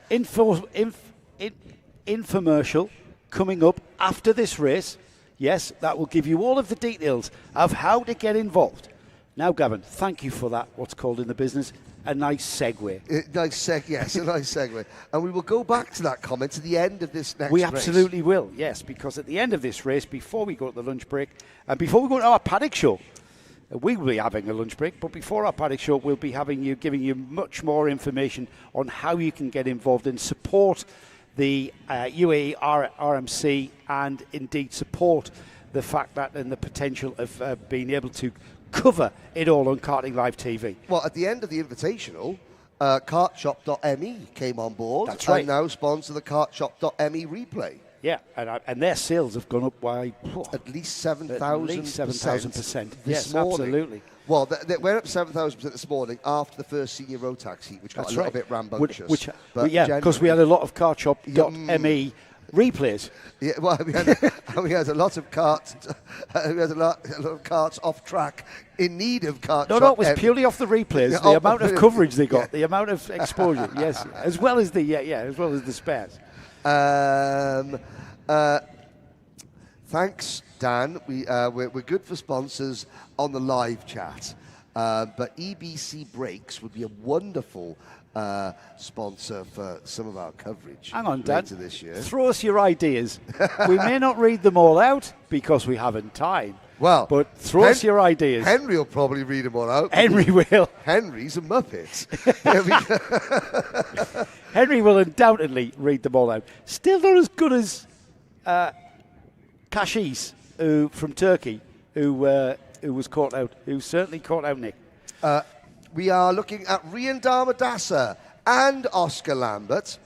Infomercial coming up after this race. Yes, that will give you all of the details of how to get involved. Now, Gavin, thank you for that, what's called in the business, a nice segue. Yes, a nice segue. And we will go back to that comment at the end of this next race. We absolutely will, yes, because at the end of this race, before we go to the lunch break, and before we go to our paddock show, we will be having a lunch break, but before our paddock show, we'll be giving you much more information on how you can get involved and support the UAE RMC, and indeed support the fact that and the potential of being able to cover it all on Karting Live TV. Well, at the end of the Invitational, kartshop.me came on board. That's right. And now sponsor the kartshop.me replay. Yeah, and their sales have gone up by at least 7,000%. Yes, absolutely. Well, they went up 7,000% this morning after the first senior Rotax heat, which got a little bit rambunctious. Because we had a lot of cartshop.me replays. Yeah, well, we had a lot of carts. We had a lot of carts off track in need of cart. No, it was purely off the replays. The amount of coverage they got, the amount of exposure. Yes, as well as the spares. Thanks, Dan. We're good for sponsors on the live chat, but EBC Brakes would be a wonderful sponsor for some of our coverage. Hang on, Dan. Later this year. Throw us your ideas. We may not read them all out because we haven't time. Well, but throw us your ideas. Henry will probably read them all out. Henry will. Henry's a muppet. Henry will undoubtedly read them all out. Still not as good as Kashis, from Turkey, who was caught out. Who certainly caught out Nick. We are looking at Rian Damadasa and Oscar Lambert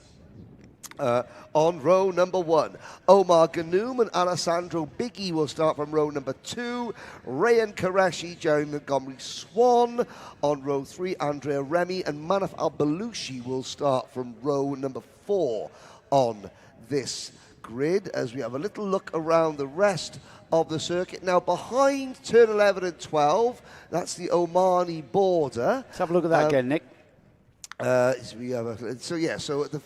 on row number 1. Omar Ganoum and Alessandro Biggie will start from row number 2. Rayan Qureshi, Jeremy Montgomery Swan on row 3. Andrea Remy and Manaf Al-Balushi will start from row number 4 on this grid, as we have a little look around the rest of the circuit. Now, behind turn 11 and 12, that's the Omani border. Let's have a look at that again, Nick. So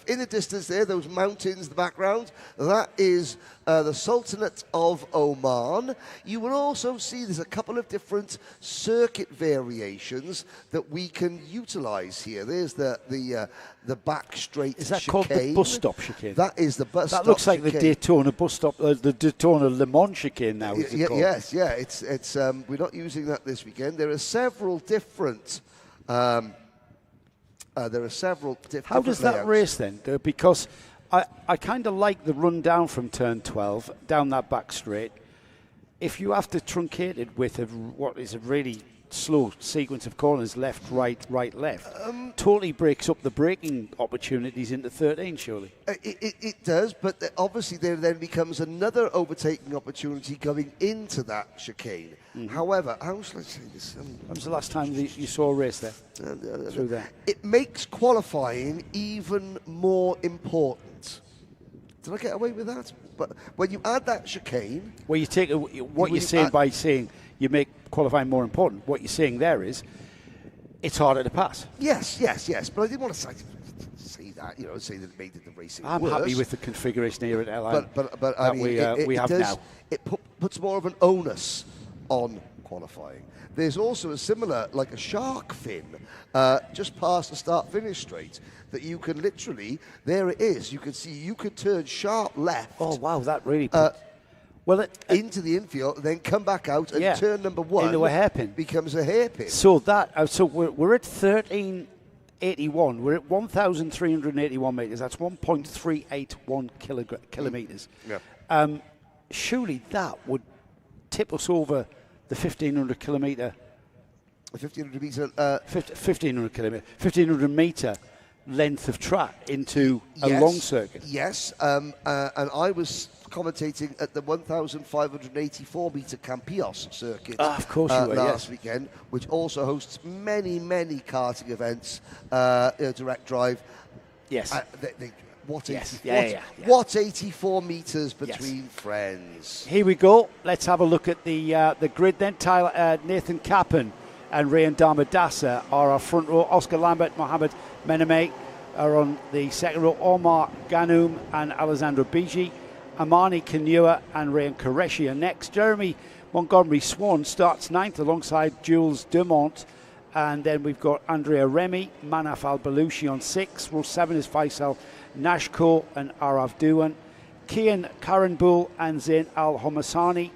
in the distance there, those mountains in the background, that is the Sultanate of Oman. You will also see there's a couple of different circuit variations that we can utilise here. There's the back straight chicane. Is that called the bus stop chicane? That is the bus stop. That looks like chicane. the Daytona bus stop, the Daytona Le Mans chicane now. Is it called? Yes, yeah. It's we're not using that this weekend. There are several different. How does that race then? Because I kind of like the run down from turn 12 down that back straight. If you have to truncate it with what is a really slow sequence of corners, left, right, right, left, totally breaks up the braking opportunities into 13, surely. It does, but obviously there then becomes another overtaking opportunity going into that chicane. Mm-hmm. However, how shall I say this? When was the last time you saw a race there? Through there? It makes qualifying even more important. Did I get away with that? But when you add that chicane... Well, you take what you're saying by saying you make qualifying more important. What you're saying there is it's harder to pass. Yes. But I didn't want to say that, say that it made the racing I'm worse. happy with the configuration here at LI. But I mean, we have now. It puts more of an onus on qualifying. There's also a similar, like a shark fin, just past the start-finish straight, that you can literally, there it is, you can see, you could turn sharp left. Oh, wow, that really... into the infield, then come back out, and turn number 1 into a hairpin becomes a hairpin. So we're at 1381. We're at 1,381 metres. That's 1.381 kilometres. Yeah. Surely that would tip us over the 1,500 kilometre. 1,500 metre. 1,500 kilometre. 1,500 metre length of track into a long circuit. Yes, and I was commentating at the 1,584 metre Campillos circuit of course you were, last weekend, which also hosts many karting events, direct drive. Yes. What 84 metres between friends. Here we go. Let's have a look at the grid then. Nathan Kappen and Rayan Damadasa are our front row. Oscar Lambert, Mohamed Mename are on the second row. Omar Ganoum and Alessandro Bigi. Amani Kanua and Rayan Qureshi are next. Jeremy Montgomery Swan starts 9th alongside Jules Dumont. And then we've got Andrea Remy, Manaf Al-Balushi on 6. Row 7 is Faisal Nashko and Arav Duan. Kian Karanbul and Zain Al-Homasani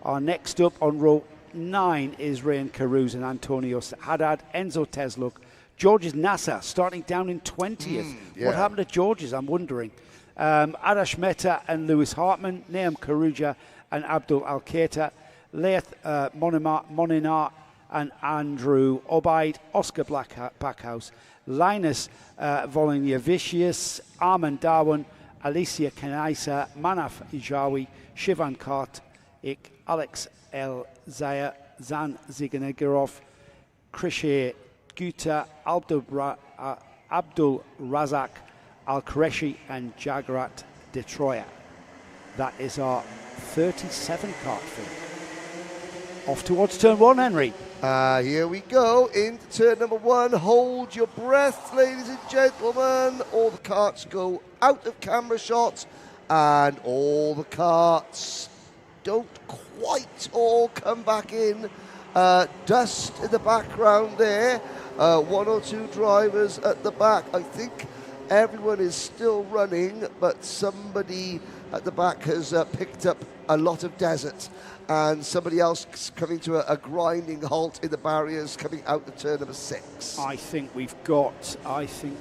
are next up. On row 9 is Rayan Karuz and Antonio Haddad. Enzo Tesluk. George's Nasser starting down in 20th. What happened to George's, I'm wondering. Arash Mehta and Lewis Hartman. Naam Karuja and Abdul Al-Keita. Leith Moninar and Andrew Obaid. Oscar Backhouse. Linus Volonyavicius, Armand Darwin Alicia Kanaisa, Manaf Ijawi, Shivan Kartik, Alex El Zaya, Zan Ziganegirov, Krishe Guta, Abdul Razak, Al Qureshi, and Jagrat Detroya. That is our 37 kart field. Off towards turn 1, Henry. Here we go into turn number 1. Hold your breath, ladies and gentlemen. All the carts go out of camera shot, and all the carts don't quite all come back in. Dust in the background there. 1 or 2 drivers at the back. I think everyone is still running, but somebody at the back has picked up a lot of desert, and somebody else coming to a grinding halt in the barriers coming out of turn number 6. I think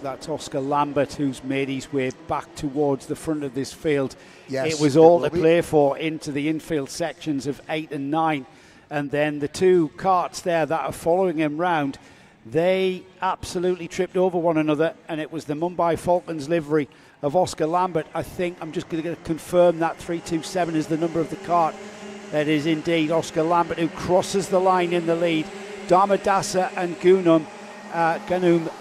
that's Oscar Lambert who's made his way back towards the front of this field. Yes, it was all to play for into the infield sections of 8 and 9, and then the 2 carts there that are following him round, they absolutely tripped over one another, and it was the Mumbai Falcons livery of Oscar Lambert. I think I'm just going to confirm that 327 is the number of the cart. That is indeed Oscar Lambert, who crosses the line in the lead. Dharmadasa and Ganum,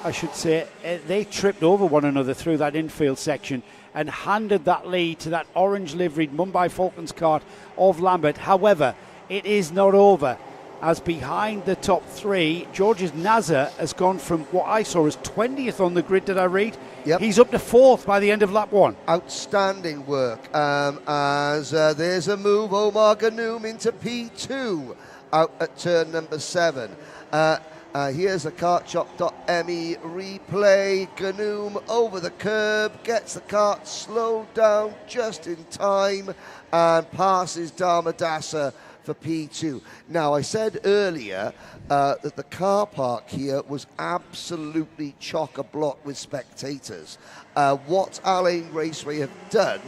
I should say, they tripped over one another through that infield section and handed that lead to that orange liveried Mumbai Falcons cart of Lambert. However, it is not over, as behind the top 3, George's Nazar has gone from what I saw as 20th on the grid, did I read? Yep. He's up to 4th by the end of lap 1. Outstanding work. As there's a move, Omar Ganum into P2 out at turn number 7. Here's a kartshop.me replay. Ganum over the curb, gets the kart slowed down just in time and passes Dharmadasa for P2. Now, I said earlier that the car park here was absolutely chock-a-block with spectators. What Al Ain Raceway have done,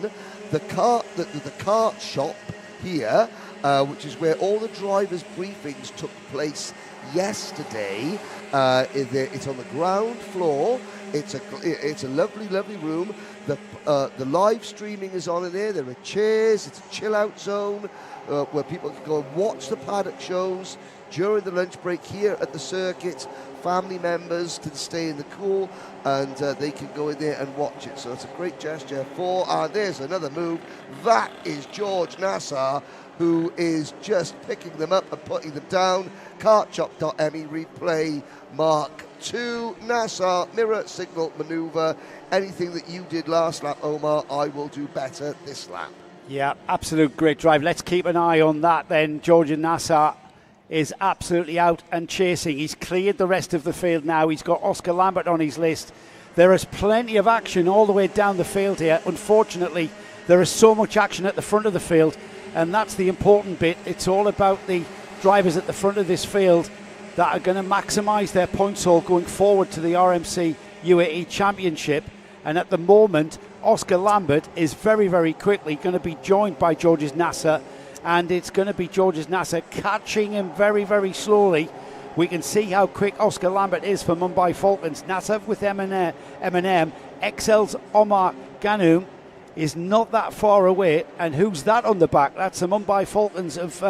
the kart shop here, which is where all the drivers' briefings took place yesterday, it's on the ground floor. It's a lovely, lovely room. The live streaming is on in there. There are chairs. It's a chill-out zone where people can go and watch the paddock shows during the lunch break here at the circuit. Family members can stay in the cool, and they can go in there and watch it. So it's a great gesture and there's another move. That is George Nassar, who is just picking them up and putting them down. Kartshop.me replay Mark 2. Nassar, mirror signal maneuver. Anything that you did last lap, Omar, I will do better this lap. Yeah, absolute great drive. Let's keep an eye on that then. George Nassar is absolutely out and chasing. He's cleared the rest of the field now. He's got Oscar Lambert on his list. There is plenty of action all the way down the field here. Unfortunately, there is so much action at the front of the field, and that's the important bit. It's all about the drivers at the front of this field that are going to maximise their points haul going forward to the RMC UAE Championship. And at the moment, Oscar Lambert is very, very quickly going to be joined by George's Nassar, and it's going to be George's Nassar catching him very, very slowly. We can see how quick Oscar Lambert is for Mumbai Falcons. Nassar with M&M. XL's Omar Ganum is not that far away, and who's that on the back? That's the Mumbai Falcons of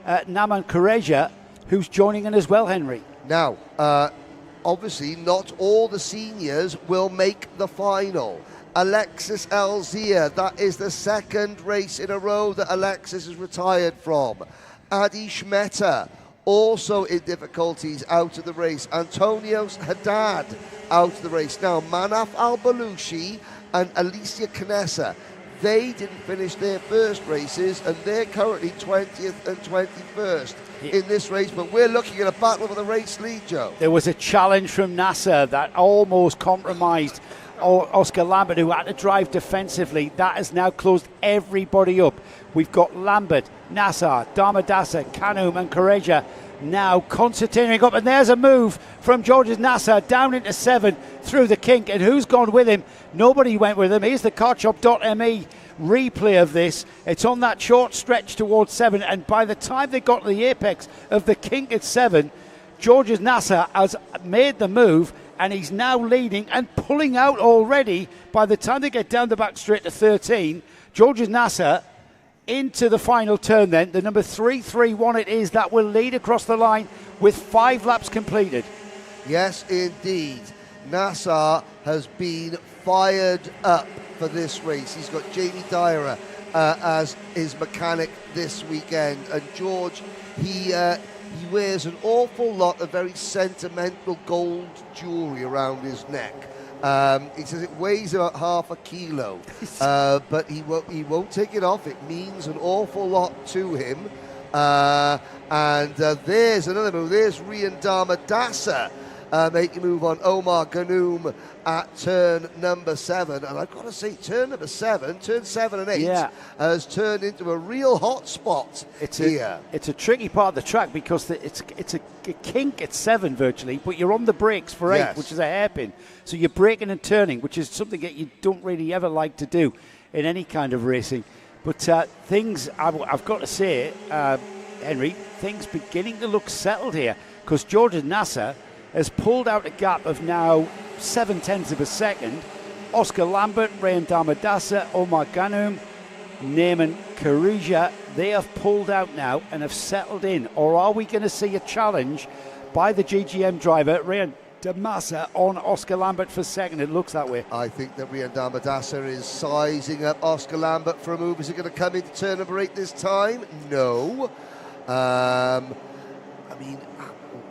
Naman Kureja, who's joining in as well, Henry. Now, obviously not all the seniors will make the final. Alexis Alzia, that is the second race in a row that Alexis is retired from. Adish Mehta, also in difficulties, out of the race. Antonio Haddad, out of the race. Now, Manaf Al-Balushi and Alicia Knessa, they didn't finish their first races, and they're currently 20th and 21st in this race, but we're looking at a battle for the race lead, Joe. There was a challenge from Nassar that almost compromised Oscar Lambert, who had to drive defensively. That has now closed everybody up. We've got Lambert, Nassar, Dharmadasa, Kanum and Kureja now concentrating up, and there's a move from George's Nassar down into 7 through the kink, and who's gone with him? Nobody went with him. Here's the kartshop.me replay of this. It's on that short stretch towards 7, and by the time they got to the apex of the kink at 7, George's Nassar has made the move and he's now leading and pulling out already. By the time they get down the back straight to 13, Georges Nasser into the final turn then. The number 331 it is that will lead across the line with 5 laps completed. Yes, indeed. Nasser has been fired up for this race. He's got Jamie Dyer as his mechanic this weekend. And George, he wears an awful lot of very sentimental gold jewellery around his neck. He says it weighs about half a kilo, but he won't take it off. It means an awful lot to him. And there's another move. There's Rian Damadassa making a move on Omar Ganoum at turn number 7. And I've got to say, turn 7 and 8 has turned into a real hot spot here. It's a tricky part of the track because it's a kink at 7 virtually, but you're on the brakes for 8, which is a hairpin. So you're braking and turning, which is something that you don't really ever like to do in any kind of racing. But things, I've got to say, Henry, things beginning to look settled here because Georges Nasser has pulled out a gap of now 0.7 of a second. Oscar Lambert, Rian Damadassa, Omar Ganoum, Neyman Kharouja, they have pulled out now and have settled in. Or are we going to see a challenge by the GGM driver, Rian Damadassa, on Oscar Lambert for second? It looks that way. I think that Rian Damadassa is sizing up Oscar Lambert for a move. Is he going to come into turn number 8 this time? No. I mean,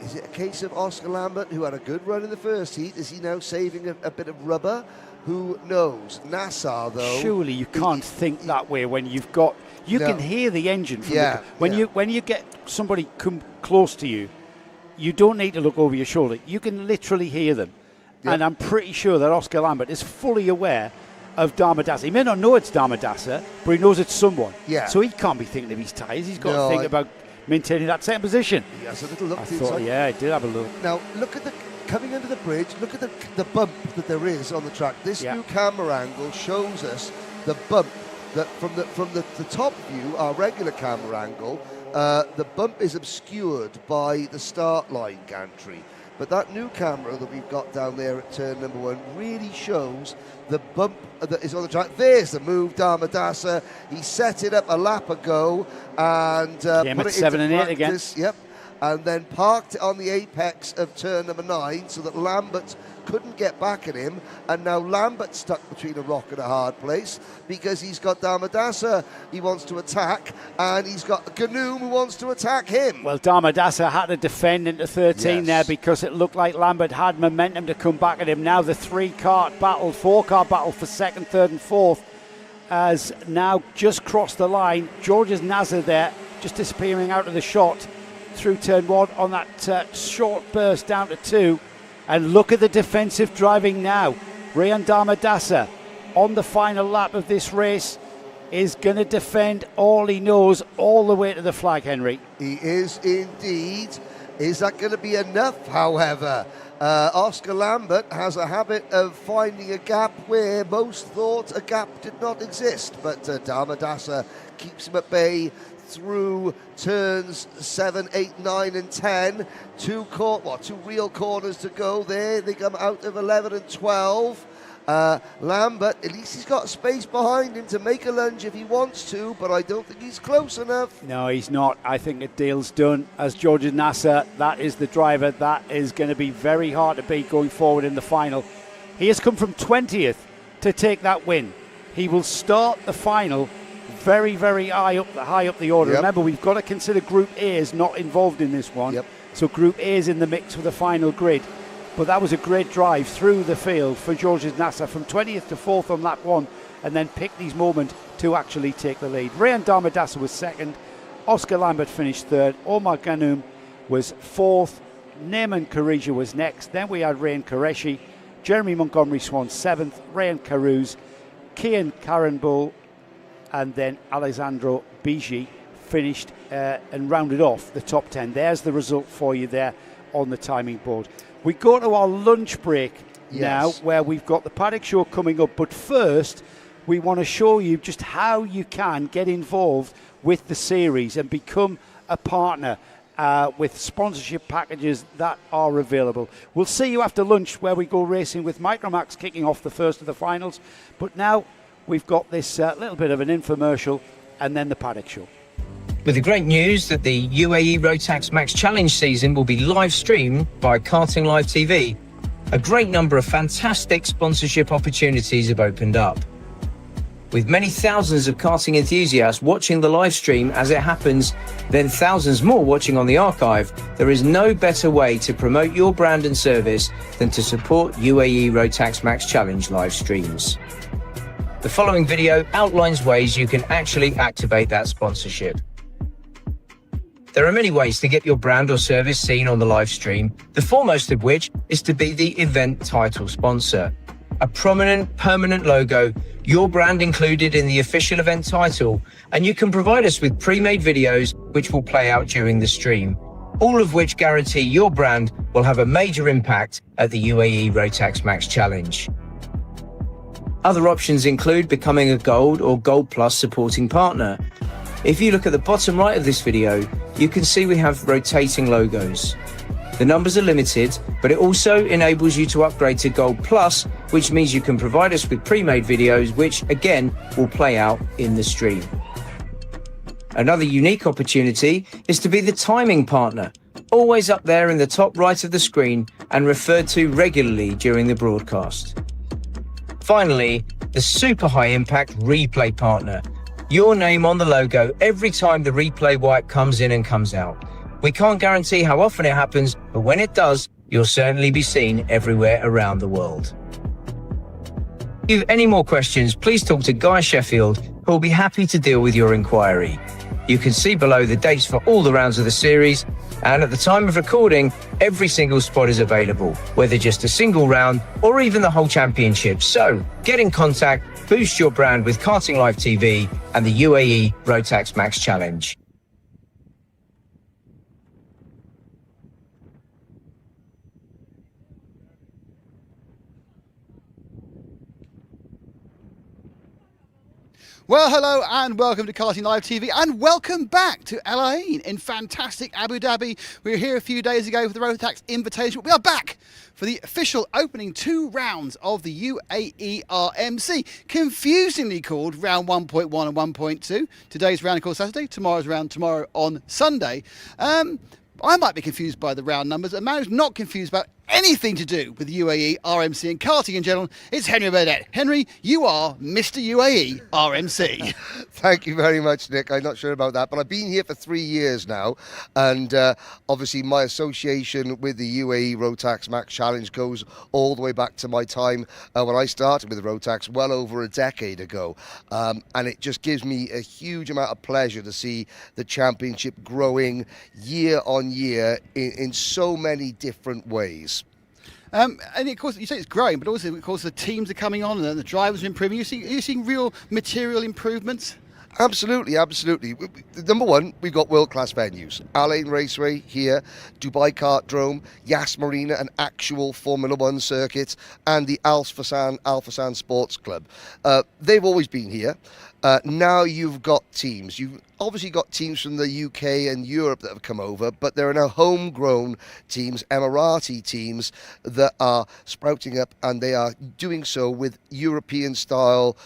is it a case of Oscar Lambert, who had a good run in the first heat, is he now saving a bit of rubber? Who knows? Nasser, though. Surely you can't think that way when you've got. You can hear the engine from when you get somebody come close to you. You don't need to look over your shoulder. You can literally hear them, and I'm pretty sure that Oscar Lambert is fully aware of Damadassa. He may not know it's Damadassa, but he knows it's someone. Yeah. So he can't be thinking of his tyres. He's got to think about maintaining that second position. He has a little look. I thought, I did have a look. Now, look at coming under the bridge, look at the bump that there is on the track. This new camera angle shows us the bump that from the top view, our regular camera angle, the bump is obscured by the start line gantry. But that new camera that we've got down there at turn number 1 really shows the bump that is on the track. There's the move, Damadassa. He set it up a lap ago and put it 7 into and 8 practice. again. Yep. And then parked it on the apex of turn number 9 so that Lambert couldn't get back at him. And now Lambert's stuck between a rock and a hard place because he's got Damadassa he wants to attack, and he's got Ganoum who wants to attack him. Well, Damadassa had to defend into 13 there because it looked like Lambert had momentum to come back at him. Now the 4-car battle for second, third and fourth has now just crossed the line. Georges Nasser there just disappearing out of the shot through turn 1 on that short burst down to 2. And look at the defensive driving now. Rian Damadassa on the final lap of this race is going to defend all he knows all the way to the flag, Henry. He is indeed. Is that going to be enough, however? Oscar Lambert has a habit of finding a gap where most thought a gap did not exist, but Damadassa keeps him at bay through turns 7, 8, 9 and 10. Two real corners to go there. They come out of 11 and 12. Lambert, at least he's got space behind him to make a lunge if he wants to, but I don't think he's close enough. No, he's not. I think the deal's done. As Georges Nasser, that is the driver. That is going to be very hard to beat going forward in the final. He has come from 20th to take that win. He will start the final very, very high up the order. Remember, we've got to consider Group A is not involved in this one. So Group A is in the mix for the final grid. But that was a great drive through the field for Georges Nasser from 20th to 4th on lap 1, and then picked his moment to actually take the lead. Rian Damadassa was second. Oscar Lambert finished third. Omar Ganoum was fourth. Neyman Kharouja was next. Then we had Rayan Qureshi, Jeremy Montgomery Swan seventh, Rayan Carouse, Kian Karanbul, and then Alessandro Bigi finished and rounded off the top 10. There's the result for you there on the timing board. We go to our lunch break now, where we've got the Paddock Show coming up. But first, we want to show you just how you can get involved with the series and become a partner. with sponsorship packages that are available. We'll see you after lunch where we go racing with Micromax kicking off the first of the finals. But now we've got this little bit of an infomercial and then the paddock show. With the great news that the UAE Rotax Max Challenge season will be live streamed by Karting Live TV, a great number of fantastic sponsorship opportunities have opened up. With many thousands of karting enthusiasts watching the live stream as it happens, then thousands more watching on the archive, there is no better way to promote your brand and service than to support UAE Rotax Max Challenge live streams. The following video outlines ways you can actually activate that sponsorship. There are many ways to get your brand or service seen on the live stream, the foremost of which is to be the event title sponsor. A prominent, permanent logo, your brand included in the official event title, and you can provide us with pre-made videos which will play out during the stream, all of which guarantee your brand will have a major impact at the UAE Rotax Max Challenge. Other options include becoming a Gold or Gold Plus supporting partner. If you look at the bottom right of this video, you can see we have rotating logos. The numbers are limited, but it also enables you to upgrade to Gold Plus, which means you can provide us with pre-made videos, which again will play out in the stream. Another unique opportunity is to be the timing partner, always up there in the top right of the screen and referred to regularly during the broadcast. Finally, the super high impact replay partner, your name on the logo every time the replay wipe comes in and comes out. We can't guarantee how often it happens, but when it does, you'll certainly be seen everywhere around the world. If you have any more questions, please talk to Guy Sheffield, who will be happy to deal with your inquiry. You can see below the dates for all the rounds of the series, and at the time of recording, every single spot is available, whether just a single round or even the whole championship. So get in contact, boost your brand with Karting Live TV and the UAE Rotax Max Challenge. Well, hello and welcome to Karting Live TV and welcome back to Al Ain in fantastic Abu Dhabi. We were here a few days ago for the Rotax Invitation. We are back for the official opening 2 rounds of the UAE RMC, confusingly called round 1.1 and 1.2. Today's round, of course, Saturday, tomorrow's round, tomorrow on Sunday. I might be confused by the round numbers. A man who's not confused about anything to do with UAE, RMC and karting in general, it's Henry Burdett. Henry, you are Mr. UAE RMC. Thank you very much, Nick. I'm not sure about that, but I've been here for 3 years now, and obviously my association with the UAE Rotax Max Challenge goes all the way back to my time when I started with the Rotax well over a decade ago, and it just gives me a huge amount of pleasure to see the championship growing year on year in so many different ways. And of course, you say it's growing, but also, of course, the teams are coming on and the drivers are improving. Are you seeing real material improvements? Absolutely, absolutely. Number one, we've got world-class venues. Al Ain Raceway here, Dubai Kartdrome, Yas Marina, an actual Formula One circuit, and the Al Fassan Sports Club. They've always been here. Now you've got teams. You've obviously got teams from the UK and Europe that have come over, but there are now homegrown teams, Emirati teams, that are sprouting up, and they are doing so with European-style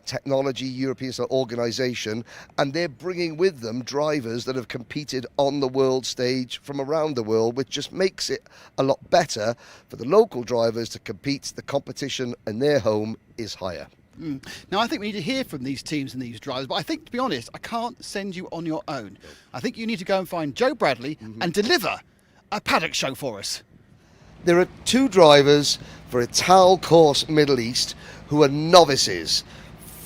technology, European-style organisation, and they're bringing with them drivers that have competed on the world stage from around the world, which just makes it a lot better for the local drivers to compete. The competition in their home is higher. Now, I think we need to hear from these teams and these drivers, but I think, to be honest, I can't send you on your own. I think you need to go and find Joe Bradley and deliver a paddock show for us. There are 2 drivers for Ital Course Middle East who are novices.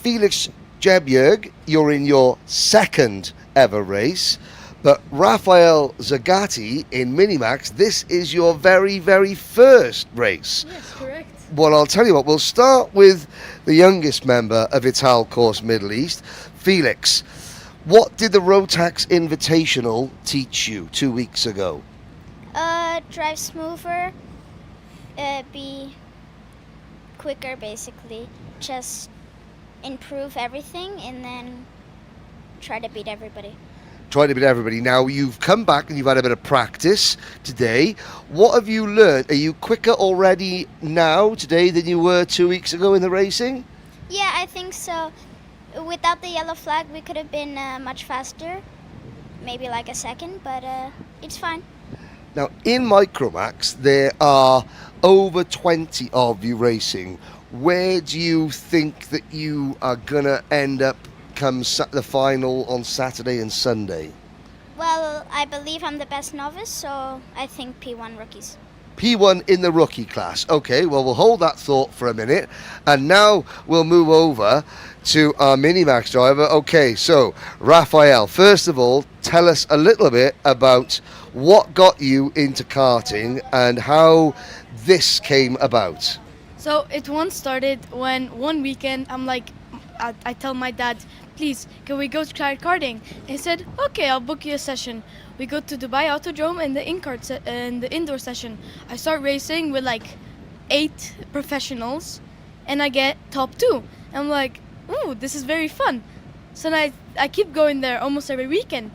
Felix Jebjerg, you're in your 2nd ever race, but Rafael Zagati in Minimax, this is your very, very first race. Yes, correct. Well, I'll tell you what, we'll start with the youngest member of Ital Course Middle East, Felix. What did the Rotax Invitational teach you 2 weeks ago? Drive smoother, be quicker basically, just improve everything and then try to beat everybody. trying to beat everybody. Now, you've come back and you've had a bit of practice today. What have you learned? Are you quicker already now, today, than you were 2 weeks ago in the racing? Yeah, I think so. Without the yellow flag, we could have been much faster. Maybe like a second, but it's fine. Now, in Micromax, there are over 20 of you racing. Where do you think that you are going to end up come the final on Saturday and Sunday? Well, I believe I'm the best novice, so I think P1 rookies. P1 in the rookie class. Okay, well, we'll hold that thought for a minute. And now we'll move over to our Minimax driver. Okay, so, Raphael, first of all, tell us a little bit about what got you into karting and how this came about. So it once started when one weekend I tell my dad, please, can we go try karting? He said, okay, I'll book you a session. We go to Dubai Autodrome and the indoor session. I start racing with like 8 professionals and I get top 2. I'm like, ooh, this is very fun. So then I keep going there almost every weekend,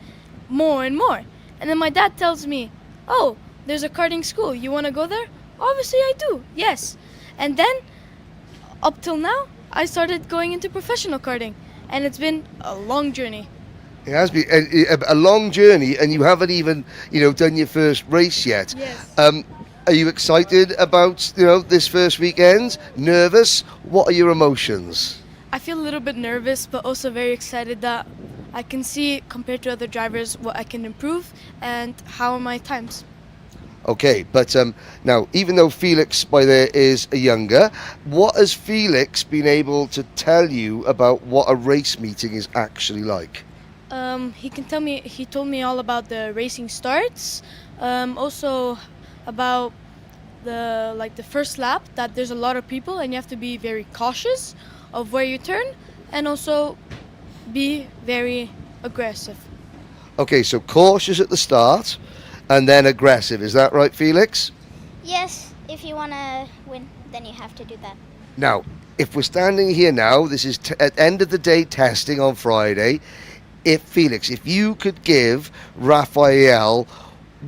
more and more. And then my dad tells me, oh, there's a karting school. You want to go there? Obviously I do, yes. And then, up till now, I started going into professional karting. And it's been a long journey. It has been a long journey, and you haven't even, done your first race yet. Yes. Are you excited about, this first weekend? Nervous? What are your emotions? I feel a little bit nervous, but also very excited that I can see, compared to other drivers, what I can improve and how are my times. Okay, but now, even though Felix by there is a younger, what has Felix been able to tell you about what a race meeting is actually like? He told me all about the racing starts, also about the first lap, that there's a lot of people and you have to be very cautious of where you turn and also be very aggressive. Okay, so cautious at the start and then aggressive. Is that right, Felix? Yes, if you want to win, then you have to do that. Now, if we're standing here now, this is at end of the day testing on Friday. Felix, if you could give Raphael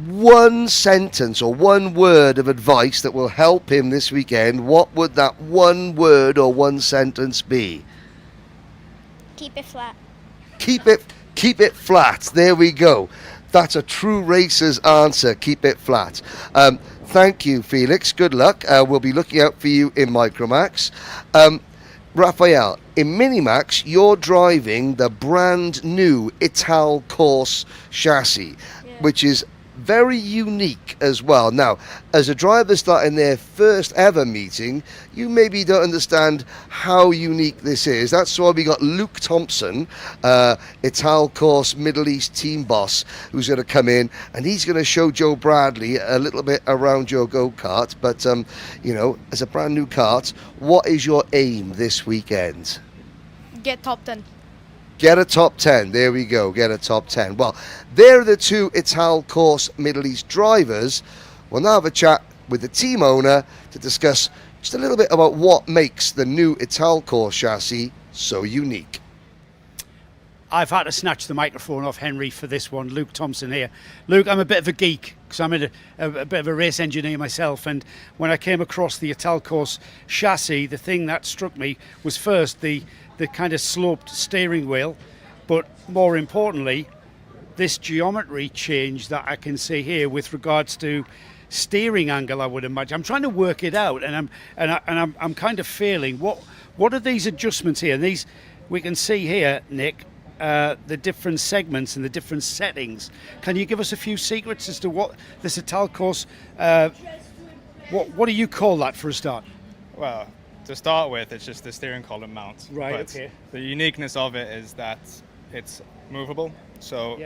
one sentence or one word of advice that will help him this weekend, what would that one word or one sentence be? Keep it flat. Keep it flat. There we go. That's a true racer's answer. Keep it flat. Thank you, Felix. Good luck. We'll be looking out for you in Micromax. Raphael, in Minimax, you're driving the brand new Ital Course chassis, which is very unique as well. Now, as a driver starting their first ever meeting, you maybe don't understand how unique this is. That's why we got Luke Thompson, Ital Course Middle East team boss, who's going to come in and he's going to show Joe Bradley a little bit around your go-kart. But, as a brand new kart, what is your aim this weekend? Get top 10. Get a top 10. There we go. Get a top 10. Well, there are the two Ital Course Middle East drivers. We'll now have a chat with the team owner to discuss just a little bit about what makes the new Ital Course chassis so unique. I've had to snatch the microphone off Henry for this one. Luke Thompson here. Luke, I'm a bit of a geek because I'm a bit of a race engineer myself, and when I came across the Ital Course chassis, the thing that struck me was first the kind of sloped steering wheel, but more importantly, this geometry change that I can see here with regards to steering angle. I would imagine I'm trying to work it out, and I'm kind of failing. What are these adjustments here? And these we can see here, Nick, the different segments and the different settings. Can you give us a few secrets as to what this Ital Course? What do you call that for a start? Well, to start with, it's just the steering column mount. Right, but okay. The uniqueness of it is that it's movable. So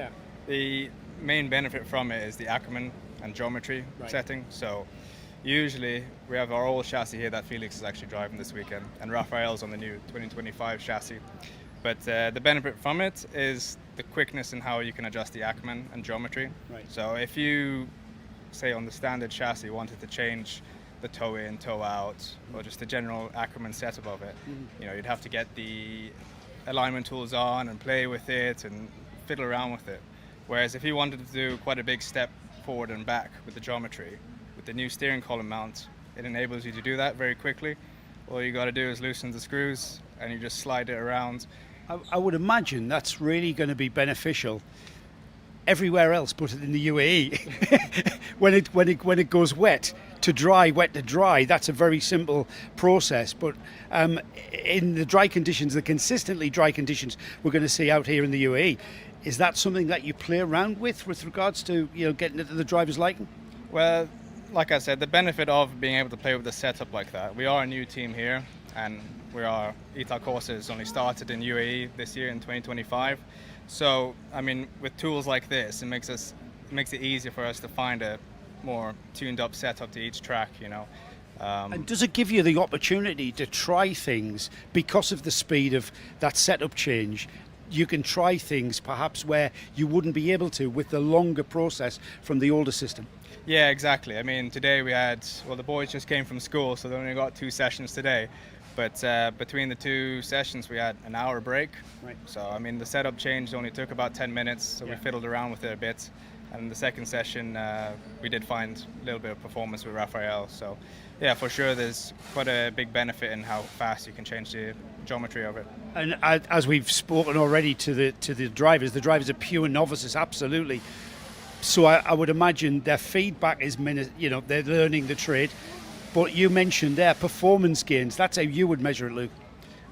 the main benefit from it is the Ackerman and geometry setting. So usually we have our old chassis here that Felix is actually driving this weekend, and Raphael's on the new 2025 chassis. But the benefit from it is the quickness in how you can adjust the Ackerman and geometry. Right. So if you, say on the standard chassis, wanted to change the toe in, toe out, or just the general Ackerman setup of it, you'd have to get the alignment tools on and play with it and fiddle around with it. Whereas if you wanted to do quite a big step forward and back with the geometry, with the new steering column mount, it enables you to do that very quickly. All you got to do is loosen the screws and you just slide it around. I would imagine that's really going to be beneficial everywhere else but in the UAE. when it goes wet to dry, that's a very simple process. But in the dry conditions, the consistently dry conditions we're going to see out here in the UAE, is that something that you play around with regards to getting into the driver's liking? Well, like I said, the benefit of being able to play with a setup like that, we are a new team here, and ETA courses only started in UAE this year in 2025. So, I mean, with tools like this, it makes it easier for us to find a more tuned up setup to each track, And does it give you the opportunity to try things because of the speed of that setup change? You can try things perhaps where you wouldn't be able to with the longer process from the older system. Yeah, exactly. I mean, today the boys just came from school, so they only got 2 sessions today. But between the 2 sessions, we had an hour break. Right. So, I mean, the setup change only took about 10 minutes, so we fiddled around with it a bit. And in the second session, we did find a little bit of performance with Raphael. So, yeah, for sure, there's quite a big benefit in how fast you can change the geometry of it. And as we've spoken already to the drivers are pure novices, absolutely. So I would imagine their feedback is, they're learning the trade. But you mentioned their performance gains. That's how you would measure it, Luke.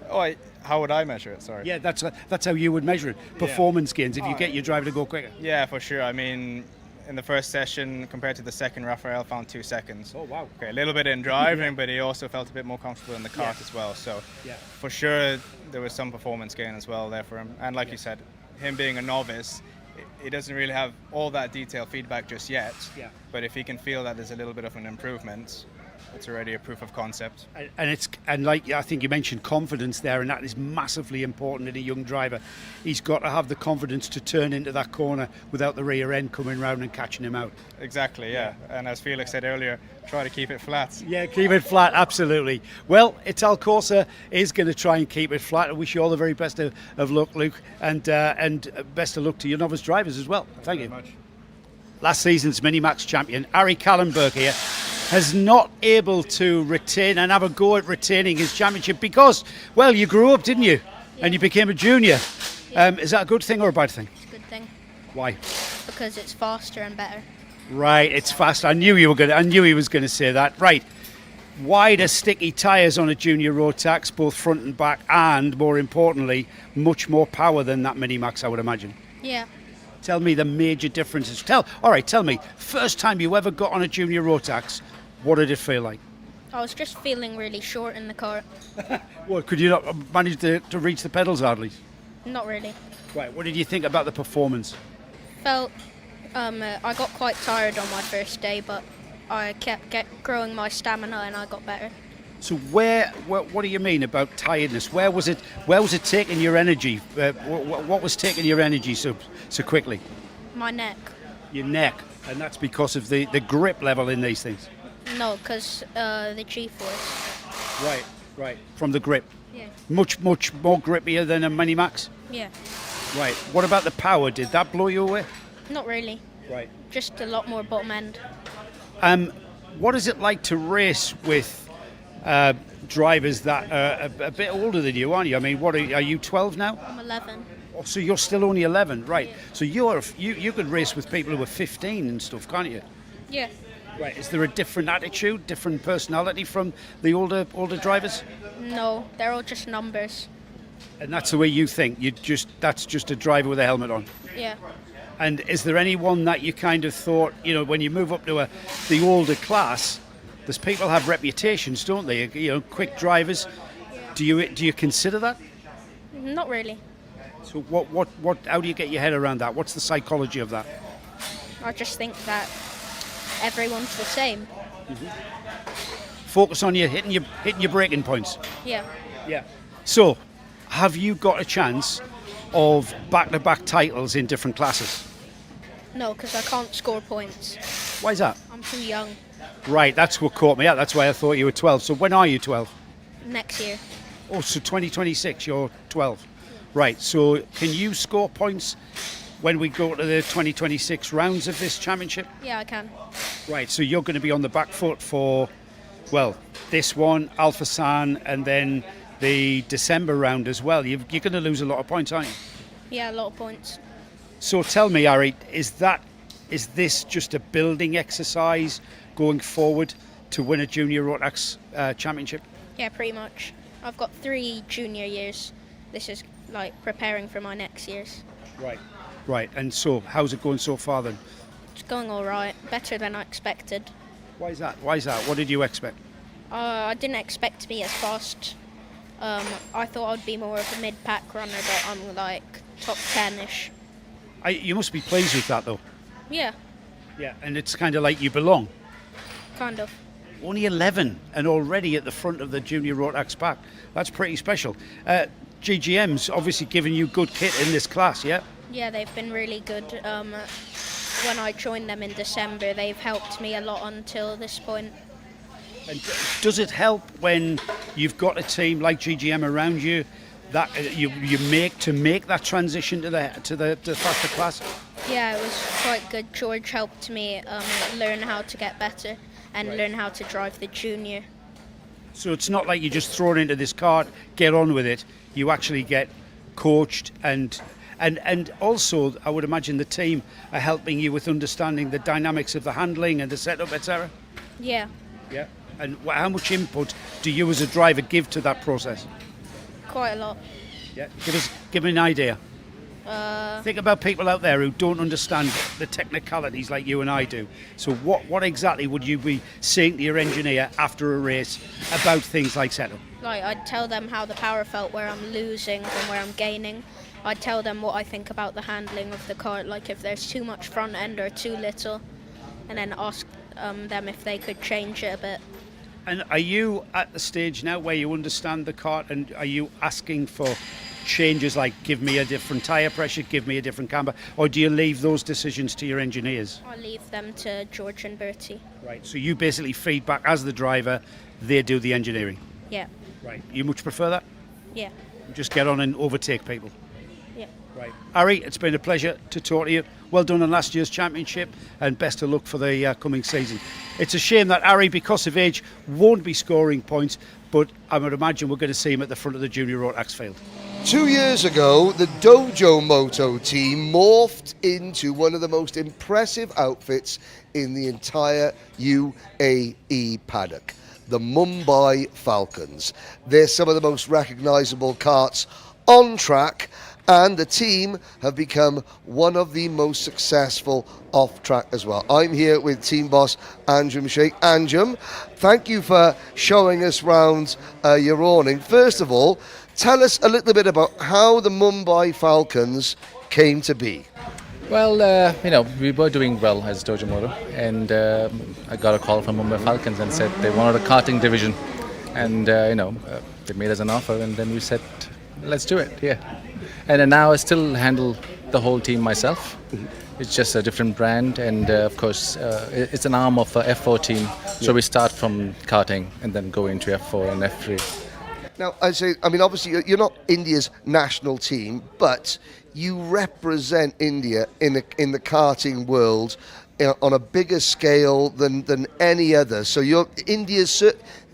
Oh, how would I measure it? Sorry. Yeah, that's how you would measure it. Performance gains, if you get your driver to go quicker. Yeah, for sure. I mean, in the first session compared to the second, Raphael found 2 seconds. Oh, wow. Okay, a little bit in driving, but he also felt a bit more comfortable in the kart as well. So, for sure, there was some performance gain as well there for him. And like you said, him being a novice, he doesn't really have all that detailed feedback just yet. Yeah. But if he can feel that there's a little bit of an improvement, it's already a proof of concept. And like I think you mentioned confidence there, and that is massively important in a young driver. He's got to have the confidence to turn into that corner without the rear end coming round and catching him out. Exactly, yeah. And as Felix said earlier, try to keep it flat. Yeah, keep it flat, absolutely. Well, Ital Corsa is going to try and keep it flat. I wish you all the very best of luck, Luke, and best of luck to your novice drivers as well. Thank you. Very much. Last season's Minimax champion, Ari Kallenberg here, has not able to retain and have a go at retaining his championship because, well, you grew up, didn't you? Yeah. And you became a junior. Yeah. Is that a good thing or a bad thing? It's a good thing. Why? Because it's faster and better. Right, it's faster. I knew he was going to say that. Right. Wider, sticky tyres on a junior Rotax, both front and back, and more importantly, much more power than that Minimax, I would imagine. Yeah. Tell me the major differences. Tell me, first time you ever got on a junior Rotax, what did it feel like? I was just feeling really short in the car. Well, could you not manage to reach the pedals hardly? Not really. Right, what did you think about the performance? I got quite tired on my first day, but I kept growing my stamina and I got better. So what do you mean about tiredness? Where was it taking your energy? What was taking your energy so quickly? My neck. Your neck, and that's because of the grip level in these things? No, because the G-force. Right. From the grip. Yeah. Much more grippier than a Minimax? Yeah. Right. What about the power? Did that blow you away? Not really. Right. Just a lot more bottom end. What is it like to race with drivers that are a bit older than you, aren't you? I mean, are you 12 now? I'm 11. Oh, so you're still only 11, right? Yeah. So you could race with people who are 15 and stuff, can't you? Yeah. Right. Is there a different attitude, different personality from the older drivers? No, they're all just numbers. And that's the way you think. That's just a driver with a helmet on. Yeah. And is there anyone that you kind of thought, when you move up to the older class, there's people have reputations, don't they? Quick drivers. Do you consider that? Not really. So what? How do you get your head around that? What's the psychology of that? I just think that everyone's the same. Mm-hmm. Focus on hitting your braking points. Yeah. Yeah. So, have you got a chance of back-to-back titles in different classes? No, because I can't score points. Why is that? I'm too young. Right, that's what caught me out. That's why I thought you were 12. So when are you 12? Next year. Oh, so 2026, you're 12. Right, so can you score points when we go to the 2026 rounds of this championship? Yeah, I can. Right, so you're going to be on the back foot for, well, this one, Alpha San, and then the December round as well. You're going to lose a lot of points, aren't you? Yeah, a lot of points. So tell me, Ari, is this just a building exercise going forward to win a Junior Rotax championship? Yeah, pretty much. I've got 3 junior years. This is like preparing for my next years. Right, and so how's it going so far then? It's going all right, better than I expected. Why is that? What did you expect? I didn't expect to be as fast. I thought I'd be more of a mid-pack runner, but I'm like top 10-ish. You must be pleased with that though. Yeah, Yeah, and it's kind of like you belong. kind of. Only 11 and already at the front of the Junior Rotax pack. That's pretty special. GGM's obviously giving you good kit in this class, yeah? Yeah, they've been really good. When I joined them in December, they've helped me a lot until this point. And does it help when you've got a team like GGM around you that you make that transition to the faster class? Yeah, it was quite good. George helped me learn how to get better and learn how to drive the junior. So it's not like you're just thrown into this kart, get on with it. You actually get coached and also I would imagine the team are helping you with understanding the dynamics of the handling and the setup, etc. Yeah. Yeah. And how much input do you as a driver give to that process? Quite a lot. Yeah. Give me an idea. Think about people out there who don't understand the technicalities like you and I do. So what exactly would you be saying to your engineer after a race about things like setup? Like, I'd tell them how the power felt where I'm losing and where I'm gaining. I'd tell them what I think about the handling of the kart, like if there's too much front end or too little, and then ask them if they could change it a bit. And are you at the stage now where you understand the kart, and are you asking for changes like give me a different tyre pressure, give me a different camber, or do you leave those decisions to your engineers? I leave them to George and Bertie. Right, so you basically feedback as the driver, they do the engineering? Yeah. Right, you much prefer that? Yeah. Just get on and overtake people? Yeah. Right. Ari, it's been a pleasure to talk to you. Well done on last year's championship, and best of luck for the coming season. It's a shame that Ari, because of age, won't be scoring points, but I would imagine we're going to see him at the front of the Junior Rotax field. 2 years ago, the Dojo Moto team morphed into one of the most impressive outfits in the entire UAE paddock, the Mumbai Falcons. They're some of the most recognisable karts on track, and the team have become one of the most successful off track as well. I'm here with team boss Anjum Sheikh. Anjum, thank you for showing us round your awning. First of all, tell us a little bit about how the Mumbai Falcons came to be. Well, we were doing well as Dojo Moto, and I got a call from Mumbai Falcons and said they wanted a karting division, and they made us an offer, and then we said, let's do it, yeah. And then now I still handle the whole team myself. It's just a different brand, and of course it's an arm of a F4 team, so we start from karting and then go into F4 and F3. Now, obviously you're not India's national team, but you represent India in the karting world on a bigger scale than any other. So you're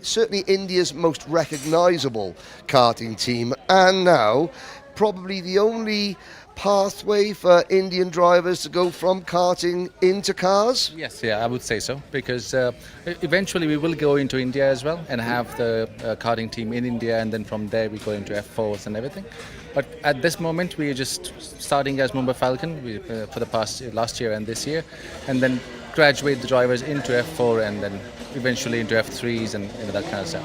certainly India's most recognisable karting team, and now probably the only pathway for Indian drivers to go from karting into cars? Yes, yeah, I would say so, because eventually we will go into India as well and have the karting team in India, and then from there we go into F4s and everything. But at this moment we are just starting as Mumbai Falcon for the last year and this year, and then graduate the drivers into F4 and then eventually into F3s and that kind of stuff.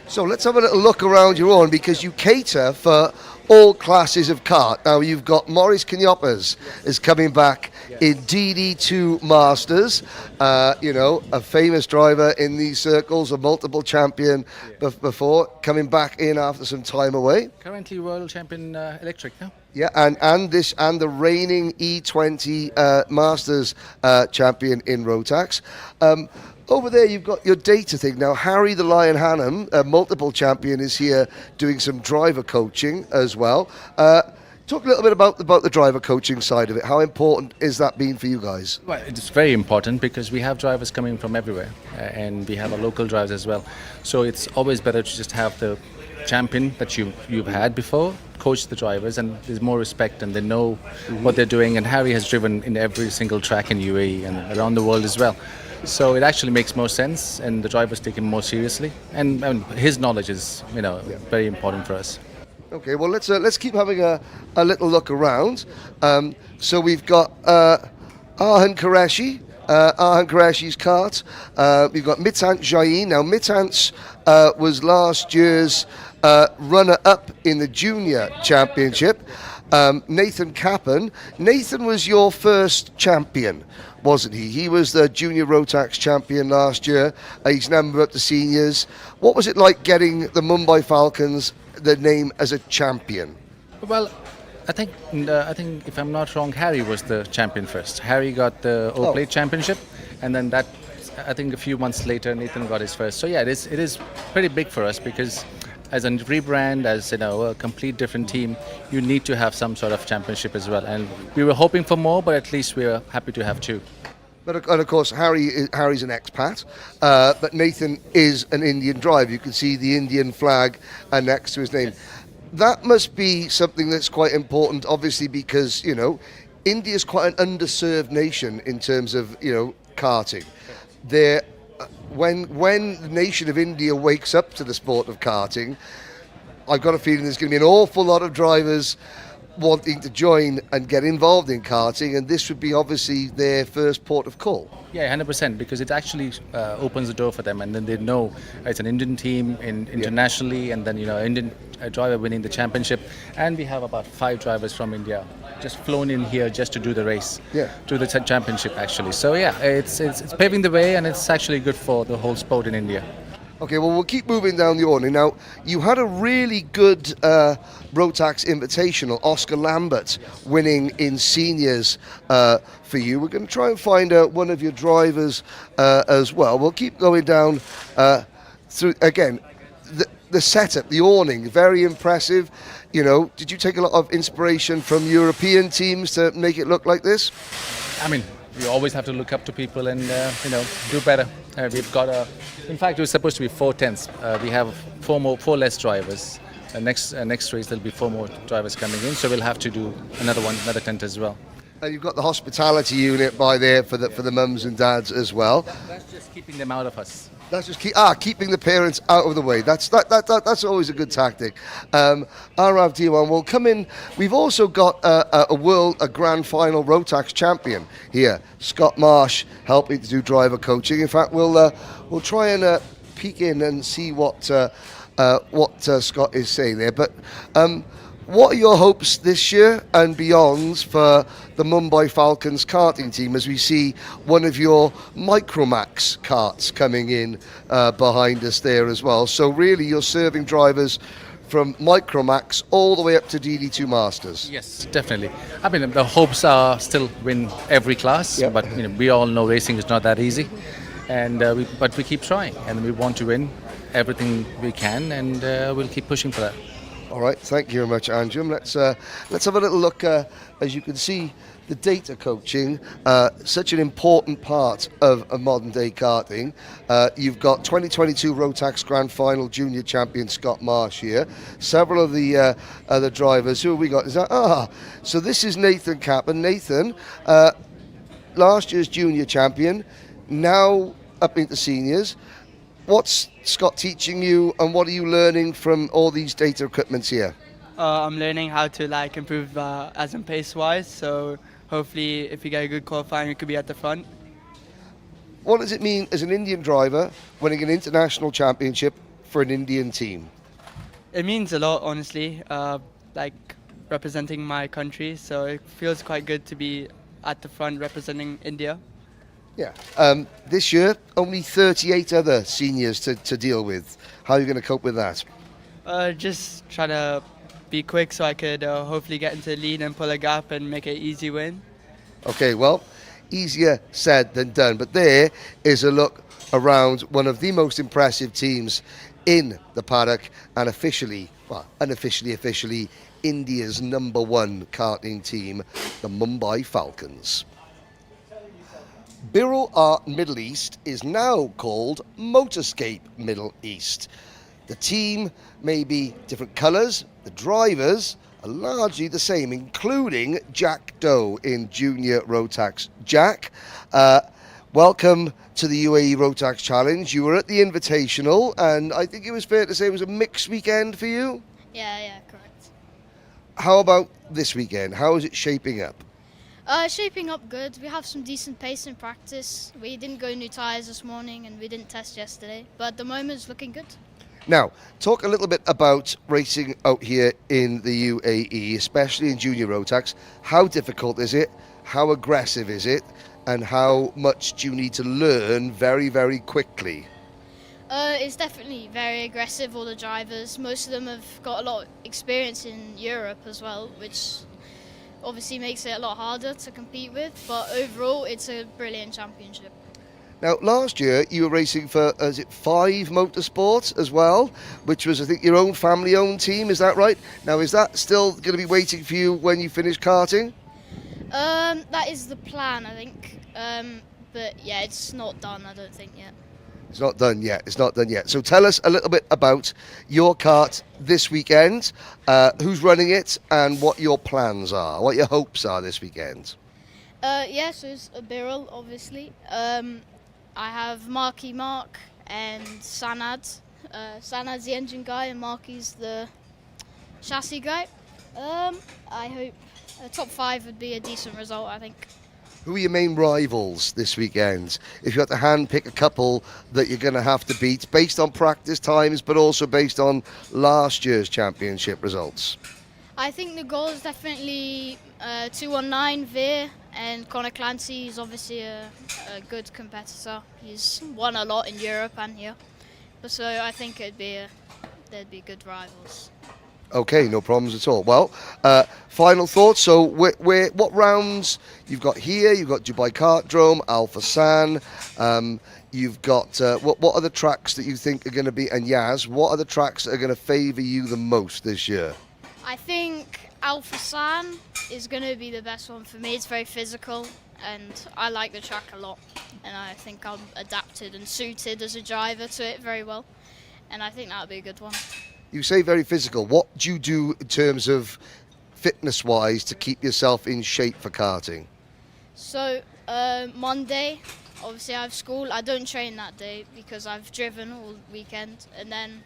So let's have a little look around your own, because you cater for all classes of kart. Now you've got Maurice Knyoppers is coming back in DD2 Masters, a famous driver in these circles, a multiple champion before, coming back in after some time away. Currently world champion electric now. Yeah, and the reigning E20 Masters champion in Rotax. Over there, you've got your data thing. Now, Harry the Lion Hannum, a multiple champion, is here doing some driver coaching as well. Talk a little bit about the driver coaching side of it. How important is that been for you guys? Well, it's very important because we have drivers coming from everywhere, and we have our local drivers as well. So it's always better to just have the champion that you've had before coach the drivers, and there's more respect and they know what they're doing. And Harry has driven in every single track in UAE and around the world as well. So it actually makes more sense, and the drivers take him more seriously. And his knowledge is, very important for us. Okay, well let's keep having a little look around. So we've got Arhan Qureshi's kart. We've got Mitant Jain. Now Mitant was last year's runner-up in the junior championship. Nathan Kappen. Nathan was your first champion, wasn't he? He was the junior Rotax champion last year. He's now moved up to seniors. What was it like getting the Mumbai Falcons the name as a champion? Well, I think if I'm not wrong, Harry was the champion first. Harry got the O-Plate championship, and then that, I think a few months later, Nathan got his first. So yeah, it is pretty big for us because as a rebrand, as a complete different team, you need to have some sort of championship as well. And we were hoping for more, but at least we were happy to have two. But of course, Harry's an expat, but Nathan is an Indian driver. You can see the Indian flag next to his name. That must be something that's quite important, obviously, because India is quite an underserved nation in terms of karting. When the nation of India wakes up to the sport of karting, I've got a feeling there's going to be an awful lot of drivers wanting to join and get involved in karting, and this would be obviously their first port of call. Yeah, 100%, because it actually opens the door for them, and then they know it's an Indian team internationally, and then Indian driver winning the championship, and we have about 5 drivers from India just flown in here just to do the race, to the championship actually. So yeah, it's paving the way, and it's actually good for the whole sport in India. Okay, well, we'll keep moving down the order. Now, you had a really good Rotax Invitational, Oscar Lambert winning in seniors for you. We're going to try and find out one of your drivers as well. We'll keep going down through, again, the setup, the awning, very impressive. Did you take a lot of inspiration from European teams to make it look like this? I mean, you always have to look up to people and, do better. We've got in fact, it was supposed to be 4 tenths. We have 4 less drivers. Next race, there'll be 4 more drivers coming in, so we'll have to do another tent as well. And you've got the hospitality unit by there for the mums and dads as well. That's just keeping them out of us. That's just keeping the parents out of the way. That's always a good tactic. Arav Diwan will come in. We've also got a grand final Rotax champion here, Scott Marsh, helping to do driver coaching. In fact, we'll try and peek in and see what Scott is saying there. But what are your hopes this year and beyond for the Mumbai Falcons karting team as we see one of your Micromax karts coming in behind us there as well? So really you're serving drivers from Micromax all the way up to DD2 Masters. Yes, definitely. I mean, the hopes are still win every class, but we all know racing is not that easy. And but we keep trying, and we want to win everything we can, and we'll keep pushing for that. All right, thank you very much, Anjum. Let's have a little look. As you can see, the data coaching, such an important part of modern day karting. You've got 2022 Rotax Grand Final Junior Champion Scott Marsh here. Several of the other drivers. Who have we got? So this is Nathan Kappen. Nathan, last year's Junior Champion, now up into seniors. What's Scott teaching you, and what are you learning from all these data equipments here? I'm learning how to improve as in pace-wise. So hopefully, if we get a good qualifying, we could be at the front. What does it mean as an Indian driver winning an international championship for an Indian team? It means a lot, honestly. Representing my country, so it feels quite good to be at the front representing India. Yeah. This year, only 38 other seniors to deal with. How are you going to cope with that? Just try to be quick so I could hopefully get into the lead and pull a gap and make an easy win. Okay, well, easier said than done. But there is a look around one of the most impressive teams in the paddock and officially India's #1 karting team, the Mumbai Falcons. Birrell Art Middle East is now called Motorscape Middle East. The team may be different colours, the drivers are largely the same, including Jack Doe in Junior Rotax. Jack, welcome to the UAE Rotax Challenge. You were at the Invitational, and I think it was fair to say it was a mixed weekend for you? Yeah, correct. How about this weekend? How is it shaping up? Shaping up good. We have some decent pace in practice. We didn't go new tyres this morning and we didn't test yesterday, but at the moment it's looking good. Now, talk a little bit about racing out here in the UAE, especially in Junior Rotax. How difficult is it? How aggressive is it? And how much do you need to learn very, very quickly? It's definitely very aggressive, all the drivers. Most of them have got a lot of experience in Europe as well, which obviously makes it a lot harder to compete with, but overall it's a brilliant championship. Now, last year you were racing for, is it 5 Motorsports as well, which was, I think, your own family-owned team, is that right? Now, is that still going to be waiting for you when you finish karting? That is the plan, I think, but yeah, it's not done, I don't think, yet. It's not done yet. It's not done yet. So tell us a little bit about your kart this weekend, who's running it, and what your plans are, what your hopes are this weekend. Yeah, so it's a Birrell, obviously. I have Mark and Sanad. Sanad's the engine guy and Marky's the chassis guy. I hope a top 5 would be a decent result, I think. Who are your main rivals this weekend? If you had to hand-pick a couple that you're going to have to beat, based on practice times, but also based on last year's championship results? I think the goal is definitely 219 Veer, and Connor Clancy is obviously a good competitor. He's won a lot in Europe and here, so I think there'd be good rivals. Okay, no problems at all. Well, final thoughts. So, what rounds you've got here? You've got Dubai Kartdrome, Alpha San. You've got what are the tracks that you think are going to be? And Yaz, what are the tracks that are going to favour you the most this year? I think Alpha San is going to be the best one for me. It's very physical, and I like the track a lot. And I think I'm adapted and suited as a driver to it very well. And I think that'll be a good one. You say very physical. What do you do in terms of fitness-wise to keep yourself in shape for karting? So Monday, obviously I have school. I don't train that day because I've driven all weekend. And then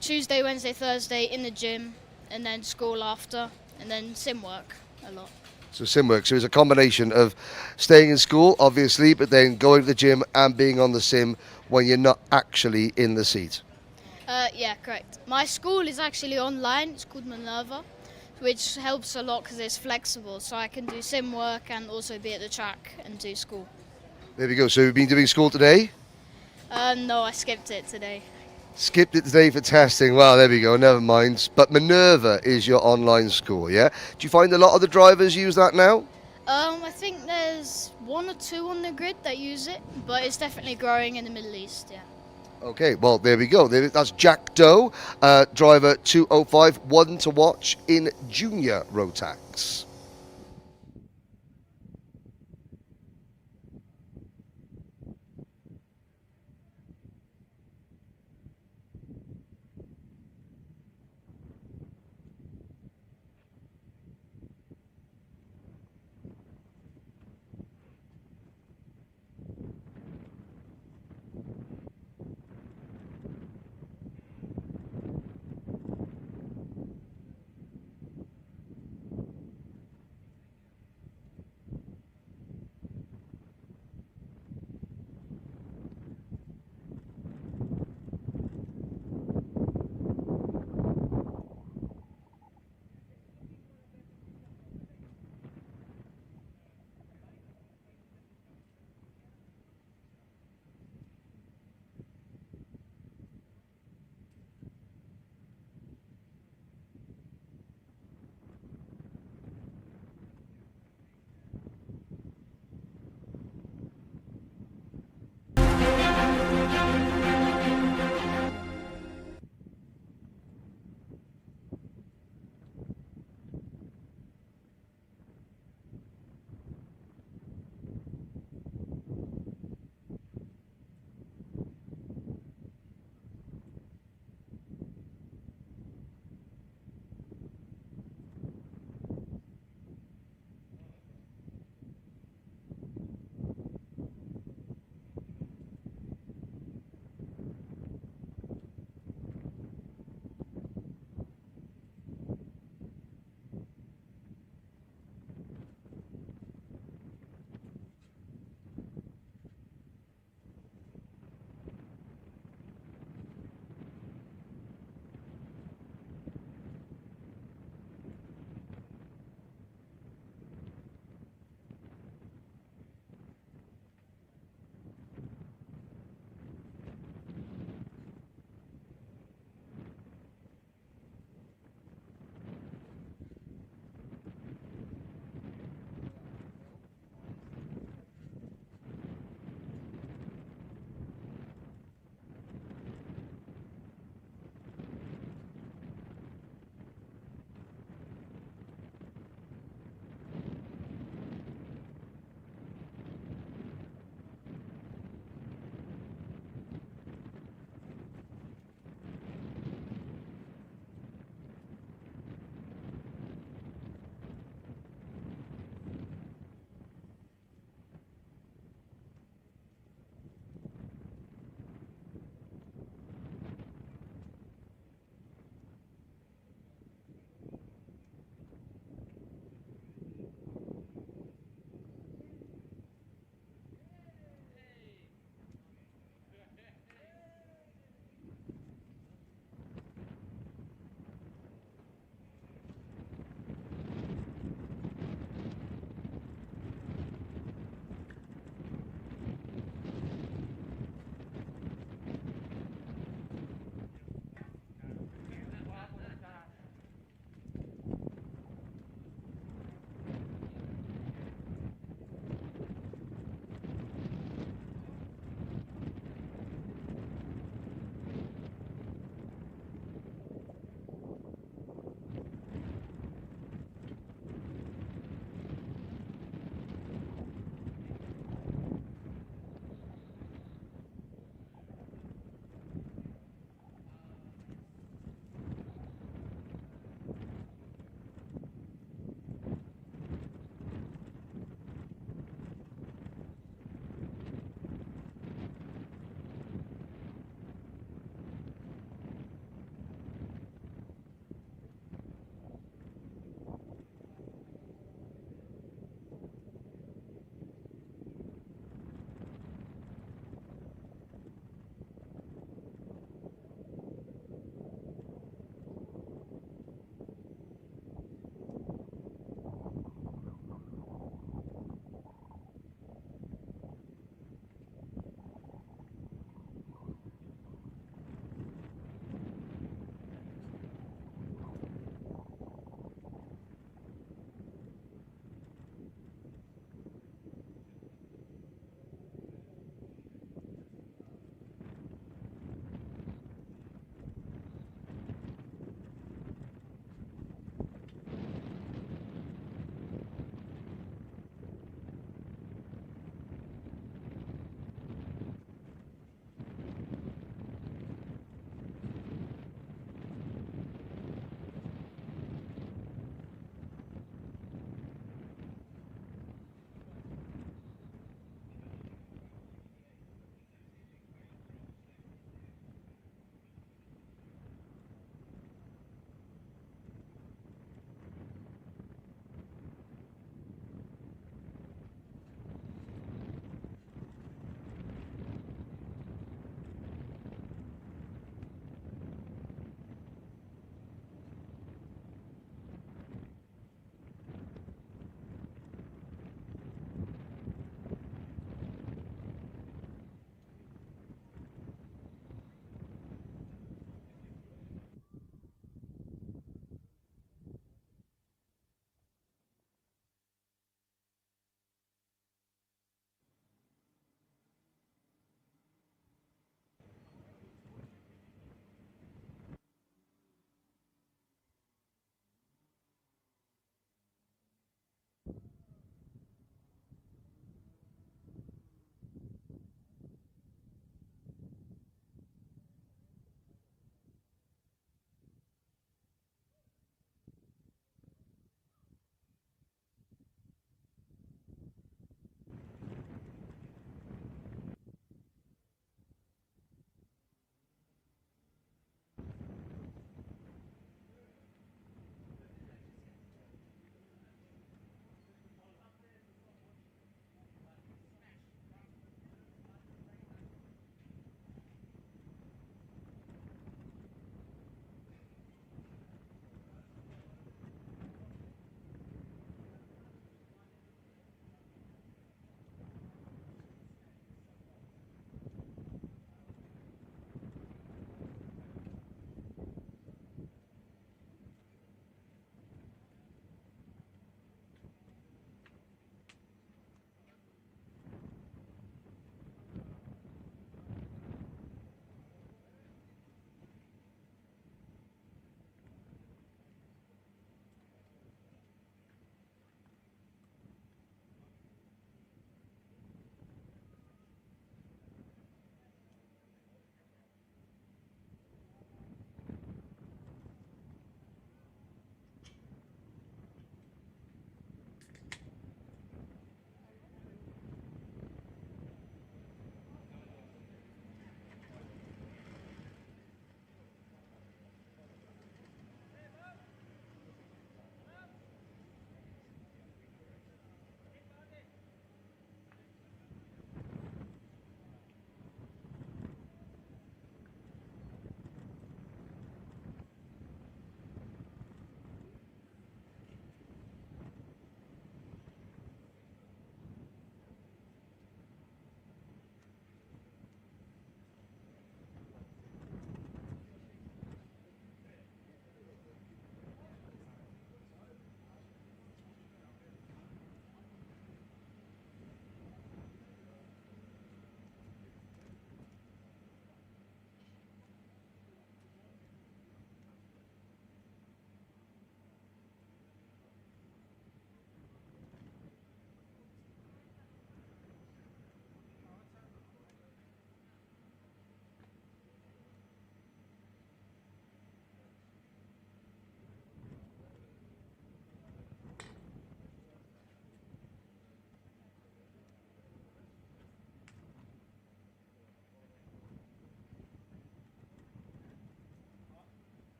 Tuesday, Wednesday, Thursday in the gym, and then school after, and then sim work a lot. So sim work. So it's a combination of staying in school, obviously, but then going to the gym and being on the sim when you're not actually in the seat. Yeah, correct. My school is actually online. It's called Minerva, which helps a lot because it's flexible. So I can do sim work and also be at the track and do school. There we go. So you've been doing school today? No, I skipped it today. Skipped it today for testing. Well, there we go. Never mind. But Minerva is your online school, yeah? Do you find a lot of the drivers use that now? I think there's 1 or 2 on the grid that use it, but it's definitely growing in the Middle East, yeah. Okay, well, there we go. That's Jack Doe, driver 205, one to watch in Junior Rotax.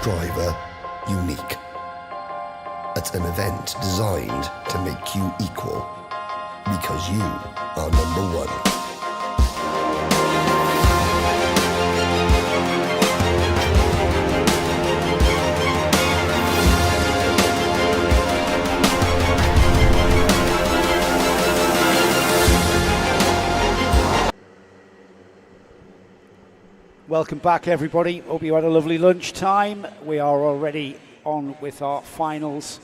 driver unique. It's an event designed to make you equal, because you are number one. Welcome back, everybody. Hope you had a lovely lunchtime. We are already on with our finals.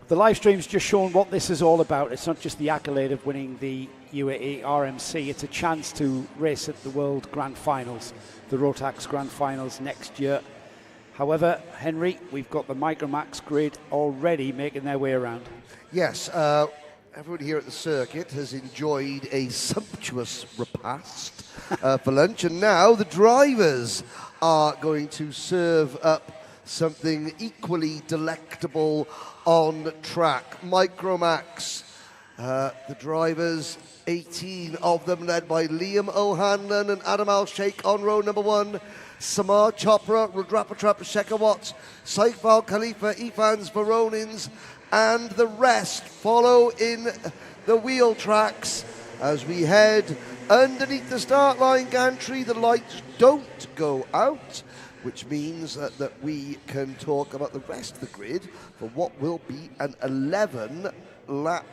The live stream's just shown what this is all about. It's not just the accolade of winning the UAE RMC. It's a chance to race at the World Grand Finals, the Rotax Grand Finals next year. However, Henry, we've got the Micromax grid already making their way around. Yes, everyone here at the circuit has enjoyed a sumptuous repast for lunch, and now the drivers are going to serve up something equally delectable on track. Micromax, the drivers, 18 of them, led by Liam O'Hanlon and Adam Al-Sheikh on row number one. Samar Chopra, Rudrapatrap Shekhawat, Saifal Khalifa, Ifans Veronins, and the rest follow in the wheel tracks as we head underneath the start line gantry. The lights don't go out, which means that we can talk about the rest of the grid for what will be an 11-lap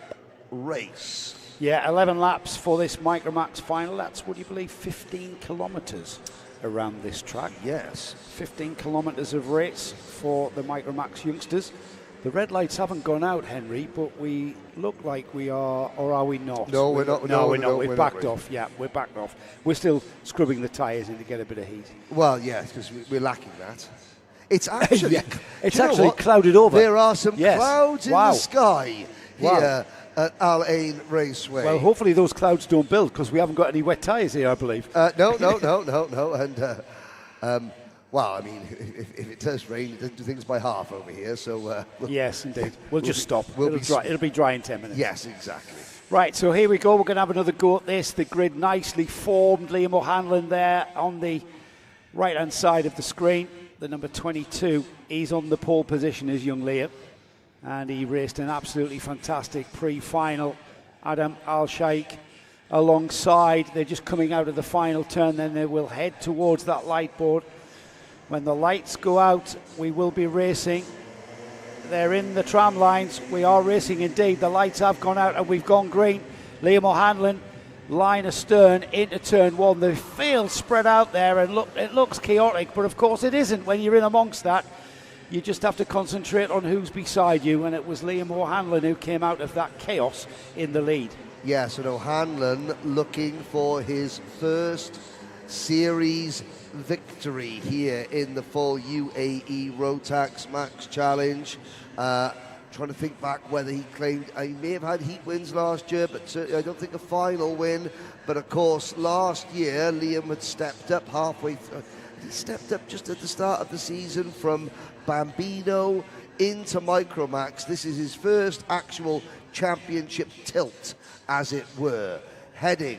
race. Yeah, 11 laps for this Micromax final. That's, would you believe, 15 kilometres around this track. Yes. 15 kilometres of race for the Micromax youngsters. The red lights haven't gone out, Henry, but we look like we are, or are we not? No, we're not. No, we're not. No, We've we're backed not. off. Yeah, we're backed off. We're still scrubbing the tyres in to get a bit of heat. Well, yeah, because we're lacking that. It's actually, it's do you know actually what? clouded over. There are some clouds in the sky here at Al Ain Raceway. Well, hopefully those clouds don't build because we haven't got any wet tyres here, I believe. No. And well, I mean, if it does rain, it doesn't do things by half over here. So yes, indeed. We'll just stop. We'll It'll be dry in 10 minutes. Yes, exactly. Right, so here we go. We're going to have another go at this. The grid nicely formed. Liam O'Hanlon there on the right-hand side of the screen. The number 22. He's on the pole position as young Liam. And he raced an absolutely fantastic pre-final. Adam Al-Sheikh alongside. They're just coming out of the final turn. Then they will head towards that light board. When the lights go out, we will be racing. They're in the tram lines. We are racing indeed. The lights have gone out and we've gone green. Liam O'Hanlon, line astern into turn one. The field spread out there and look, it looks chaotic, but of course it isn't when you're in amongst that. You just have to concentrate on who's beside you, and it was Liam O'Hanlon who came out of that chaos in the lead. Yes, and O'Hanlon looking for his first series victory here in the full UAE Rotax Max Challenge. Trying to think back whether he claimed, he may have had heat wins last year, but I don't think a final win. But of course, last year, Liam had stepped up halfway through. He stepped up just at the start of the season from Bambino into Micromax. This is his first actual championship tilt, as it were. Heading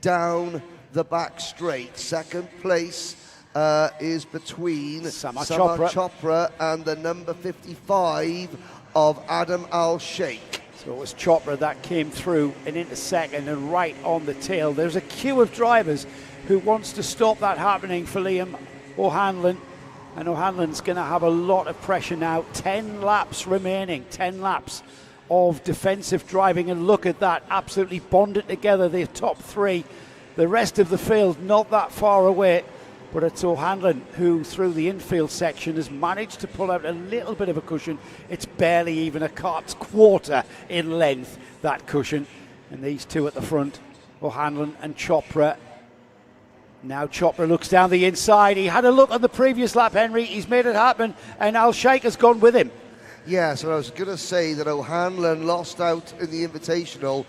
down the back straight. Second place is between Sama Chopra and the number 55 of Adam Al-Sheikh. So it was Chopra that came through and into second and right on the tail. There's a queue of drivers who wants to stop that happening for Liam O'Hanlon. And O'Hanlon's going to have a lot of pressure now. 10 laps remaining, 10 laps of defensive driving. And look at that, absolutely bonded together, the top three. The rest of the field not that far away. But it's O'Hanlon who, through the infield section, has managed to pull out a little bit of a cushion. It's barely even a cart's quarter in length, that cushion. And these two at the front, O'Hanlon and Chopra. Now Chopra looks down the inside. He had a look on the previous lap, Henry. He's made it happen, and Al-Sheikh has gone with him. Yeah, so I was going to say that O'Hanlon lost out in the Invitational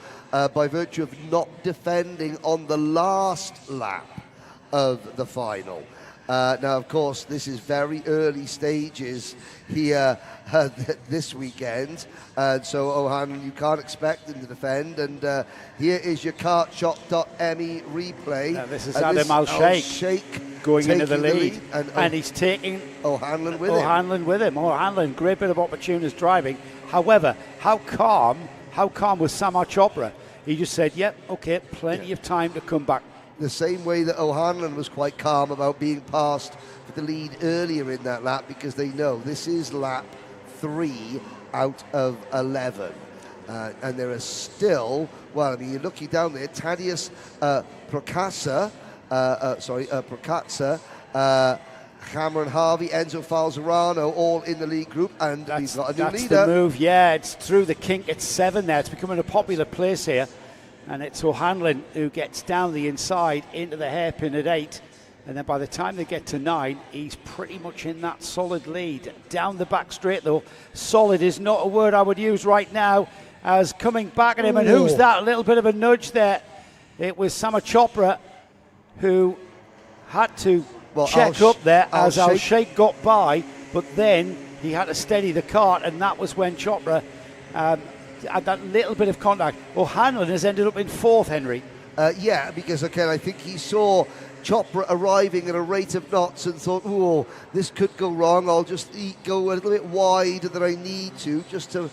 by virtue of not defending on the last lap of the final. Now, of course, this is very early stages here this weekend, and so O'Hanlon, you can't expect him to defend. And here is your kartshot.me replay. Now this is Adam Al-Sheikh going into the lead, and he's taking O'Hanlon with him. O'Hanlon, great bit of opportunist driving. However, how calm was Samar Chopra? He just said, yep, okay, plenty of time to come back. The same way that O'Hanlon was quite calm about being passed for the lead earlier in that lap, because they know this is lap 3 out of 11. And there are still, well, I mean, you're looking down there, Tadeusz Procaccia, Cameron Harvey, Enzo Falzerano, all in the lead group, and he's got a new leader. That's the move, yeah, it's through the kink at 7 there. It's becoming a popular place here. And it's O'Hanlon who gets down the inside into the hairpin at 8. And then by the time they get to 9, he's pretty much in that solid lead. Down the back straight, though. Solid is not a word I would use right now, as coming back at him. And who's that? A little bit of a nudge there. It was Samar Chopra who had to check up there as Al-Sheikh got by. But then he had to steady the cart, and that was when Chopra had that little bit of contact. O'Hanlon has ended up in 4th, Henry. Yeah, because again, I think he saw Chopra arriving at a rate of knots and thought, oh, this could go wrong. I'll just go a little bit wider than I need to, just to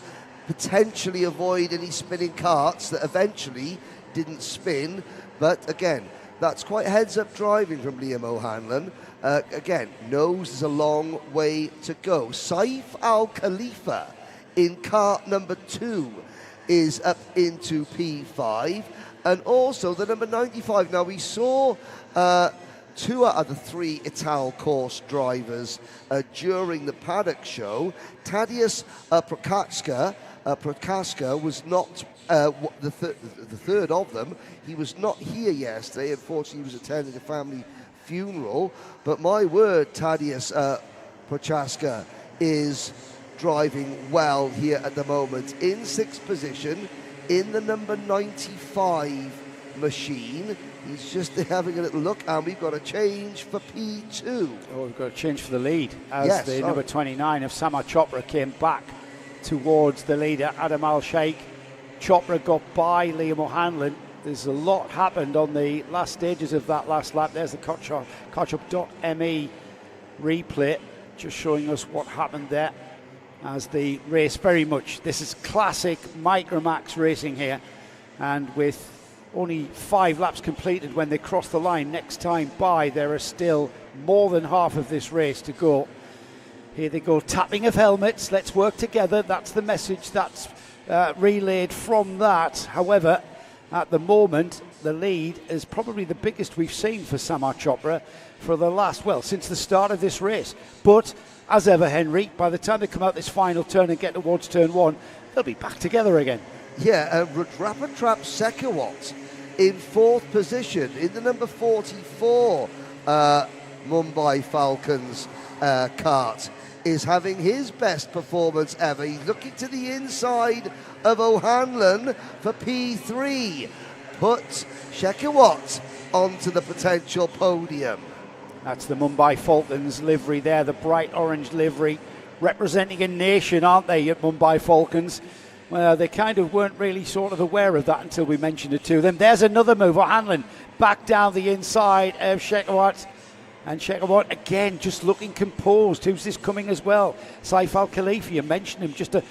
potentially avoid any spinning carts that eventually didn't spin. But again, that's quite heads-up driving from Liam O'Hanlon. Again, knows there's a long way to go. Saif Al Khalifa in kart number 2 is up into P5, and also the number 95. Now we saw 2 out of the 3 Ital course drivers during the paddock show. Tadeusz Prochaska was not the third of them. He was not here yesterday. Unfortunately, he was attending a family funeral. But my word, Tadeusz Prochaska is driving well here at the moment. In 6th position, in the number 95 machine. He's just having a little look, and we've got a change for P2. Oh, we've got a change for the lead as the number 29 of Samar Chopra came back towards the leader, Adam Al-Sheikh. Chopra got by Liam O'Hanlon. There's a lot happened on the last stages of that last lap. There's the Kotchup.me replay, just showing us what happened there as the race very much. This is classic Micromax racing here, and with only 5 laps completed when they cross the line next time by, there are still more than half of this race to go. Here they go, tapping of helmets, let's work together. That's the message that's relayed from that. However, at the moment, the lead is probably the biggest we've seen for Samar Chopra for the last, well, since the start of this race. But as ever, Henry, by the time they come out this final turn and get towards turn 1, they'll be back together again. Yeah, Rudrapatrap Sekawat in 4th position in the number 44 Mumbai Falcons kart is having his best performance ever. He's looking to the inside of O'Hanlon for P3. Put Sekawat onto the potential podium. That's the Mumbai Falcons livery there, the bright orange livery, representing a nation, aren't they, at Mumbai Falcons? Well, they kind of weren't really sort of aware of that until we mentioned it to them. There's another move. O'Hanlon back down the inside of Sekawat. And Sekawat again just looking composed. Who's this coming as well? Saif Al Khalifi, you mentioned him just a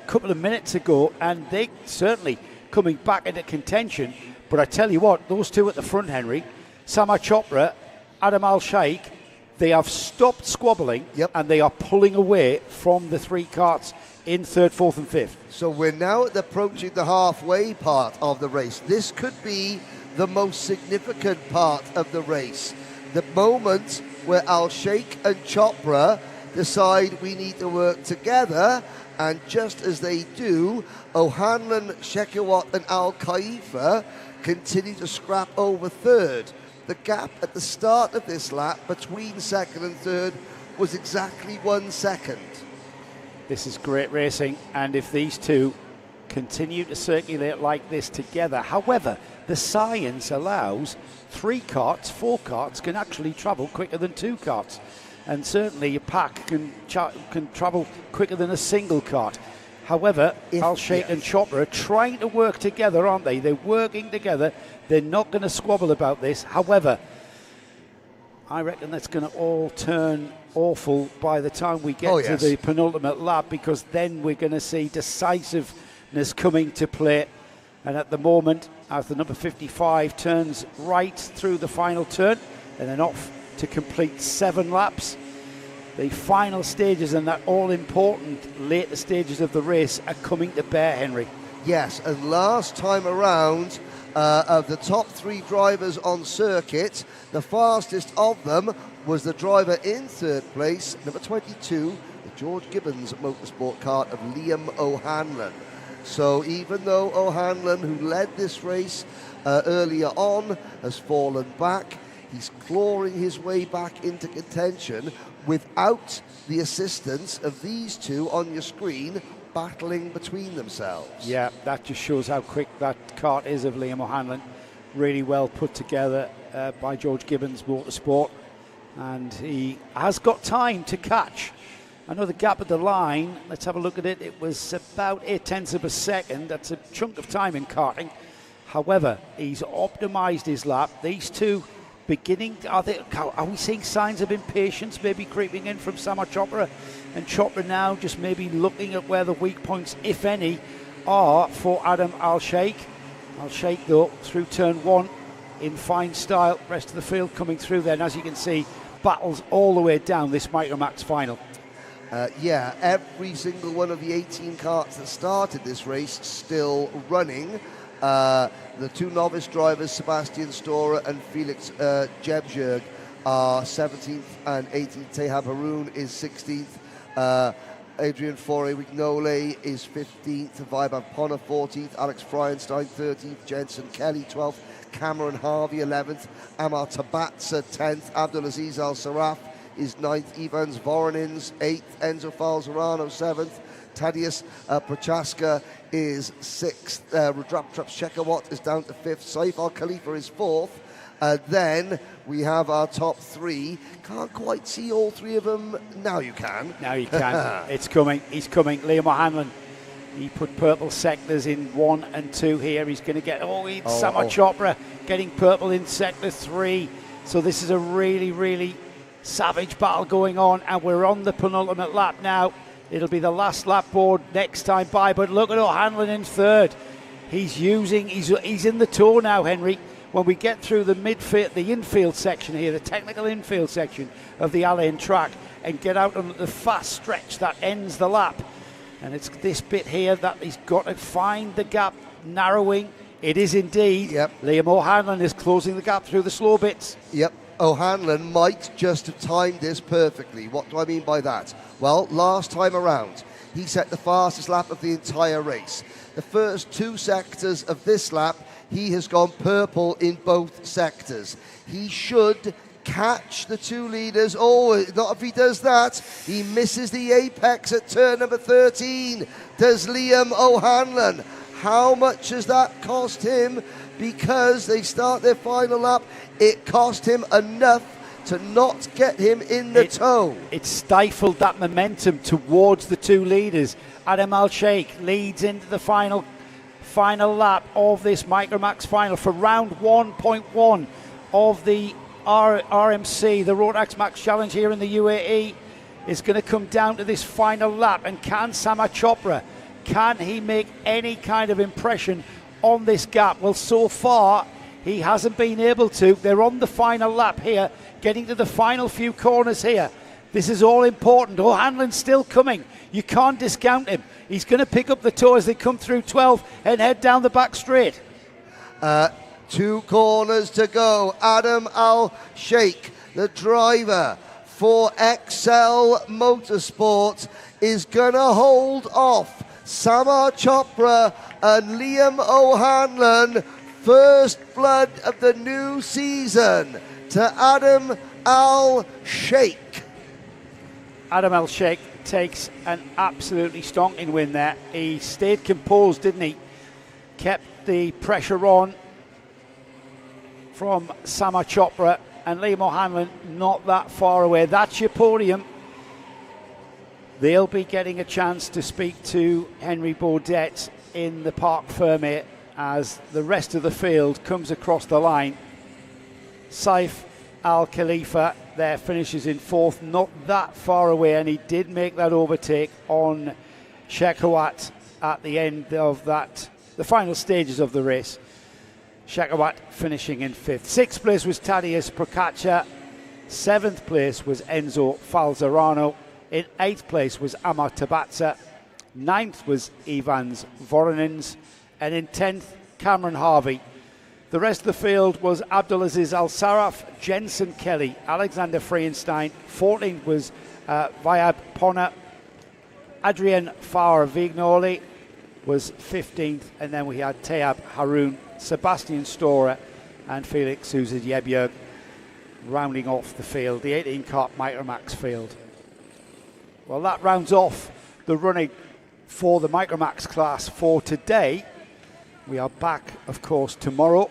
couple of minutes ago, and they certainly coming back into contention. But I tell you what, those two at the front, Henry, Samar Chopra, Adam Al-Sheikh, they have stopped squabbling, and they are pulling away from the 3 karts in 3rd, 4th and 5th. So we're now approaching the halfway part of the race. This could be the most significant part of the race. The moment where Al-Sheikh and Chopra decide we need to work together, and just as they do, O'Hanlon, Sekawat and Al-Khalifa continue to scrap over 3rd. The gap at the start of this lap between 2nd and 3rd was exactly 1 second. This is great racing, and if these two continue to circulate like this together, however, the science allows 3 karts, 4 karts can actually travel quicker than 2 karts, and certainly a pack can travel quicker than a single kart. However, Al-Sheikh and Chopra are trying to work together, aren't they? They're working together. They're not going to squabble about this. However, I reckon that's going to all turn awful by the time we get to the penultimate lap, because then we're going to see decisiveness coming to play. And at the moment, as the number 55 turns right through the final turn and then off to complete 7 laps, the final stages and that all-important later stages of the race are coming to bear, Henry. Yes, and last time around, of the top 3 drivers on circuit, the fastest of them was the driver in 3rd place, number 22, the George Gibbons motorsport kart of Liam O'Hanlon. So even though O'Hanlon, who led this race earlier on, has fallen back, he's clawing his way back into contention without the assistance of these two on your screen battling between themselves. Yeah, that just shows how quick that kart is of Liam O'Hanlon. Really well put together by George Gibbons Motorsport, and he has got time to catch. I know the gap at the line, let's have a look at it. It was about 0.8 of a second. That's a chunk of time in karting. However, he's optimized his lap. These two beginning, are we seeing signs of impatience maybe creeping in from Samar Chopra? And Chopra now just maybe looking at where the weak points, if any, are for Adam Al-Sheikh. Al-Sheikh, though, through turn 1 in fine style. Rest of the field coming through there. And as you can see, battles all the way down this Micromax final. Yeah, every single one of the 18 karts that started this race still running. The 2 novice drivers, Sebastian Storer and Felix Jebjerg, are 17th and 18th. Tehab Haroon is 16th. Adrian Faure-Wignole is 15th. Vaibhav Ponna 14th. Alex Fryenstein 13th. Jensen Kelly 12th. Cameron Harvey 11th. Amar Tabatsa 10th. Abdulaziz Al Saraf is 9th. Ivans Voronins 8th. Enzo Falzerano 7th. Tadeusz Prochaska is 6th. Rudraptrap Shekhawat is down to 5th. Saif Al Khalifa is 4th. Then we have our top 3. Can't quite see all 3 of them. Now you can. Now you can. It's coming. He's coming. Liam O'Hanlon. He put purple sectors in 1 and 2 here. He's going to get... Samar Chopra getting purple in sector 3. So this is a really, really savage battle going on. And we're on the penultimate lap now. It'll be the last lap board next time by. But look at O'Hanlon in 3rd. He's in the tour now, Henry. When we get through the infield section here, the technical infield section of the Al Ain track, and get out on the fast stretch that ends the lap. And it's this bit here that he's got to find the gap, narrowing. It is indeed. Yep. Liam O'Hanlon is closing the gap through the slow bits. Yep. O'Hanlon might just have timed this perfectly. What do I mean by that? Well, last time around, he set the fastest lap of the entire race. The first 2 sectors of this lap, he has gone purple in both sectors. He should catch the 2 leaders. Oh, not if he does that. He misses the apex at turn number 13. Does Liam O'Hanlon. How much has that cost him? Because they start their final lap, it cost him enough to not get him in the tow. It stifled that momentum towards the 2 leaders. Adam Al-Sheikh leads into the final lap of this Micromax final for round 1.1 of the RMC, the Rotax Max Challenge here in the UAE. Is going to come down to this final lap, and can Samar Chopra, can he make any kind of impression on this gap? Well, so far he hasn't been able to. They're on the final lap here, getting to the final few corners here. This is all important. O'Hanlon's still coming. You can't discount him. He's going to pick up the tow as they come through 12 and head down the back straight. 2 corners to go. Adam Al-Sheikh, the driver for XL Motorsport, is going to hold off Samar Chopra and Liam O'Hanlon. First blood of the new season to Adam Al-Sheikh. Adam Al-Sheikh takes an absolutely stonking win there. He stayed composed, didn't he? Kept the pressure on from Samar Chopra, and Liam O'Hanlon not that far away. That's your podium. They'll be getting a chance to speak to Henry Baudet in the Parc Fermé as the rest of the field comes across the line. Saif Al Khalifa there finishes in 4th, not that far away, and he did make that overtake on Shekhawat at the end of the final stages of the race. Shekhawat finishing in 5th. 6th place was Tadeusz Prochaska. 7th place was Enzo Falzerano. In 8th place was Amar Tabatsa. 9th was Ivans Voronins. And in 10th, Cameron Harvey. The rest of the field was Abdulaziz Al Saraf, Jensen Kelly, Alexander Fryenstein. 14th was Vaibhav Ponna. Adrian Faure-Wignole was 15th. And then we had Tehab Haroon, Sebastian Storer and Felix Sousa Yebjerg rounding off the field, the 18-car Micromax field. Well, that rounds off the running for the Micromax class for today. We are back, of course, tomorrow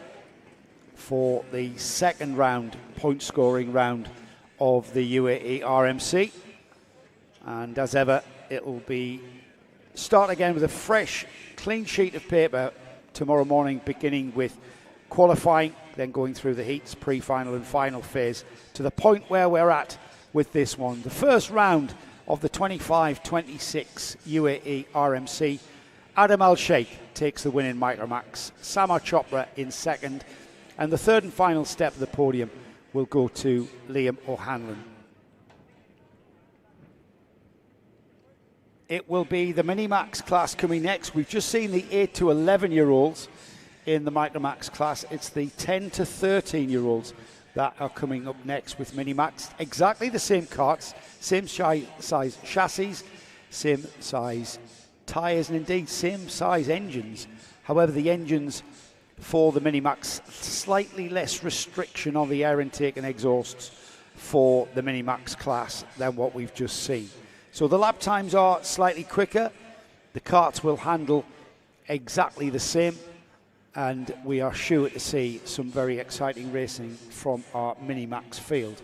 for the second round, point scoring round of the UAE RMC. And as ever, it will be start again with a fresh, clean sheet of paper tomorrow morning, beginning with qualifying, then going through the heats, pre-final and final phase, to the point where we're at with this one. The first round of the 25-26 UAE RMC. Adam Al-Sheikh takes the win in Micromax, Samar Chopra in 2nd, and the third and final step of the podium will go to Liam O'Hanlon. It will be the Minimax class coming next. We've just seen the 8 to 11 year olds in the Micromax class. It's the 10 to 13 year olds that are coming up next with Minimax. Exactly the same karts, same size chassis, same size tyres, and indeed same size engines. However, the engines for the Minimax, slightly less restriction on the air intake and exhausts for the Minimax class than what we've just seen. So the lap times are slightly quicker. The karts will handle exactly the same, and we are sure to see some very exciting racing from our Minimax field.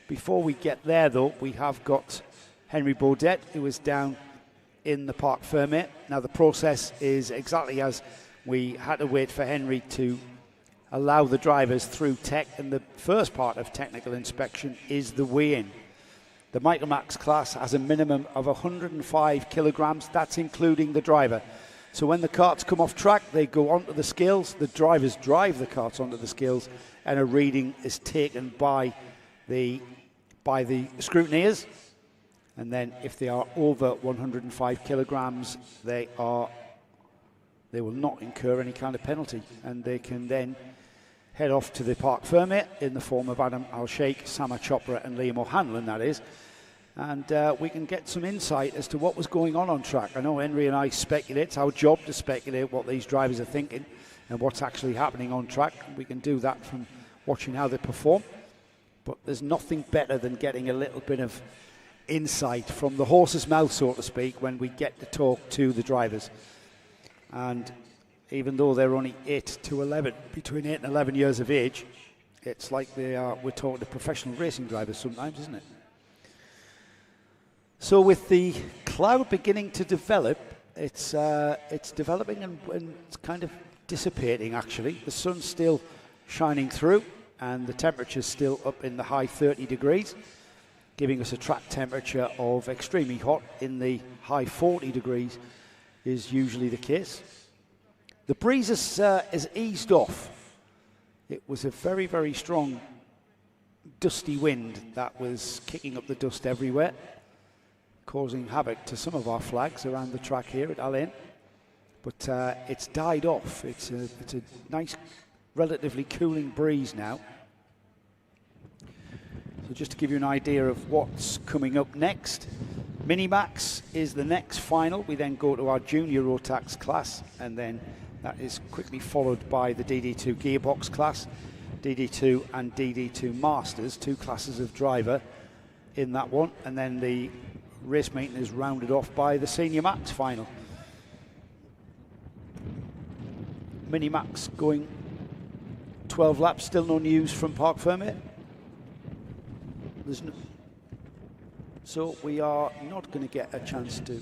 Before we get there, though, we have got Henry Baudet, who is down in the Parc Fermé. Now, the process is exactly as we had to wait for Henry to allow the drivers through tech, and the first part of technical inspection is the weigh-in. The Micromax class has a minimum of 105 kilograms. That's including the driver. So when the karts come off track, they go onto the scales. The drivers drive the karts onto the scales, and a reading is taken by the scrutineers. And then if they are over 105 kilograms, they will not incur any kind of penalty, and they can then head off to the Parc Fermé in the form of Adam Al-Sheikh, Sama Chopra and Liam O'Hanlon, that is. And we can get some insight as to what was going on track. I know Henry and I speculate. It's our job to speculate what these drivers are thinking and what's actually happening on track. We can do that from watching how they perform. But there's nothing better than getting a little bit of insight from the horse's mouth, so to speak, when we get to talk to the drivers. And even though they're only 8 to 11, between 8 and 11 years of age, it's like we're talking to professional racing drivers sometimes, isn't it? So with the cloud beginning to develop, it's developing and it's kind of dissipating, actually. The sun's still shining through, and the temperature's still up in the high 30 degrees, giving us a track temperature of extremely hot in the high 40 degrees is usually the case. The breeze has eased off. It was a very, very strong dusty wind that was kicking up the dust everywhere, causing havoc to some of our flags around the track here at Al Ain. But it's died off. It's a nice, relatively cooling breeze now. So just to give you an idea of what's coming up next, Minimax is the next final. We then go to our junior Rotax class, and then that is quickly followed by the DD2 gearbox class, DD2 and DD2 Masters, 2 classes of driver in that one, and then the race meeting is rounded off by the Senior Max final. Minimax going 12 laps, still no news from Parc Fermé. There's no, so we are not going to get a chance to.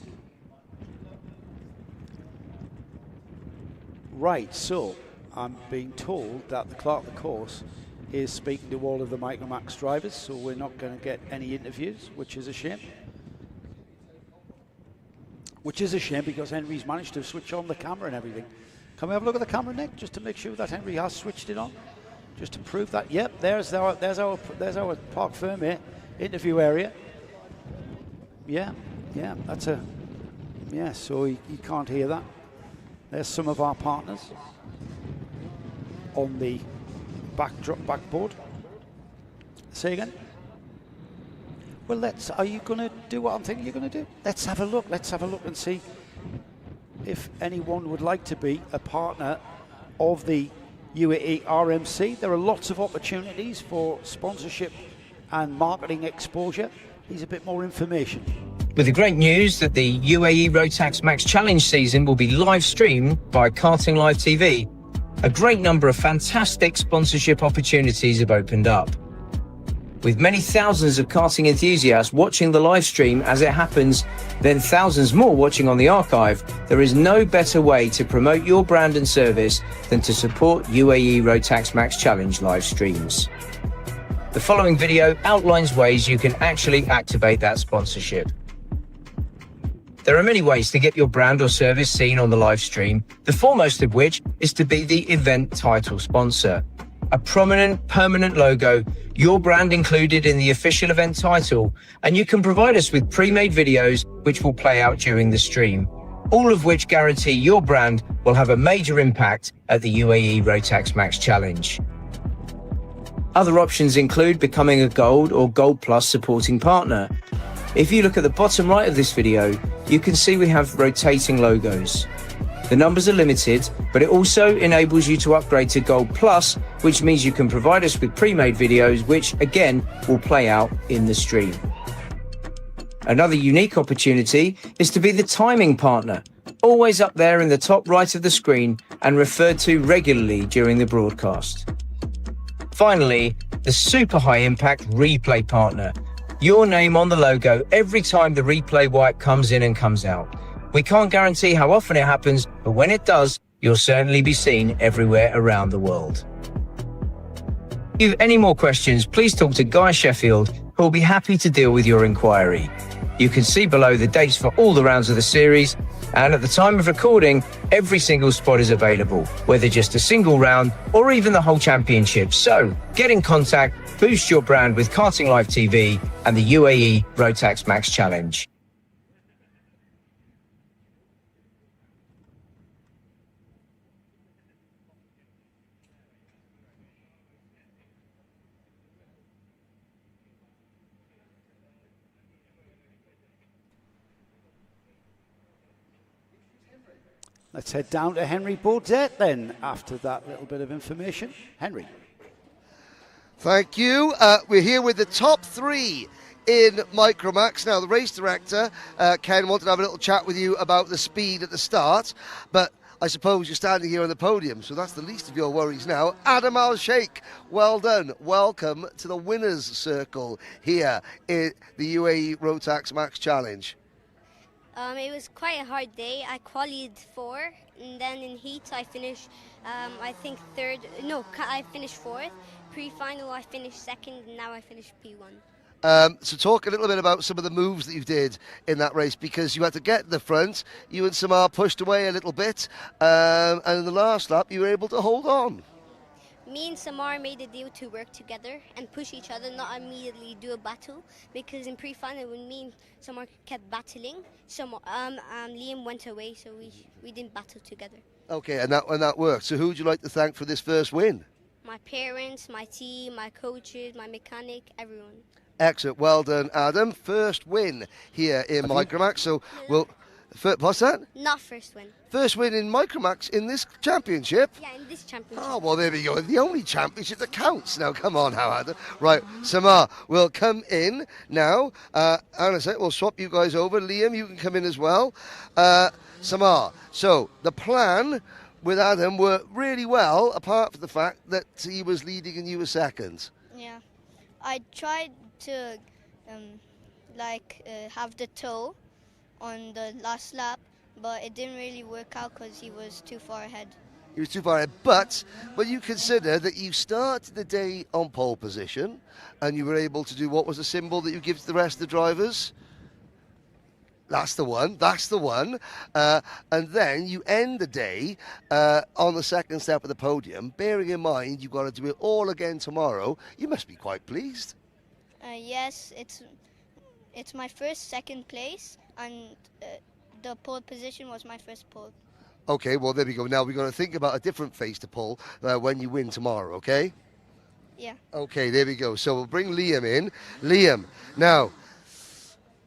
Right, so I'm being told that the clerk of the course is speaking to all of the Micromax drivers, so we're not going to get any interviews, which is a shame. Which is a shame, because Henry's managed to switch on the camera and everything. Can we have a look at the camera, Nick, just to make sure that Henry has switched it on, just to prove that? Yep, there's our Parc Fermé interview area. Yeah, that's a so you can't hear that. There's some of our partners on the backboard. Say again. Well, are you going to do what I'm thinking you're going to do? Let's have a look. Let's have a look and see if anyone would like to be a partner of the UAE RMC. There are lots of opportunities for sponsorship and marketing exposure. Here's a bit more information. With the great news that the UAE Rotax Max Challenge season will be live streamed by Karting Live TV, a great number of fantastic sponsorship opportunities have opened up. With many thousands of karting enthusiasts watching the live stream as it happens, then thousands more watching on the archive, there is no better way to promote your brand and service than to support UAE Rotax Max Challenge live streams. The following video outlines ways you can actually activate that sponsorship. There are many ways to get your brand or service seen on the live stream, the foremost of which is to be the event title sponsor. A prominent, permanent logo, your brand included in the official event title, and you can provide us with pre-made videos which will play out during the stream, all of which guarantee your brand will have a major impact at the UAE Rotax Max Challenge. Other options include becoming a Gold or Gold Plus supporting partner. If you look at the bottom right of this video, you can see we have rotating logos. The numbers are limited, but it also enables you to upgrade to Gold Plus, which means you can provide us with pre-made videos, which again will play out in the stream. Another unique opportunity is to be the timing partner, always up there in the top right of the screen and referred to regularly during the broadcast. Finally, the super high impact replay partner. Your name on the logo every time the replay wipe comes in and comes out. We can't guarantee how often it happens, but when it does, you'll certainly be seen everywhere around the world. If you have any more questions, please talk to Guy Sheffield, who will be happy to deal with your inquiry. You can see below the dates for all the rounds of the series, and at the time of recording, every single spot is available, whether just a single round or even the whole championship. So get in contact, boost your brand with Karting Live TV and the UAE Rotax Max Challenge. Let's head down to Henry Baudet then, after that little bit of information. Henry. Thank you. We're here with the top 3 in Micromax. Now, the race director, Ken, wanted to have a little chat with you about the speed at the start, but I suppose you're standing here on the podium, so that's the least of your worries now. Adam Al-Sheikh, well done. Welcome to the winner's circle here in the UAE Rotax Max Challenge. It was quite a hard day. I qualified 4, and then in heat I finished, I think 3rd. No, I finished 4th. Pre-final I finished 2nd, and now I finished P1. So talk a little bit about some of the moves that you did in that race, because you had to get in the front. You and Samar pushed away a little bit, and in the last lap you were able to hold on. Me and Samar made a deal to work together and push each other, not immediately do a battle, because in pre-final when me and Samar kept battling, Liam went away, so we didn't battle together. Okay, and that worked. So who would you like to thank for this first win? My parents, my team, my coaches, my mechanic, everyone. Excellent, well done, Adam. First win here in Micromax. So what's that? Not first win. First win in Micromax in this championship? Yeah, in this championship. Oh, well, there we go. The only championship that counts. Now, come on, Adam. Right, Samar will come in now. We'll swap you guys over. Liam, you can come in as well. Samar, so the plan with Adam worked really well, apart from the fact that he was leading and you were second. Yeah. I tried to have the toe on the last lap, but it didn't really work out because he was too far ahead. He was too far ahead, but when you consider that you started the day on pole position and you were able to do, what was the symbol that you give to the rest of the drivers? That's the one. And then you end the day on the second step of the podium. Bearing in mind you've got to do it all again tomorrow, you must be quite pleased. Yes, it's my first second place, and the pole position was my first pole. Okay, well, there we go. Now we've got to think about a different face to pull when you win tomorrow, okay? Yeah. Okay, there we go. So we'll bring Liam in. Liam, now,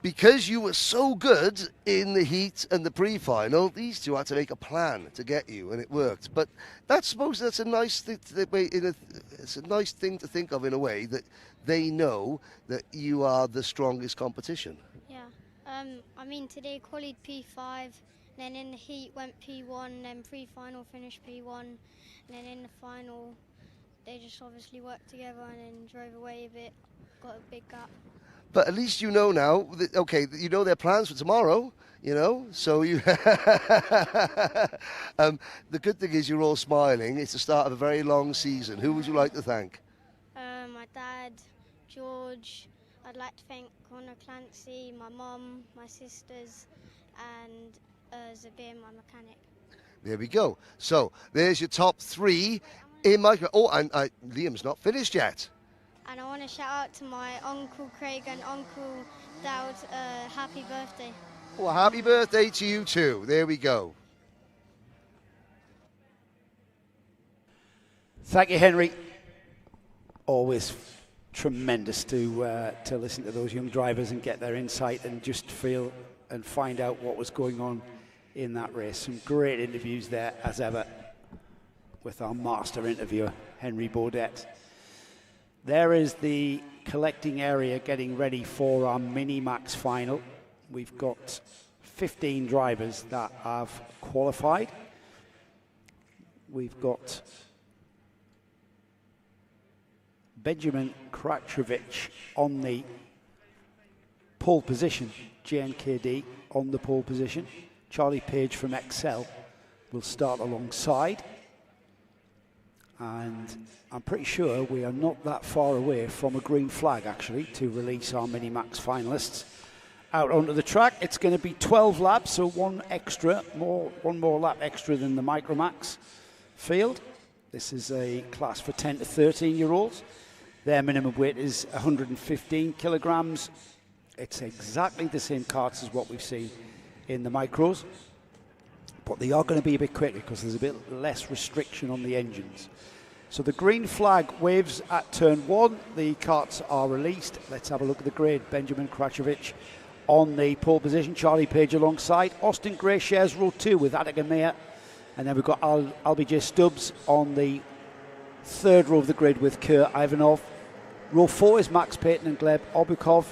because you were so good in the heat and the pre-final, these two had to make a plan to get you, and it worked. But I suppose that's a nice thing. It's a nice thing to think of in a way, that they know that you are the strongest competition. Yeah. I mean, today qualified P5, then in the heat went P1, then pre-final finished P1, and then in the final they just obviously worked together and then drove away a bit, got a big gap. But at least you know now, you know their plans for tomorrow, so you... the good thing is you're all smiling. It's the start of a very long season. Who would you like to thank? My dad, George. I'd like to thank Connor Clancy, my mum, my sisters, and Zabir, my mechanic. There we go. So there's your top 3 in my... Oh, and Liam's not finished yet. And I want to shout out to my Uncle Craig and Uncle Dowd, happy birthday. Well, happy birthday to you too. There we go. Thank you, Henry. Always tremendous to listen to those young drivers and get their insight and just feel and find out what was going on in that race. Some great interviews there, as ever, with our master interviewer, Henry Baudet. There is the collecting area getting ready for our Mini-Max final. We've got 15 drivers that have qualified. We've got Benjamin Kratrovic on the pole position, JNKD on the pole position. Charlie Page from Excel will start alongside. And I'm pretty sure we are not that far away from a green flag, actually, to release our Mini-Max finalists out onto the track. It's going to be 12 laps, so one more lap extra than the Micromax field. This is a class for 10 to 13-year-olds. Their minimum weight is 115 kilograms. It's exactly the same carts as what we've seen in the micros, but they are going to be a bit quicker because there's a bit less restriction on the engines. So the green flag waves at turn 1. The carts are released. Let's have a look at the grid. Benjamin Kratrovic on the pole position. Charlie Page alongside. Austin Gray shares row 2 with Attica Meyer. And then we've got Albie J. Stubbs on the third row of the grid with Kerr Ivanov. Row 4 is Max Payton and Gleb Obukov.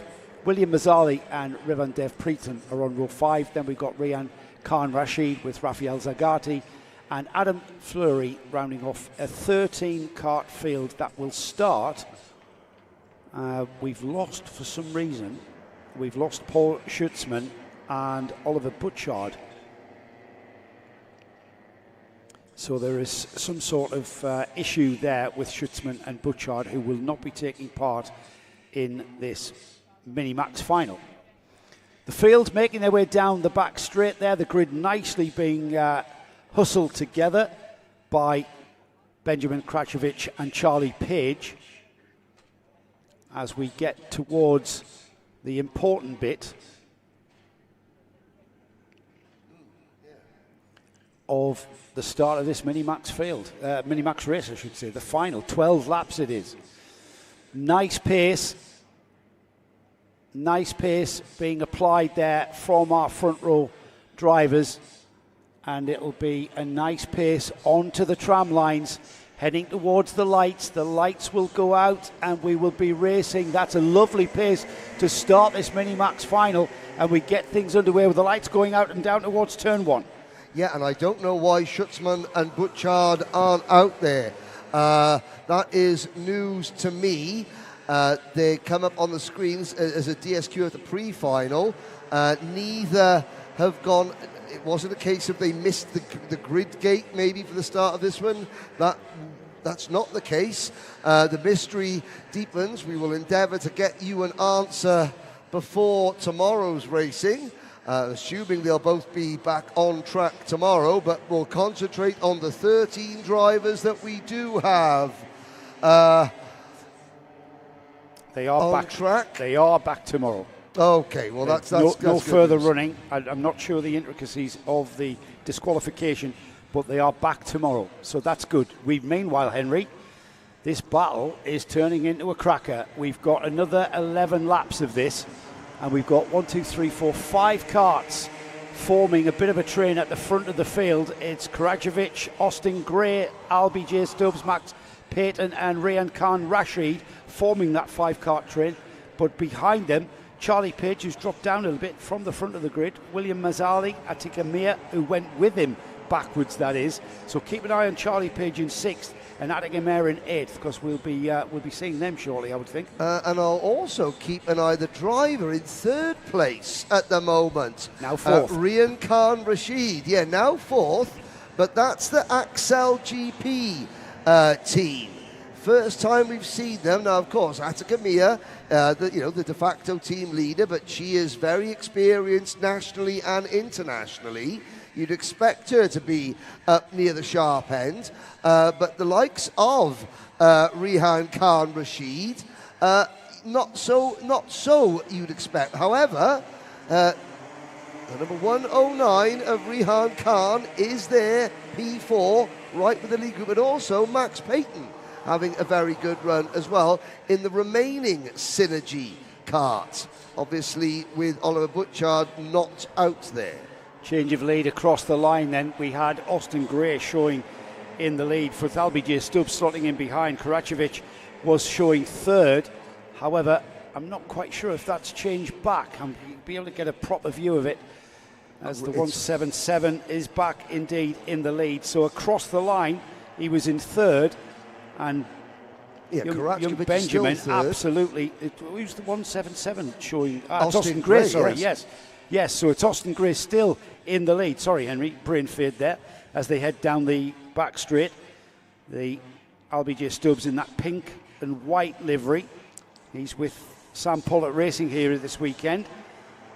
William Mazzali and Rivan Dev Preetam are on row 5. Then we've got Rian Khan Rashid with Rafael Zagati and Adam Fleury rounding off a 13-kart field that will start. We've lost, for some reason, we've lost Paul Schutzman and Oliver Butchard. So there is some sort of issue there with Schutzman and Butchard, who will not be taking part in this Mini-Max final. The field making their way down the back straight there, the grid nicely being hustled together by Benjamin Kratrovic and Charlie Page as we get towards the important bit of the start of this Mini-Max field, Mini-Max race, I should say, the final. 12 laps it is. Nice pace being applied there from our front row drivers, and it'll be a nice pace onto the tram lines, heading towards the lights. The lights will go out and we will be racing. That's a lovely pace to start this Mini-Max final, and we get things underway with the lights going out and down towards turn 1. Yeah, and I don't know why Schutzman and Butchard aren't out there. That is news to me. They come up on the screens as a DSQ at the pre-final. Neither have gone. It wasn't a case of they missed the grid gate maybe for the start of this one. That's not the case. The mystery deepens. We will endeavour to get you an answer before tomorrow's racing. Assuming they'll both be back on track tomorrow, but we'll concentrate on the 13 drivers that we do have. They are on back track. They are back tomorrow. Okay, well that's no further news. running. I'm not sure the intricacies of the disqualification, but they are back tomorrow, so that's good. Meanwhile, Henry, this battle is turning into a cracker. We've got another 11 laps of this. And we've got 5 carts forming a bit of a train at the front of the field. It's Krajovic, Austin Gray, Albie J. Stubbs, Max Payton and Rian Khan Rashid forming that 5-cart train. But behind them, Charlie Page, who's dropped down a little bit from the front of the grid. William Mazzali, Attica Meyer, who went with him backwards, that is. So keep an eye on Charlie Page in 6th. And Attica Meyer in 8th, because we'll be seeing them shortly, I would think. And I'll also keep an eye the driver in 3rd place at the moment. Now 4th. Rian Khan Rashid, now 4th, but that's the Axel GP team. First time we've seen them. Now, of course, Attica Meyer, the de facto team leader, but she is very experienced nationally and internationally. You'd expect her to be up near the sharp end, but the likes of Rihan Khan Rashid, not so you'd expect. However, the number 109 of Rihan Khan is there, P4, right with the lead group, and also Max Payton having a very good run as well in the remaining Synergy kart. Obviously, with Oliver Butchard not out there. Change of lead across the line then. We had Austin Gray showing in the lead for LBJ Stubbs, slotting in behind. Karacevic was showing third. However, I'm not quite sure if that's changed back. You'll be able to get a proper view of it as the 177 is back indeed in the lead. So across the line, he was in third, and young Benjamin, absolutely. Who's the 177 showing? Austin Gray, sorry, yes. Yes, so it's Austin Gray still in the lead. Sorry, Henry, brain fade there as they head down the back straight. The LBJ Stubbs in that pink and white livery. He's with Sam Pollitt Racing here this weekend,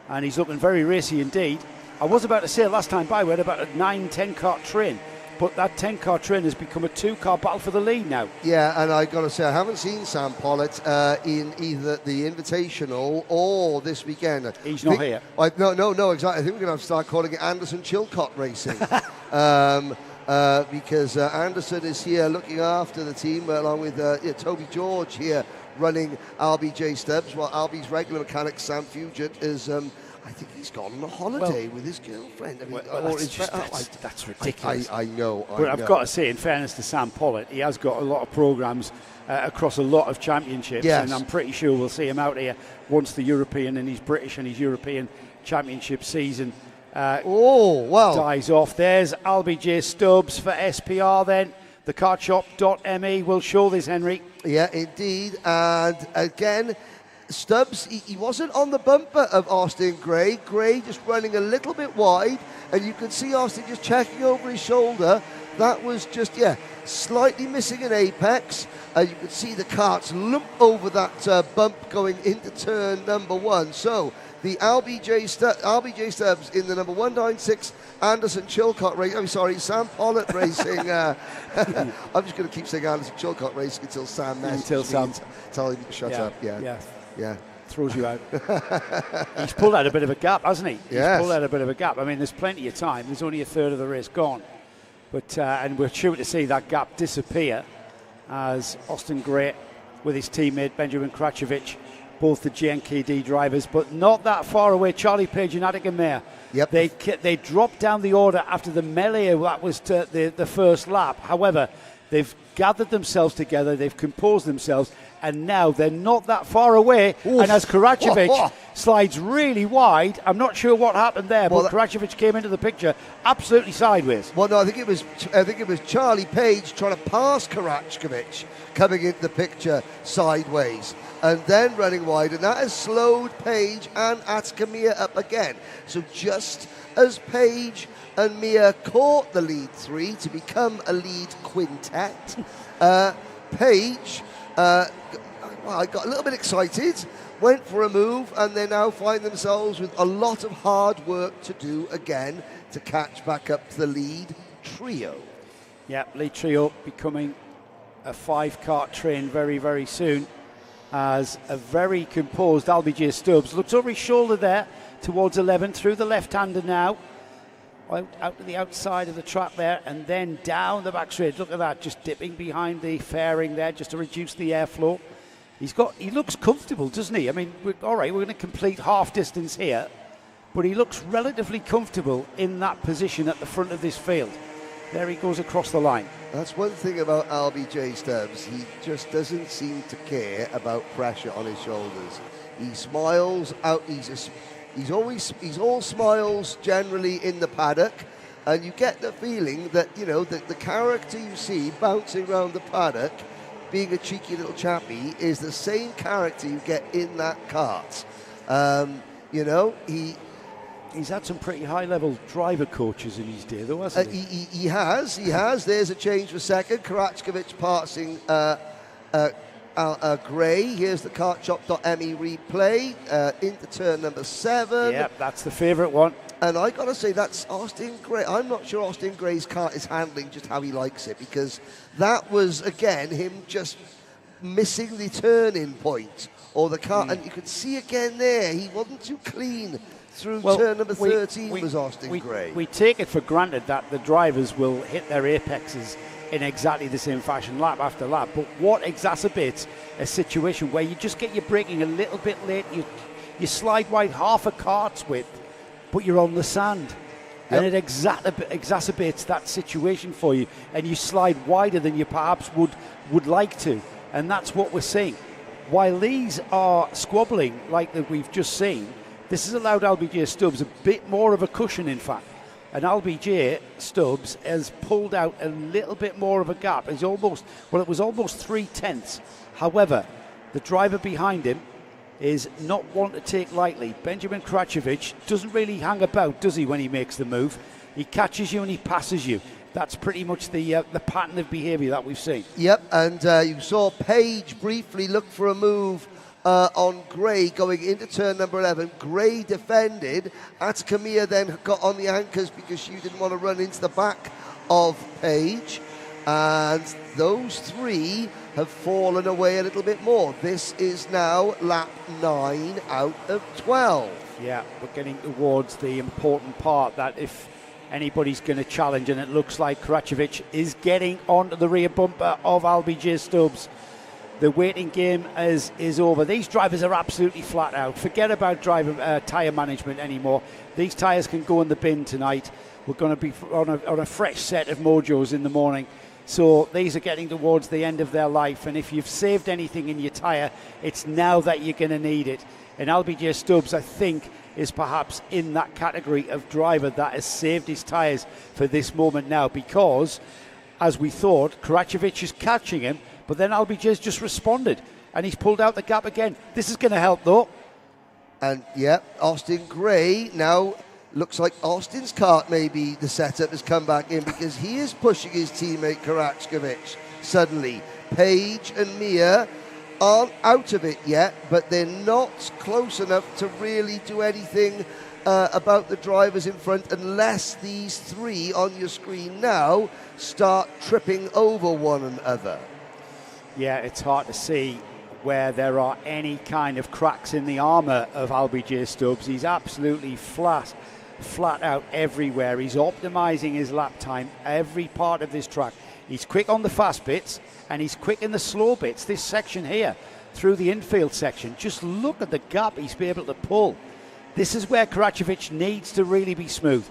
and he's looking very racy indeed. I was about to say last time by we had about a 9-10 kart train, but that 10-car train has become a 2-car battle for the lead now. Yeah, and I got to say, I haven't seen Sam Pollitt in either the Invitational or this weekend. He's not here. No, exactly. I think we're going to have to start calling it Anderson Chilcott Racing. Because Anderson is here looking after the team, along with Toby George here running LBJ Stubbs, while Albi's regular mechanic, Sam Fugit, is... I think he's gone on a holiday with his girlfriend. That's ridiculous. I know. But I've got to say, in fairness to Sam Pollitt, he has got a lot of programmes across a lot of championships. Yes. And I'm pretty sure we'll see him out here once the European and his British and his European championship season dies off. There's LBJ Stubbs for SPR then. The kartshop.me will show this, Henry. Yeah, indeed. And again... Stubbs, he wasn't on the bumper of Austin Gray. Gray just running a little bit wide, and you can see Austin just checking over his shoulder. That was just, slightly missing an apex. You could see the karts lump over that bump going into turn number 1. So the LBJ Stubbs in the number 196 Anderson Chilcott Racing. I'm sorry, Sam Pollitt Racing. I'm just going to keep saying Anderson Chilcott Racing until Sam tell him to shut up. Yeah. Throws you out. He's pulled out a bit of a gap, hasn't he? Yes. He's pulled out a bit of a gap. I mean, there's plenty of time. There's only a third of the race gone. But and we're sure to see that gap disappear as Austin Gray with his teammate Benjamin Karacevic, both the GNKD drivers, but not that far away. Charlie Page and Attica Mayer. Yep. They dropped down the order after the melee that was to the first lap. However, they've gathered themselves together, they've composed themselves, and now they're not that far away. Oof. And as Karacevic slides really wide, I'm not sure what happened there, but Karacevic came into the picture absolutely sideways. Well, no, I think it was Charlie Page trying to pass Karacevic coming into the picture sideways and then running wide, and that has slowed Page and Attica Mayer up again. So just as Page and Mayer caught the lead 3 to become a lead quintet, Page I got a little bit excited, went for a move, and they now find themselves with a lot of hard work to do again to catch back up to the lead trio. Yeah, lead trio becoming a 5-kart train very, very soon, as a very composed LBJ Stubbs looks over his shoulder there towards 11, through the left-hander now, out to the outside of the track there, and then down the back straight. Look at that, just dipping behind the fairing there just to reduce the airflow. He looks comfortable, doesn't he? I mean, we're going to complete half distance here, but he looks relatively comfortable in that position at the front of this field. There he goes across the line. That's one thing about LBJ Stubbs. He just doesn't seem to care about pressure on his shoulders. He smiles out. He's all smiles generally in the paddock, and you get the feeling that the character you see bouncing around the paddock, being a cheeky little chappy, is the same character you get in that kart. He's had some pretty high-level driver coaches in his day, though, hasn't he? He has. There's a change for second. Karacevic passing Gray. Here's the kartshop.me replay into turn number 7. Yep, that's the favourite one. And I got to say, that's Austin Gray. I'm not sure Austin Gray's kart is handling just how he likes it, because that was, again, him just missing the turn-in point, or the kart. And you could see again there, he wasn't too clean through turn number 13 was Austin Gray. We take it for granted that the drivers will hit their apexes in exactly the same fashion lap after lap. But what exacerbates a situation where you just get your braking a little bit late, you slide wide half a cart's width, but you're on the sand. Yep. And it exacerbates that situation for you, and you slide wider than you perhaps would like to. And that's what we're seeing. While these are squabbling like that we've just seen, this has allowed LBJ Stubbs a bit more of a cushion, in fact. And LBJ Stubbs has pulled out a little bit more of a gap. It was almost 3/10. However, the driver behind him is not one to take lightly. Benjamin Kračević doesn't really hang about, does he, when he makes the move? He catches you and he passes you. That's pretty much the pattern of behaviour that we've seen. Yep, and you saw Page briefly look for a move on Gray going into turn number 11. Gray defended. Atacamia then got on the anchors because she didn't want to run into the back of Page. And those three have fallen away a little bit more. This is now lap 9 out of 12. Yeah, we're getting towards the important part that if anybody's going to challenge, and it looks like Kračević is getting onto the rear bumper of LBJ Stubbs. The waiting game is over. These drivers are absolutely flat out. Forget about tyre management anymore. These tyres can go in the bin tonight. We're going to be on a fresh set of mojos in the morning. So these are getting towards the end of their life, and if you've saved anything in your tyre, it's now that you're going to need it. And LBJ Stubbs, I think, is perhaps in that category of driver that has saved his tyres for this moment now, because, as we thought, Kračević is catching him, but then LBJ's just responded, and he's pulled out the gap again. This is going to help, though. And, yeah, Austin Gray now... Looks like Austin's kart, maybe the setup has come back in, because he is pushing his teammate Kračević suddenly. Page and Mia aren't out of it yet, but they're not close enough to really do anything about the drivers in front, unless these three on your screen now start tripping over one another. Yeah, it's hard to see where there are any kind of cracks in the armour of LBJ Stubbs. He's absolutely flat out everywhere. He's optimizing his lap time every part of this track. He's quick on the fast bits and he's quick in the slow bits. This section here through the infield section, just look at the gap he's been able to pull. This is where Kračević needs to really be smooth.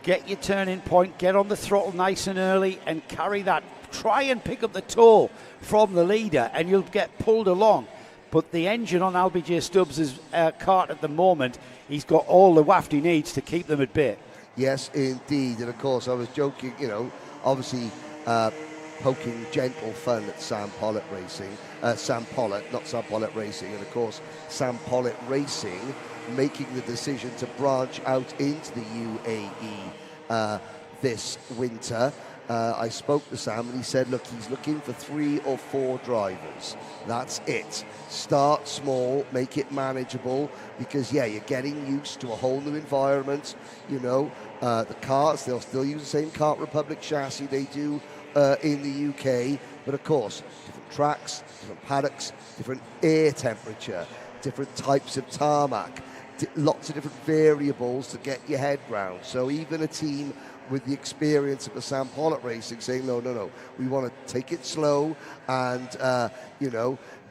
Get your turning point, get on the throttle nice and early and carry that. Try and pick up the toe from the leader and you'll get pulled along. But the engine on LBJ Stubbs' kart at the moment, he's got all the waft he needs to keep them at bay. Yes, indeed. And of course, I was joking, obviously poking gentle fun at Sam Pollitt Racing. Sam Pollitt, not Sam Pollitt Racing. And of course, Sam Pollitt Racing making the decision to branch out into the UAE this winter. I spoke to Sam and he said, look, he's looking for 3 or 4 drivers. That's it. Start small, make it manageable, because, yeah, you're getting used to a whole new environment. The karts, they'll still use the same Kart Republic chassis they do in the UK. But, of course, different tracks, different paddocks, different air temperature, different types of tarmac, lots of different variables to get your head round. So even a team with the experience of the Sam Pollitt Racing saying, no, we want to take it slow and,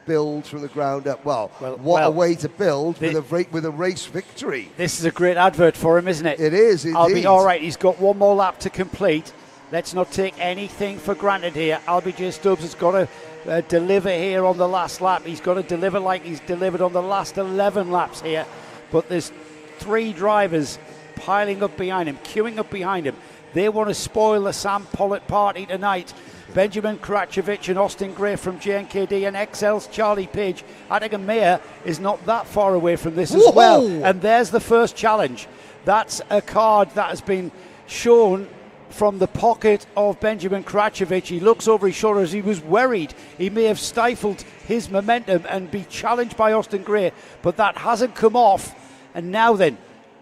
build from the ground up. Well, a way to build with a race victory. This is a great advert for him, isn't it? It is, indeed. I'll be all right. He's got one more lap to complete. Let's not take anything for granted here. LBJ Stubbs has got to deliver here on the last lap. He's got to deliver like he's delivered on the last 11 laps here. But there's 3 drivers piling up behind him, queuing up behind him. They want to spoil the Sam Pollitt party tonight. Benjamin Kračević and Austin Gray from JNKD and XL's Charlie Page. Atacamia is not that far away from this as well. And there's the first challenge. That's a card that has been shown from the pocket of Benjamin Kračević. He looks over his shoulder as he was worried he may have stifled his momentum and be challenged by Austin Gray, but that hasn't come off. And now then,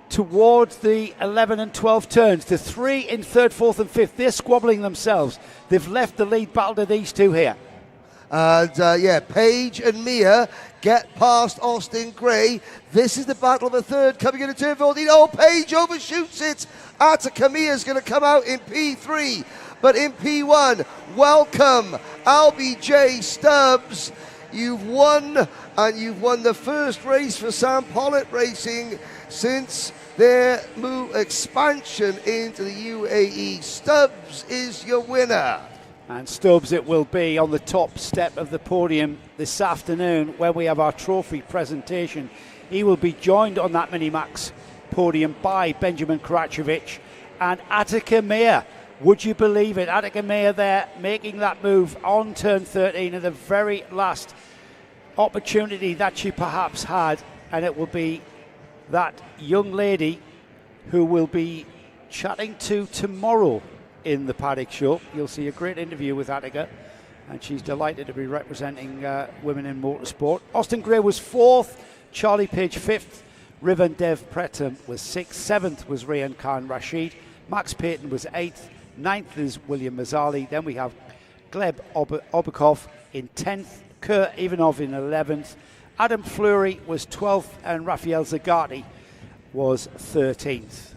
towards the 11 and 12 turns, the 3 in 3rd, 4th and 5th, they're squabbling themselves. They've left the lead battle to these two here. And Page and Mia get past Austin Gray. This is the battle of the 3rd coming into turn 14. Oh, Page overshoots it. Atacamia is going to come out in P3. But in P1, welcome LBJ Stubbs. You've won, and you've won the first race for Sam Pollitt Racing since their expansion into the UAE. Stubbs is your winner. And Stubbs it will be on the top step of the podium this afternoon when we have our trophy presentation. He will be joined on that Minimax podium by Benjamin Karacevic and Attica Meir. Would you believe it? Attica Meir there making that move on turn 13 at the very last opportunity that she perhaps had, and it will be that young lady who will be chatting to tomorrow in the Paddock Show. You'll see a great interview with Attica, and she's delighted to be representing women in motorsport. Austin Gray was 4th, Charlie Page 5th, Riven Dev Pretum was 6th, 7th was Rayan Khan Rashid, Max Payton was 8th, 9th is William Mazzali, then we have Gleb Obakov in 10th, Kurt Ivanov in 11th, Adam Fleury was 12th, and Rafael Zagati was 13th.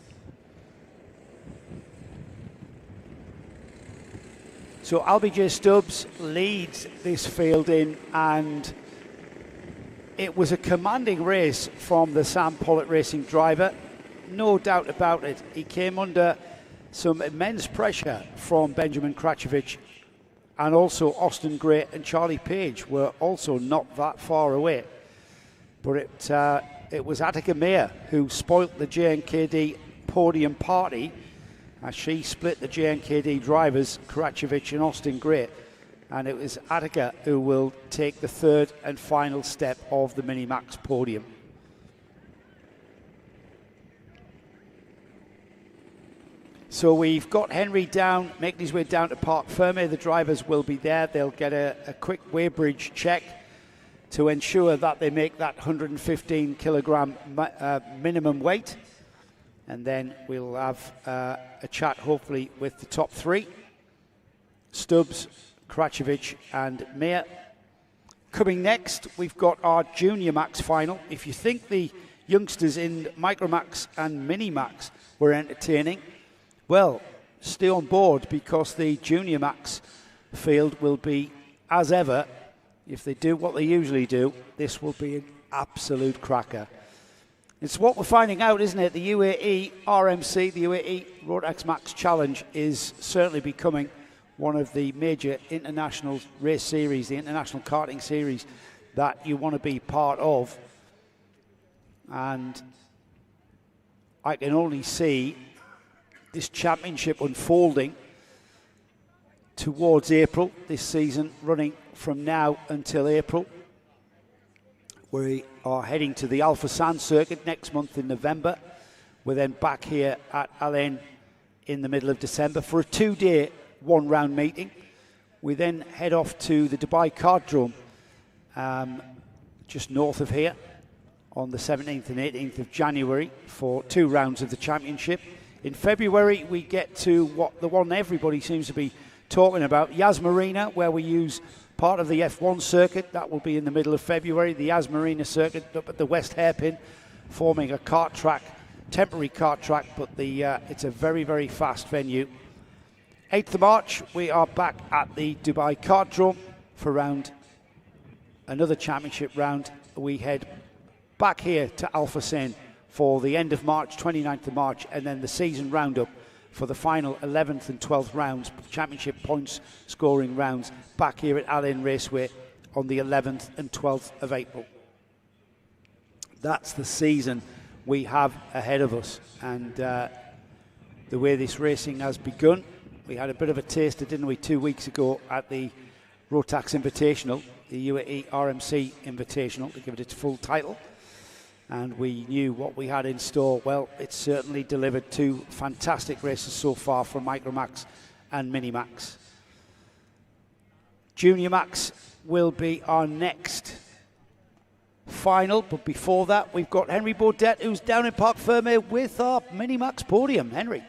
So LBJ Stubbs leads this field in, and it was a commanding race from the Sam Pollitt Racing driver, no doubt about it. He came under some immense pressure from Benjamin Karacevic, and also Austin Gray and Charlie Page were also not that far away. But it was Attica Meir who spoilt the JNKD podium party as she split the JNKD drivers, Karacevic and Austin Gray. And it was Attica who will take the third and final step of the Minimax podium. So we've got Henry down, making his way down to Parc Ferme. The drivers will be there. They'll get a quick weighbridge check to ensure that they make that 115 kilogram minimum weight. And then we'll have a chat, hopefully, with the top three. Stubbs, Karacevic and Meir. Coming next, we've got our Junior Max final. If you think the youngsters in Micromax and Minimax were entertaining, well, stay on board, because the Junior Max field will be, as ever, if they do what they usually do, this will be an absolute cracker. It's what we're finding out, isn't it? The UAE RMC, the UAE Rotax Max Challenge, is certainly becoming one of the major international race series, the international karting series that you want to be part of. And I can only see this championship unfolding towards April this season, running from now until April. We are heading to the Alpha San circuit next month in November. We're then back here at Al Ain in the middle of December for a 2-day one-round meeting. We then head off to the Dubai Kartdrome, just north of here, on the 17th and 18th of January for 2 rounds of the championship. In February, we get to the one everybody seems to be talking about, Yas Marina, where we use part of the F1 circuit. That will be in the middle of February. The Yas Marina circuit up at the West Hairpin, forming a kart track, temporary kart track, but it's a very, very fast venue. 8th of March, we are back at the Dubai Kartdrome for another championship round. We head back here to Alpha Sen for the end of March, 29th of March, and then the season roundup for the final 11th and 12th rounds, championship points scoring rounds, back here at Al Ain Raceway on the 11th and 12th of April. That's the season we have ahead of us, and the way this racing has begun. We had a bit of a taster, didn't we, 2 weeks ago at the Rotax Invitational, the UAE RMC Invitational, to give it its full title. And we knew what we had in store. Well, it's certainly delivered 2 fantastic races so far from Micromax and Minimax. Junior Max will be our next final, but before that, we've got Henry Baudet, who's down in Parc Ferme with our Minimax podium. Henry.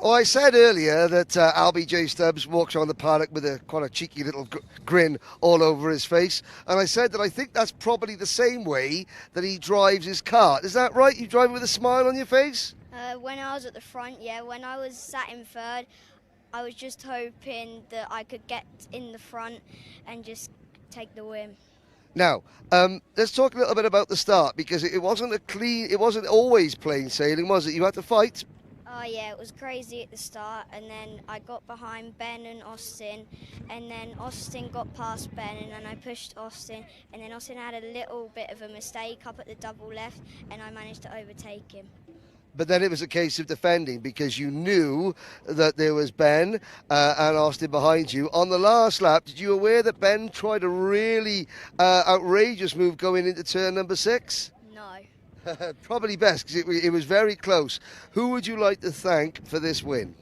Well, I said earlier that LBJ Stubbs walks on the paddock with quite a cheeky little grin all over his face. And I said that I think that's probably the same way that he drives his kart. Is that right? You drive with a smile on your face? When I was at the front, yeah. When I was sat in third, I was just hoping that I could get in the front and just take the win. Now, let's talk a little bit about the start, because it wasn't always plain sailing, was it? You had to fight. Oh yeah, it was crazy at the start, and then I got behind Ben and Austin, and then Austin got past Ben, and then I pushed Austin, and then Austin had a little bit of a mistake up at the double left, and I managed to overtake him. But then it was a case of defending, because you knew that there was Ben and Austin behind you. On the last lap, did you aware that Ben tried a really outrageous move going into turn number 6? No. Probably best, because it was very close. Who would you like to thank for this win?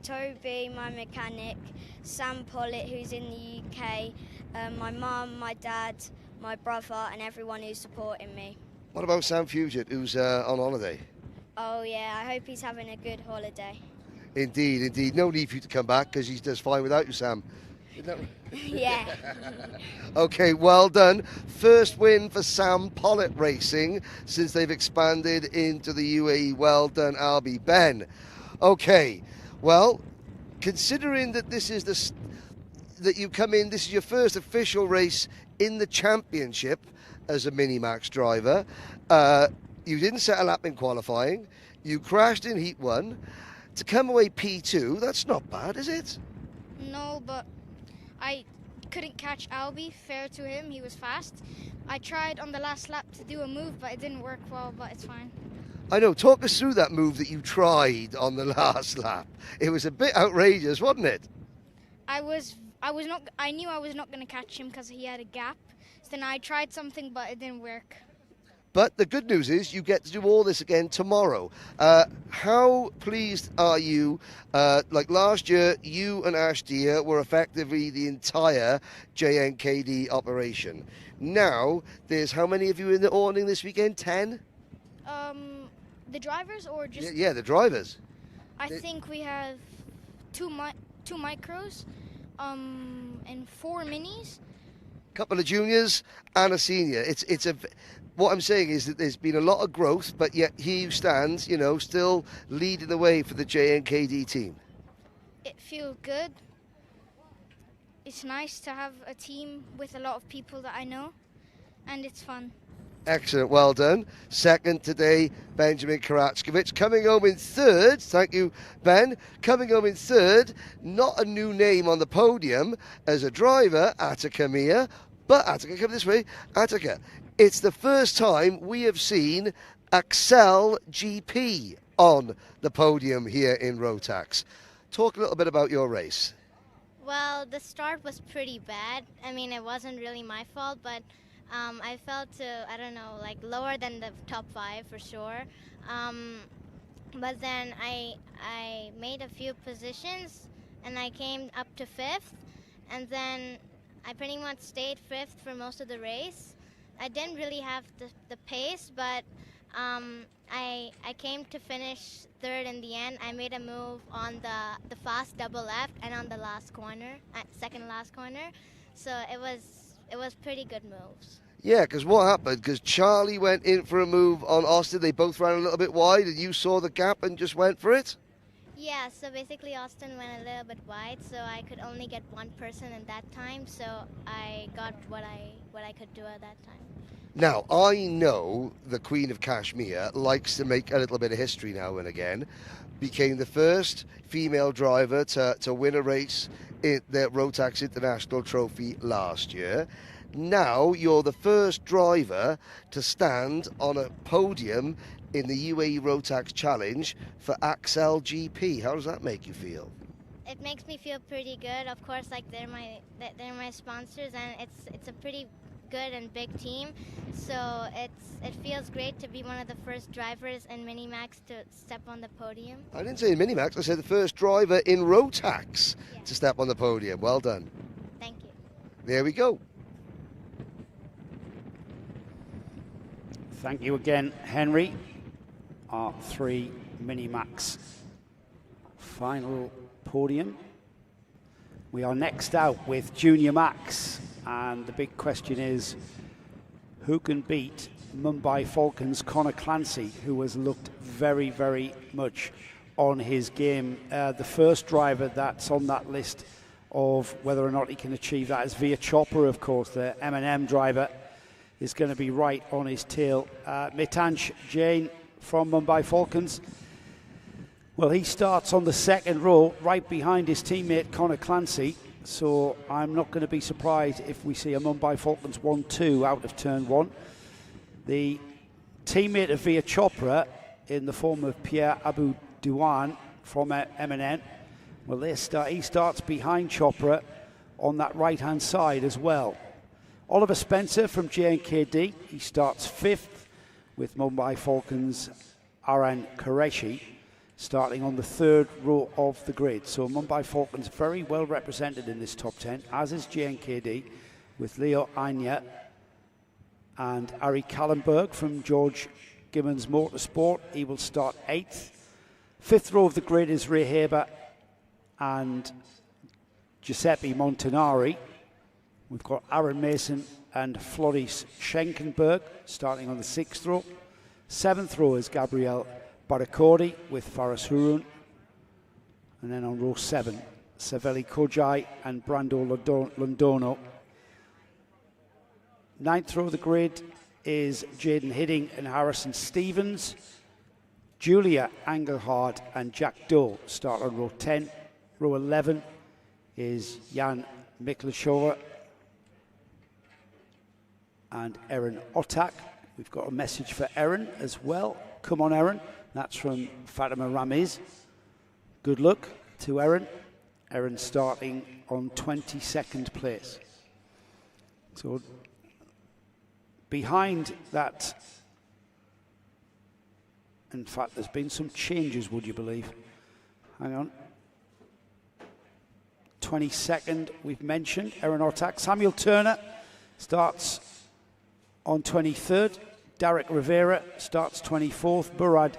Toby, my mechanic, Sam Pollitt, who's in the UK, my mum, my dad, my brother, and everyone who's supporting me. What about Sam Fugit, who's on holiday? Oh yeah, I hope he's having a good holiday. Indeed, indeed. No need for you to come back, because he does fine without you, Sam. Isn't that right? Yeah. Okay, well done. First win for Sam Pollitt Racing since they've expanded into the UAE. Well done, Albie. Ben. Okay, well, considering that this is that you come in, this is your first official race in the championship as a Minimax driver. You didn't set a lap in qualifying. You crashed in Heat 1. To come away P2, that's not bad, is it? No, but I couldn't catch Albie. Fair to him, he was fast. I tried on the last lap to do a move, but it didn't work well, but it's fine. I know. Talk us through that move that you tried on the last lap. It was a bit outrageous, wasn't it? I knew I was not going to catch him because he had a gap. So then I tried something, but it didn't work. But the good news is you get to do all this again tomorrow. How pleased are you? Like last year, you and Ash Deere were effectively the entire JNKD operation. Now, there's how many of you in the awning this weekend? 10? The drivers or just... Yeah, the drivers. I think we have two micros and 4 minis. Couple of juniors and a senior. What I'm saying is that there's been a lot of growth, but yet he stands, still leading the way for the JNKD team. It feels good. It's nice to have a team with a lot of people that I know, and it's fun. Excellent, well done. Second today, Benjamin Karachkovich. Coming home in third, thank you, Ben. Coming home in third, not a new name on the podium as a driver, Attica Mia. But Attica, come this way. Attica, it's the first time we have seen Axel GP on the podium here in Rotax. Talk a little bit about your race. Well, the start was pretty bad. I mean, it wasn't really my fault, but I fell to, lower than the top 5 for sure. But then I made a few positions, and I came up to 5th, and then I pretty much stayed 5th for most of the race. I didn't really have the pace, but I came to finish 3rd in the end. I made a move on the fast double left and on the last corner, second last corner. So it was pretty good moves. Yeah, because what happened? Because Charlie went in for a move on Austin. They both ran a little bit wide, and you saw the gap and just went for it? Yeah, so basically Austin went a little bit wide, so I could only get one person in that time, so I got what I could do at that time. Now, I know the Queen of Kashmir likes to make a little bit of history now and again. Became the first female driver to win a race in the Rotax International Trophy last year. Now you're the first driver to stand on a podium in the UAE Rotax Challenge for Axel GP. How does that make you feel? It makes me feel pretty good. Of course, they're my sponsors, and it's a pretty good and big team. So it feels great to be one of the first drivers in Minimax to step on the podium. I didn't say in Minimax. I said the first driver in Rotax to step on the podium. Well done. Thank you. There we go. Thank you again, Henry. Our 3 Minimax final podium. We are next out with Junior Max, and the big question is who can beat Mumbai Falcons' Connor Clancy, who has looked very, very much on his game. The first driver that's on that list of whether or not he can achieve that is Via Chopra, of course. The M&M driver is going to be right on his tail. Mitansh Jain from Mumbai Falcons. Well, he starts on the second row right behind his teammate Connor Clancy. So I'm not going to be surprised if we see a Mumbai Falcons 1-2 out of turn 1. The teammate of Via Chopra in the form of Pierre Abu Diwan from M&N. Well, he starts behind Chopra on that right-hand side as well. Oliver Spencer from JNKD, he starts 5th with Mumbai Falcons Aran Qureshi starting on the 3rd row of the grid. So Mumbai Falcons very well represented in this top 10, as is JNKD, with Leo Anya and Ari Kallenberg from George Gibbons Motorsport. He will start 8th. 5th row of the grid is Ray Haber and Giuseppe Montanari. We've got Aaron Mason and Floris Schenkenberg starting on the 6th row. 7th row is Gabriel Baracordi with Faris Hurun. And then on row 7, Savelli Kojai and Brando Londono. 9th row of the grid is Jaden Hidding and Harrison Stevens. Julia Engelhard and Jack Doe start on row 10. Row 11 is Jan Miklasova and Erin Otak. We've got a message for Erin as well. Come on, Erin. That's from Fatima Ramiz. Good luck to Erin. Erin starting on 22nd place. So behind that, in fact, there's been some changes, would you believe? Hang on. 22nd, we've mentioned, Erin Otak. Samuel Turner starts on 23rd. Derek Rivera starts 24th. Burad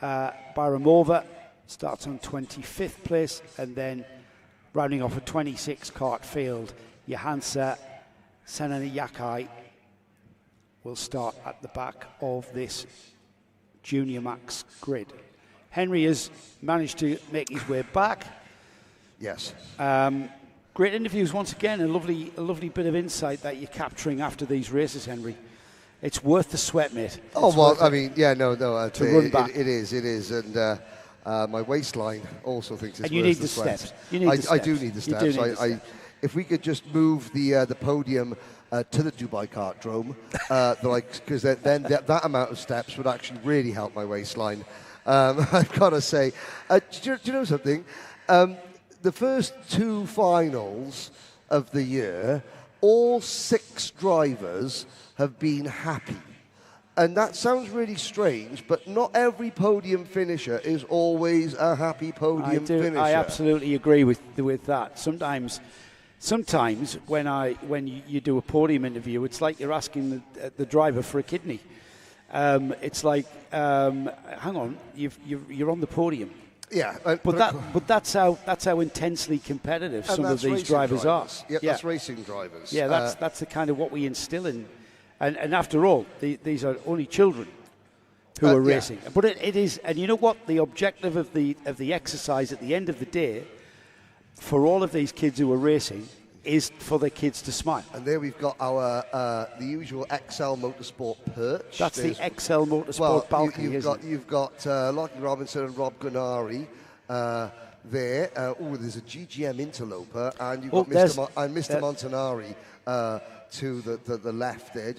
Baramova starts on 25th place. And then rounding off a 26 kart field, Johansa Senanayakai will start at the back of this Junior Max grid. Henry has managed to make his way back. Yes. Great interviews once again. A lovely bit of insight that you're capturing after these races, Henry. It's worth the sweat, mate. Oh, well, I mean, yeah, no. To run back. It is. And my waistline also thinks it's and you worth need the the sweat. steps. You need the steps. I do need the steps. If we could just move the podium to the Dubai Kartdrome, because then that amount of steps would actually really help my waistline. I've got to say. Do you know something? The first 2 finals of the year, all 6 drivers have been happy. And that sounds really strange, but not every podium finisher is always a happy podium finisher. I absolutely agree with that. Sometimes when you do a podium interview, it's like you're asking the driver for a kidney. It's like, hang on, you're on the podium. Yeah, but that's how intensely competitive some of these drivers are. Yeah, that's racing drivers. Yeah, that's the kind of what we instill in. And after all, these are only children who are racing. Yeah. But it is, and you know what? The objective of the exercise at the end of the day, for all of these kids who are racing, is for the kids to smile. And there we've got our the usual XL Motorsport perch. That's the XL Motorsport balcony, You've got Lockie Robinson and Rob Gunnari there. There's a GGM interloper, and you've got Mr. Montanari to the left there.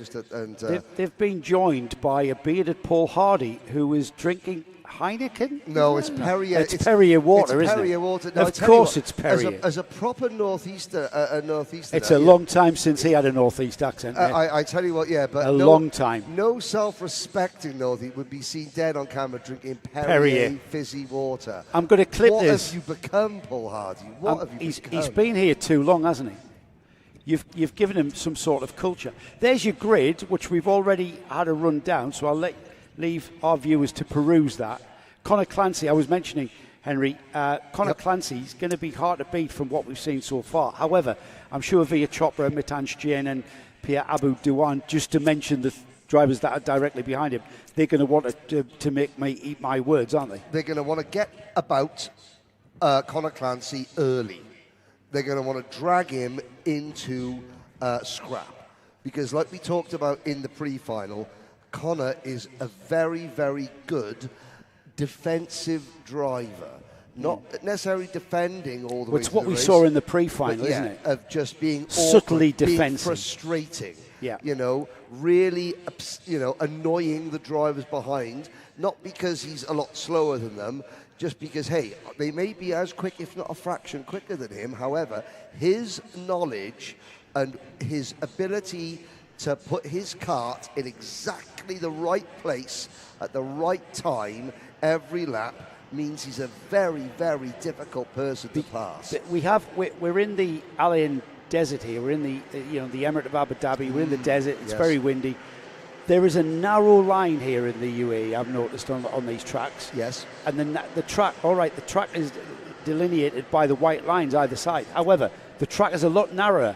They've been joined by a bearded Paul Hardy, who is drinking Heineken? No, it's Perrier. It's Perrier water, it's isn't Perrier it? Water. No, of course it's Perrier. As a proper northeaster, it's a long time since he had a northeast accent. I tell you what, yeah, but long time. No self-respecting northeast would be seen dead on camera drinking Perrier fizzy water. I'm going to clip what this. What have you become, Paul Hardy? What have you become? He's been here too long, hasn't he? You've given him some sort of culture. There's your grid, which we've already had a run down, so I'll leave our viewers to peruse that. Connor Clancy, I was mentioning, Henry, Connor Clancy's going to be hard to beat from what we've seen so far. However, I'm sure Via Chopra, Mitansh Jain and Pierre Abu Diwan, just to mention the drivers that are directly behind him, they're going to want to make me eat my words, aren't they? They're going to want to get about Conor Clancy early. They're going to want to drag him into scrap. Because like we talked about in the pre-final, Conor is a very, very good defensive driver. Not necessarily defending all the way. It's what we saw in the pre-final, isn't it? Of just being subtly defensive, being defensive, frustrating. Yeah. You know, really, annoying the drivers behind. Not because he's a lot slower than them, just because, hey, they may be as quick, if not a fraction quicker than him. However, his knowledge and his ability to put his kart in exactly the right place at the right time every lap means he's a very, very difficult person to pass. We're in the Al Ain desert here. We're in the Emirate of Abu Dhabi. We're in the desert. It's very windy. There is a narrow line here in the UAE, I've noticed on these tracks. Yes. And then the track is delineated by the white lines either side. However, the track is a lot narrower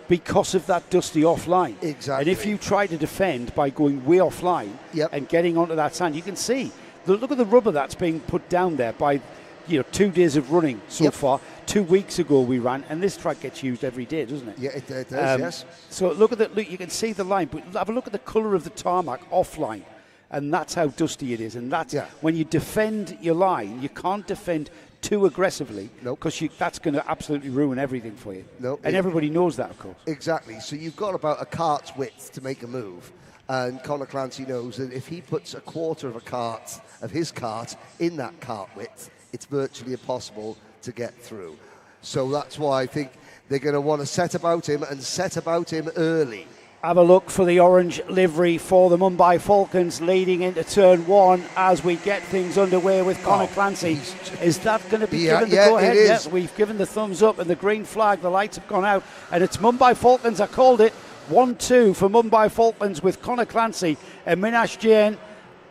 because of that dusty offline. Exactly. And if you try to defend by going way offline and getting onto that sand, you can see, look at the rubber that's being put down there by 2 days of running so far. 2 weeks ago we ran, and this track gets used every day, doesn't it? Yeah, it does, yes. So look, you can see the line, but have a look at the colour of the tarmac offline. And that's how dusty it is. And that's when you defend your line, you can't defend too aggressively because that's going to absolutely ruin everything for you. And everybody knows that, of course. Exactly. So you've got about a cart's width to make a move. And Conor Clancy knows that if he puts a quarter of his cart in that cart width, it's virtually impossible to get through. So that's why I think they're going to want to set about him and set about him early. Have a look for the orange livery for the Mumbai Falcons leading into turn 1 as we get things underway with Conor Clancy. Is that going to be given the go-ahead? Yes, we've given the thumbs up and the green flag. The lights have gone out. And it's Mumbai Falcons. I called it 1-2 for Mumbai Falcons with Conor Clancy and Minash Jain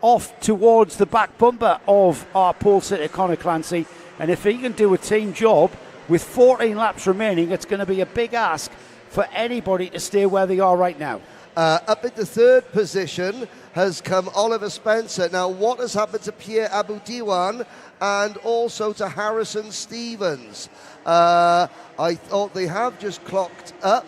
off towards the back bumper of our pole sitter, Conor Clancy. And if he can do a team job with 14 laps remaining, it's going to be a big ask for anybody to stay where they are right now. Up in the third position has come Oliver Spencer. Now, what has happened to Pierre Aboudiwan and also to Harrison Stevens? I thought they have just clocked up.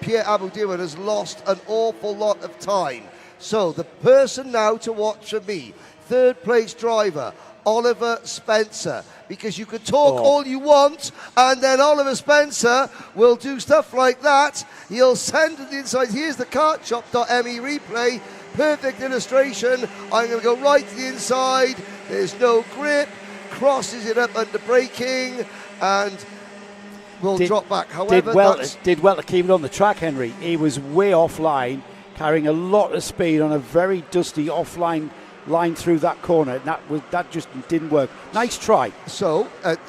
Pierre Aboudiwan has lost an awful lot of time. So the person now to watch for me, third place driver, Oliver Spencer, because you can talk all you want, and then Oliver Spencer will do stuff like that. He'll send it inside. Here's the kartshop.me replay. Perfect illustration. I'm going to go right to the inside. There's no grip. Crosses it up under braking, and will drop back. However, did well to keep it on the track, Henry. He was way offline, carrying a lot of speed on a very dusty offline line through that corner. That just didn't work. Nice try. So,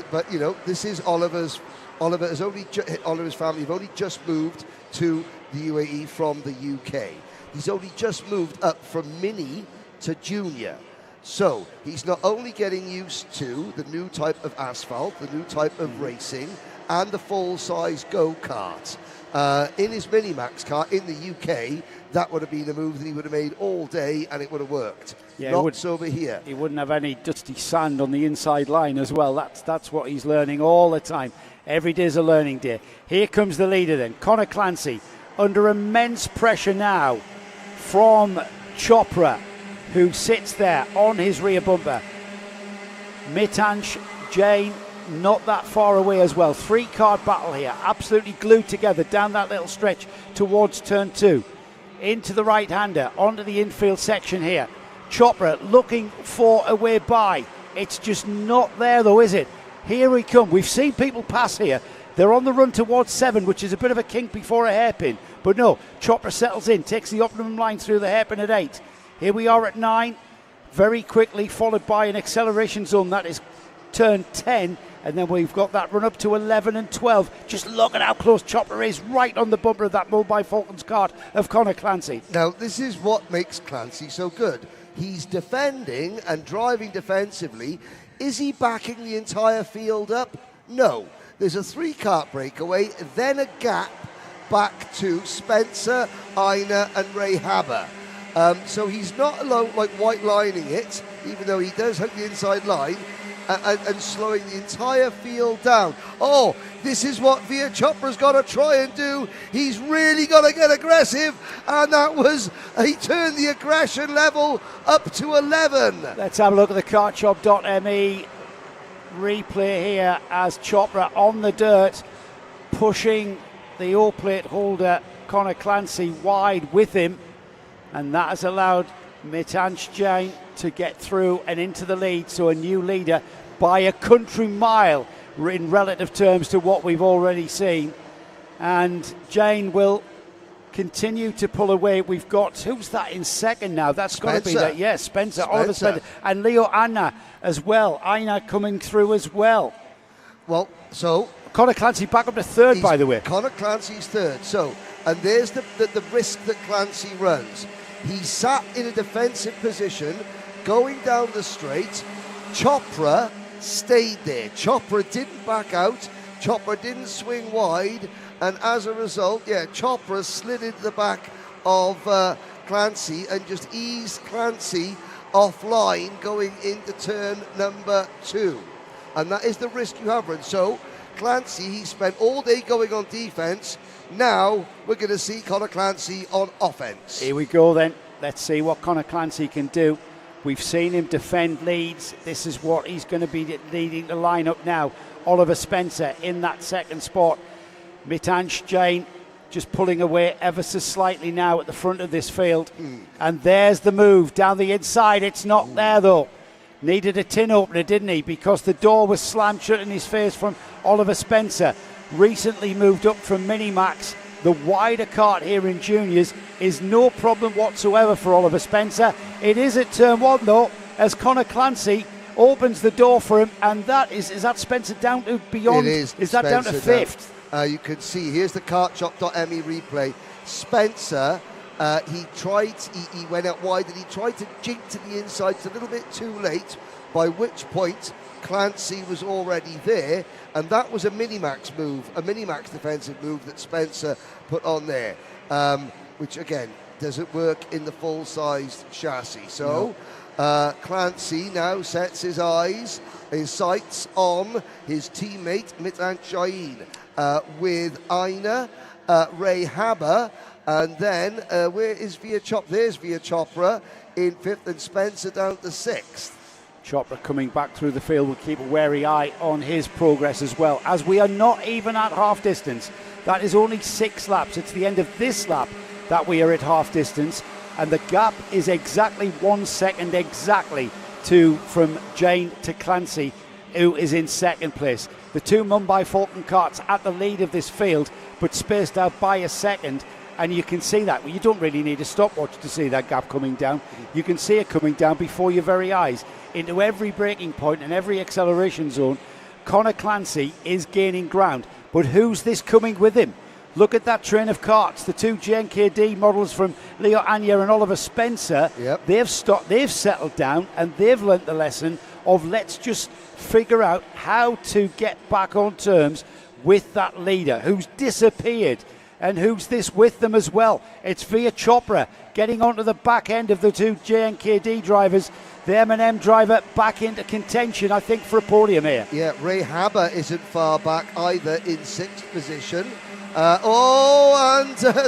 but this is Oliver's family have only just moved to the UAE from the UK. He's only just moved up from mini to junior. So he's not only getting used to the new type of asphalt, the new type of racing, and the full-size go-kart. In his Minimax car in the UK, that would have been a move that he would have made all day, and it would have worked. Yeah, not over here. He wouldn't have any dusty sand on the inside line as well. That's what he's learning all the time. Every day's a learning day. Here comes the leader then, Conor Clancy, under immense pressure now from Chopra, who sits there on his rear bumper. Mitansh Jain not that far away as well. 3-card battle here, absolutely glued together down that little stretch towards turn 2. Into the right-hander, onto the infield section here. Chopra looking for a way by. It's just not there though, is it? Here we come. We've seen people pass here. They're on the run towards 7, which is a bit of a kink before a hairpin. But no, Chopra settles in, takes the optimum line through the hairpin at 8. Here we are at 9, very quickly followed by an acceleration zone. That is turn 10, and then we've got that run up to 11 and 12. Just look at how close Chopra is, right on the bumper of that Mumbai Falcons kart of Conor Clancy. Now, this is what makes Clancy so good. He's defending and driving defensively. Is he backing the entire field up? No. There's a 3-kart breakaway, then a gap, back to Spencer, Einar and Ray Haber. So he's not alone, like white lining it, even though he does have the inside line, and slowing the entire field down. Oh, this is what Via Chopra's got to try and do. He's really got to get aggressive, and he turned the aggression level up to 11. Let's have a look at the kartshop.me replay here as Chopra on the dirt, pushing the all-plate holder Conor Clancy wide with him, and that has allowed Mitansh Jain to get through and into the lead, so a new leader by a country mile in relative terms to what we've already seen. And Jain will continue to pull away. We've got, who's that in second now? That's got to be that, yes, Spencer, Oliver Spencer, and Leo Anna as well. Aina coming through as well. Well, so Conor Clancy back up to third, by the way. Conor Clancy's third. So, and there's the risk that Clancy runs. He sat in a defensive position, going down the straight. Chopra stayed there. Chopra didn't back out. Chopra didn't swing wide. And as a result, Chopra slid into the back of Clancy and just eased Clancy offline going into turn number 2. And that is the risk you have run. So, Clancy, he spent all day going on defence. Now we're going to see Conor Clancy on offence. Here we go then. Let's see what Conor Clancy can do. We've seen him defend leads. This is what he's going to be leading the lineup now. Oliver Spencer in that second spot. Mitansh Jain just pulling away ever so slightly now at the front of this field. And there's the move down the inside. It's not there though. Needed a tin opener, didn't he? Because the door was slammed shut in his face from Oliver Spencer. Recently moved up from Minimax. The wider kart here in juniors is no problem whatsoever for Oliver Spencer. It is at turn 1 though, as Conor Clancy opens the door for him, and that is that Spencer down to beyond? It is. Is that down to 5th? You can see, here's the kartshop.me replay. Spencer, he went out wide and he tried to jink to the inside. It's a little bit too late, by which point Clancy was already there, and that was a Minimax move, a Minimax defensive move that Spencer put on there, which again doesn't work in the full-sized chassis. So Clancy now sets his sights on his teammate Mitansh Jain with Aina, Ray Haber, and then where is Via Chopra? There's Via Chopra in 5th, and Spencer down to 6th. Chopra coming back through the field will keep a wary eye on his progress as well, as we are not even at half distance. That is only 6 laps. It's the end of this lap that we are at half distance, and the gap is exactly 1 second from Jain to Clancy, who is in second place. The two Mumbai Falcon karts at the lead of this field, but spaced out by a second. And you can see that. Well, you don't really need a stopwatch to see that gap coming down. You can see it coming down before your very eyes. Into every braking point and every acceleration zone, Conor Clancy is gaining ground. But who's this coming with him? Look at that train of karts. The two JNKD models from Leo Anya and Oliver Spencer. Yep. They've settled down and they've learnt the lesson of let's just figure out how to get back on terms with that leader who's disappeared. And who's this with them as well? It's Via Chopra getting onto the back end of the two JNKD drivers. The M&M driver back into contention, I think, for a podium here. Yeah, Ray Haber isn't far back either in 6th position.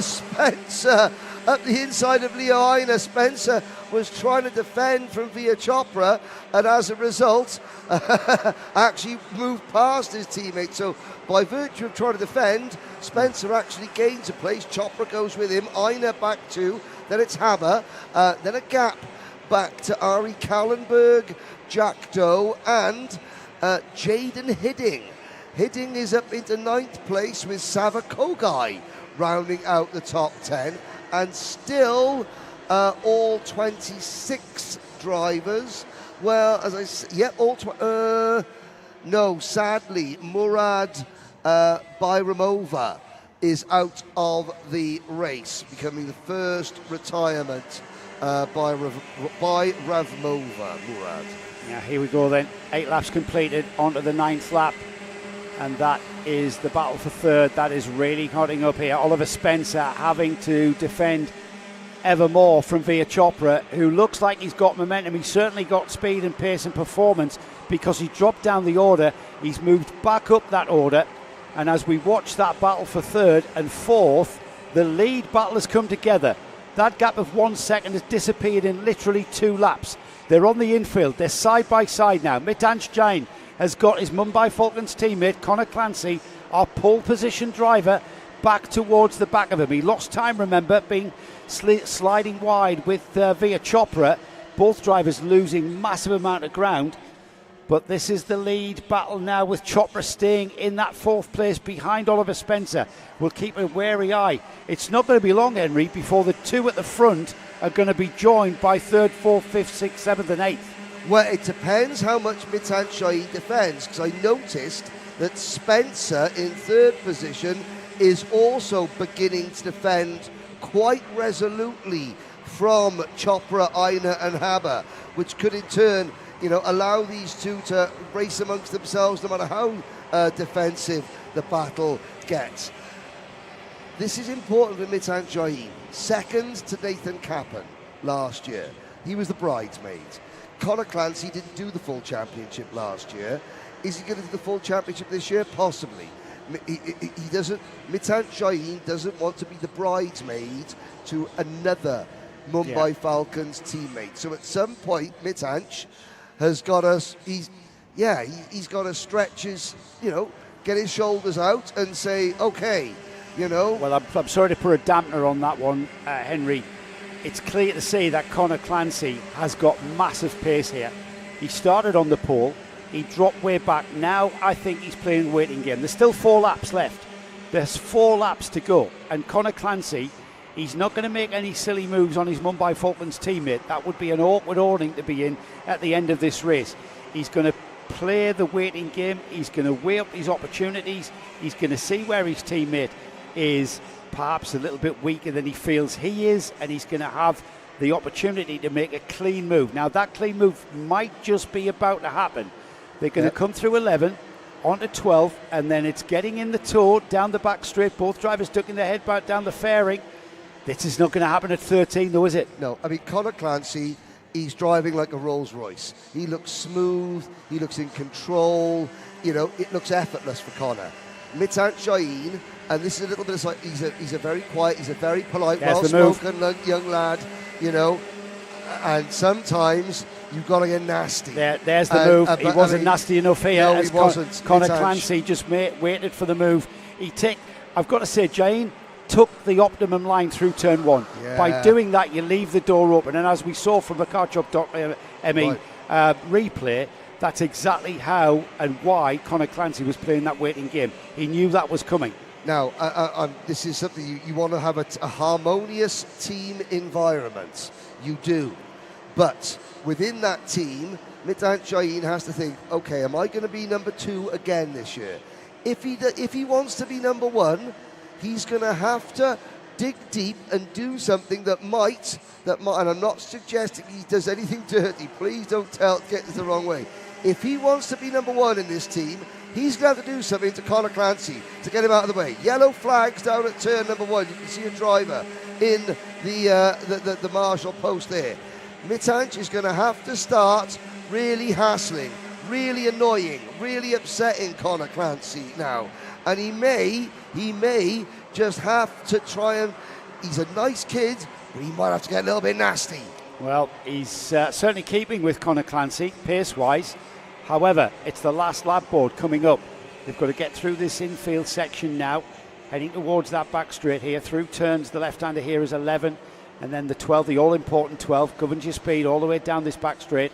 Spencer up the inside of Leo Aina. Spencer was trying to defend from Via Chopra, and as a result, actually moved past his teammate. So by virtue of trying to defend, Spencer actually gains a place. Chopra goes with him. Aina back 2. Then it's Haber. Then a gap back to Ari Kallenberg, Jack Doe, and Jaden Hidding. Hidding is up into 9th place with Sava Kogai rounding out the top 10. And still all 26 drivers. Well, as I said, no, sadly, Murad Bayramova is out of the race, becoming the first retirement by Ravmova, Murad. Yeah, here we go then. 8 laps completed, onto the 9th lap. And that is the battle for third. That is really hotting up here. Oliver Spencer having to defend ever more from Via Chopra, who looks like he's got momentum. He's certainly got speed and pace and performance, because he dropped down the order. He's moved back up that order. And as we watch that battle for third and fourth, the lead battle has come together. That gap of 1 second has disappeared in literally 2 laps. They're on the infield. They're side by side now. Mitansh Jain has got his Mumbai Falcons teammate, Connor Clancy, our pole position driver, back towards the back of him. He lost time, remember, being sliding wide with Via Chopra. Both drivers losing massive amount of ground. But this is the lead battle now, with Chopra staying in that 4th place behind Oliver Spencer. We'll keep a wary eye. It's not going to be long, Henry, before the 2 at the front are going to be joined by 3rd, 4th, 5th, 6th, 7th and 8th. Well, it depends how much Mitansh Jain defends, because I noticed that Spencer in 3rd position is also beginning to defend quite resolutely from Chopra, Aina and Haber, which could in turn, allow these 2 to race amongst themselves no matter how defensive the battle gets. This is important for Mitansh Jain. 2nd to Nathan Capon last year. He was the bridesmaid. Connor Clancy didn't do the full championship last year. Is he going to do the full championship this year? Possibly. He doesn't. Mitansh Jain doesn't want to be the bridesmaid to another Mumbai Falcons teammate. So at some point, Mitansh has got us. He's got to stretch his, get his shoulders out and say, okay, Well, I'm sorry to put a dampener on that one, Henry. It's clear to see that Connor Clancy has got massive pace here. He started on the pole, he dropped way back. Now I think he's playing a waiting game. There's still 4 laps left. There's 4 laps to go. And Connor Clancy, he's not going to make any silly moves on his Mumbai Falcons teammate. That would be an awkward awning to be in at the end of this race. He's going to play the waiting game. He's going to weigh up his opportunities. He's going to see where his teammate is perhaps a little bit weaker than he feels he is, and he's going to have the opportunity to make a clean move. Now that clean move might just be about to happen. They're going to come through 11 onto 12, and then it's getting in the toe down the back straight. Both drivers ducking their head back down the fairing. This is not going to happen at 13 though, is it? No, I mean, Connor Clancy, he's driving like a Rolls Royce. He looks smooth, he looks in control, it looks effortless for Connor. Mitansh Jain, and this is a little bit of, he's a very quiet, he's a very polite, well-spoken young lad, and sometimes you've got to get nasty. There's the move. He wasn't nasty enough here. No, he wasn't. Connor Clancy just waited for the move. I've got to say, Jain took the optimum line through turn 1. Yeah. By doing that, you leave the door open, and as we saw from the CarChop.me replay, that's exactly how and why Connor Clancy was playing that waiting game. He knew that was coming. Now, this is something you want to have a harmonious team environment. You do. But within that team, Mitansh Jain has to think, okay, am I going to be number 2 again this year? If he wants to be number 1, he's going to have to dig deep and do something that might, and I'm not suggesting he does anything dirty. Please don't get this the wrong way. If he wants to be number 1 in this team, he's going to have to do something to Connor Clancy to get him out of the way. Yellow flags down at turn number 1. You can see a driver in the marshal post there. Mitansh is going to have to start really hassling, really annoying, really upsetting Connor Clancy now. And he may just have to try and, he's a nice kid, but he might have to get a little bit nasty. Well, he's certainly keeping with Connor Clancy, pace-wise. However, it's the last lap board coming up. They've got to get through this infield section now, heading towards that back straight here. Through turns, the left-hander here is 11, and then the 12, the all-important 12, governs your speed all the way down this back straight.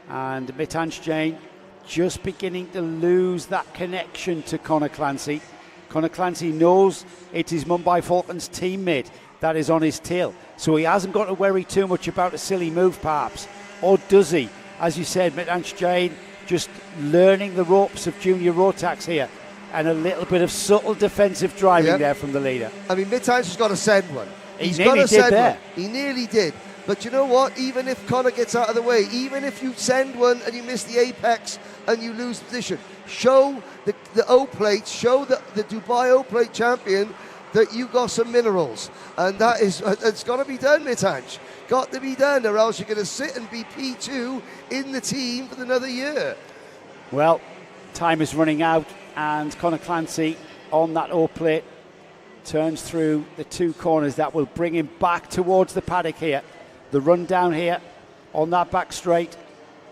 And Mitansh Jain just beginning to lose that connection to Connor Clancy. Connor Clancy knows it's his Mumbai Falcons teammate that is on his tail, so he hasn't got to worry too much about a silly move perhaps. Or does he? As you said, Mitansh Jain just learning the ropes of Junior Rotax here, and a little bit of subtle defensive driving there from the leader. I mean, Mitansh has got to send one. He nearly did there. He nearly did. But you know what? Even if Connor gets out of the way, even if you send one and you miss the apex and you lose position, show the O-plate, show the Dubai O-plate champion that you got some minerals. And that is, it's got to be done, Mitanj. Got to be done, or else you're going to sit and be P2 in the team for another year. Well, time is running out, and Conor Clancy on that O-plate turns through the two corners. That will bring him back towards the paddock here. The run down here on that back straight.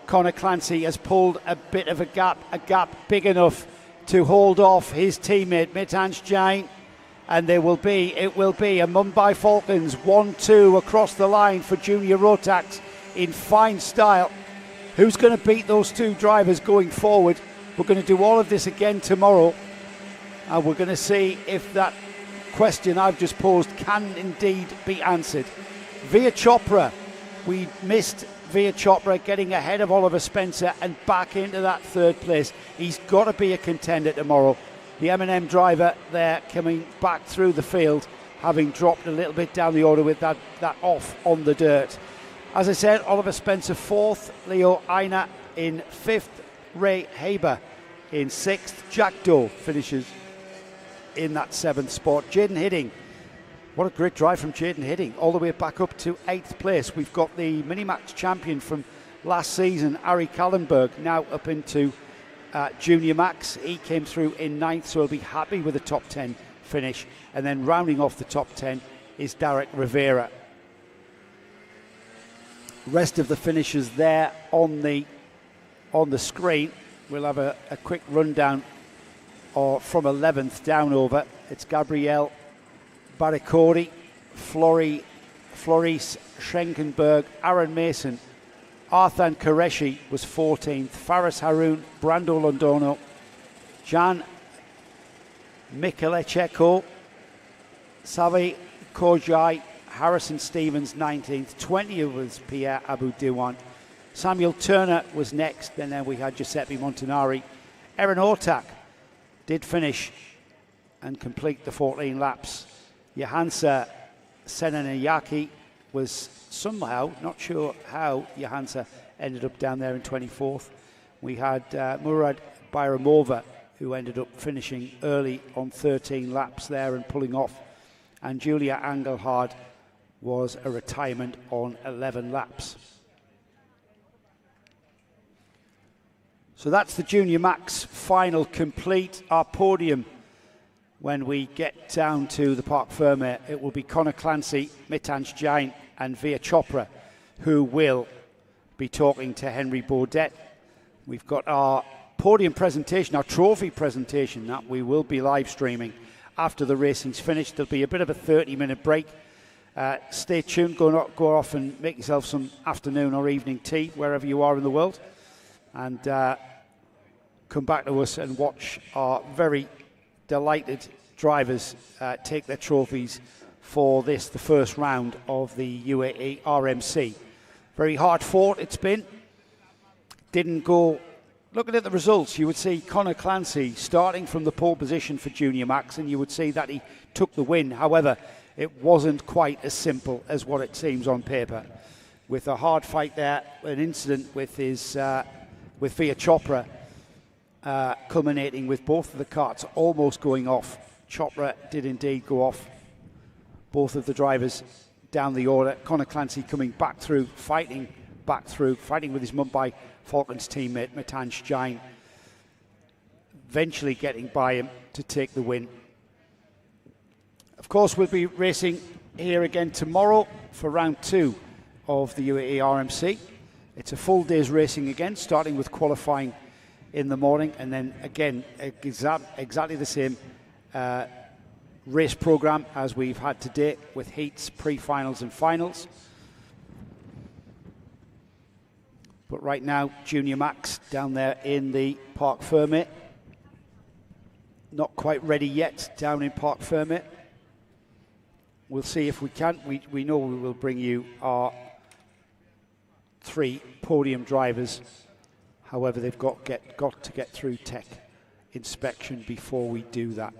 Conor Clancy has pulled a bit of a gap big enough to hold off his teammate Mitanj Jain, and it will be a Mumbai Falcons 1-2 across the line for Junior Rotax in fine style. Who's going to beat those two drivers going forward? We're going to do all of this again tomorrow, and we're going to see if that question I've just posed can indeed be answered. Veer Chopra, we missed Veer Chopra getting ahead of Oliver Spencer and back into that third place. He's got to be a contender tomorrow. The M&M driver there coming back through the field, having dropped a little bit down the order with that off on the dirt. As I said, Oliver Spencer 4th, Leo Aina in 5th, Ray Haber in 6th. Jack Doe finishes in that 7th spot. Jaden Hidding, what a great drive from Jaden Hidding, all the way back up to 8th place. We've got the Minimax champion from last season, Ari Kallenberg, now up into Junior Max. He came through in 9th, so he'll be happy with a top 10 finish. And then rounding off the top 10 is Derek Rivera. Rest of the finishers there on the screen. We'll have a quick rundown from 11th down over. It's Gabrielle Baricori, Floris Schenkenberg, Aaron Mason, Arthan Qureshi was 14th, Faris Haroun, Brando Londono, Jan Mikelecheko, Savi Kojai, Harrison Stevens 19th, 20th was Pierre Abu Diwan, Samuel Turner was next, and then we had Giuseppe Montanari. Erin Ortak did finish and complete the 14 laps. Johansa Senanayaki was somehow, not sure how Johansa ended up down there in 24th. We had Murad Bayramova, who ended up finishing early on 13 laps there and pulling off. And Julia Engelhard was a retirement on 11 laps. So that's the Junior Max final complete. Our podium, when we get down to the Parc Fermé, it will be Conor Clancy, Mitanj Jain and Veer Chopra, who will be talking to Henry Baudet. We've got our podium presentation, our trophy presentation, that we will be live streaming after the racing's finished. There'll be a bit of a 30-minute break. Stay tuned, go off and make yourself some afternoon or evening tea, wherever you are in the world. And come back to us and watch our very delighted drivers take their trophies for the first round of the UAE RMC. Very hard fought it's been. Didn't go, looking at the results, you would see Conor Clancy starting from the pole position for Junior Max, and you would see that he took the win. However, it wasn't quite as simple as what it seems on paper. With a hard fight there, an incident with his with Veer Chopra culminating with both of the carts almost going off. Chopra did indeed go off. Both of the drivers down the order. Conor Clancy coming back through, fighting with his Mumbai Falcons teammate Mitanj Jain, eventually getting by him to take the win. Of course, we'll be racing here again tomorrow for round 2 of the UAE RMC. It's a full day's racing again, starting with qualifying in the morning, and then again exactly the same race program as we've had today, with heats, pre-finals and finals. But right now, Junior Max down there in the Parc Fermé. Not quite ready yet down in Parc Fermé. We'll see if we can. We know we will bring you our 3 podium drivers. However, they've got to get through tech inspection before we do that.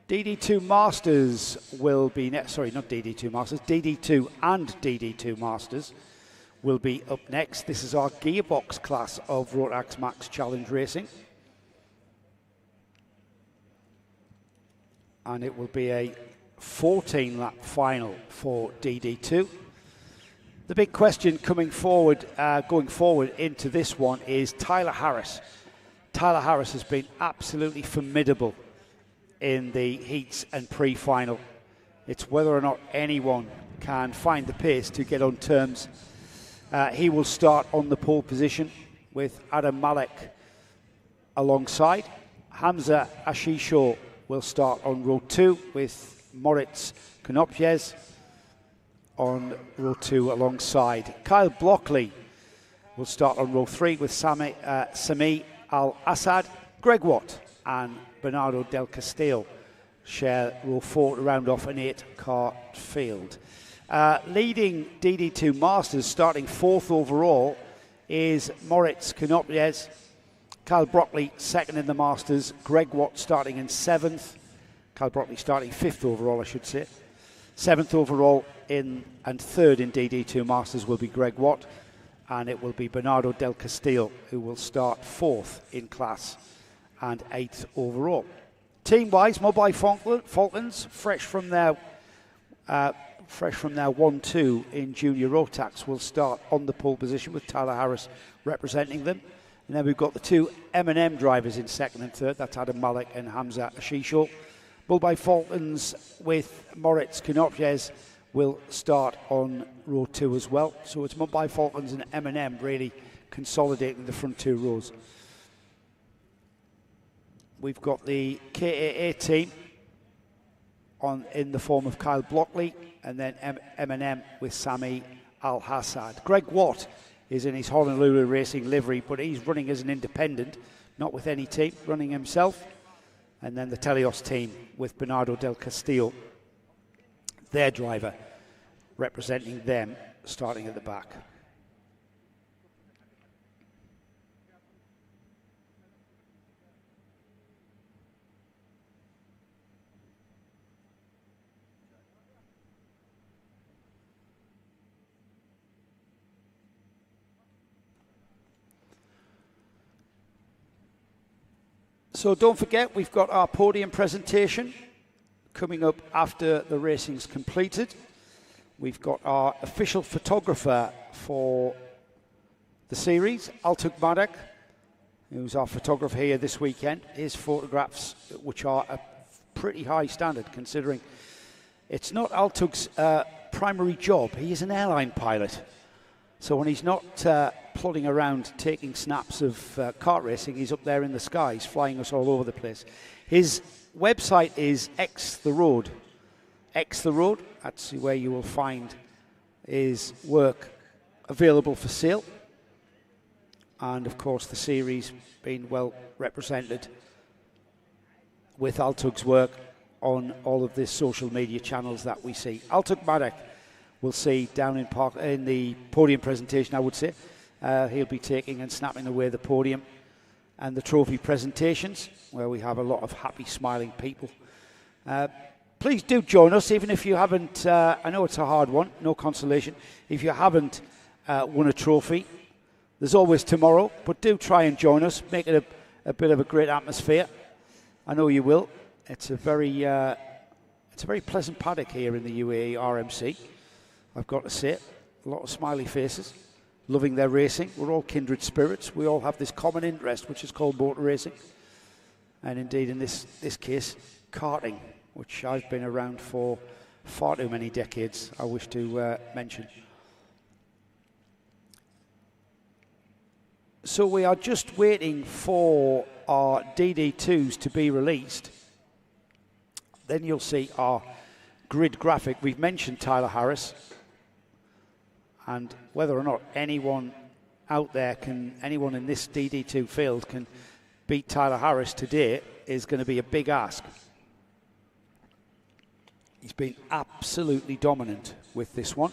DD2 Masters will be next. Sorry, not DD2 Masters. DD2 and DD2 Masters will be up next. This is our gearbox class of Rotax Max Challenge Racing. And it will be a 14-lap final for DD2. The big question going forward into this one is Tyler Harris. Tyler Harris has been absolutely formidable in the heats and pre-final. It's whether or not anyone can find the pace to get on terms. He will start on the pole position with Adam Malek alongside. Hamza Ashisho will start on row 2 with Moritz Konopjes on row 2 alongside. Kyle Blockley will start on row 3 with Sami Al-Assad. Greg Watt and Bernardo Del Castillo share row 4 to round off an 8-car field. Leading DD2 Masters, starting 4th overall, is Moritz Konopjes. Kyle Brockley second in the Masters. Greg Watt starting in 7th. Kyle Brockley starting 5th overall, I should say. 7th overall and 3rd in DD2 Masters will be Greg Watt. And it will be Bernardo Del Castillo who will start 4th in class and 8th overall. Team-wise, Mobile Falcons, fresh from their 1-2 in Junior Rotax, will start on the pole position with Tyler Harris representing them. And then we've got the two M&M drivers in 2nd and 3rd. That's Adam Malek and Hamza Ashisho. Mobile Falcons with Moritz Konopjes will start on row 2 as well. So it's Mobile Falcons and M&M really consolidating the front 2 rows. We've got the KAA team in the form of Kyle Blockley, and then M&M with Sami Al-Hassad. Greg Watt is in his Honolulu Racing livery, but he's running as an independent, not with any team, running himself. And then the Telios team with Bernardo Del Castillo, their driver, representing them, starting at the back. So don't forget, we've got our podium presentation coming up after the racing's completed. We've got our official photographer for the series, Altug Madek, who's our photographer here this weekend. His photographs, which are a pretty high standard, considering it's not Altug's primary job. He is an airline pilot. So when he's not plodding around taking snaps of kart racing, he's up there in the skies, flying us all over the place. His website is X The Road. X The Road, that's where you will find his work available for sale. And of course the series being well represented with Altug's work on all of the social media channels that we see. Altug Madek we'll see down in the podium presentation, I would say. He'll be taking and snapping away the podium and the trophy presentations, where we have a lot of happy, smiling people. Please do join us, even if you haven't, I know it's a hard one, no consolation. If you haven't won a trophy, there's always tomorrow, but do try and join us, make it a bit of a great atmosphere. I know you will. It's a very pleasant paddock here in the UAE RMC. I've got to say it. A lot of smiley faces, loving their racing. We're all kindred spirits. We all have this common interest, which is called motor racing. And indeed, in this case, karting, which I've been around for far too many decades, I wish to mention. So we are just waiting for our DD2s to be released. Then you'll see our grid graphic. We've mentioned Tyler Harris. And whether or not anyone out there anyone in this DD2 field can beat Tyler Harris today is going to be a big ask. He's been absolutely dominant with this one.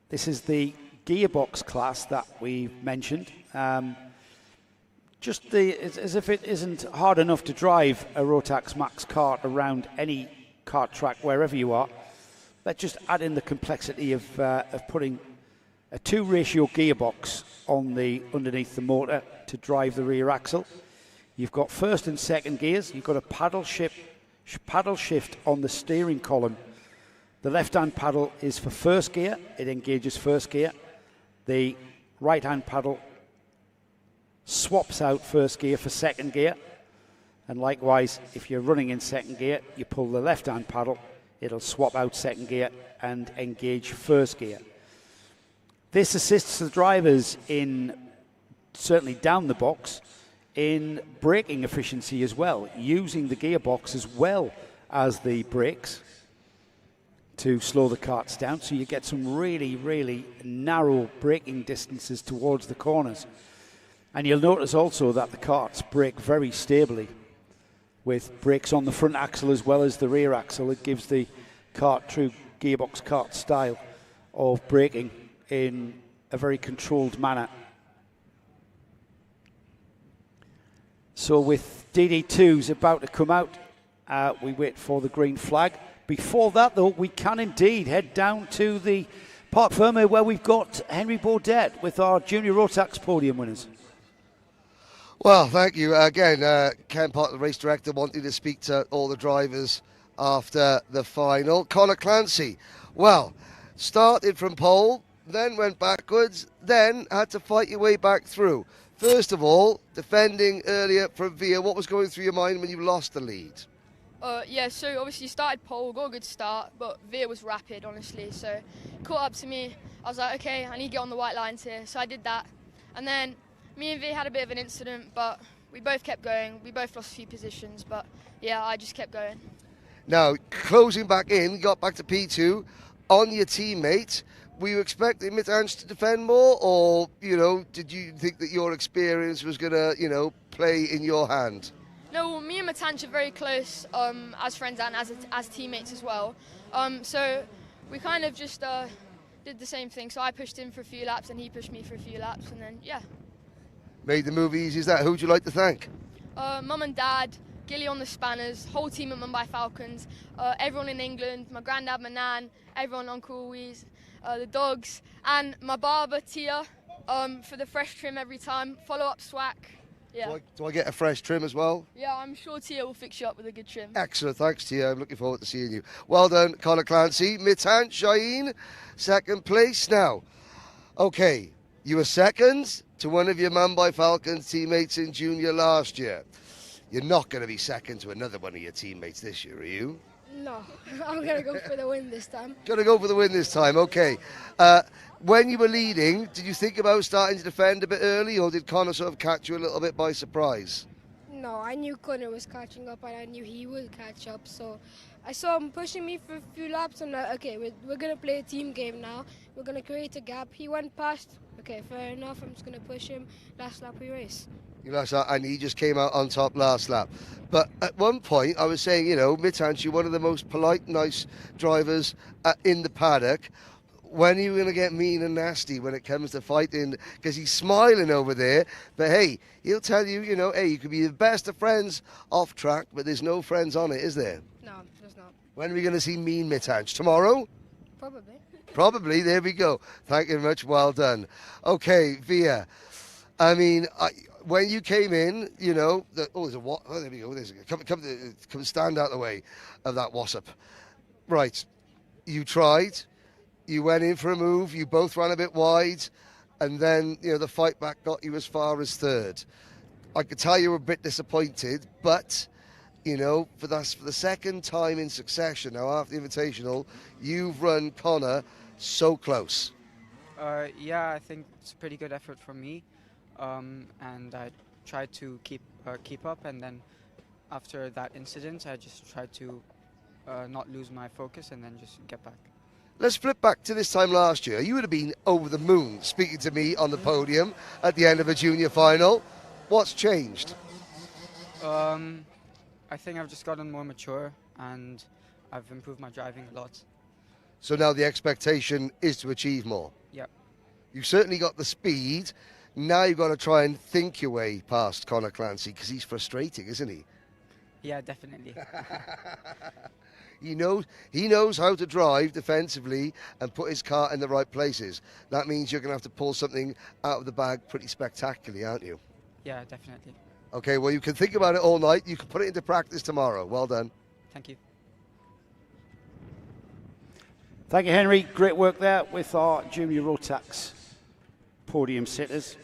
This is the gearbox class that we've mentioned. Just as if it isn't hard enough to drive a Rotax Max kart around any kart track wherever you are, let's just add in the complexity of putting a 2-ratio gearbox on underneath the motor to drive the rear axle. You've got first and second gears. You've got a paddle shift on the steering column. The left-hand paddle is for first gear. It engages first gear. The right-hand paddle swaps out first gear for second gear. And likewise, if you're running in second gear, you pull the left-hand paddle, it'll swap out second gear and engage first gear. This assists the drivers in, certainly down the box, in braking efficiency as well, using the gearbox as well as the brakes to slow the karts down, so you get some really, really narrow braking distances towards the corners. And you'll notice also that the karts brake very stably with brakes on the front axle as well as the rear axle. It gives the kart true gearbox kart style of braking in a very controlled manner. So with DD2's about to come out, we wait for the green flag. Before that, though, we can indeed head down to the Parc Fermé where we've got Henry Baudet with our Junior Rotax podium winners. Well, thank you. Again, Ken Park, the race director, wanting to speak to all the drivers after the final. Conor Clancy, well, started from pole, then went backwards, then had to fight your way back through. First of all, defending earlier from Via, what was going through your mind when you lost the lead? Yeah, so obviously started pole, got a good start, but Via was rapid, honestly, so caught up to me. I was like, okay, I need to get on the white lines here, so I did that. And then me and Via had a bit of an incident, but we both kept going. We both lost a few positions, but yeah, I just kept going. Now, closing back in, got back to P2 on your teammate. Were you expecting Mittange to defend more, or, you know, did you think that your experience was going to, you know, play in your hand? No, well, me and Mittange are very close as friends and as teammates as well. So we kind of just did the same thing. So I pushed him for a few laps and he pushed me for a few laps, and then, yeah. Made the move easy as that. Who'd you like to thank? Mum and Dad, Gilly on the spanners, whole team at Mumbai Falcons, everyone in England, my granddad, my nan, everyone, Uncle Louise, the dogs, and my barber, Tia, for the fresh trim every time, follow-up swag. Yeah. Do I get a fresh trim as well? Yeah, I'm sure Tia will fix you up with a good trim. Excellent, thanks Tia. I'm looking forward to seeing you. Well done, Conor Clancy. Mittange Shaheen, second place now. Okay, you were second to one of your Mumbai Falcons teammates in junior last year. You're not going to be second to another one of your teammates this year, are you? No, I'm going to go for the win this time. Going to go for the win this time, okay. When you were leading, did you think about starting to defend a bit early, or did Conor sort of catch you a little bit by surprise? No, I knew Conor was catching up and I knew he would catch up. So I saw him pushing me for a few laps and okay, we're going to play a team game now. We're going to create a gap. He went past. Okay, fair enough. I'm just going to push him. Last lap we race. And he just came out on top last lap. But at one point, I was saying, you know, Mittange, you're one of the most polite, nice drivers in the paddock. When are you going to get mean and nasty when it comes to fighting? Because he's smiling over there. But hey, he'll tell you, you know, hey, you could be the best of friends off track, but there's no friends on it, is there? No, there's not. When are we going to see mean Mittange? Tomorrow? Probably. Probably. There we go. Thank you very much. Well done. Okay, Via. I mean, when you came in, you know, there's a what? Oh, there we go. Come stand out the way of that wassop. Right. You tried. You went in for a move. You both ran a bit wide, and then, you know, the fight back got you as far as third. I could tell you were a bit disappointed, but, you know, for the second time in succession now after the Invitational, you've run Conor so close. Yeah, I think it's a pretty good effort from me, and I tried to keep up, and then after that incident, I just tried to not lose my focus and then just get back. Let's flip back to this time last year. You would have been over the moon speaking to me on the podium at the end of a junior final. What's changed? I think I've just gotten more mature and I've improved my driving a lot. So now the expectation is to achieve more? Yeah. You've certainly got the speed. Now you've got to try and think your way past Conor Clancy, because he's frustrating, isn't he? Yeah, definitely. He knows how to drive defensively and put his car in the right places. That means you're going to have to pull something out of the bag pretty spectacularly, aren't you? Yeah, definitely. Okay, well, you can think about it all night. You can put it into practice tomorrow. Well done. Thank you. Thank you, Henry. Great work there with our Junior Rotax podium sitters.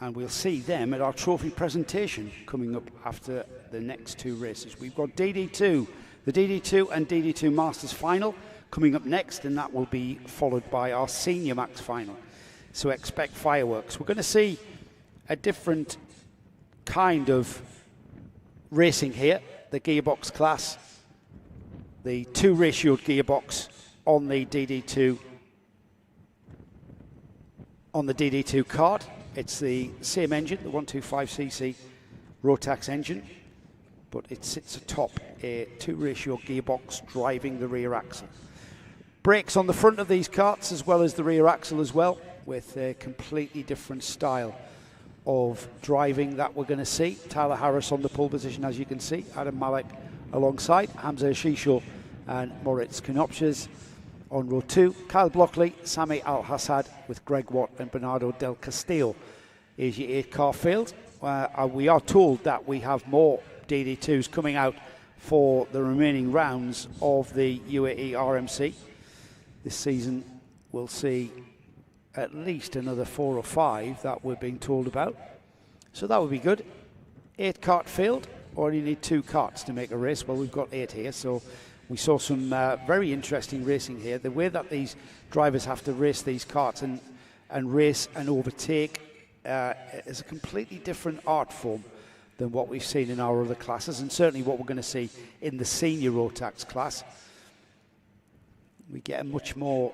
And we'll see them at our trophy presentation coming up after the next two races. We've got DD2, the DD2 and DD2 Masters final coming up next, and that will be followed by our Senior Max final. So expect fireworks. We're going to see a different kind of racing here, the gearbox class, the 2-ratioed gearbox on the DD2 card. It's the same engine, the 125cc Rotax engine, but it sits atop a 2-ratio gearbox driving the rear axle. Brakes on the front of these carts as well as the rear axle as well, with a completely different style of driving that we're going to see. Tyler Harris on the pole position, as you can see. Adam Malek alongside. Hamza Shisho and Moritz Knopschers on row 2. Kyle Blockley, Sami Al-Hassad with Greg Watt and Bernardo Del Castillo is your 8-car field. We are told that we have more DD2s coming out for the remaining rounds of the UAE RMC. This season we'll see at least another 4 or 5 that we're being told about. So that would be good. 8-cart field, or you need 2 carts to make a race. Well, we've got 8 here, so we saw some very interesting racing here. The way that these drivers have to race these carts and race and overtake is a completely different art form than what we've seen in our other classes, and certainly what we're going to see in the senior Rotax class. We get a much more,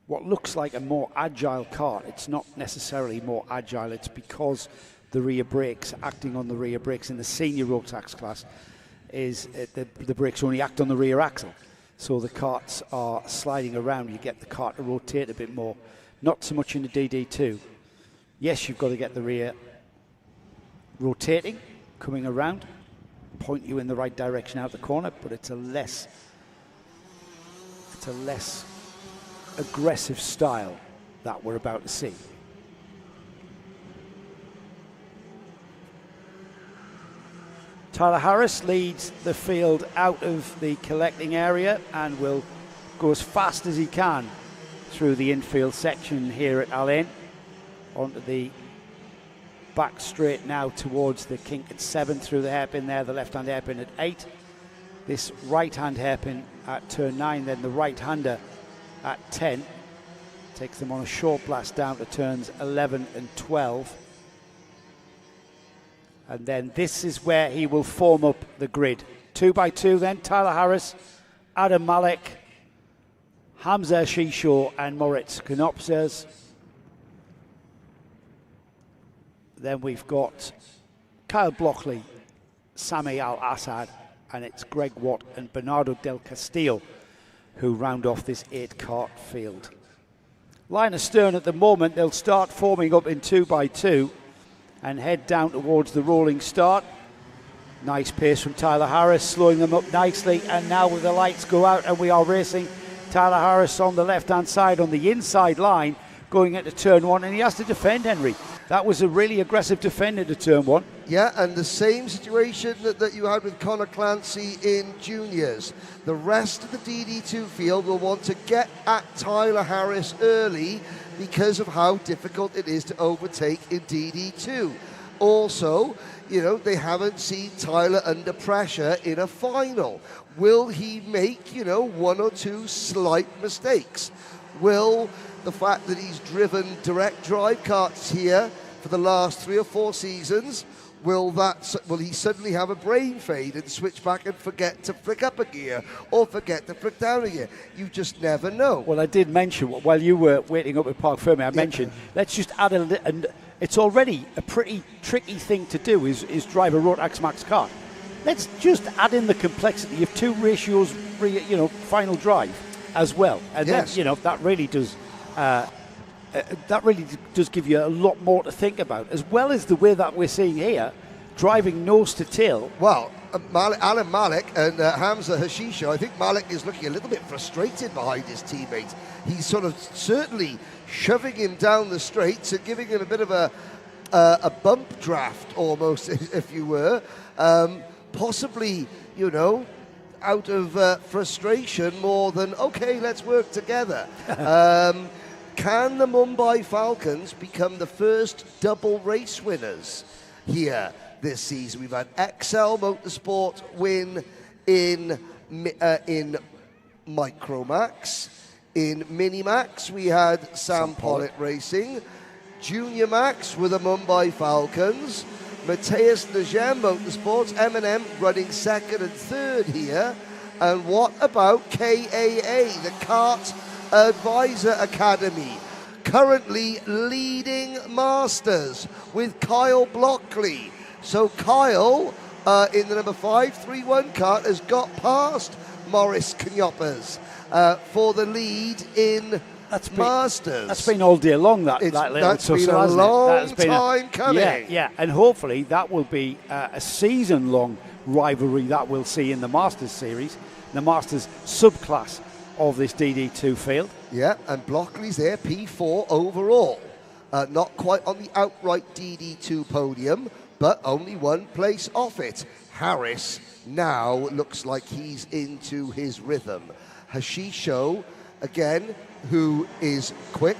what looks like a more agile kart. It's not necessarily more agile, it's because the rear brakes, acting on the rear brakes in the senior Rotax class, is the brakes only act on the rear axle. So the carts are sliding around. You get the cart to rotate a bit more. Not so much in the DD2. Yes, you've got to get the rear rotating, coming around, point you in the right direction out the corner, but it's a less aggressive style that we're about to see. Tyler Harris leads the field out of the collecting area and will go as fast as he can through the infield section here at Al Ain, onto the back straight now towards the kink at 7, through the hairpin there, the left-hand hairpin at 8. This right-hand hairpin at turn 9, then the right-hander at 10. Takes them on a short blast down to turns 11 and 12. And then this is where he will form up the grid. 2 by 2 then, Tyler Harris, Adam Malek, Hamza Shisho and Moritz Knopschers. Then we've got Kyle Blockley, Sami Al-Assad, and it's Greg Watt and Bernardo Del Castillo who round off this 8-cart field. Line astern at the moment, they'll start forming up in 2 by 2 and head down towards the rolling start. Nice pace from Tyler Harris, slowing them up nicely, and now with the lights go out and we are racing. Tyler Harris on the left-hand side on the inside line going into turn 1, and he has to defend, Henry. That was a really aggressive defend into turn 1. Yeah, and the same situation that you had with Conor Clancy in juniors. The rest of the DD2 field will want to get at Tyler Harris early because of how difficult it is to overtake in DD2. Also, you know, they haven't seen Tyler under pressure in a final. Will he make, you know, 1 or 2 slight mistakes? Will the fact that he's driven direct drive karts here for the last 3 or 4 seasons, will he suddenly have a brain fade and switch back and forget to flick up a gear or forget to flick down a gear? You just never know. Well, I did mention, while you were waiting up at Parc Fermé, I mentioned, let's just add and it's already a pretty tricky thing to do, is drive a Rotax Max kart. Let's just add in the complexity of 2 ratios, final drive as well. And then, that really does that really does give you a lot more to think about, as well as the way that we're seeing here, driving nose to tail. Well, Alan Malik and Hamza Hashisho, I think Malik is looking a little bit frustrated behind his teammates. He's sort of certainly shoving him down the straights and giving him a bit of a bump draft almost, if you were. Possibly, out of frustration more than, okay, let's work together. Can the Mumbai Falcons become the first double race winners here this season? We've had XL Motorsport win in Micromax. In Minimax, we had Sam Pollitt Racing. Junior Max with the Mumbai Falcons. Matthias Nagem Motorsports, M&M running second and third here. And what about KAA, the Kart Advisor Academy, currently leading Masters with Kyle Blockley. So Kyle, in the number 531 kart, has got past Maurice Knyoppers for the lead in Masters. That's been all day long, that little that's tussle, been a hasn't long it? time coming. Yeah, and hopefully that will be a season-long rivalry that we'll see in the Masters series, the Masters subclass of this DD2 field. Yeah, and Blockley's there, P4 overall. Not quite on the outright DD2 podium, but only one place off it. Harris now looks like he's into his rhythm. Hashisho, again, who is quick,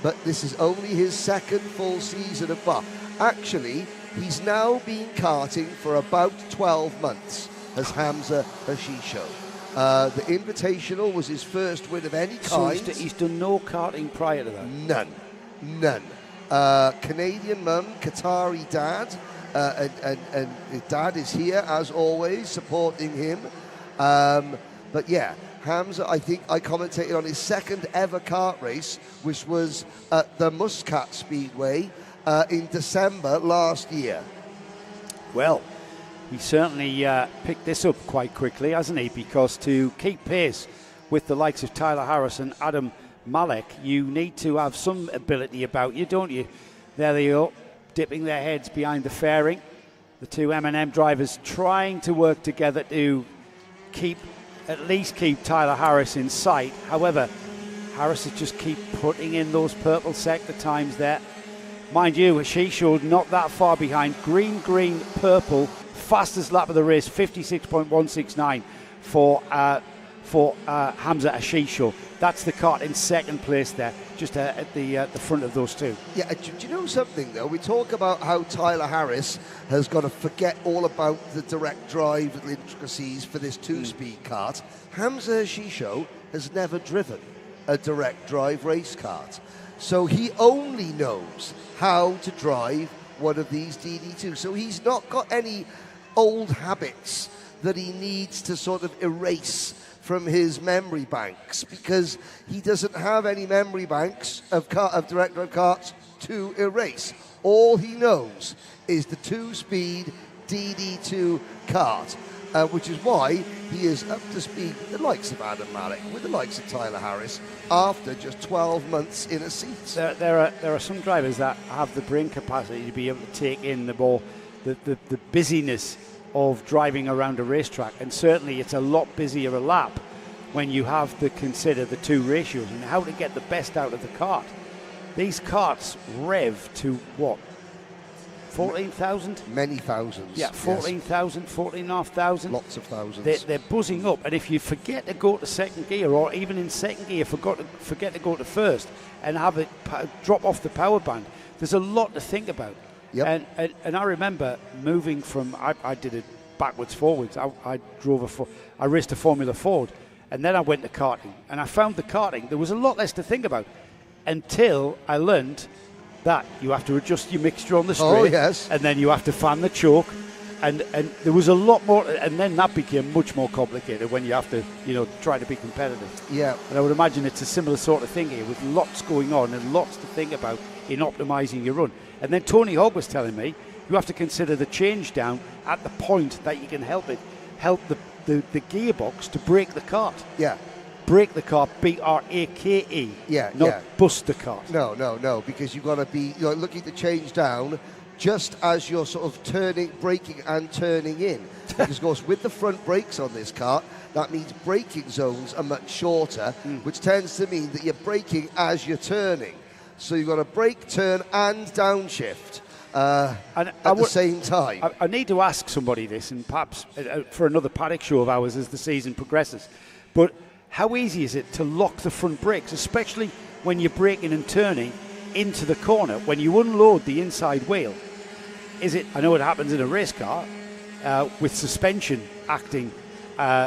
but this is only his second full season of bar. Actually, he's now been karting for about 12 months as Hamza Hashisho. The Invitational was his first win of any kind. So he's done no karting prior to that? None. Canadian mum, Qatari dad, and his dad is here as always supporting him. But yeah, Hamza, I think I commentated on his second ever kart race, which was at the Muscat Speedway in December last year. Well, he certainly picked this up quite quickly, hasn't he? Because to keep pace with the likes of Tyler Harris and Adam Malik, you need to have some ability about you, don't you? There they are, dipping their heads behind the fairing. The two M&M drivers trying to work together to at least keep Tyler Harris in sight. However, Harris is just keep putting in those purple sector times there. Mind you, Hashisho not that far behind. Green, purple. Fastest lap of the race, 56.169 for Hamza Hashisho. That's the kart in second place there, just at the front of those two. Yeah, do you know something though? We talk about how Tyler Harris has got to forget all about the direct drive intricacies for this two-speed kart. Hamza Hashisho has never driven a direct drive race kart. So he only knows how to drive one of these DD2. So he's not got any old habits that he needs to sort of erase from his memory banks, because he doesn't have any memory banks of direct drive karts to erase. All he knows is the two-speed DD2 kart, which is why he is up to speed with the likes of Adam Malik, with the likes of Tyler Harris, after just 12 months in a seat. There are some drivers that have the brain capacity to be able to take in the busyness of driving around a racetrack, and certainly it's a lot busier a lap when you have to consider the two ratios and how to get the best out of the kart. These karts rev to what? 14,000? Many thousands. Yeah, 14,000, 14,500. Lots of thousands. They're buzzing up, and if you forget to go to second gear, or even in second gear forget to go to first and have it drop off the power band, there's a lot to think about. Yep. And I remember moving from, I did it backwards, forwards. I raced a Formula Ford, and then I went to karting, and I found the karting, there was a lot less to think about until I learned that you have to adjust your mixture on the straight. Oh, yes. And then you have to fan the choke, and there was a lot more, and then that became much more complicated when you have to, try to be competitive. Yeah. And I would imagine it's a similar sort of thing here, with lots going on and lots to think about in optimising your run. And then Tony Hogg was telling me you have to consider the change down at the point that you can help the gearbox to break the kart. Yeah. break the car, B-R-A-K-E, not bust the car. No, because you've got to be looking to change down just as you're sort of braking and turning in. Because, of course, with the front brakes on this car, that means braking zones are much shorter, which tends to mean that you're braking as you're turning. So you've got to brake, turn, and downshift at the same time. I need to ask somebody this, and perhaps for another paddock show of ours as the season progresses. But how easy is it to lock the front brakes, especially when you're braking and turning into the corner? When you unload the inside wheel, I know it happens in a race car with suspension acting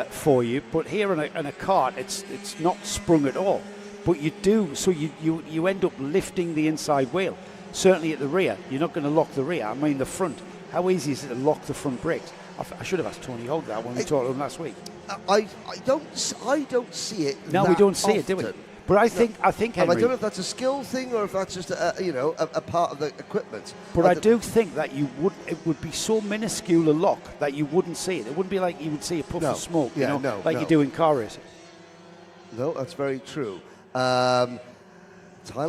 for you, but here in a kart, it's not sprung at all. But you do, so you end up lifting the inside wheel. Certainly at the rear, you're not going to lock the rear. I mean the front. How easy is it to lock the front brakes? I should have asked Tony Hogg that when we talked to him last week. I don't see it. No, we don't see it, do we? But I think Henry, and I don't know if that's a skill thing or if that's just a part of the equipment. But I do think that it would be so minuscule a lock that you wouldn't see it. It wouldn't be like you would see a puff of smoke, like you do in car racing. No, that's very true. Tyler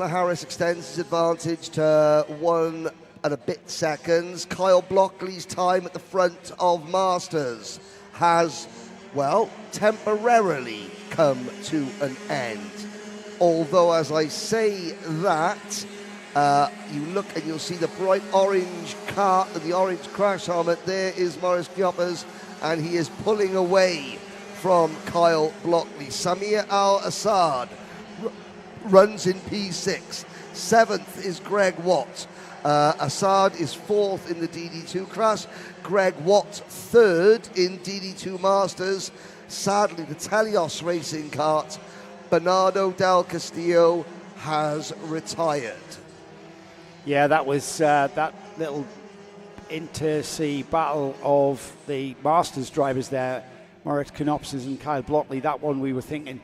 Harris extends his advantage to 1 and a bit seconds. Kyle Blockley's time at the front of Masters has, temporarily come to an end. Although, as I say that, you look and you'll see the bright orange kart and the orange crash helmet. There is Maurice Kjoppers, and he is pulling away from Kyle Blockley. Samir Al-Assad runs in P6. 7th is Greg Watt. Assad is 4th in the DD2 class. Greg Watt 3rd in DD2 Masters. Sadly, the Telios racing kart, Bernardo Del Castillo, has retired. Yeah, that was that little inter-sea battle of the Masters drivers there, Moritz Knopses and Kyle Blockley. That one we were thinking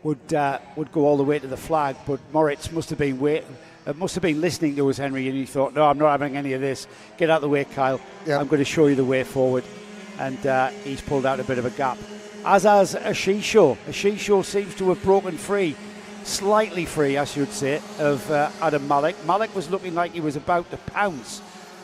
would go all the way to the flag, but Moritz must have been listening to us, Henry, and he thought, no, I'm not having any of this. Get out of the way, Kyle. Yep. I'm going to show you the way forward. And he's pulled out a bit of a gap. As has Ashisho. Ashisho seems to have broken free, slightly free, I should say, of Adam Malik. Malik was looking like he was about to pounce.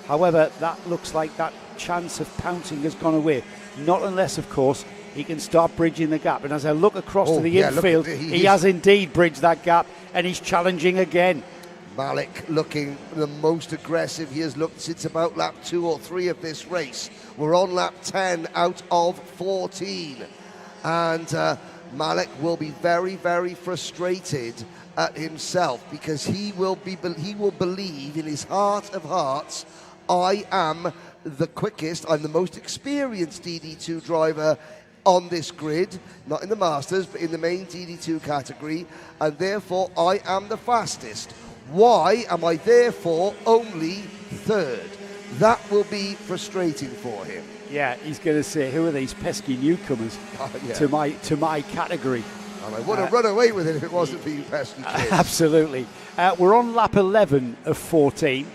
However, that looks like that chance of pouncing has gone away. Not unless, of course, he can start bridging the gap. And as I look across to the infield, he has indeed bridged that gap, and he's challenging again. Malik looking the most aggressive he has looked since about lap 2 or 3 of this race. We're on lap 10 out of 14. And Malik will be very, very frustrated at himself, because he will believe in his heart of hearts, I am the quickest, I'm the most experienced DD2 driver on this grid, not in the Masters, but in the main DD2 category, and therefore I am the fastest. Why am I therefore only 3rd? That will be frustrating for him. Yeah, he's going to say, who are these pesky newcomers to my category? And I would have run away with it if it wasn't for you pesky kids. Absolutely. We're on lap 11 of 14,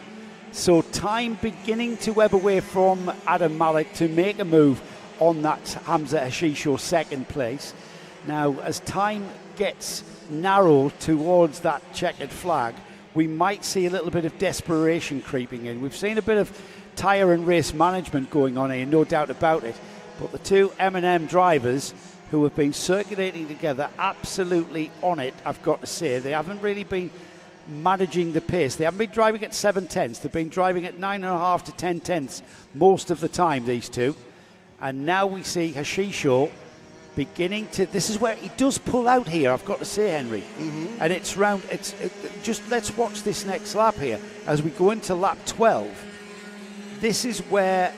so time beginning to ebb away from Adam Malik to make a move on that Hamza Hashisho second place. Now, as time gets narrowed towards that checkered flag, we might see a little bit of desperation creeping in. We've seen a bit of tyre and race management going on here, no doubt about it. But the two M&M drivers who have been circulating together, absolutely on it, I've got to say. They haven't really been managing the pace. They haven't been driving at 7/10. They've been driving at 9.5 to 10/10 most of the time, these two. And now we see Hashisho beginning to, this is where he does pull out here, I've got to say, Henry. Mm-hmm. And it's round, just let's watch this next lap here. As we go into lap 12, this is where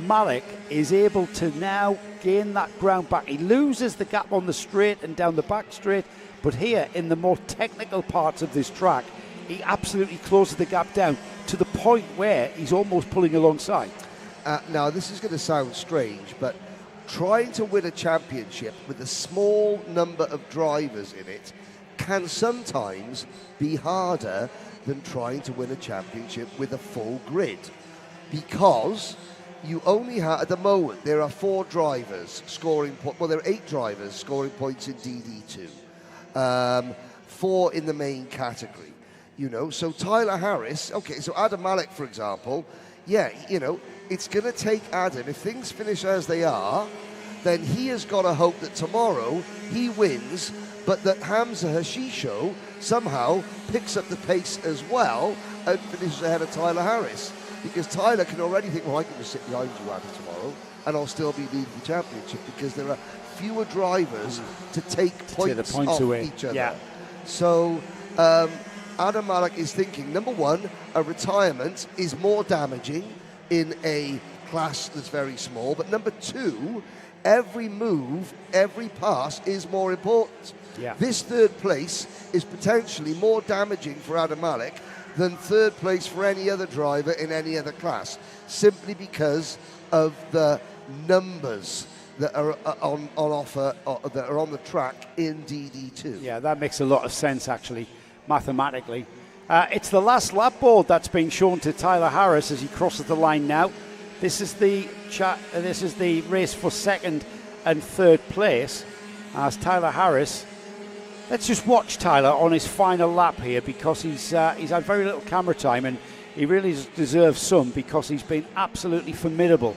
Malik is able to now gain that ground back. He loses the gap on the straight and down the back straight, but here in the more technical parts of this track, he absolutely closes the gap down to the point where he's almost pulling alongside. Now, this is going to sound strange, but trying to win a championship with a small number of drivers in it can sometimes be harder than trying to win a championship with a full grid, because you only have, at the moment, there are 4 drivers scoring, well, there are 8 drivers scoring points in DD2. 4 in the main category, you know. So Tyler Harris, okay, so Adam Malik, for example, yeah, you know, it's going to take Adam, if things finish as they are, then he has got to hope that tomorrow he wins, but that Hamza Hashisho somehow picks up the pace as well and finishes ahead of Tyler Harris. Because Tyler can already think, well, I can just sit behind you, Adam, tomorrow, and I'll still be leading the championship, because there are fewer drivers to take points off away. each other. Yeah. So Adam Malik is thinking, number one, a retirement is more damaging in a class that's very small, but number two, every move, every pass is more important. Yeah. This 3rd place is potentially more damaging for Adam Malik than 3rd place for any other driver in any other class, simply because of the numbers that are on offer, that are on the track in DD2. Yeah, that makes a lot of sense, actually, mathematically. It's the last lap board that's been shown to Tyler Harris as he crosses the line now. This is the race for 2nd and 3rd place, as Tyler Harris. Let's just watch Tyler on his final lap here, because he's had very little camera time, and he really deserves some, because he's been absolutely formidable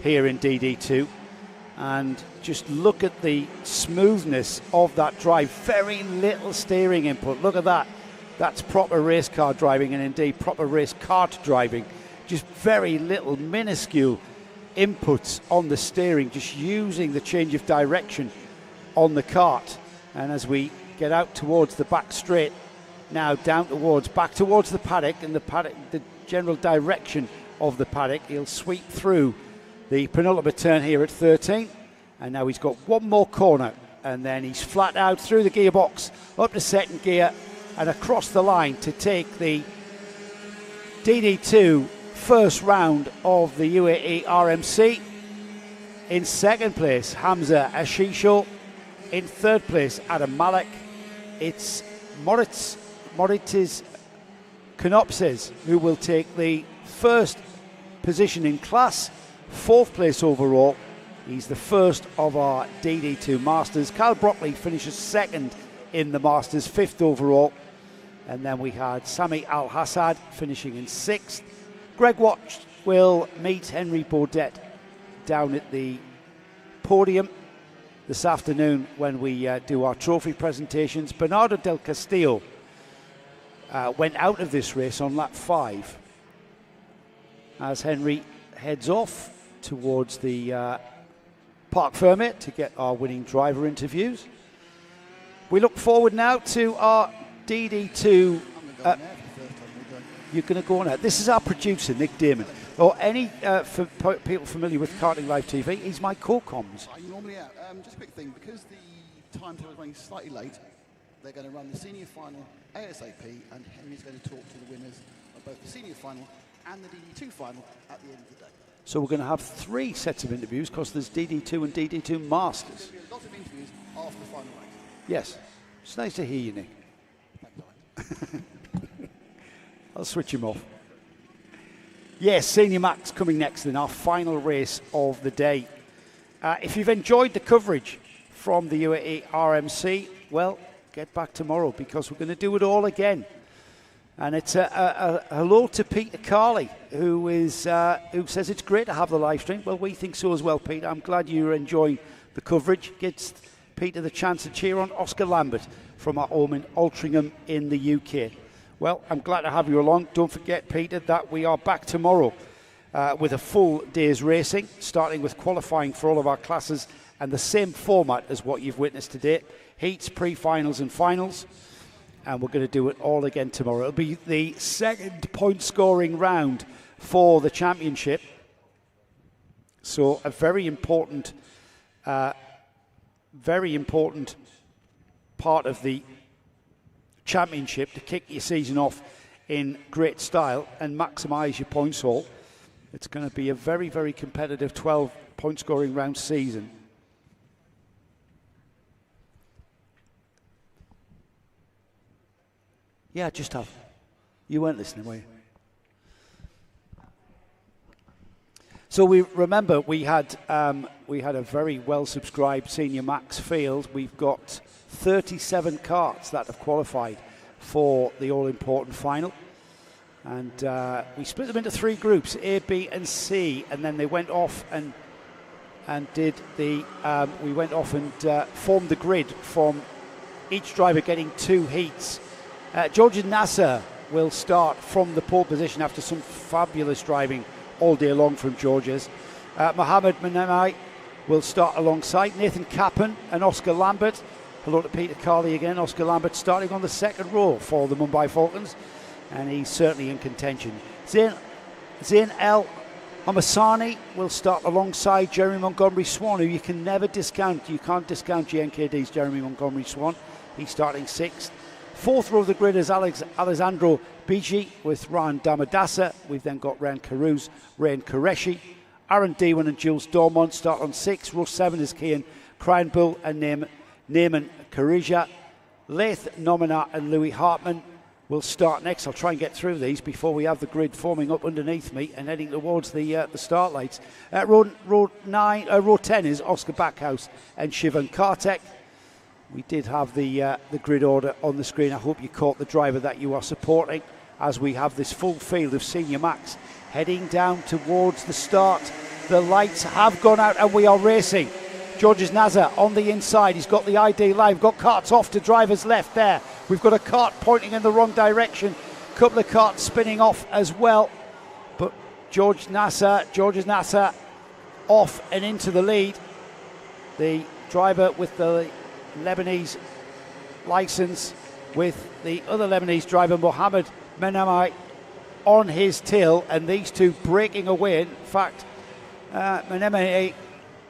here in DD2. And just look at the smoothness of that drive. Very little steering input. Look at that. That's proper race car driving, and indeed proper race kart driving. Just very little minuscule inputs on the steering, just using the change of direction on the kart. And as we get out towards the back straight, now back towards the paddock, and the general direction of the paddock, he'll sweep through the penultimate turn here at 13, and now he's got one more corner, and then he's flat out through the gearbox, up to 2nd gear, and across the line to take the DD2 first round of the UAE RMC. In 2nd place, Hamza Hashisho. In 3rd place, Adam Malik. It's Moritz Konopses who will take the 1st position in class, 4th place overall. He's the first of our DD2 Masters. Kyle Brockley finishes 2nd in the Masters, 5th overall. And then we had Sami Al-Hassad finishing in 6th. Greg Watch will meet Henry Baudet down at the podium this afternoon when we do our trophy presentations. Bernardo Del Castillo went out of this race on lap 5 as Henry heads off towards the Parc Fermé to get our winning driver interviews. We look forward now to our DD2. You're going to go on out. This is our producer, Nick Damon. Or any for people familiar with Karting Live TV, he's my co-comms. I normally am. Just a quick thing, because the timetable is running slightly late, they're going to run the senior final ASAP, and Henry's going to talk to the winners of both the senior final and the DD2 final at the end of the day. So we're going to have 3 sets of interviews, because there's DD2 and DD2 Masters. There's going to be a lot of interviews after the final race. Yes. It's nice to hear you, Nick. I'll switch him off. Yes, Senior Max coming next in our final race of the day. If you've enjoyed the coverage from the UAE RMC, well, get back tomorrow, because we're going to do it all again. And it's a hello to Peter Carley, who says it's great to have the live stream. Well, we think so as well, Peter. I'm glad you're enjoying the coverage. Gets Peter the chance to cheer on Oscar Lambert from our home in Altrincham in the UK. Well, I'm glad to have you along. Don't forget, Peter, that we are back tomorrow with a full day's racing, starting with qualifying for all of our classes and the same format as what you've witnessed today. Heats, pre-finals and finals. And we're going to do it all again tomorrow. It'll be the 2nd point scoring round for the championship. So a very important part of the championship to kick your season off in great style and maximise your points haul. It's going to be a very, very competitive 12 point scoring round season. Yeah, just have. You weren't listening, were you? So we had a very well subscribed Senior Max field. We've got 37 karts that have qualified for the all important final, and we split them into 3 groups, A, B, and C, and then they went off and formed the grid from each driver getting 2 heats. George Nasser will start from the pole position after some fabulous driving all day long from George's. Mohammed Menemai will start alongside Nathan Kappen and Oscar Lambert. Hello to Peter Carley again. Oscar Lambert starting on the second row for the Mumbai Falcons, and he's certainly in contention. Zain El Hamasani will start alongside Jeremy Montgomery Swan, who you can never discount. You can't discount GNKD's Jeremy Montgomery Swan. He's starting 6th. 4th row of the grid is Alessandro Bigi with Ryan Damadasa. We've then got Ryan Caruso, Ryan Qureshi. Aaron Dewan and Jules Dormont start on 6. Row 7 is Kian Kreinbull and Naaman Karija. Leith Nomina and Louis Hartman will start next. I'll try and get through these before we have the grid forming up underneath me and heading towards the start lights. Row 10 is Oscar Backhouse and Shivan Kartek. We did have the grid order on the screen. I hope you caught the driver that you are supporting as we have this full field of Senior Max heading down towards the start. The lights have gone out and we are racing. Georges Nazar on the inside. He's got the ID line. Got karts off to drivers left there. We've got a kart pointing in the wrong direction. A couple of karts spinning off as well. But Georges Nasser off and into the lead. The driver with the Lebanese license with the other Lebanese driver, Mohammed Menemai, on his tail, and these two breaking away. In fact, Menemai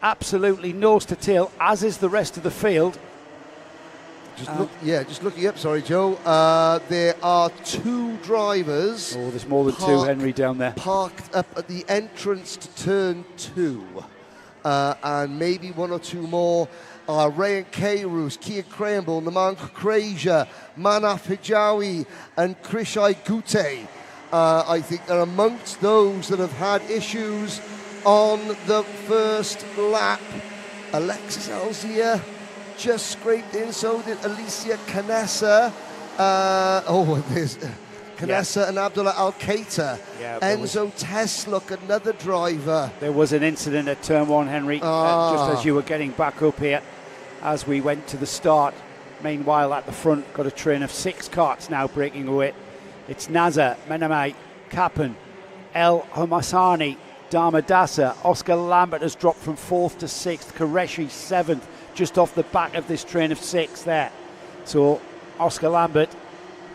absolutely nose to tail, as is the rest of the field. Just looking up, sorry, Joe. There are 2 drivers. Oh, there's more than 2, Henry, down there. Parked up at the entrance to turn 2. And maybe 1 or 2 more. Rayan Kairus, Kia Kremble, Naman Krasia, Manaf Hijawi, and Krishai Gute. I think they're amongst those that have had issues on the first lap. Alexis Alzia just scraped in, so did Alicia Canessa. There's Canessa and Abdullah Al-Qaita. Enzo Tesluk, another driver. There was an incident at turn 1, Henry, just as you were getting back up here as we went to the start. Meanwhile, at the front, got a train of 6 karts now breaking away. It's Nazar, Menemai, Kappen, El Hamasani, Damadasa. Oscar Lambert has dropped from 4th to 6th. Qureshi 7th, just off the back of this train of 6 there. So Oscar Lambert,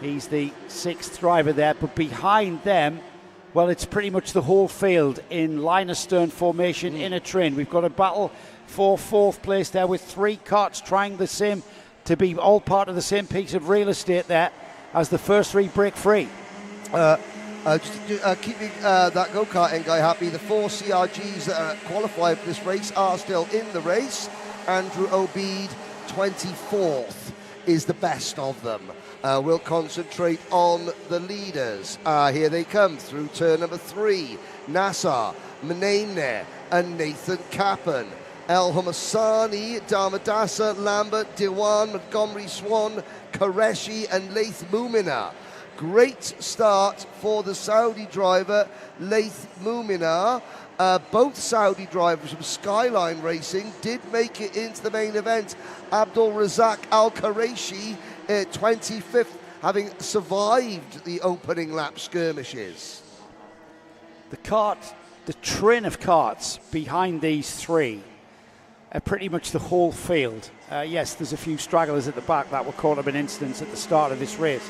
he's the 6th driver there, but behind them, well, it's pretty much the whole field in line astern formation in a train. We've got a battle for 4th place there with 3 karts trying the same to be all part of the same piece of real estate there as the first 3 break free. Keeping that go-karting guy happy, the 4 CRGs that are qualified for this race are still in the race. Andrew Obeid, 24th, is the best of them. We'll concentrate on the leaders. Here they come through turn number 3. Nassar, Menene, and Nathan Kappen. El Hamasani, Damadasa, Lambert, Dewan, Montgomery Swan, Qureshi, and Leith Mumina. Great start for the Saudi driver, Leith Mumina. Both Saudi drivers from Skyline Racing did make it into the main event. Abdul Razak Al-Quraishi, 25th, having survived the opening lap skirmishes. The train of karts behind these 3 are pretty much the whole field. Yes, there's a few stragglers at the back that were caught up in incidents at the start of this race,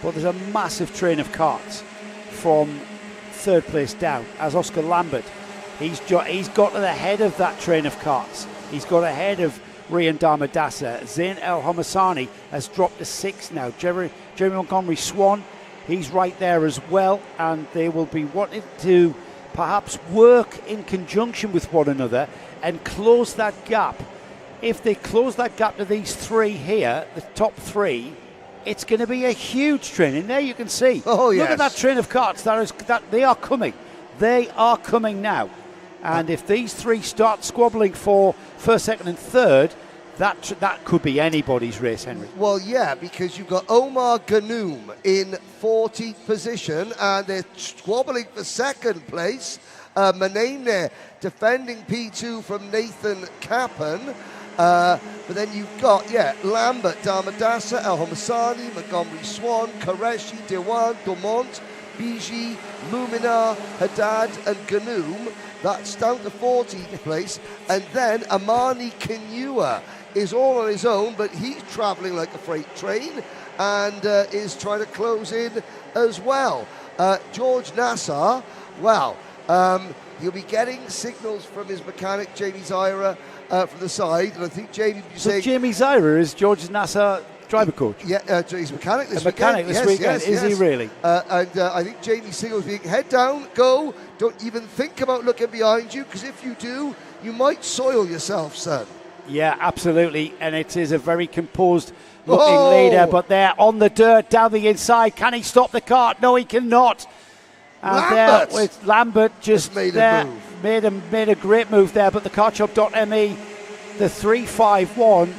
but there's a massive train of karts from 3rd place down as Oscar Lambert, he's got to the head of that train of karts. He's got ahead of Rian Damadasa. Zain El Hamasani has dropped to 6th now. Jeremy Montgomery Swan, he's right there as well, and they will be wanting to perhaps work in conjunction with one another and close that gap. If they close that gap to these 3 here, the top 3, it's going to be a huge train. And there you can see. Oh, yes. Look at that train of karts. That they are coming. They are coming now. And if these three start squabbling for first, second and third, that could be anybody's race, Henry. Well, yeah, because you've got Omar Ganoum in 14th position, and they're squabbling for second place. Manane defending P2 from Nathan Kappen. But then you've got, Lambert, Damadasa, El Homasani, Montgomery Swan, Qureshi, Dewan, Dumont, Biji, Luminar, Haddad, and Ganoum. That's down to 14th place. And then Amani Kinua is all on his own, but he's travelling like a freight train and is trying to close in as well. George Nassar, he'll be getting signals from his mechanic, Jamie Zaira, from the side, and I think Jamie will be saying... Jamie Zaira is George Nassar driver coach? Yeah, he's mechanic this weekend. Yes, is he really? And I think Jamie signals being head down, go, don't even think about looking behind you, because if you do, you might soil yourself, son. Yeah, absolutely, and it is a very composed looking leader, but they're on the dirt, down the inside. Can he stop the cart? No, he cannot. And Lambert just made a move. Made a great move there, but the Cartshop.me, the 351,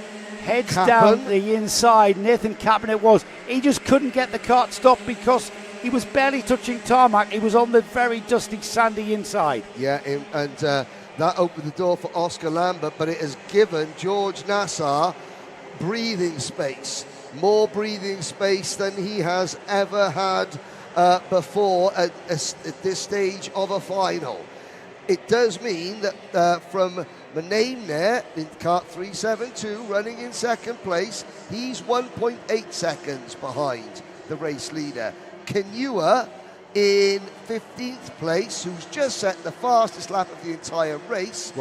heads down the inside. Nathan Kappen it was. He just couldn't get the cart stopped because he was barely touching tarmac. He was on the very dusty, sandy inside. Yeah, and that opened the door for Oscar Lambert, but it has given George Nassar breathing space, more breathing space than he has ever had before at this stage of a final. It does mean that from Manane there in kart 372 running in second place, he's 1.8 seconds behind the race leader. Kinua in 15th place, who's just set the fastest lap of the entire race,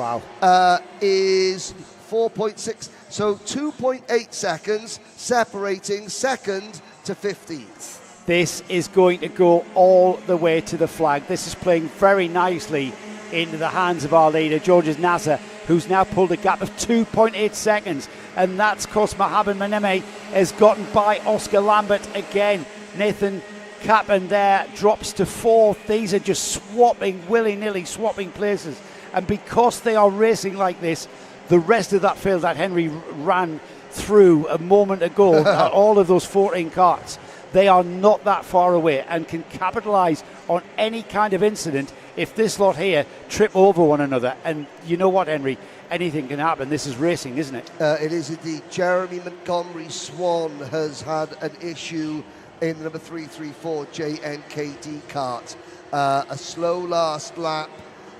is 4.6, so 2.8 seconds separating second to 15th. This is going to go all the way to the flag. This is playing very nicely into the hands of our leader, Georges Nasser, who's now pulled a gap of 2.8 seconds. And that's because Mohamed Maneme has gotten by Oscar Lambert again. Nathan Kappen there drops to fourth. These are just swapping, willy-nilly swapping places. And because they are racing like this, the rest of that field that Henry ran through a moment ago, all of those 14 carts, they are not that far away and can capitalise on any kind of incident if this lot here trip over one another. And you know what, Henry? Anything can happen. This is racing, isn't it? It is indeed. Jeremy Montgomery Swan has had an issue in the number 334 JNKD kart. A slow last lap.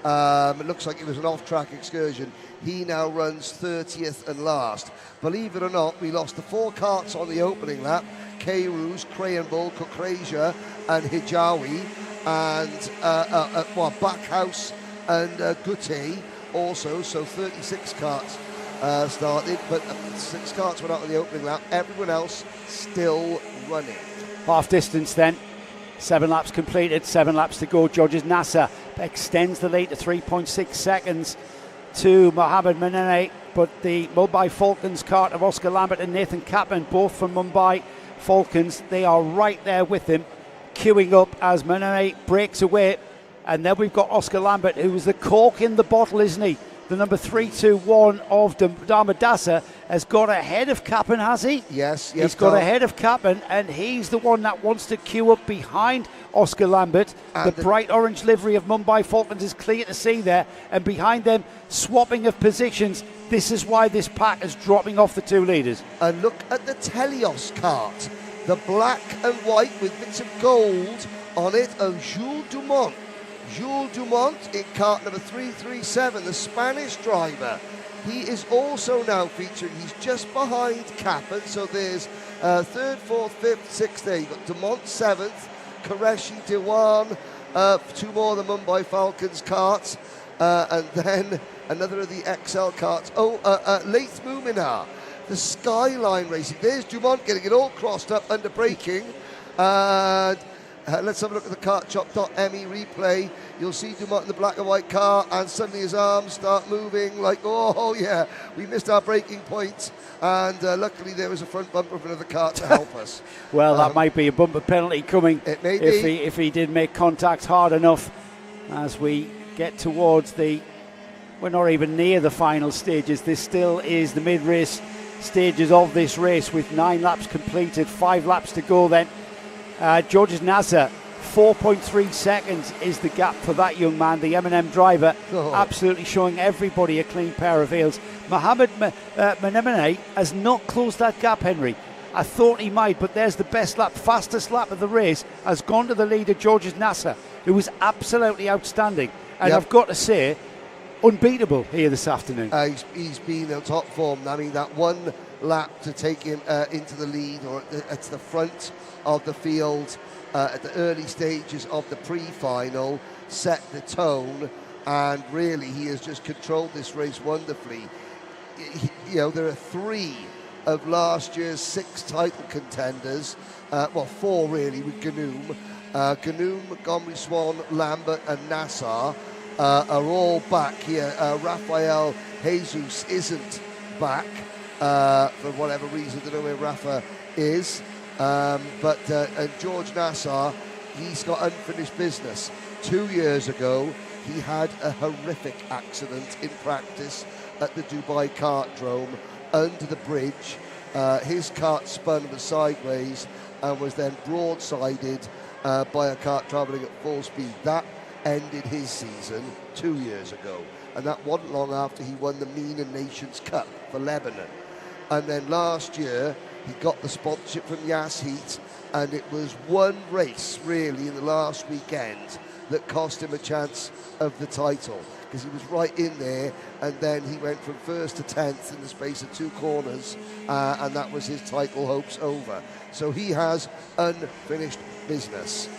It looks like it was an off-track excursion. He now runs 30th and last. Believe it or not, we lost the 4 carts on the opening lap. K-Roos, Crayenbull, Kukrasia and Hijawi, and Backhouse and Gutte also, so 36 carts started, but 6 carts went out on the opening lap. Everyone else still running. Half distance then. 7 laps completed, 7 laps to go. Georges Nasser extends the lead to 3.6 seconds to Mohamed Manene, but the Mumbai Falcons kart of Oscar Lambert and Nathan Kappen, both from Mumbai Falcons, they are right there with him, queuing up as Manene breaks away. And then we've got Oscar Lambert, who is the cork in the bottle, isn't he? The number 321 of Damadasa has got ahead of Kappen, has he? Yes. He's got ahead of Kappen, and he's the one that wants to queue up behind Oscar Lambert. The bright orange livery of Mumbai Falcons is clear to see there, and behind them, swapping of positions. This is why this pack is dropping off the 2 leaders. And look at the Telios kart, the black and white with bits of gold on it of Jules Dumont. Jules Dumont in kart number 337, the Spanish driver. He is also now featuring. He's just behind Kappen, so there's 3rd, 4th, 5th, 6th there. You've got Dumont 7th, Qureshi, Dewan, 2 more of the Mumbai Falcons karts, and then another of the XL karts. Laith Muminar, the Skyline Racing. There's Dumont getting it all crossed up under braking. Let's have a look at the Cartshop.me replay. You'll see Dumont in the black and white car, and suddenly his arms start moving like, oh yeah, we missed our braking point. And luckily there was a front bumper of another car to help us. Well, that might be a bumper penalty coming. It may if he did make contact hard enough, as we get towards we're not even near the final stages. This still is the mid-race stages of this race with 9 laps completed, 5 laps to go then. Georges Nasser, 4.3 seconds is the gap for that young man, the M&M driver, absolutely showing everybody a clean pair of heels. Mohamed Menemene has not closed that gap, Henry. I thought he might, but there's the best lap, fastest lap of the race, has gone to the leader, Georges Nasser, who was absolutely outstanding. And I've got to say, unbeatable here this afternoon. He's been in top form. I mean, that one lap to take him into the lead or at the front of the field at the early stages of the pre-final set the tone, and really he has just controlled this race wonderfully. There are 3 of last year's 6 title contenders, 4 really with Ganoum. Ganoum, Montgomery Swan, Lambert and Nassar are all back here. Rafael Jesus isn't back for whatever reason. I don't know where Rafa is. But George Nassar, he's got unfinished business. 2 years ago, he had a horrific accident in practice at the Dubai Kartdrome under the bridge. His kart spun was sideways and was then broadsided by a kart travelling at full speed. That ended his season 2 years ago, and that wasn't long after he won the MENA Nations Cup for Lebanon. And then last year he got the sponsorship from Yas Heat, and it was one race really in the last weekend that cost him a chance of the title, because he was right in there, and then he went from 1st to 10th in the space of 2 corners, and that was his title hopes over. So he has unfinished business.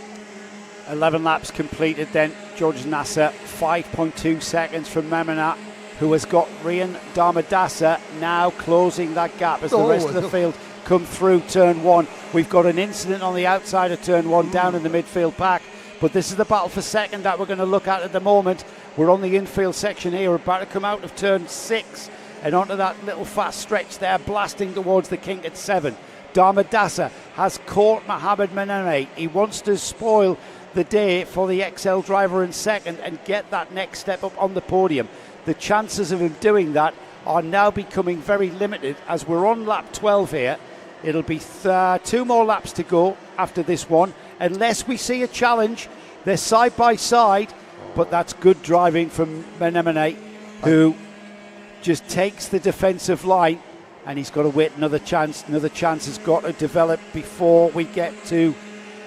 11 laps completed then. Georges Nasser, 5.2 seconds from Memenat, who has got Rian Darmadasa now closing that gap as the rest of the field come through turn 1. We've got an incident on the outside of turn 1 down in the midfield pack, but this is the battle for second that we're going to look at the moment. We're on the infield section here, about to come out of turn 6 and onto that little fast stretch there, blasting towards the kink at 7. Darmadasa has caught Mohamed Menemene. He wants to spoil the day for the XL driver in second and get that next step up on the podium. The chances of him doing that are now becoming very limited as we're on lap 12 here. It'll be 2 more laps to go after this one, unless we see a challenge. They're side by side, but that's good driving from Menemene, who just takes the defensive line, and he's got to wait another chance. Another chance has got to develop before we get to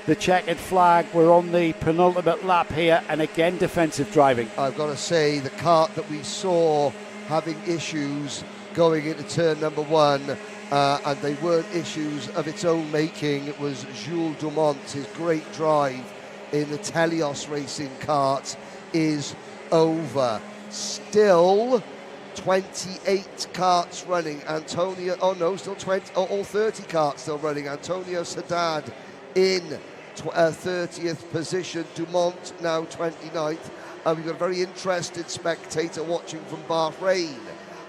the checkered flag. We're on the penultimate lap here, and again defensive driving. I've got to say, the kart that we saw having issues going into turn number 1, and they weren't issues of its own making. It was Jules Dumont, his great drive in the Telios racing kart is over. Still 28 karts running. Still 20, all 30 karts still running. Antonio Sadat in 30th position. Dumont now 29th. We've got a very interested spectator watching from Bahrain.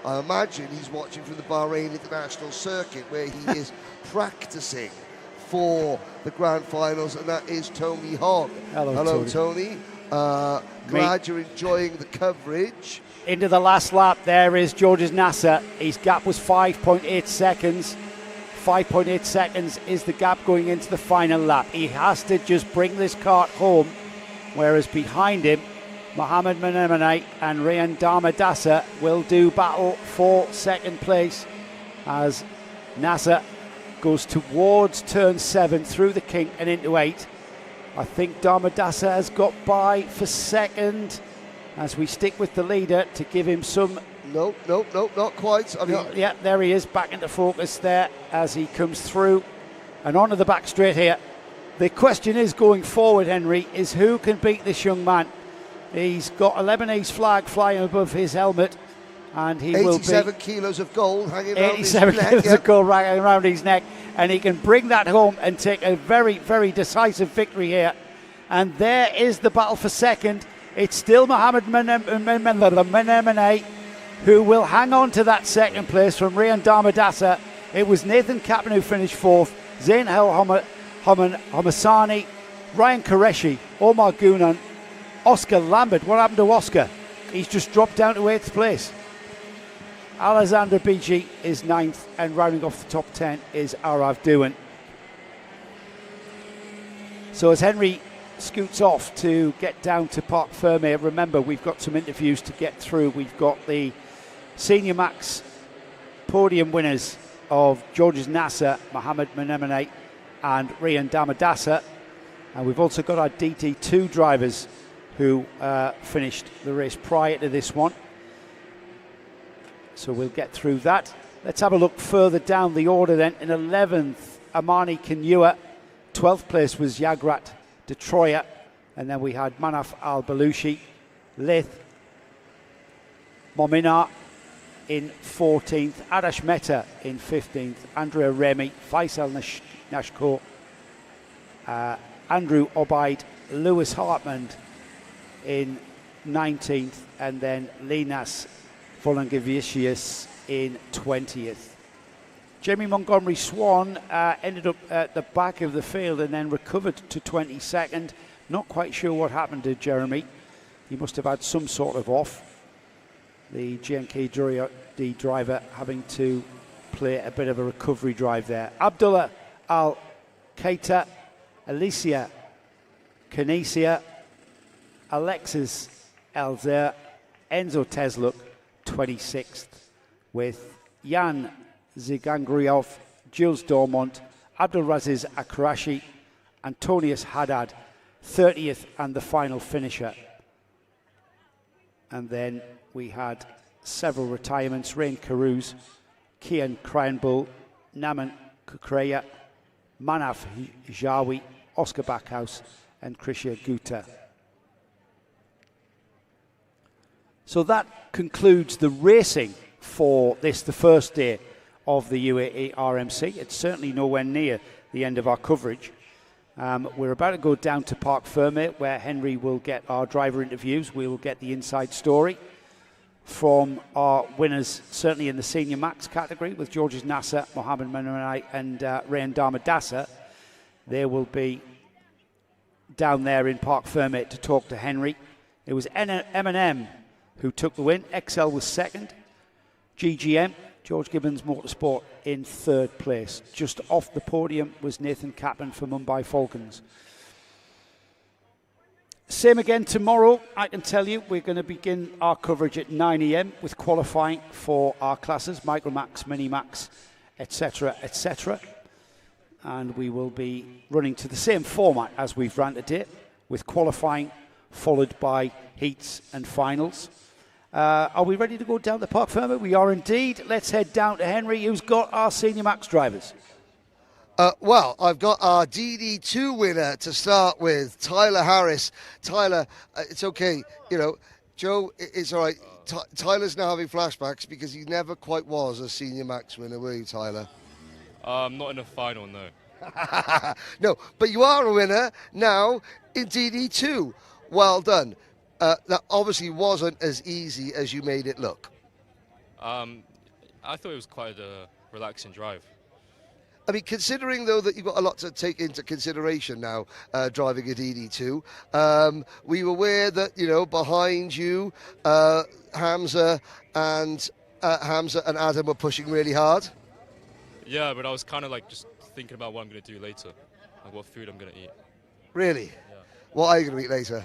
I imagine he's watching from the Bahrain International Circuit, where he is practicing for the grand finals, and that is Tony Hogg. Hello, Tony. Glad you're enjoying the coverage. Into the last lap, there is Georges Nasser. His gap was 5.8 seconds. 5.8 seconds is the gap going into the final lap. He has to just bring this kart home, whereas behind him, Mohamed Menemene and Rian Darmadasa will do battle for second place as Nasser goes towards turn 7 through the kink and into 8. I think Darmadasa has got by for second as we stick with the leader to give him some... Nope, not quite. Yeah, there he is, back into focus there as he comes through and onto the back straight here. The question is going forward, Henry, is who can beat this young man? He's got a Lebanese flag flying above his helmet, and he will be 87 kilos of gold hanging around his neck. 87 kilos of gold hanging around his neck, and he can bring that home and take a very, very decisive victory here. And there is the battle for second. It's still Mohamed Menemene who will hang on to that second place from Rian Darmadasa. It was Nathan Kaplan who finished 4th, Zain El Hamasani, Ryan Qureshi, Omar Gunan, Oscar Lambert. What happened to Oscar? He's just dropped down to 8th place. Alexander Beachy is 9th, and rounding off the top 10 is Arav Doohan. So as Henry scoots off to get down to Parc Fermé, remember we've got some interviews to get through. We've got the Senior Max podium winners of Georges Nasser, Mohamed Menemene and Rian Damadassa, and we've also got our DT2 drivers who finished the race prior to this one. So we'll get through that. Let's have a look further down the order then. In 11th, Amani Kinyua. 12th place was Yagrat de Troya. And then we had Manaf Al-Balushi, Lith, Mominar in 14th, Adash Mehta in 15th, Andrea Remy, Faisal Nashko, Andrew Obaid, Lewis Hartman in 19th, and then Linas Volangavicius in 20th. Jamie Montgomery Swan ended up at the back of the field and then recovered to 22nd. Not quite sure what happened to Jeremy. He must have had some sort of off. The GNKD driver having to play a bit of a recovery drive there. Abdullah Al-Keita, Alicia Kinesia, Alexis Elzer, Enzo Tesluk, 26th, with Jan Zigangriov, Jules Dormont, Abdulaziz Akrashi, Antonius Haddad, 30th and the final finisher. And then we had several retirements: Rain Carouse, Kian Cranbull, Naman Kukreya, Manaf Jawi, Oscar Backhouse and Krishya Gupta. So that concludes the racing for this, the first day of the UAE RMC. It's certainly nowhere near the end of our coverage. We're about to go down to Parc Fermé, where Henry will get our driver interviews. We will get the inside story from our winners, certainly in the Senior Max category, with Georges Nasser, Mohamed Menemene and Rayan Damadassa. They will be down there in Parc Fermé to talk to Henry. It was M&M who took the win. XL was second. GGM, George Gibbons Motorsport, in third place. Just off the podium was Nathan Kaplan for Mumbai Falcons. Same again tomorrow. I can tell you we're going to begin our coverage at 9 a.m. with qualifying for our classes, Micromax, Minimax, etc., etc. And we will be running to the same format as we've ran today, with qualifying followed by heats and finals. Are we ready to go down to Parc Fermé? We are indeed. Let's head down to Henry, who's got our Senior Max drivers. Well, I've got our DD2 winner to start with, Tyler Harris. Tyler, it's okay. You know, Joe, it's all right. Tyler's now having flashbacks because he never quite was a Senior Max winner, were you, Tyler? Not in the final, no. No, but you are a winner now in DD2. Well done. That obviously wasn't as easy as you made it look. I thought it was quite a relaxing drive. I mean, considering, though, that you've got a lot to take into consideration now, driving a DD2, were you aware that, you know, behind you, Hamza and Adam were pushing really hard? Yeah, but I was kind of like just thinking about what I'm going to do later, like what food I'm going to eat. Really? Yeah. What are you going to eat later?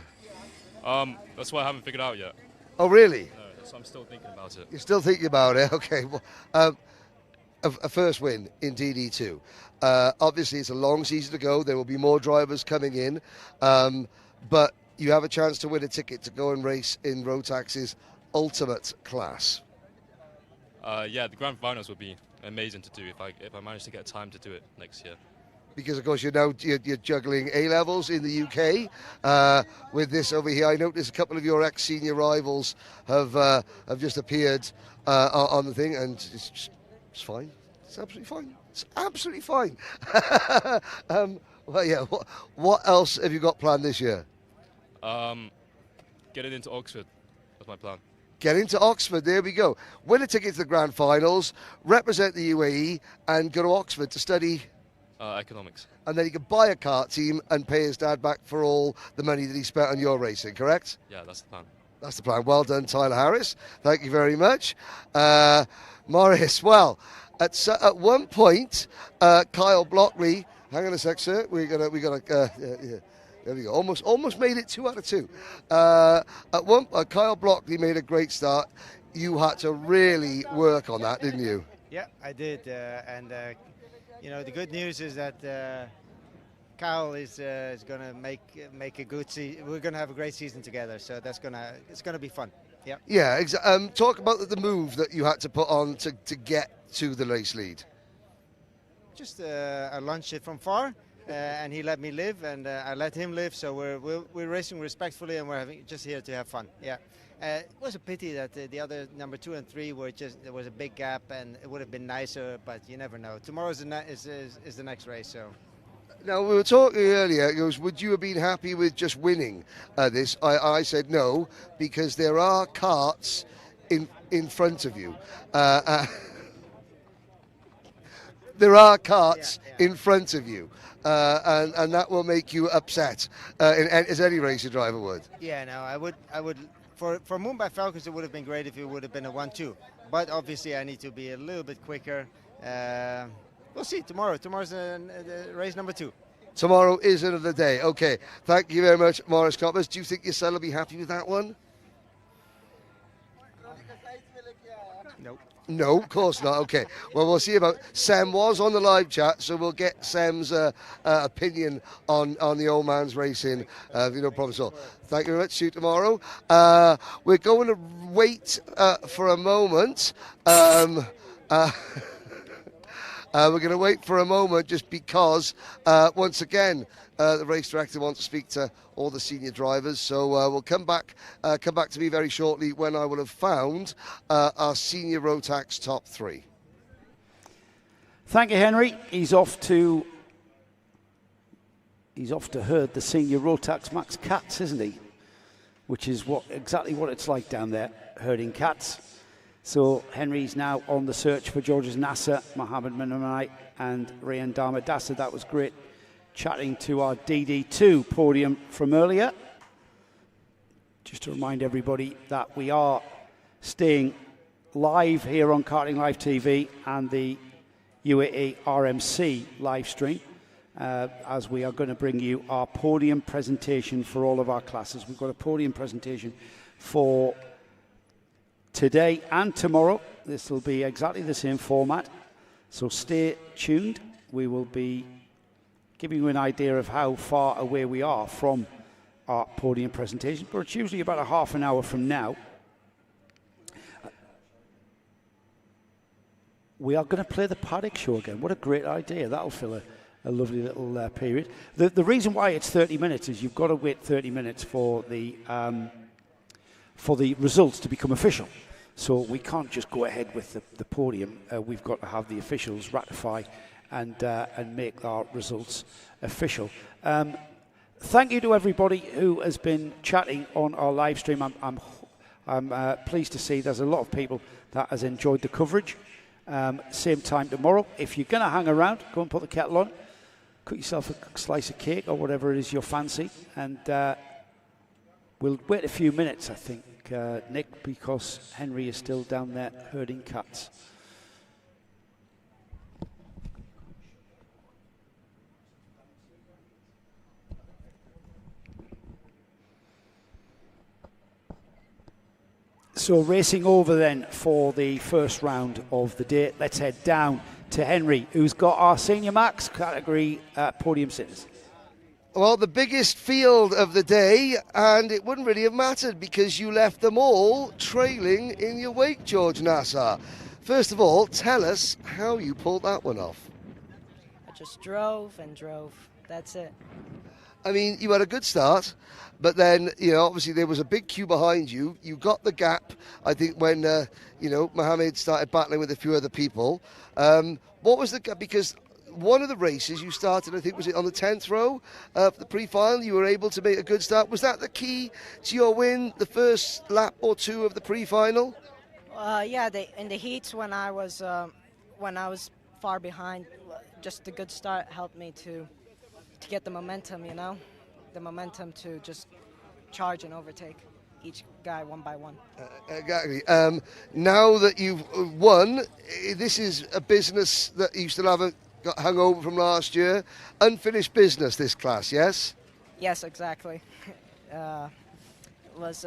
That's what I haven't figured out yet. Oh, really? No, so I'm still thinking about it. You're still thinking about it? Okay. Well, a first win in DD2. Obviously, it's a long season to go. There will be more drivers coming in. But you have a chance to win a ticket to go and race in Rotax's Ultimate class. Yeah, the Grand Finals would be amazing to do if I manage to get time to do it next year. Because, of course, you're juggling A-levels in the UK with this over here. I noticed a couple of your ex-senior rivals have just appeared on the thing, and it's fine. It's absolutely fine. It's absolutely fine. Well, yeah. What else have you got planned this year? Getting into Oxford. That's my plan. Get into Oxford. There we go. Win a ticket to the Grand Finals, represent the UAE, and go to Oxford to study Economics. And then he can buy a kart team and pay his dad back for all the money that he spent on your racing, correct? Yeah, that's the plan. That's the plan. Well done, Tyler Harris. Thank you very much. Morris, well, at one point, Kyle Blockley, hang on a sec, sir. There we go. Almost made it 2 out of 2. Kyle Blockley made a great start. You had to really work on that, didn't you? Yeah, I did. The good news is that Kyle is going to make a good season. We're going to have a great season together, so it's going to be fun. Yeah. Yeah. Talk about the move that you had to put on to get to the race lead. Just I launched it from far, and he let me live, and I let him live. So we're racing respectfully, and we're just here to have fun. Yeah. It was a pity that the other number 2 and 3 there was a big gap, and it would have been nicer, but you never know. Tomorrow is the next race, so. Now, we were talking earlier, it goes, would you have been happy with just winning this? I said no, because there are karts in front of you. There are karts in front of you, and that will make you upset, as any racing driver would. Yeah, no, I would. For Mumbai Falcons, it would have been great if it would have been a 1-2. But obviously, I need to be a little bit quicker. We'll see tomorrow. Tomorrow's race number 2. Tomorrow is another day. Okay, thank you very much, Morris Coppers. Do you think your son will be happy with that one? Nope. No, of course not. Okay, well, we'll see about. Sam was on the live chat, so we'll get Sam's opinion on the old man's racing. No problem at all. Thank you very much. See you tomorrow. We're going to wait for a moment. We're going to wait for a moment just because, once again, the race director wants to speak to all the senior drivers. So we'll come back to me very shortly when I will have found our senior Rotax top 3. Thank you, Henry. He's off to herd the senior Rotax Max cats, isn't he? Which is exactly what it's like down there, herding cats. So Henry's now on the search for Georges Nasser, Mohammed Manamai and Rayan Damadasa. That was great chatting to our DD2 podium from earlier. Just to remind everybody that we are staying live here on Karting Live TV and the UAE RMC live stream, as we are going to bring you our podium presentation for all of our classes. We've got a podium presentation for today and tomorrow. This will be exactly the same format, so stay tuned. We will be giving you an idea of how far away we are from our podium presentation, but it's usually about a half an hour from now. We are going to play the paddock show again. What a great idea. That'll fill a lovely little period. The reason why it's 30 minutes is you've got to wait 30 minutes for the results to become official. So we can't just go ahead with the podium. We've got to have the officials ratify and make our results official. Thank you to everybody who has been chatting on our live stream. I'm pleased to see there's a lot of people that has enjoyed the coverage. Same time tomorrow. If you're going to hang around, go and put the kettle on, cut yourself a slice of cake or whatever it is you fancy, and we'll wait a few minutes, I think, Nick, because Henry is still down there herding cats. So racing over then for the first round of the day. Let's head down to Henry, who's got our Senior Max category podium sitters. Well, the biggest field of the day, and it wouldn't really have mattered because you left them all trailing in your wake, George Nasser. First of all, tell us how you pulled that one off. I just drove and drove. That's it. I mean, you had a good start, but then, obviously there was a big queue behind you. You got the gap, I think, when, Mohammed started battling with a few other people. What was the gap? Because one of the races you started, I think, was it on the 10th row for the pre-final? You were able to make a good start. Was that the key to your win, the first lap or two of the pre-final? Yeah, in the heats when I was far behind, just the good start helped me to get the momentum, you know, the momentum to just charge and overtake each guy one by one. Exactly. Now that you've won, this is a business that you still haven't got hung over from last year. Unfinished business, this class, yes? Yes, exactly. Was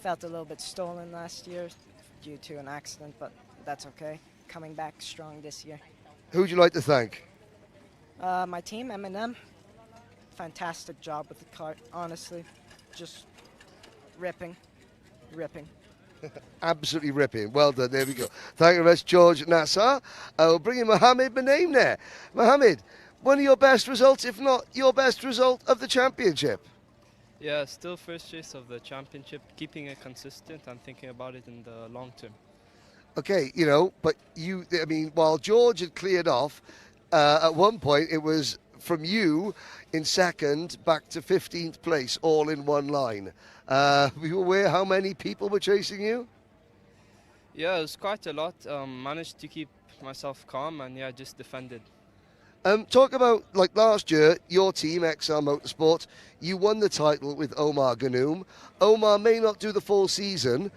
felt a little bit stolen last year due to an accident, but that's okay. Coming back strong this year. Who would you like to thank? My team, M&M. Fantastic job with the kart, honestly. Just ripping. Absolutely ripping. Well done. There we go. Thank you very much, George Nassar. We'll bring in Mohammed Benaim there. Mohammed, one of your best results, if not your best result of the championship. Yeah, still first race of the championship, keeping it consistent and thinking about it in the long term. Okay, you know, but while George had cleared off, at one point it was from you in second back to 15th place, all in one line. Were you aware how many people were chasing you? Yeah, it was quite a lot. Managed to keep myself calm and just defended. Talk about, like last year, your team, XL Motorsport, you won the title with Omar Ghannoum. Omar may not do the full season,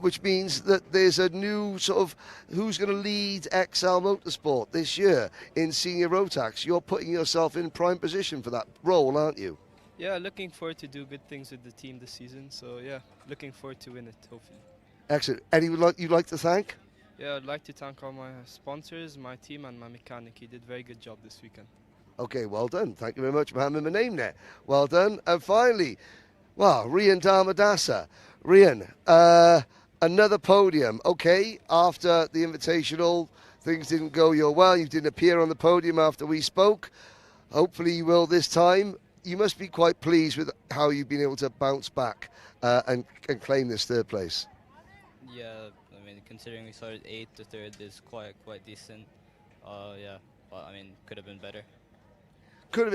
which means that there's a new sort of who's going to lead XL Motorsport this year in Senior Rotax. You're putting yourself in prime position for that role, aren't you? Yeah, looking forward to do good things with the team this season. So yeah, looking forward to win it, hopefully. Excellent. Anyone you'd like to thank? Yeah, I'd like to thank all my sponsors, my team and my mechanic. He did a very good job this weekend. Okay, well done. Thank you very much, Mohammed Benaim there. Well done. And finally, Rian Darmadasa. Rian, another podium. Okay, after the Invitational, things didn't go your way. You didn't appear on the podium after we spoke. Hopefully you will this time. You must be quite pleased with how you've been able to bounce back and claim this third place. Yeah, I mean, considering we started 8th, the third is quite decent. Yeah, but I mean, could have been better.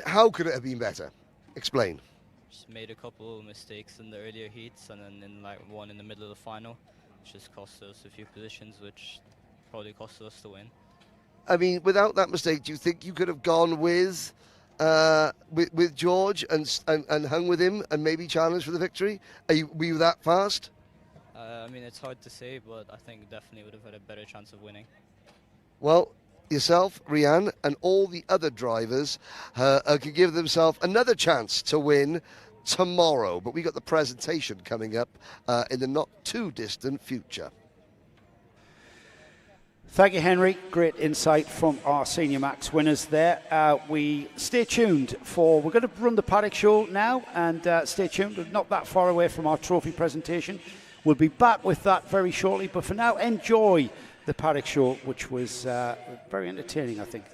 How could it have been better? Explain. Just made a couple of mistakes in the earlier heats, and then in one in the middle of the final, which just cost us a few positions, which probably cost us the win. I mean, without that mistake, do you think you could have gone with George and hung with him and maybe challenged for the victory? Were you that fast? I mean, it's hard to say, but I think definitely would have had a better chance of winning. Well, yourself, Rian, and all the other drivers can give themselves another chance to win tomorrow. But we got the presentation coming up in the not too distant future. Thank you, Henry. Great insight from our Senior Max winners there. We stay tuned we're going to run the paddock show now, and stay tuned. We're not that far away from our trophy presentation. We'll be back with that very shortly, but for now, enjoy the paddock show, which was very entertaining, I think.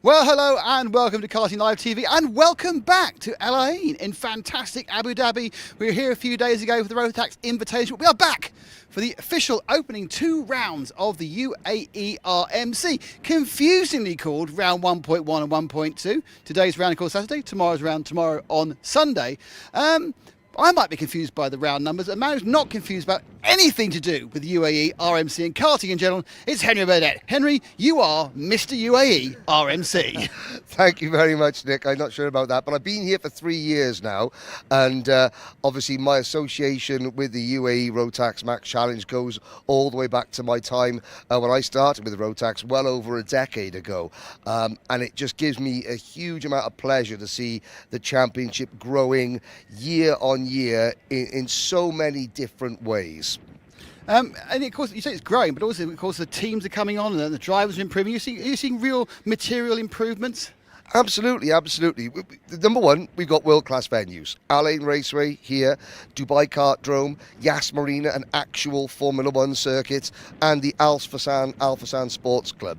Well, hello and welcome to Karting Live TV, and welcome back to Al Ain in fantastic Abu Dhabi. We were here a few days ago for the Rotax Invitational. We are back for the official opening 2 rounds of the UAE RMC, confusingly called round 1.1 and 1.2. Today's round called Saturday, tomorrow's round tomorrow on Sunday. I might be confused by the round numbers. A man who's not confused about anything to do with UAE RMC and karting in general, it's Henry Burdett. Henry, you are Mr. UAE RMC. Thank you very much, Nick. I'm not sure about that, but I've been here for 3 years now, and obviously my association with the UAE Rotax Max Challenge goes all the way back to my time when I started with the Rotax well over a decade ago, and it just gives me a huge amount of pleasure to see the championship growing year on year in so many different ways. And of course, you say it's growing, but also, of course, the teams are coming on and the drivers are improving. Are you seeing real material improvements? Absolutely. Number one, we've got world-class venues. Al Ain Raceway here, Dubai Kartdrome, Yas Marina, an actual Formula One circuit, and the Al Fassan Sports Club.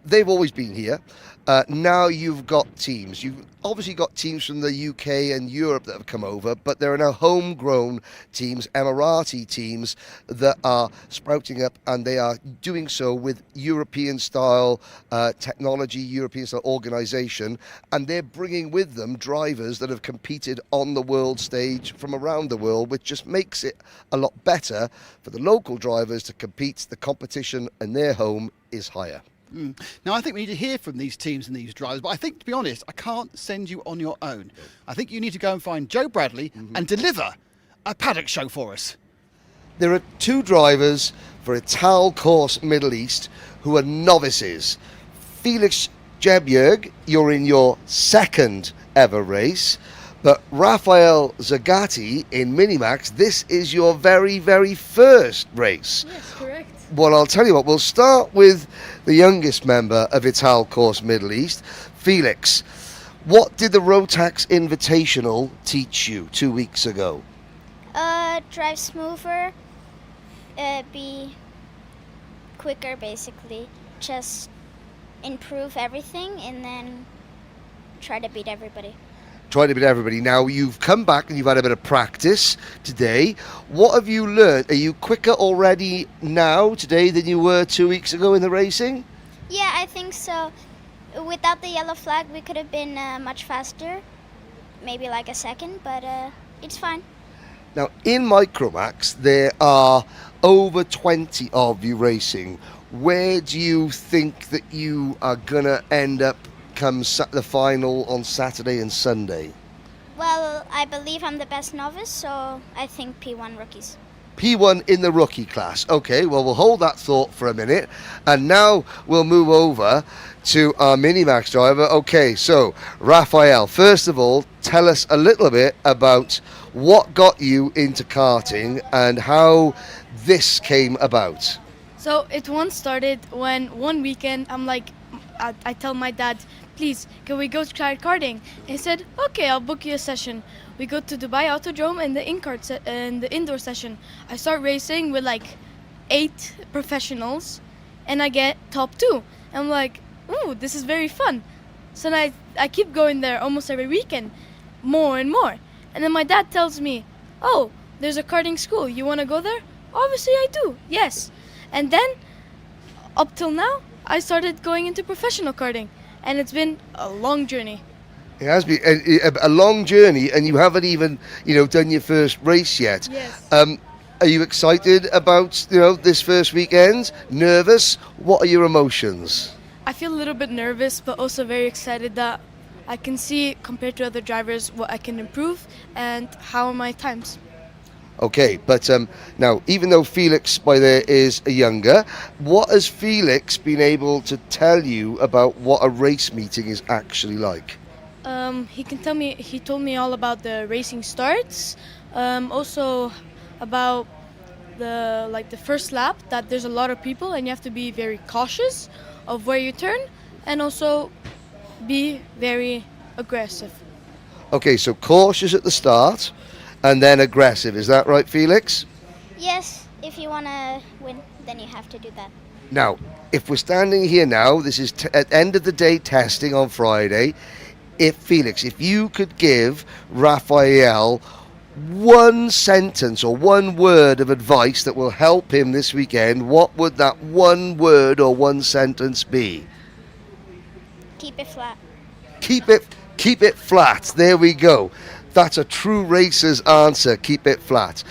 They've always been here. Now you've got teams. You've obviously got teams from the UK and Europe that have come over, but there are now homegrown teams, Emirati teams, that are sprouting up, and they are doing so with European-style technology, European-style organisation, and they're bringing with them drivers that have competed on the world stage from around the world, which just makes it a lot better for the local drivers to compete. The competition in their home is higher. Now, I think we need to hear from these teams and these drivers, but I think, to be honest, I can't send you on your own. I think you need to go and find Joe Bradley and deliver a paddock show for us. There are two drivers for Ital Course Middle East who are novices. Felix Jebjerg, you're in your second ever race, but Rafael Zagati in Minimax, this is your very, very first race. Yes, correct. Well, I'll tell you what, we'll start with the youngest member of Ital Course Middle East, Felix. What did the Rotax Invitational teach you 2 weeks ago? Drive smoother, be quicker basically, just improve everything and then try to beat everybody. Trying to beat everybody. Now, you've come back and you've had a bit of practice today. What have you learned? Are you quicker already now, today, than you were 2 weeks ago in the racing? Yeah, I think so. Without the yellow flag, we could have been much faster, maybe like a second, but it's fine. Now, in Micromax, there are over 20 of you racing. Where do you think that you are going to end up come the final on Saturday and Sunday? Well, I believe I'm the best novice, so I think P1 rookies. P1 in the rookie class. Okay, well, we'll hold that thought for a minute. And now we'll move over to our Minimax driver. Okay, so, Raphael, first of all, tell us a little bit about what got you into karting and how this came about. So it once started when one weekend I tell my dad, please, can we go try karting? He said, okay, I'll book you a session. We go to Dubai Autodrome and the indoor session. I start racing with like 8 professionals and I get top 2. I'm like, ooh, this is very fun. So I keep going there almost every weekend, more and more. And then my dad tells me, oh, there's a karting school. You want to go there? Obviously I do, yes. And then, up till now, I started going into professional karting. And it's been a long journey. It has been a long journey, and you haven't even, done your first race yet. Yes. Are you excited about, this first weekend? Nervous? What are your emotions? I feel a little bit nervous, but also very excited that I can see, compared to other drivers, what I can improve and how are my times. Okay, but now, even though Felix by there is a younger, what has Felix been able to tell you about what a race meeting is actually like? He told me all about the racing starts, also about the first lap, that there's a lot of people and you have to be very cautious of where you turn and also be very aggressive. Okay, so cautious at the start and then aggressive, is that right, Felix? Yes, if you want to win, then you have to do that. Now, if we're standing here now, this is at the end of the day testing on Friday. Felix, if you could give Raphael one sentence or one word of advice that will help him this weekend, what would that one word or one sentence be? Keep it flat. Keep it flat. There we go. That's a true racer's answer. Keep it flat.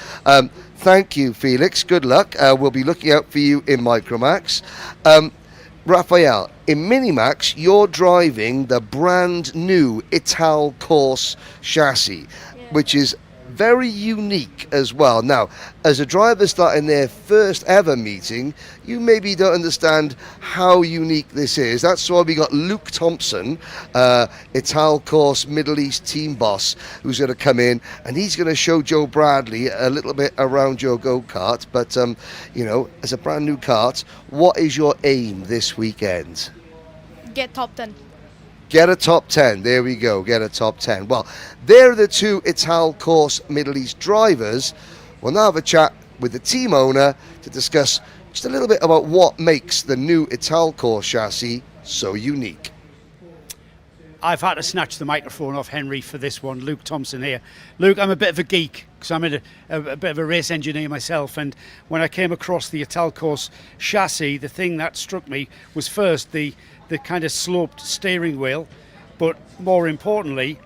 Thank you, Felix. Good luck. We'll be looking out for you in Micromax. Raphael, in Minimax, you're driving the brand new Ital Course chassis, which is very unique as well. Now, as a driver starting their first ever meeting, you maybe don't understand how unique this is. That's why we got Luke Thompson, Ital Course Middle East team boss, who's going to come in and he's going to show Joe Bradley a little bit around your go-kart. But, as a brand new kart, what is your aim this weekend? Get top 10. Get a top 10. There we go. Get a top 10. Well, there are the two Ital Course Middle East drivers. We'll now have a chat with the team owner to discuss just a little bit about what makes the new Ital Course chassis so unique. I've had to snatch the microphone off Henry for this one. Luke Thompson here. Luke, I'm a bit of a geek because I'm a bit of a race engineer myself, and when I came across the Italcourse chassis, the thing that struck me was first the kind of sloped steering wheel, but more importantly,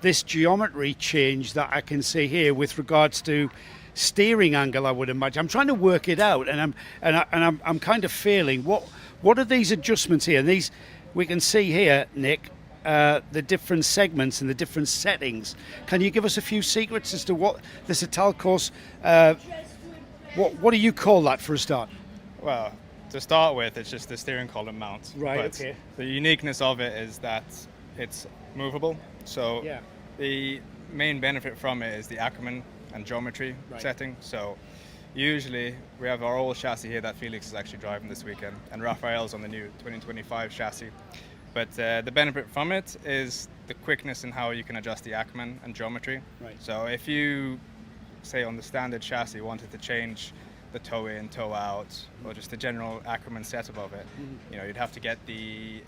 this geometry change that I can see here with regards to steering angle. I would imagine I'm trying to work it out, and I'm kind of failing. What are these adjustments here? And these we can see here, Nick, the different segments and the different settings. Can you give us a few secrets as to what this Italcourse? What do you call that for a start? Well, to start with, it's just the steering column mount. Right. But okay. the uniqueness of it is that it's movable. So Yeah. the main benefit from it is the Ackerman and geometry Right. setting. So usually we have our old chassis here that Felix is actually driving this weekend, and Raphael's on the new 2025 chassis. But the benefit from it is the quickness in how you can adjust the Ackerman and geometry. Right. So if you, say on the standard chassis, wanted to change the toe in, toe out, or just the general Ackerman setup of it, you know, you'd have to get the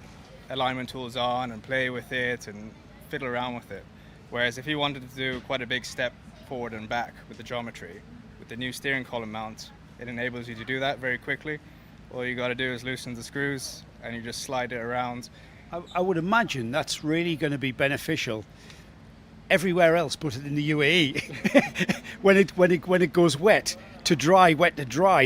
alignment tools on and play with it and fiddle around with it. Whereas if you wanted to do quite a big step forward and back with the geometry, with the new steering column mount, it enables you to do that very quickly. All you got to do is loosen the screws and you just slide it around. I would imagine that's really going to be beneficial everywhere else but in the UAE. when it goes wet to dry,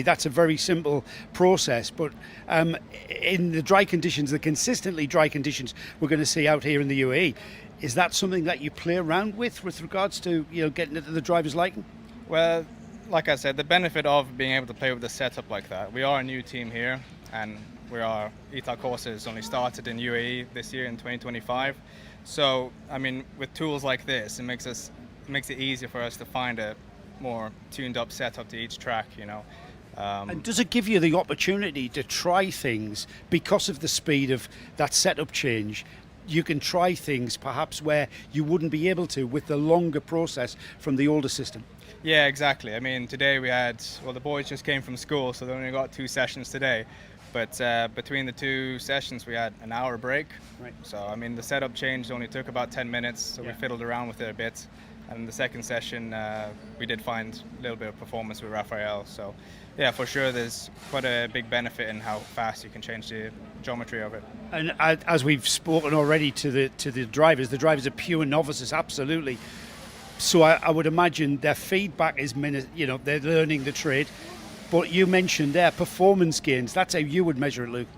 that's a very simple process. But in the dry conditions, the consistently dry conditions we're going to see out here in the UAE, is that something that you play around with regards to, you know, getting into the driver's liking? Well, like I said, the benefit of being able to play with a setup like that, we are a new team here, and Italcourse has only started in UAE this year in 2025. So, I mean, with tools like this, it makes it easier for us to find a more tuned up setup to each track, you know. And does it give you the opportunity to try things because of the speed of that setup change? You can try things perhaps where you wouldn't be able to with the longer process from the older system. Yeah, exactly. I mean, today the boys just came from school, so they only got 2 sessions today. But between the 2 sessions, we had an hour break. Right. So, I mean, the setup change only took about 10 minutes, so Yeah. we fiddled around with it a bit. And the second session, we did find a little bit of performance with Raphael. So, yeah, for sure, there's quite a big benefit in how fast you can change the geometry of it. And as we've spoken already to the drivers are pure novices, absolutely. So I would imagine their feedback is, they're learning the trade. But you mentioned their performance gains. That's how you would measure it, Luke.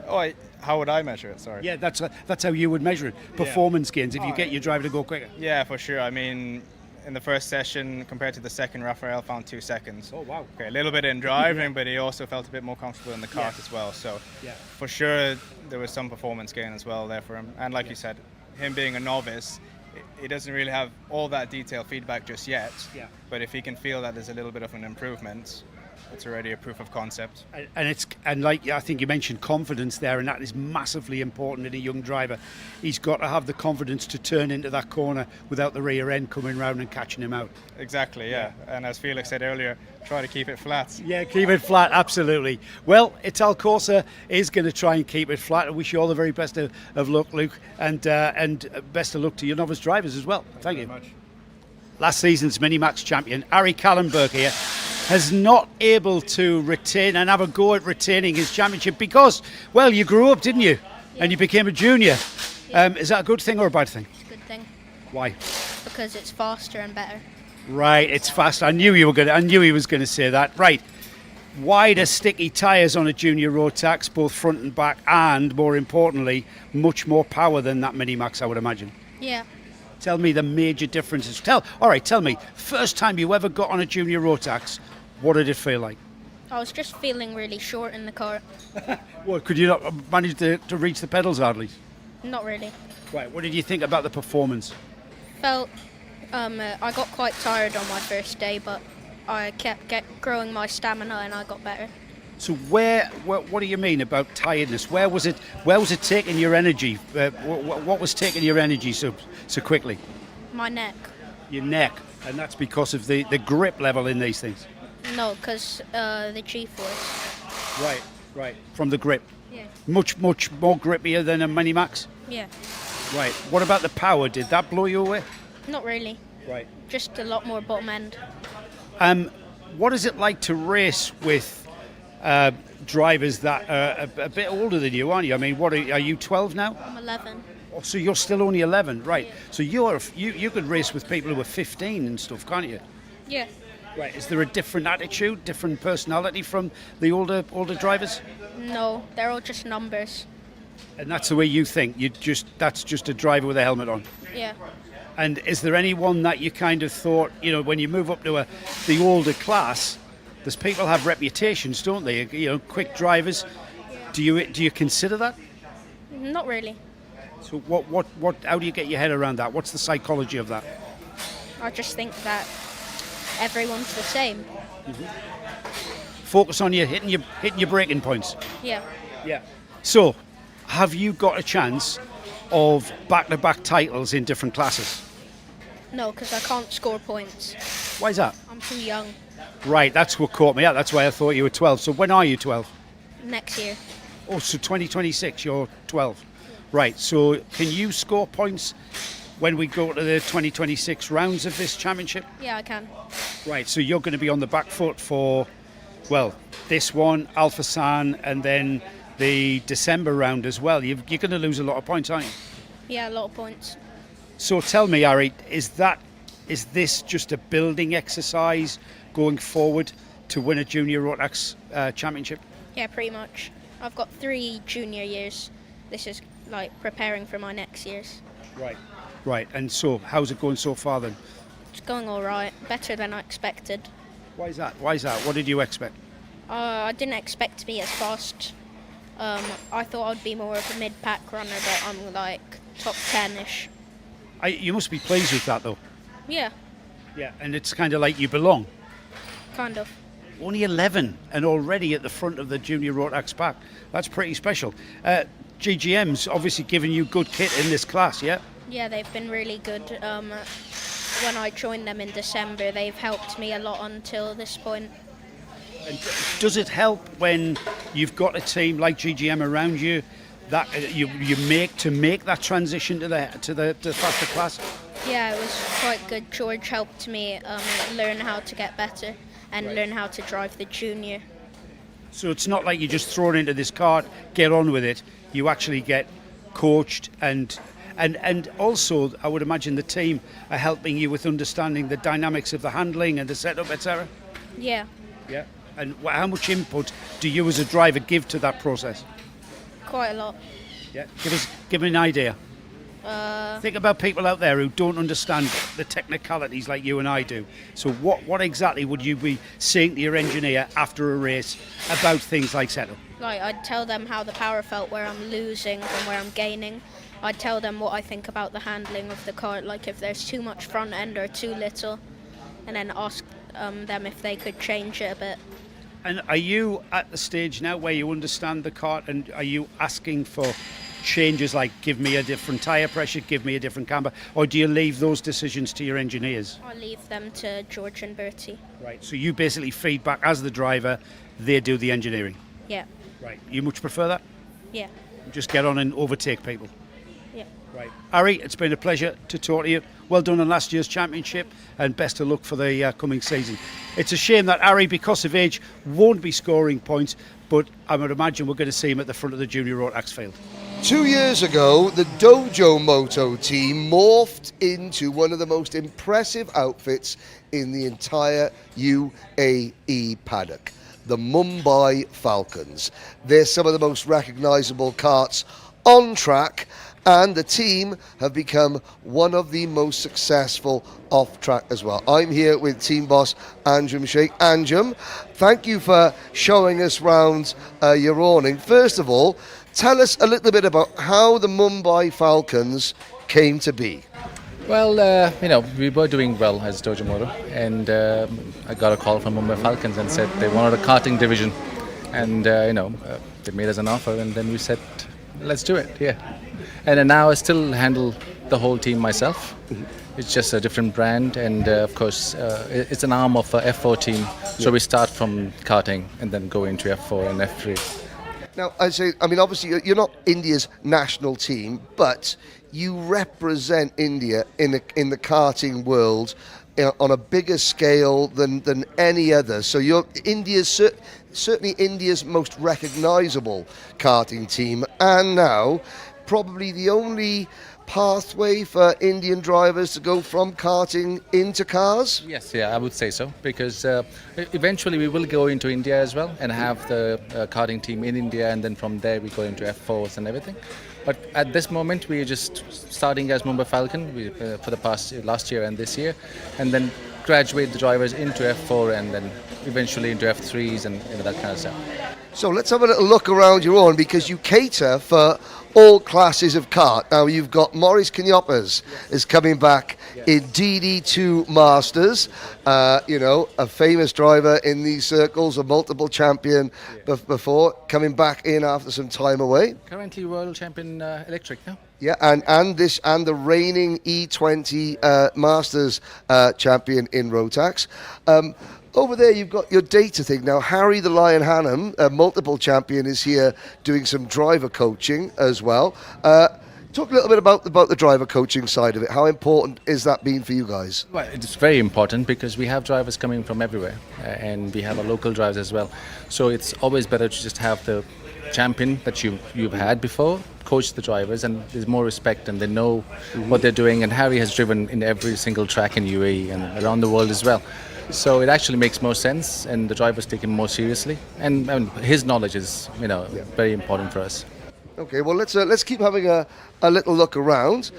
Oh, how would I measure it? Sorry. Yeah, that's how you would measure it. Performance gains, if you get your driver to go quicker. Yeah, for sure. I mean, in the first session compared to the second, Raphael found 2 seconds. Oh, wow. Okay, a little bit in driving, but he also felt a bit more comfortable in the kart as well. So, for sure, there was some performance gain as well there for him. And like you said, him being a novice, he doesn't really have all that detailed feedback just yet. Yeah. But if he can feel that there's a little bit of an improvement, it's already a proof of concept. And like I think you mentioned confidence there, and that is massively important in a young driver. He's got to have the confidence to turn into that corner without the rear end coming round and catching him out. Exactly, yeah. And as Felix said earlier, try to keep it flat. Yeah, keep it flat, absolutely. Well, Italcourse is going to try and keep it flat. I wish you all the very best of luck, Luke, and best of luck to your novice drivers as well. Thank you. Very much. Last season's Mini-Max champion, Harry Kallenberg here, has not able to retain and have a go at retaining his championship because, well, you grew up, didn't you? Yeah. And you became a junior. Yeah. Is that a good thing or a bad thing? It's a good thing. Why? Because it's faster and better. Right, it's faster. I knew he was going to say that. Right. Wider, sticky tyres on a junior Rotax, both front and back, and more importantly, much more power than that Mini-Max, I would imagine. Yeah. Tell me the major differences. Tell me, first time you ever got on a junior Rotax, what did it feel like? I was just feeling really short in the car. Well, could you not manage to reach the pedals hardly? Not really. Right, what did you think about the performance? I got quite tired on my first day, but I kept growing my stamina and I got better. So what do you mean about tiredness? Where was it taking your energy? What was taking your energy so quickly? My neck. Your neck, and that's because of the grip level in these things? No, because the G-force. Right. From the grip. Yeah. Much more grippier than a Mini-Max? Yeah. Right. What about the power? Did that blow you away? Not really. Right. Just a lot more bottom end. What is it like to race with drivers that are a bit older than you, aren't you? I mean, what are you 12 now? I'm 11. Oh, so you're still only 11, right? Yeah. So you could race with people who are 15 and stuff, can't you? Yeah. Right. Is there a different attitude, different personality from the older drivers? No, they're all just numbers. And that's the way you think. That's just a driver with a helmet on. Yeah. And is there anyone that you kind of thought, you know, when you move up to the older class, there's people have reputations, don't they? You know, quick drivers. Do you consider that? Not really. So what? How do you get your head around that? What's the psychology of that? I just think that everyone's the same. Focus on hitting your braking points. Yeah. Yeah. So, have you got a chance of back-to-back titles in different classes? No, because I can't score points. Why is that? I'm too young. Right, that's what caught me out. That's why I thought you were 12. So when are you 12? Next year. Oh, so 2026, you're 12. Right, so can you score points when we go to the 2026 rounds of this championship? Yeah, I can. Right, so you're going to be on the back foot for, well, this one, Alpha San, and then the December round as well. You're going to lose a lot of points, aren't you? Yeah, a lot of points. So tell me, Ari, is this just a building exercise going forward to win a Junior Rotax championship? Yeah, pretty much. I've got 3 junior years. This is like preparing for my next years. Right, and so how's it going so far then? It's going all right, better than I expected. Why is that? What did you expect? I didn't expect to be as fast. I thought I'd be more of a mid-pack runner, but I'm like top 10-ish. You must be pleased with that though. Yeah, Yeah, and it's kind of like you belong. kind of. Only 11 and already at the front of the Junior Rotax pack. That's pretty special. GGM's obviously giving you good kit in this class, yeah? Yeah, they've been really good. When I joined them in December, they've helped me a lot until this point. And does it help when you've got a team like GGM around you that you make that transition to the faster class? Yeah, it was quite good. George helped me learn how to get better and learn how to drive the junior. So it's not like you're just thrown into this cart, get on with it. You actually get coached and also I would imagine the team are helping you with understanding the dynamics of the handling and the setup, etc. Yeah. Yeah. And how much input do you as a driver give to that process? Quite a lot. Yeah. Give me an idea. Think about people out there who don't understand the technicalities like you and I do. So what exactly would you be saying to your engineer after a race about things like setup? Like, I'd tell them how the power felt, where I'm losing and where I'm gaining. I'd tell them what I think about the handling of the car, like if there's too much front end or too little, and then ask them if they could change it a bit. And are you at the stage now where you understand the kart, and are you asking for changes like give me a different tyre pressure, give me a different camber, or do you leave those decisions to your engineers? I leave them to George and Bertie. Right, so you basically feedback as the driver, they do the engineering? Yeah. Right, you much prefer that? Yeah. Just get on and overtake people? Yeah. Right. Ari, it's been a pleasure to talk to you. Well done on last year's championship and best of luck for the coming season. It's a shame that Ari, because of age, won't be scoring points, but I would imagine we're going to see him at the front of the Junior Rotax field. 2 years ago, the Dojo Moto team morphed into one of the most impressive outfits in the entire UAE paddock, the Mumbai Falcons. They're some of the most recognisable karts on track, and the team have become one of the most successful off track as well. I'm here with team boss Anjum Sheikh. Anjum, thank you for showing us round your awning. First of all, tell us a little bit about how the Mumbai Falcons came to be. Well, we were doing well as Dojo Moto, and I got a call from Mumbai Falcons and said they wanted a karting division, and they made us an offer, and then we said, let's do it, yeah. And then now I still handle the whole team myself. It's just a different brand, and of course it's an arm of F4 team, so we start from karting and then go into F4 and F3. Now, I mean, obviously, you're not India's national team, but you represent India in the karting world on a bigger scale than any other. So you're certainly India's most recognisable karting team, and now probably the only pathway for Indian drivers to go from karting into cars? Yes, yeah, I would say so, because eventually we will go into India as well and have the karting team in India, and then from there we go into F4s and everything. But at this moment we are just starting as Mumbai Falcon for the last year and this year, and then graduate the drivers into F4 and then eventually into F3s and that kind of stuff. So let's have a little look around your own, because you cater for all classes of kart. Now you've got Maurice Canyopas is coming back in DD2 Masters, a famous driver in these circles, a multiple champion before, coming back in after some time away. Currently world champion electric now. Yeah, and the reigning E20 Masters champion in Rotax. Over there, you've got your data thing. Now, Harry the Lion Hannum, a multiple champion, is here doing some driver coaching as well. Talk a little bit about the driver coaching side of it. How important is that been for you guys? Well, it's very important because we have drivers coming from everywhere, and we have our local drivers as well. So it's always better to just have the champion that you've had before coach the drivers, and there's more respect and they know what they're doing. And Harry has driven in every single track in UAE and around the world as well. So it actually makes more sense, and the drivers take him more seriously. And his knowledge is, very important for us. Okay, well let's keep having a little look around.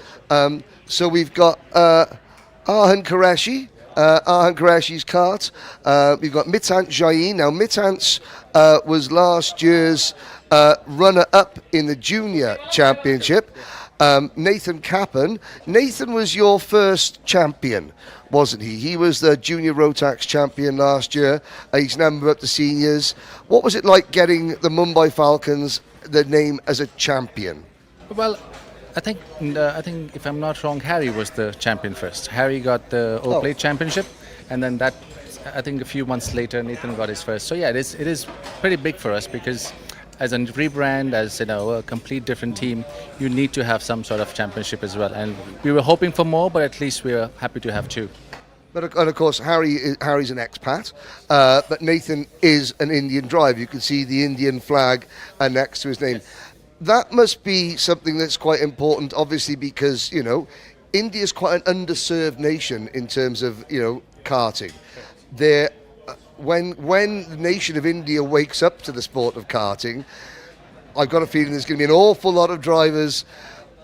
So we've got Arhan Qureshi. Arhan Qureshi's kart. We've got Mitant Jain. Now Mitant was last year's runner-up in the junior championship. Nathan Kappen. Nathan was your first champion, wasn't he? He was the junior Rotax champion last year. He's now moved up to seniors. What was it like getting the Mumbai Falcons the name as a champion? Well, I think if I'm not wrong, Harry was the champion first. Harry got the O-Plate championship, and then that, I think a few months later, Nathan got his first. So yeah, it is pretty big for us, because as a rebrand, as a complete different team, you need to have some sort of championship as well. And we were hoping for more, but at least we are happy to have two. And of course, Harry's an expat, but Nathan is an Indian driver. You can see the Indian flag next to his name. Yes. That must be something that's quite important, obviously, because India is quite an underserved nation in terms of karting. When the nation of India wakes up to the sport of karting, I've got a feeling there's going to be an awful lot of drivers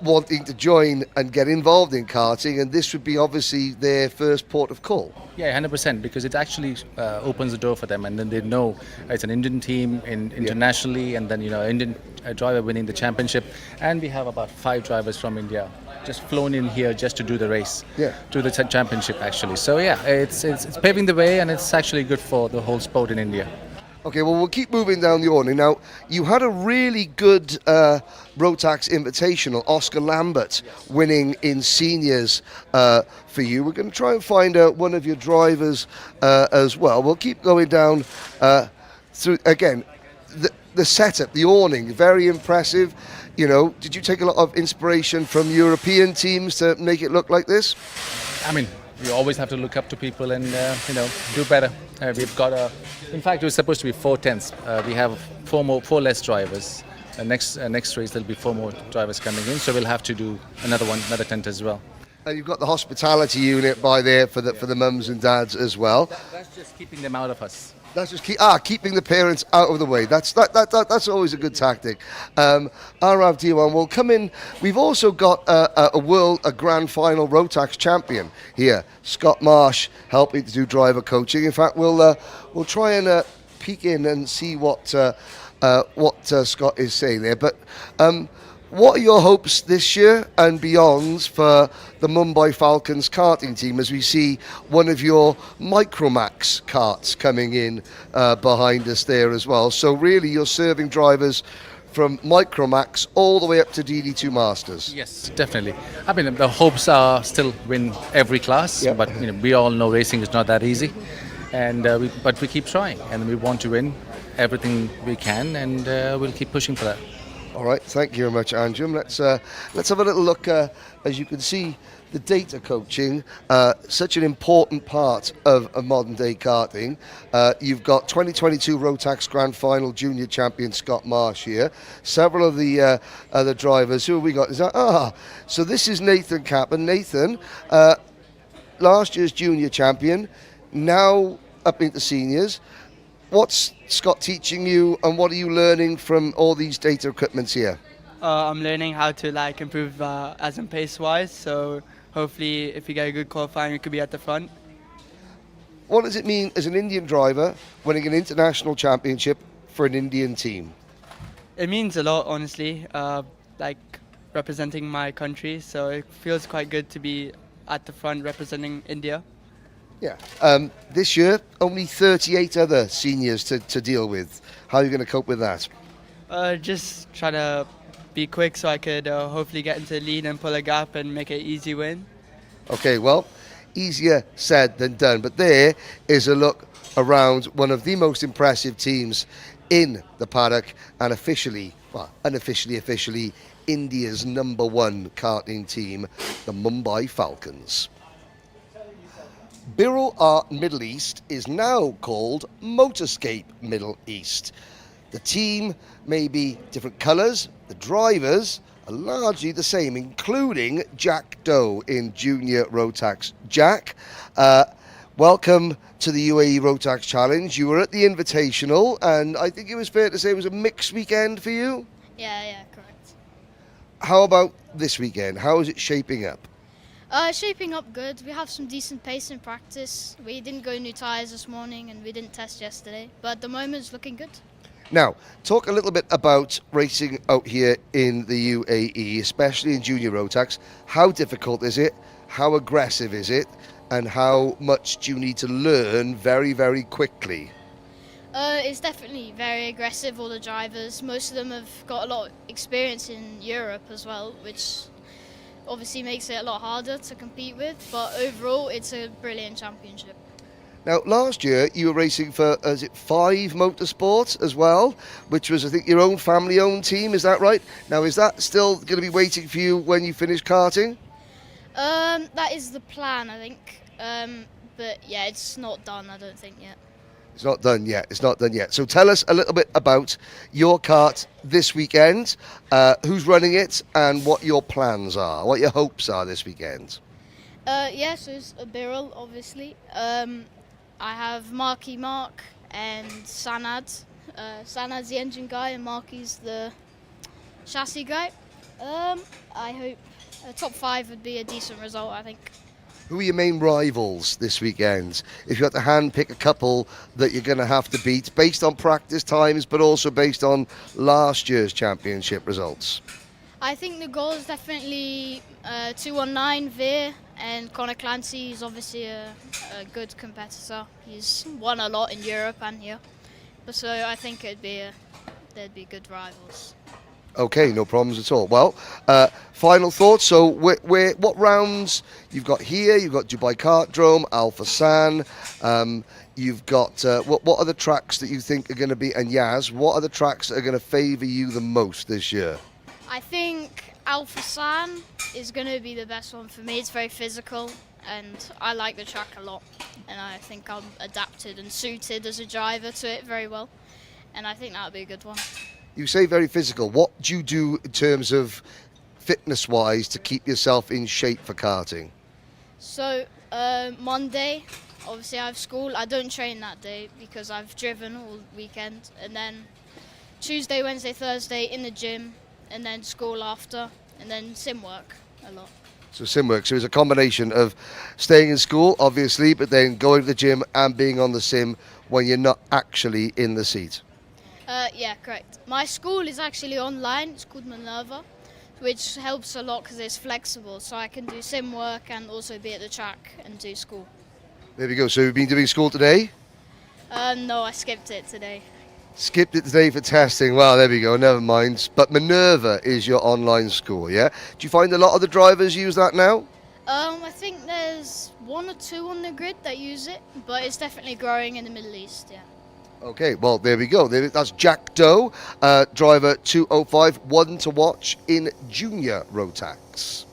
wanting to join and get involved in karting, and this would be obviously their first port of call. Yeah, 100%, because it actually opens the door for them, and then they know it's an Indian team internationally, and then Indian driver winning the championship, and we have about 5 drivers from India just flown in here just to do the race, to the championship actually. So yeah, it's paving the way, and it's actually good for the whole sport in India. Okay, well, we'll keep moving down the order. Now, you had a really good Rotax Invitational, Oscar Lambert winning in seniors for you. We're going to try and find out one of your drivers as well. We'll keep going down through, again, the setup, the awning, very impressive. Did you take a lot of inspiration from European teams to make it look like this? I mean, you always have to look up to people and, do better. We've got in fact, it was supposed to be 4 tenths. We have 4 less drivers. Next race, there'll be 4 more drivers coming in, so we'll have to do another 10th as well. And you've got the hospitality unit by there for the mums and dads as well. That's just keeping them out of us. That's just keeping the parents out of the way. That's always a good tactic. Arav Diwan will come in. We've also got a grand final Rotax champion here, Scott Marsh, helping to do driver coaching. In fact, we'll try and peek in and see what Scott is saying there. But what are your hopes this year and beyond for the Mumbai Falcons karting team, as we see one of your Micromax karts coming in behind us there as well? So really you're serving drivers from Micromax all the way up to DD2 Masters. Yes, definitely. I mean, the hopes are still win every class, but we all know racing is not that easy, and but we keep trying, and we want to win. everything we can, and we'll keep pushing for that. All right, thank you very much, Andrew. Let's have a little look. As you can see, the data coaching, such an important part of modern day karting. You've got 2022 Rotax Grand Final Junior Champion Scott Marsh here. Several of the other drivers. Who have we got? So this is Nathan Capper. Nathan, last year's Junior Champion, now up into Seniors. What's Scott teaching you, and what are you learning from all these data equipments here? I'm learning how to improve as in pace wise, so hopefully if we get a good qualifying we could be at the front. What does it mean as an Indian driver winning an international championship for an Indian team? It means a lot, honestly, representing my country, so it feels quite good to be at the front representing India. Yeah. This year, only 38 other seniors to deal with. How are you going to cope with that? Just try to be quick so I could hopefully get into the lead and pull a gap and make an easy win. Okay, well, easier said than done. But there is a look around one of the most impressive teams in the paddock, and officially, India's #1 karting team, the Mumbai Falcons. Birrell Art Middle East is now called Motorscape Middle East. The team may be different colours, the drivers are largely the same, including Jack Doe in Junior Rotax. Jack, welcome to the UAE Rotax Challenge. You were at the Invitational, and I think it was fair to say it was a mixed weekend for you? Yeah, correct. How about this weekend? How is it shaping up? Shaping up good. We have some decent pace in practice. We didn't go new tyres this morning and we didn't test yesterday, but at the moment it's looking good. Now, talk a little bit about racing out here in the UAE, especially in Junior Rotax. How difficult is it? How aggressive is it? And how much do you need to learn very, very quickly? It's definitely very aggressive, all the drivers. Most of them have got a lot of experience in Europe as well, which obviously makes it a lot harder to compete with, but overall it's a brilliant championship. Now, last year you were racing for, 5 Motorsports as well, which was, I think, your own family-owned team, is that right? Now, is that still going to be waiting for you when you finish karting? That is the plan, I think, but yeah, it's not done, I don't think, yet. It's not done yet. So tell us a little bit about your kart this weekend, who's running it, and what your plans are, what your hopes are this weekend. So it's a Birrell, obviously. I have Marky Mark and Sanad. Sanad's the engine guy and Marky's the chassis guy. I hope a top 5 would be a decent result, I think. Who are your main rivals this weekend? If you had to hand-pick a couple that you're going to have to beat, based on practice times, but also based on last year's championship results? I think the goal is definitely 219 Veer, and Connor Clancy is obviously a good competitor. He's won a lot in Europe and here, so I think there'd be good rivals. Okay, no problems at all. Well, final thoughts. So, what rounds you've got here? You've got Dubai Kartdrome, Alpha San. You've got what are the tracks that you think are going to be? And Yaz, what are the tracks that are going to favour you the most this year? I think Alpha San is going to be the best one for me. It's very physical, and I like the track a lot. And I think I'm adapted and suited as a driver to it very well. And I think that'll be a good one. You say very physical. What do you do in terms of fitness-wise to keep yourself in shape for karting? So Monday, obviously I have school. I don't train that day because I've driven all weekend. And then Tuesday, Wednesday, Thursday in the gym, and then school after, and then sim work a lot. So sim work. So it's a combination of staying in school, obviously, but then going to the gym and being on the sim when you're not actually in the seat. Yeah, correct. My school is actually online. It's called Minerva, which helps a lot because it's flexible. So I can do sim work and also be at the track and do school. There we go. So you've been doing school today? No, I skipped it today. Skipped it today for testing. Well, there we go. Never mind. But Minerva is your online school, yeah? Do you find a lot of the drivers use that now? I think there's 1 or 2 on the grid that use it, but it's definitely growing in the Middle East, yeah. Okay, well, there we go. That's Jack Doe, driver 205, one to watch in Junior Rotax.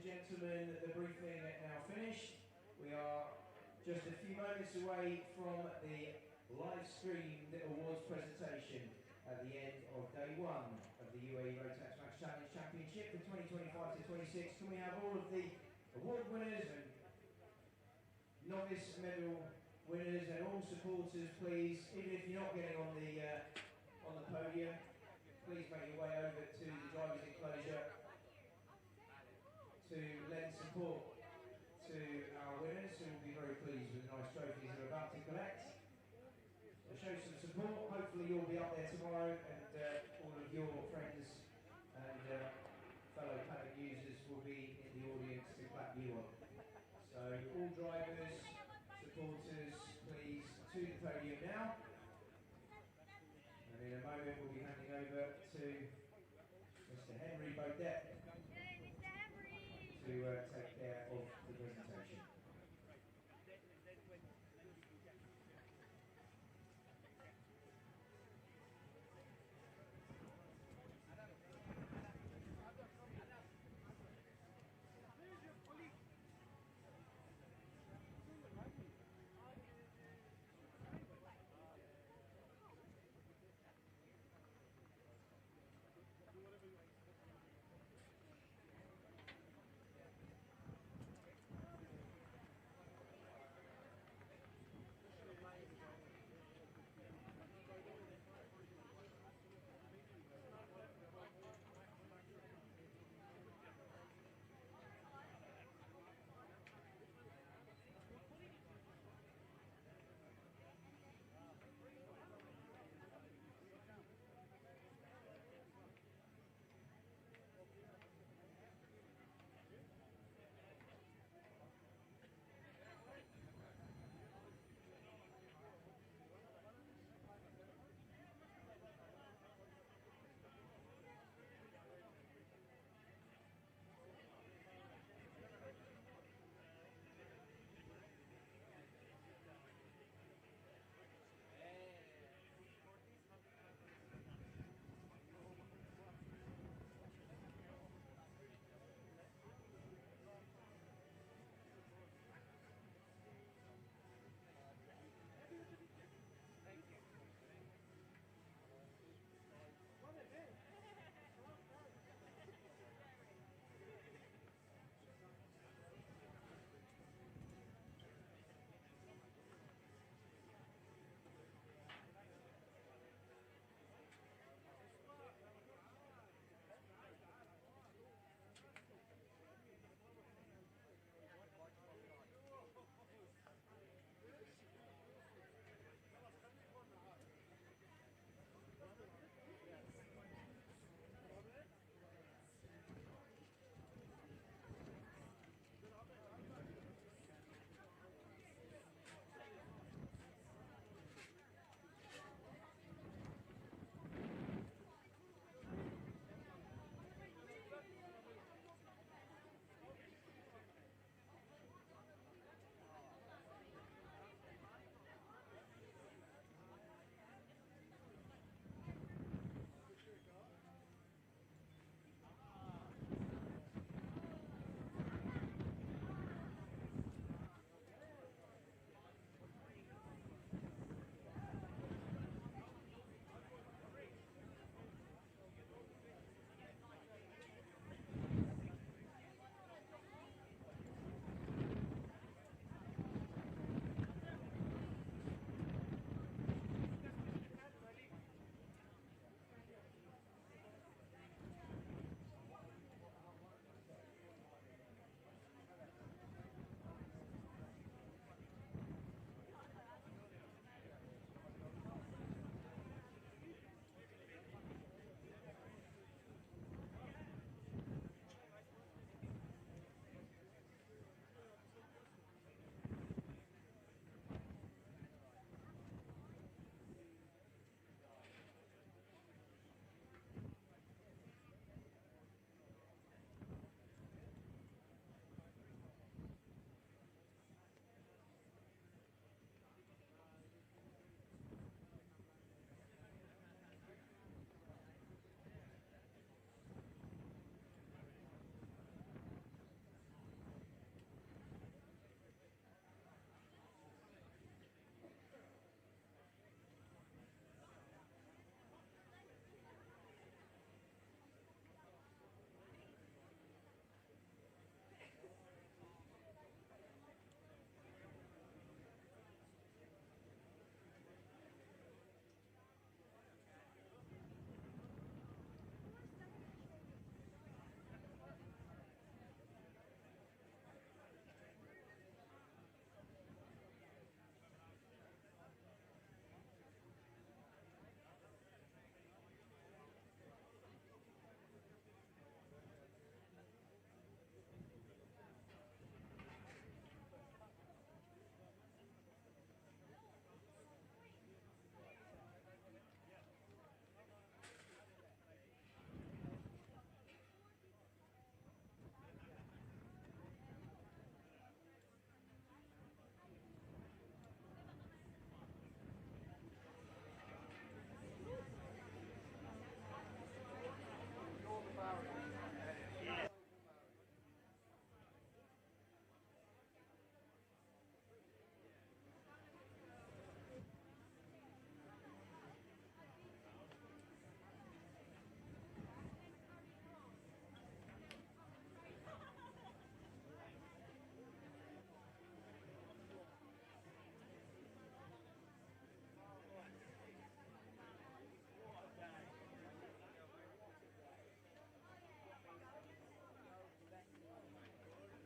gentlemen, the briefing now finished. We are just a few moments away from the live streamed awards presentation at the end of day one of the UAE Rotax Max Challenge Championship for 2025 to 26. Can we have all of the award winners and novice medal winners and all supporters, please, even if you're not getting on the podium, please make your way over to the drivers' enclosure to lend support to our winners, who will be very pleased with the nice trophies they're about to collect. So show some support. Hopefully you'll be up there tomorrow, and all of your friends and fellow paddock users will be in the audience to clap you on. So all drivers, supporters, please to the podium now. And in a moment we'll be handing over to Mr. Henry Baudet to take care of the presentation.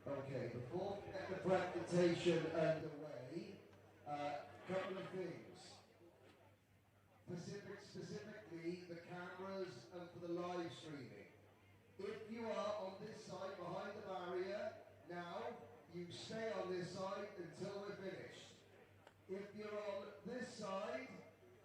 Okay, before we get the presentation underway, couple of things. Specifically, the cameras and for the live streaming. If you are on this side behind the barrier, now you stay on this side until we're finished. If you're on this side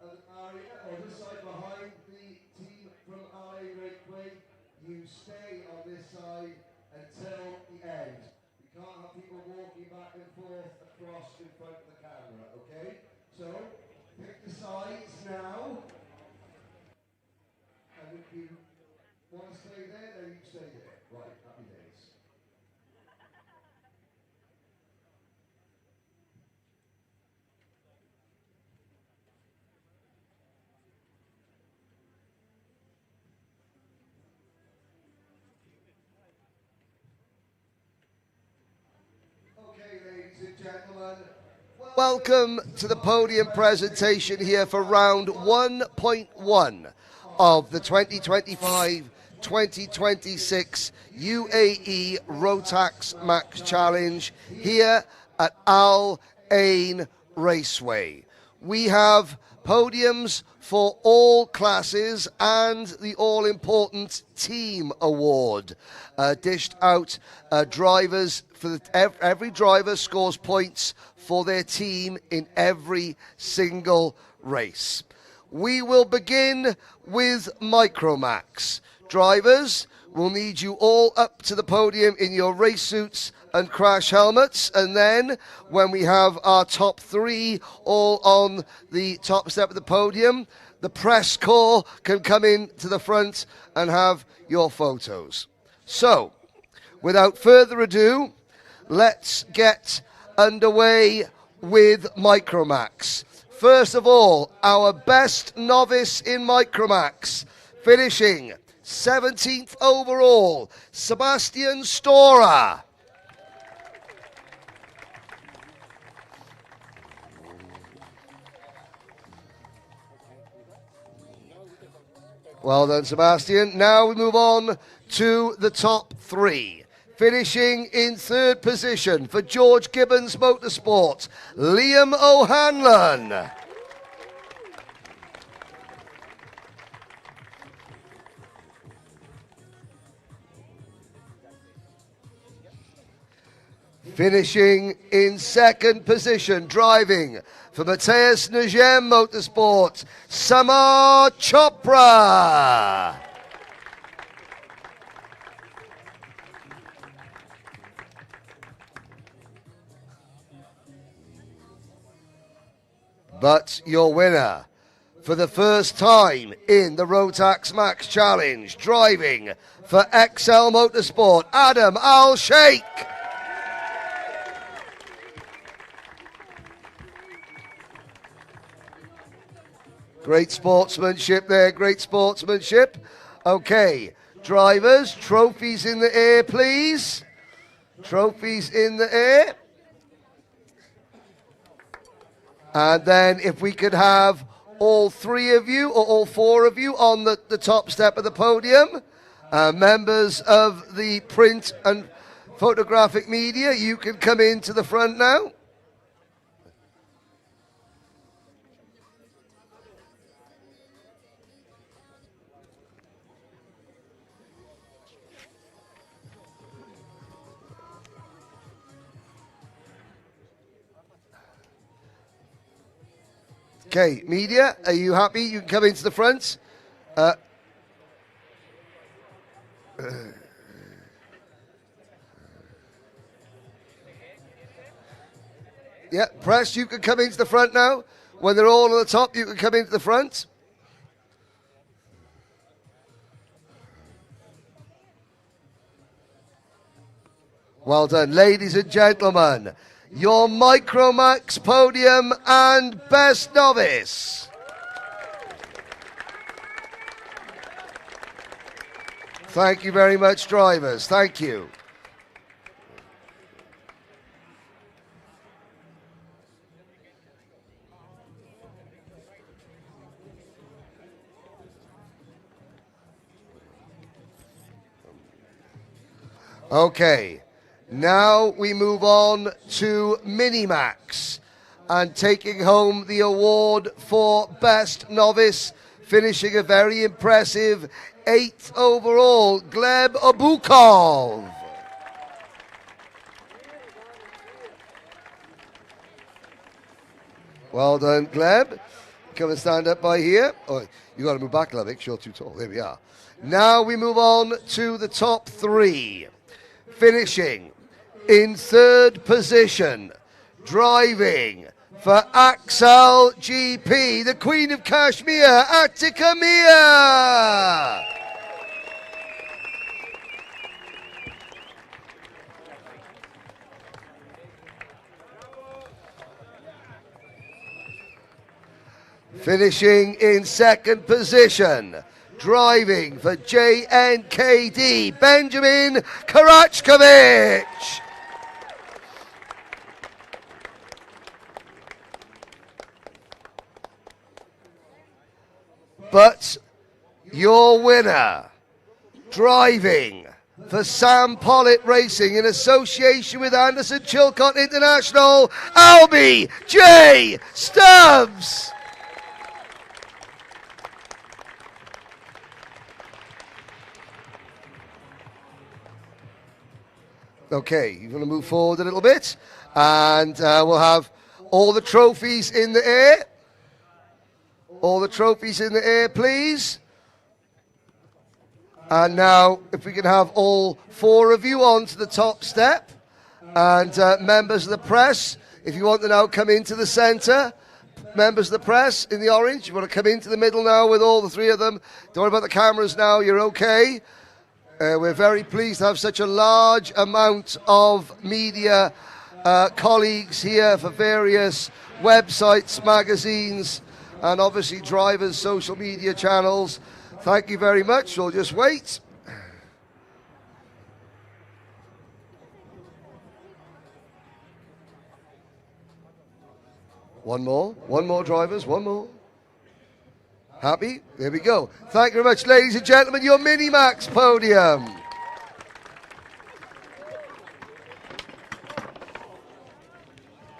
of the barrier or this side behind the team from UAE RMC, you stay on this side until the end. We can't have people walking back and forth across in front of the camera, okay? So, pick the sides now. And if you want to stay there, then you stay there. Right, happy days. Okay, ladies and gentlemen, welcome to the podium presentation here for round 1.1 of the 2025-2026 UAE Rotax Max Challenge here at Al Ain Raceway. We have podiums for all classes and the all-important team award dished out. Drivers for every driver scores points for their team in every single race. We will begin with Micromax. Drivers, we'll need you all up to the podium in your race suits and crash helmets, and then when we have our top three all on the top step of the podium, the press corps can come in to the front and have your photos. So, without further ado, let's get underway with Micromax. First of all, our best novice in Micromax, finishing 17th overall, Sebastian Storer. Well done, Sebastian. Now we move on to the top three. Finishing in third position for George Gibbons Motorsport, Liam O'Hanlon. Finishing in second position, driving for Matthias Nagem Motorsport, Samar Chopra. But your winner for the first time in the Rotax Max Challenge, driving for XL Motorsport, Adam Al-Sheikh. Great sportsmanship there, great sportsmanship. Okay, drivers, trophies in the air, please. Trophies in the air. And then if we could have all three of you or all four of you on the top step of the podium, members of the print and photographic media, you can come into the front now. Okay, media, are you happy? You can come into the front. Yeah, press, you can come into the front now. When they're all on the top, you can come into the front. Well done, ladies and gentlemen. Your Micromax podium and best novice. Thank you very much, drivers. Thank you. Okay, Now we move on to Minimax, and taking home the award for Best Novice, finishing a very impressive 8th overall, Gleb Abukov. Well done, Gleb. Come and stand up by here. Oh, you got to move back a little bit, 'cause you're too tall. There we are. Now we move on to the top 3. Finishing in 3rd position, driving for Axel GP, the Queen of Kashmir, Atika Mia. Finishing in 2nd position, driving for JNKD, Benjamin Karachkovic. But your winner, driving for Sam Pollitt Racing in association with Anderson Chilcott International, Albie J. Stubbs. Okay, you're going to move forward a little bit, and we'll have all the trophies in the air. All the trophies in the air, please. And now, if we can have all 4 of you onto the top step, and members of the press, if you want to now come into the centre, members of the press in the orange, you want to come into the middle now with all the 3 of them. Don't worry about the cameras now, you're okay. We're very pleased to have such a large amount of media colleagues here for various websites, magazines, and obviously drivers' social media channels. Thank you very much. We'll just wait. One more drivers, one more. Happy? There we go. Thank you very much, ladies and gentlemen. Your Minimax podium.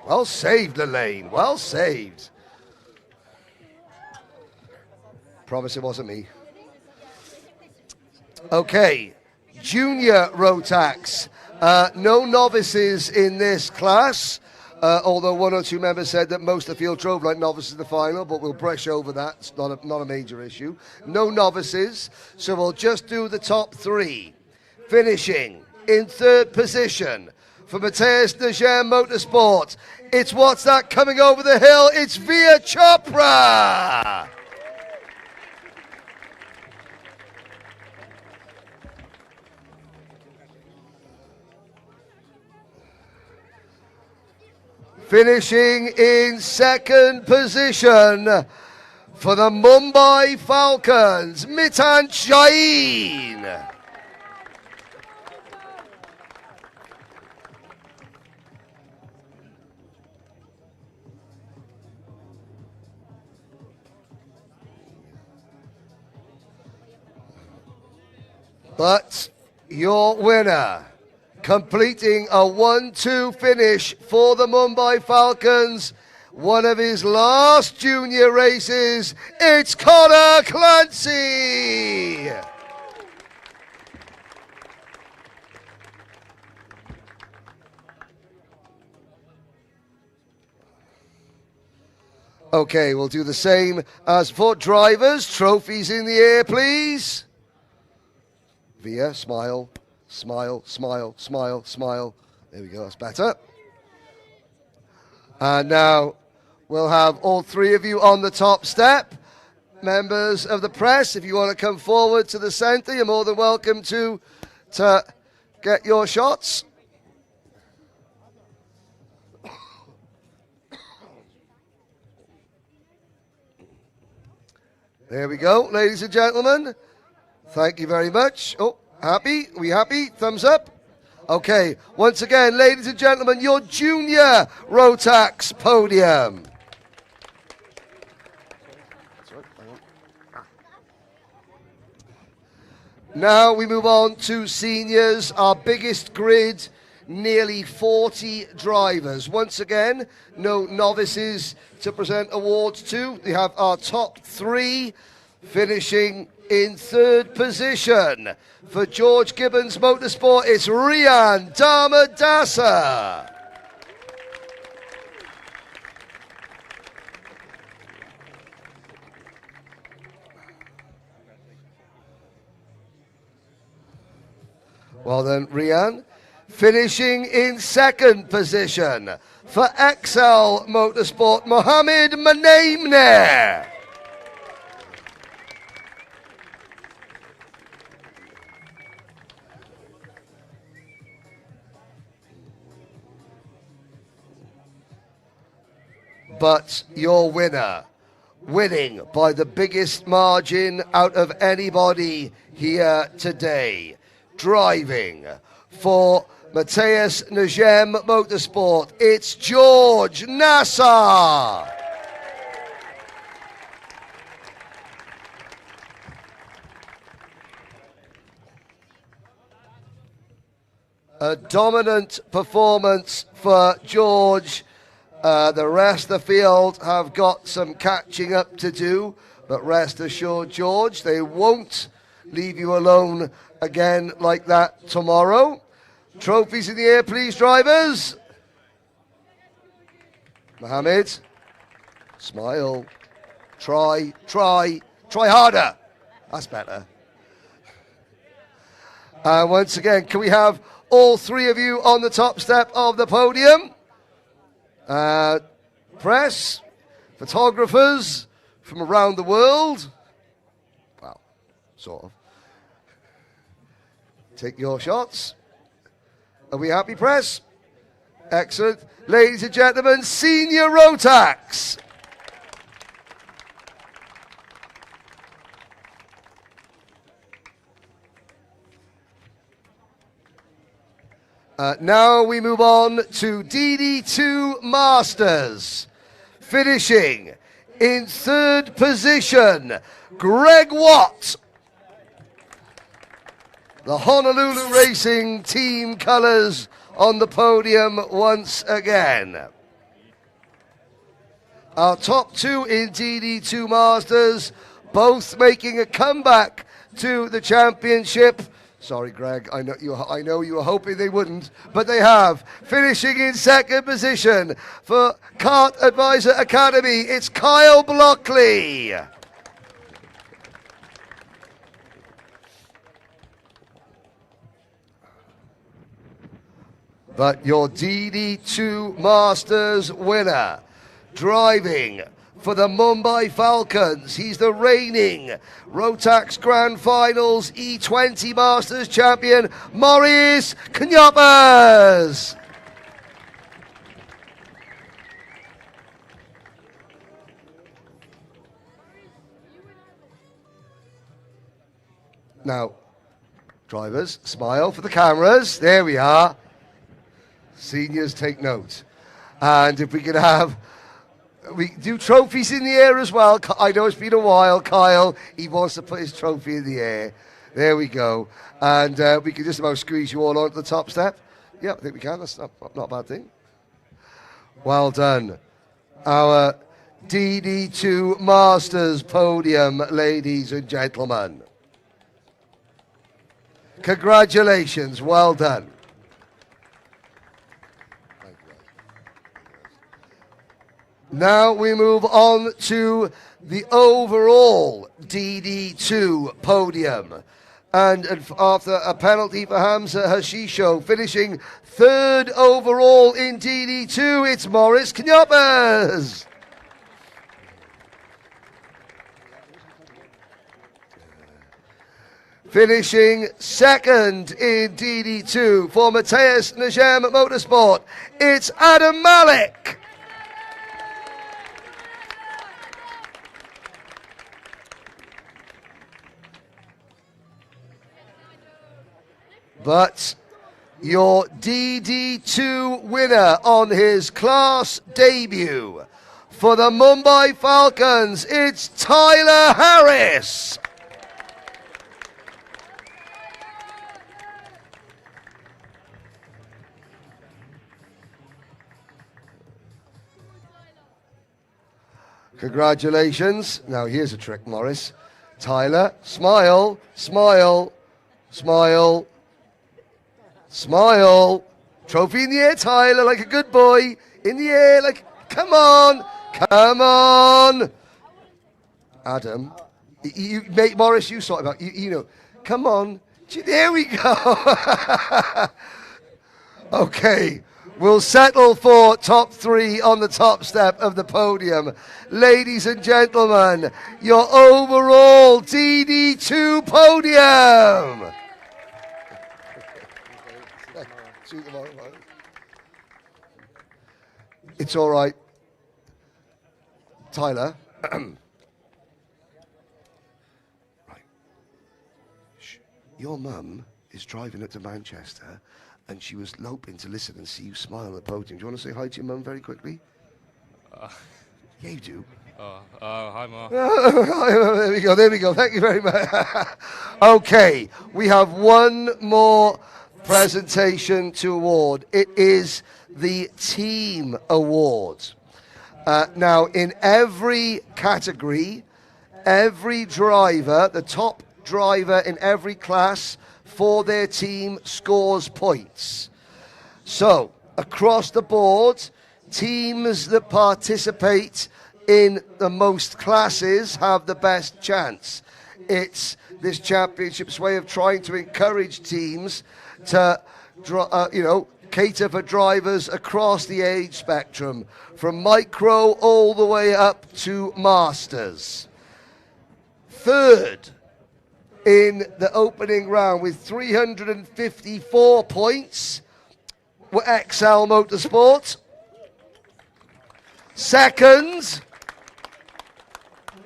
Well saved, Elaine. Well saved. Promise it wasn't me. Okay. Junior Rotax. No novices in this class. Although 1 or 2 members said that most of the field drove like novices in the final, but we'll brush over that. It's not a major issue. No novices, so we'll just do the top 3. Finishing in 3rd position for Mateus Najem Motorsport. It's what's that coming over the hill? It's Via Chopra. Finishing in 2nd position for the Mumbai Falcons, Mitan Shaheen. But your winner, completing a 1-2 finish for the Mumbai Falcons, one of his last junior races, it's Connor Clancy. Okay, we'll do the same as for drivers. Trophies in the air, please. Via, smile. Smile, smile, smile, smile. There we go, that's better. And now we'll have all 3 of you on the top step. Members of the press, if you want to come forward to the centre, you're more than welcome to get your shots. There we go, ladies and gentlemen. Thank you very much. Oh, happy? Are we happy? Thumbs up? Okay, once again, ladies and gentlemen, your junior Rotax podium. Now we move on to seniors, our biggest grid nearly 40 drivers. Once again, no novices to present awards to. We have our top 3 finishing in 3rd position. For George Gibbons Motorsport, it's Rian Damadasa. Well done, Rian. Finishing in 2nd position for XL Motorsport, Mohammed Maneimne. But your winner, winning by the biggest margin out of anybody here today, driving for Matthias Najem Motorsport, it's George Nassar. A dominant performance for George. The rest of the field have got some catching up to do, but rest assured, George, they won't leave you alone again like that tomorrow. Trophies in the air, please, drivers. Mohammed, smile. Try harder. That's better. And once again, can we have all 3 of you on the top step of the podium? Press, photographers from around the world. Well, sort of. Take your shots. Are we happy, press? Excellent. Ladies and gentlemen, Senior Rotax. Now we move on to DD2 Masters. Finishing in 3rd position, Greg Watt. The Honolulu Racing team colours on the podium once again. Our top 2 in DD2 Masters, both making a comeback to the championship. Sorry, Greg, I know you were hoping they wouldn't, but they have. Finishing in 2nd position for Kart Advisor Academy, it's Kyle Blockley. But your DD2 Masters winner, driving for the Mumbai Falcons, he's the reigning Rotax Grand Finals E20 Masters champion, Maurice Knyoppers. Now, drivers, smile for the cameras. There we are. Seniors, take note. And if we could have, we do trophies in the air as well. I know it's been a while. Kyle, he wants to put his trophy in the air. There we go. And we can just about squeeze you all onto the top step. Yeah, I think we can. That's not a bad thing. Well done. Our DD2 Masters podium, ladies and gentlemen. Congratulations. Well done. Now we move on to the overall DD2 podium. And after a penalty for Hamza Hashisho, finishing 3rd overall in DD2, it's Maurice Knyoppers. Finishing 2nd in DD2 for Matthias Najem Motorsport, it's Adam Malik. But your DD2 winner on his class debut for the Mumbai Falcons, it's Tyler Harris. Congratulations. Now here's a trick, Morris. Tyler, smile, smile, smile, smile. Trophy in the air, Tyler, like a good boy. In the air, like, come on, come on. Adam, mate, Morris, you sort it out. You know, come on. There we go. Okay, we'll settle for top 3 on the top step of the podium. Ladies and gentlemen, your overall DD2 podium. It's all right. Tyler. Your mum is driving up to Manchester and she was loping to listen and see you smile on the podium. Do you want to say hi to your mum very quickly? Yeah, you do. Hi, Ma. There we go, there we go. Thank you very much. Okay, we have one more presentation to award. It is the Team Award. Now, in every category, every driver, the top driver in every class for their team scores points. So, across the board, teams that participate in the most classes have the best chance. It's this championship's way of trying to encourage teams to, cater for drivers across the age spectrum, from micro all the way up to masters. Third in the opening round with 354 points were XL Motorsport. Second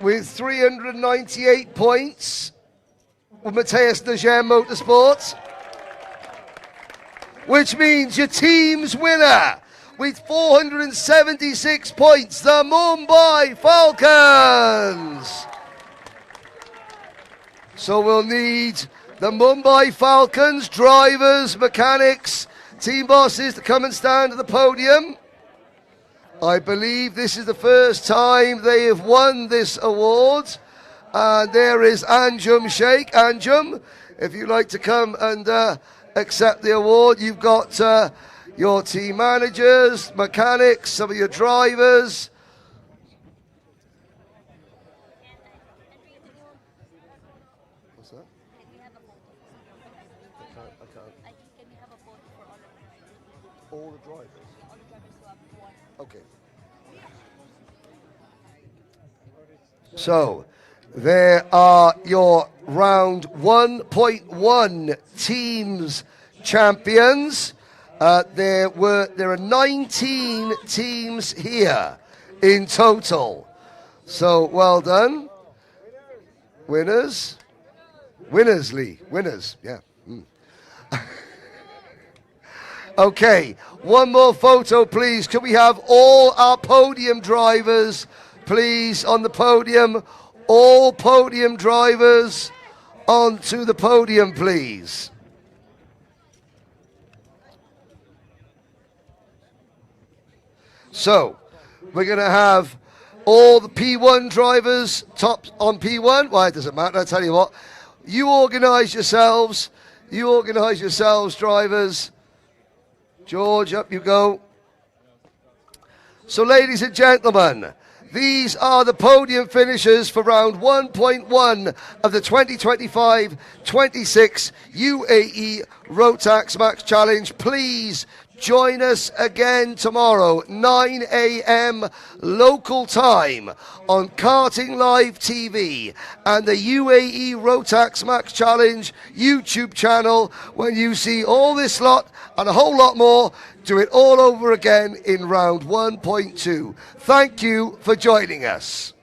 with 398 points were Matthias Deger Motorsport, which means your team's winner with 476 points, the Mumbai Falcons. So we'll need the Mumbai Falcons, drivers, mechanics, team bosses to come and stand at the podium. I believe this is the first time they have won this award. And there is Anjum Sheikh. Anjum, if you'd like to come and accept the award, you've got your team managers, mechanics, some of your drivers. What's that? I can't. All the drivers? Okay. So, there are your round 1.1 teams champions. There are 19 teams here in total. So, well done. Winners. Winners, Lee. Winners, yeah. Okay, one more photo, please. Can we have all our podium drivers, please, on the podium? All podium drivers onto the podium, please. So, we're going to have all the P1 drivers top on P1. Well, it doesn't matter, I'll tell you what. You organise yourselves. You organise yourselves, drivers. George, up you go. So, ladies and gentlemen, these are the podium finishers for round 1.1 of the 2025-26 UAE Rotax Max Challenge. Please join us again tomorrow, 9 a.m. local time on Karting Live TV and the UAE Rotax Max Challenge YouTube channel, when you see all this lot and a whole lot more. Do it all over again in round 1.2. Thank you for joining us.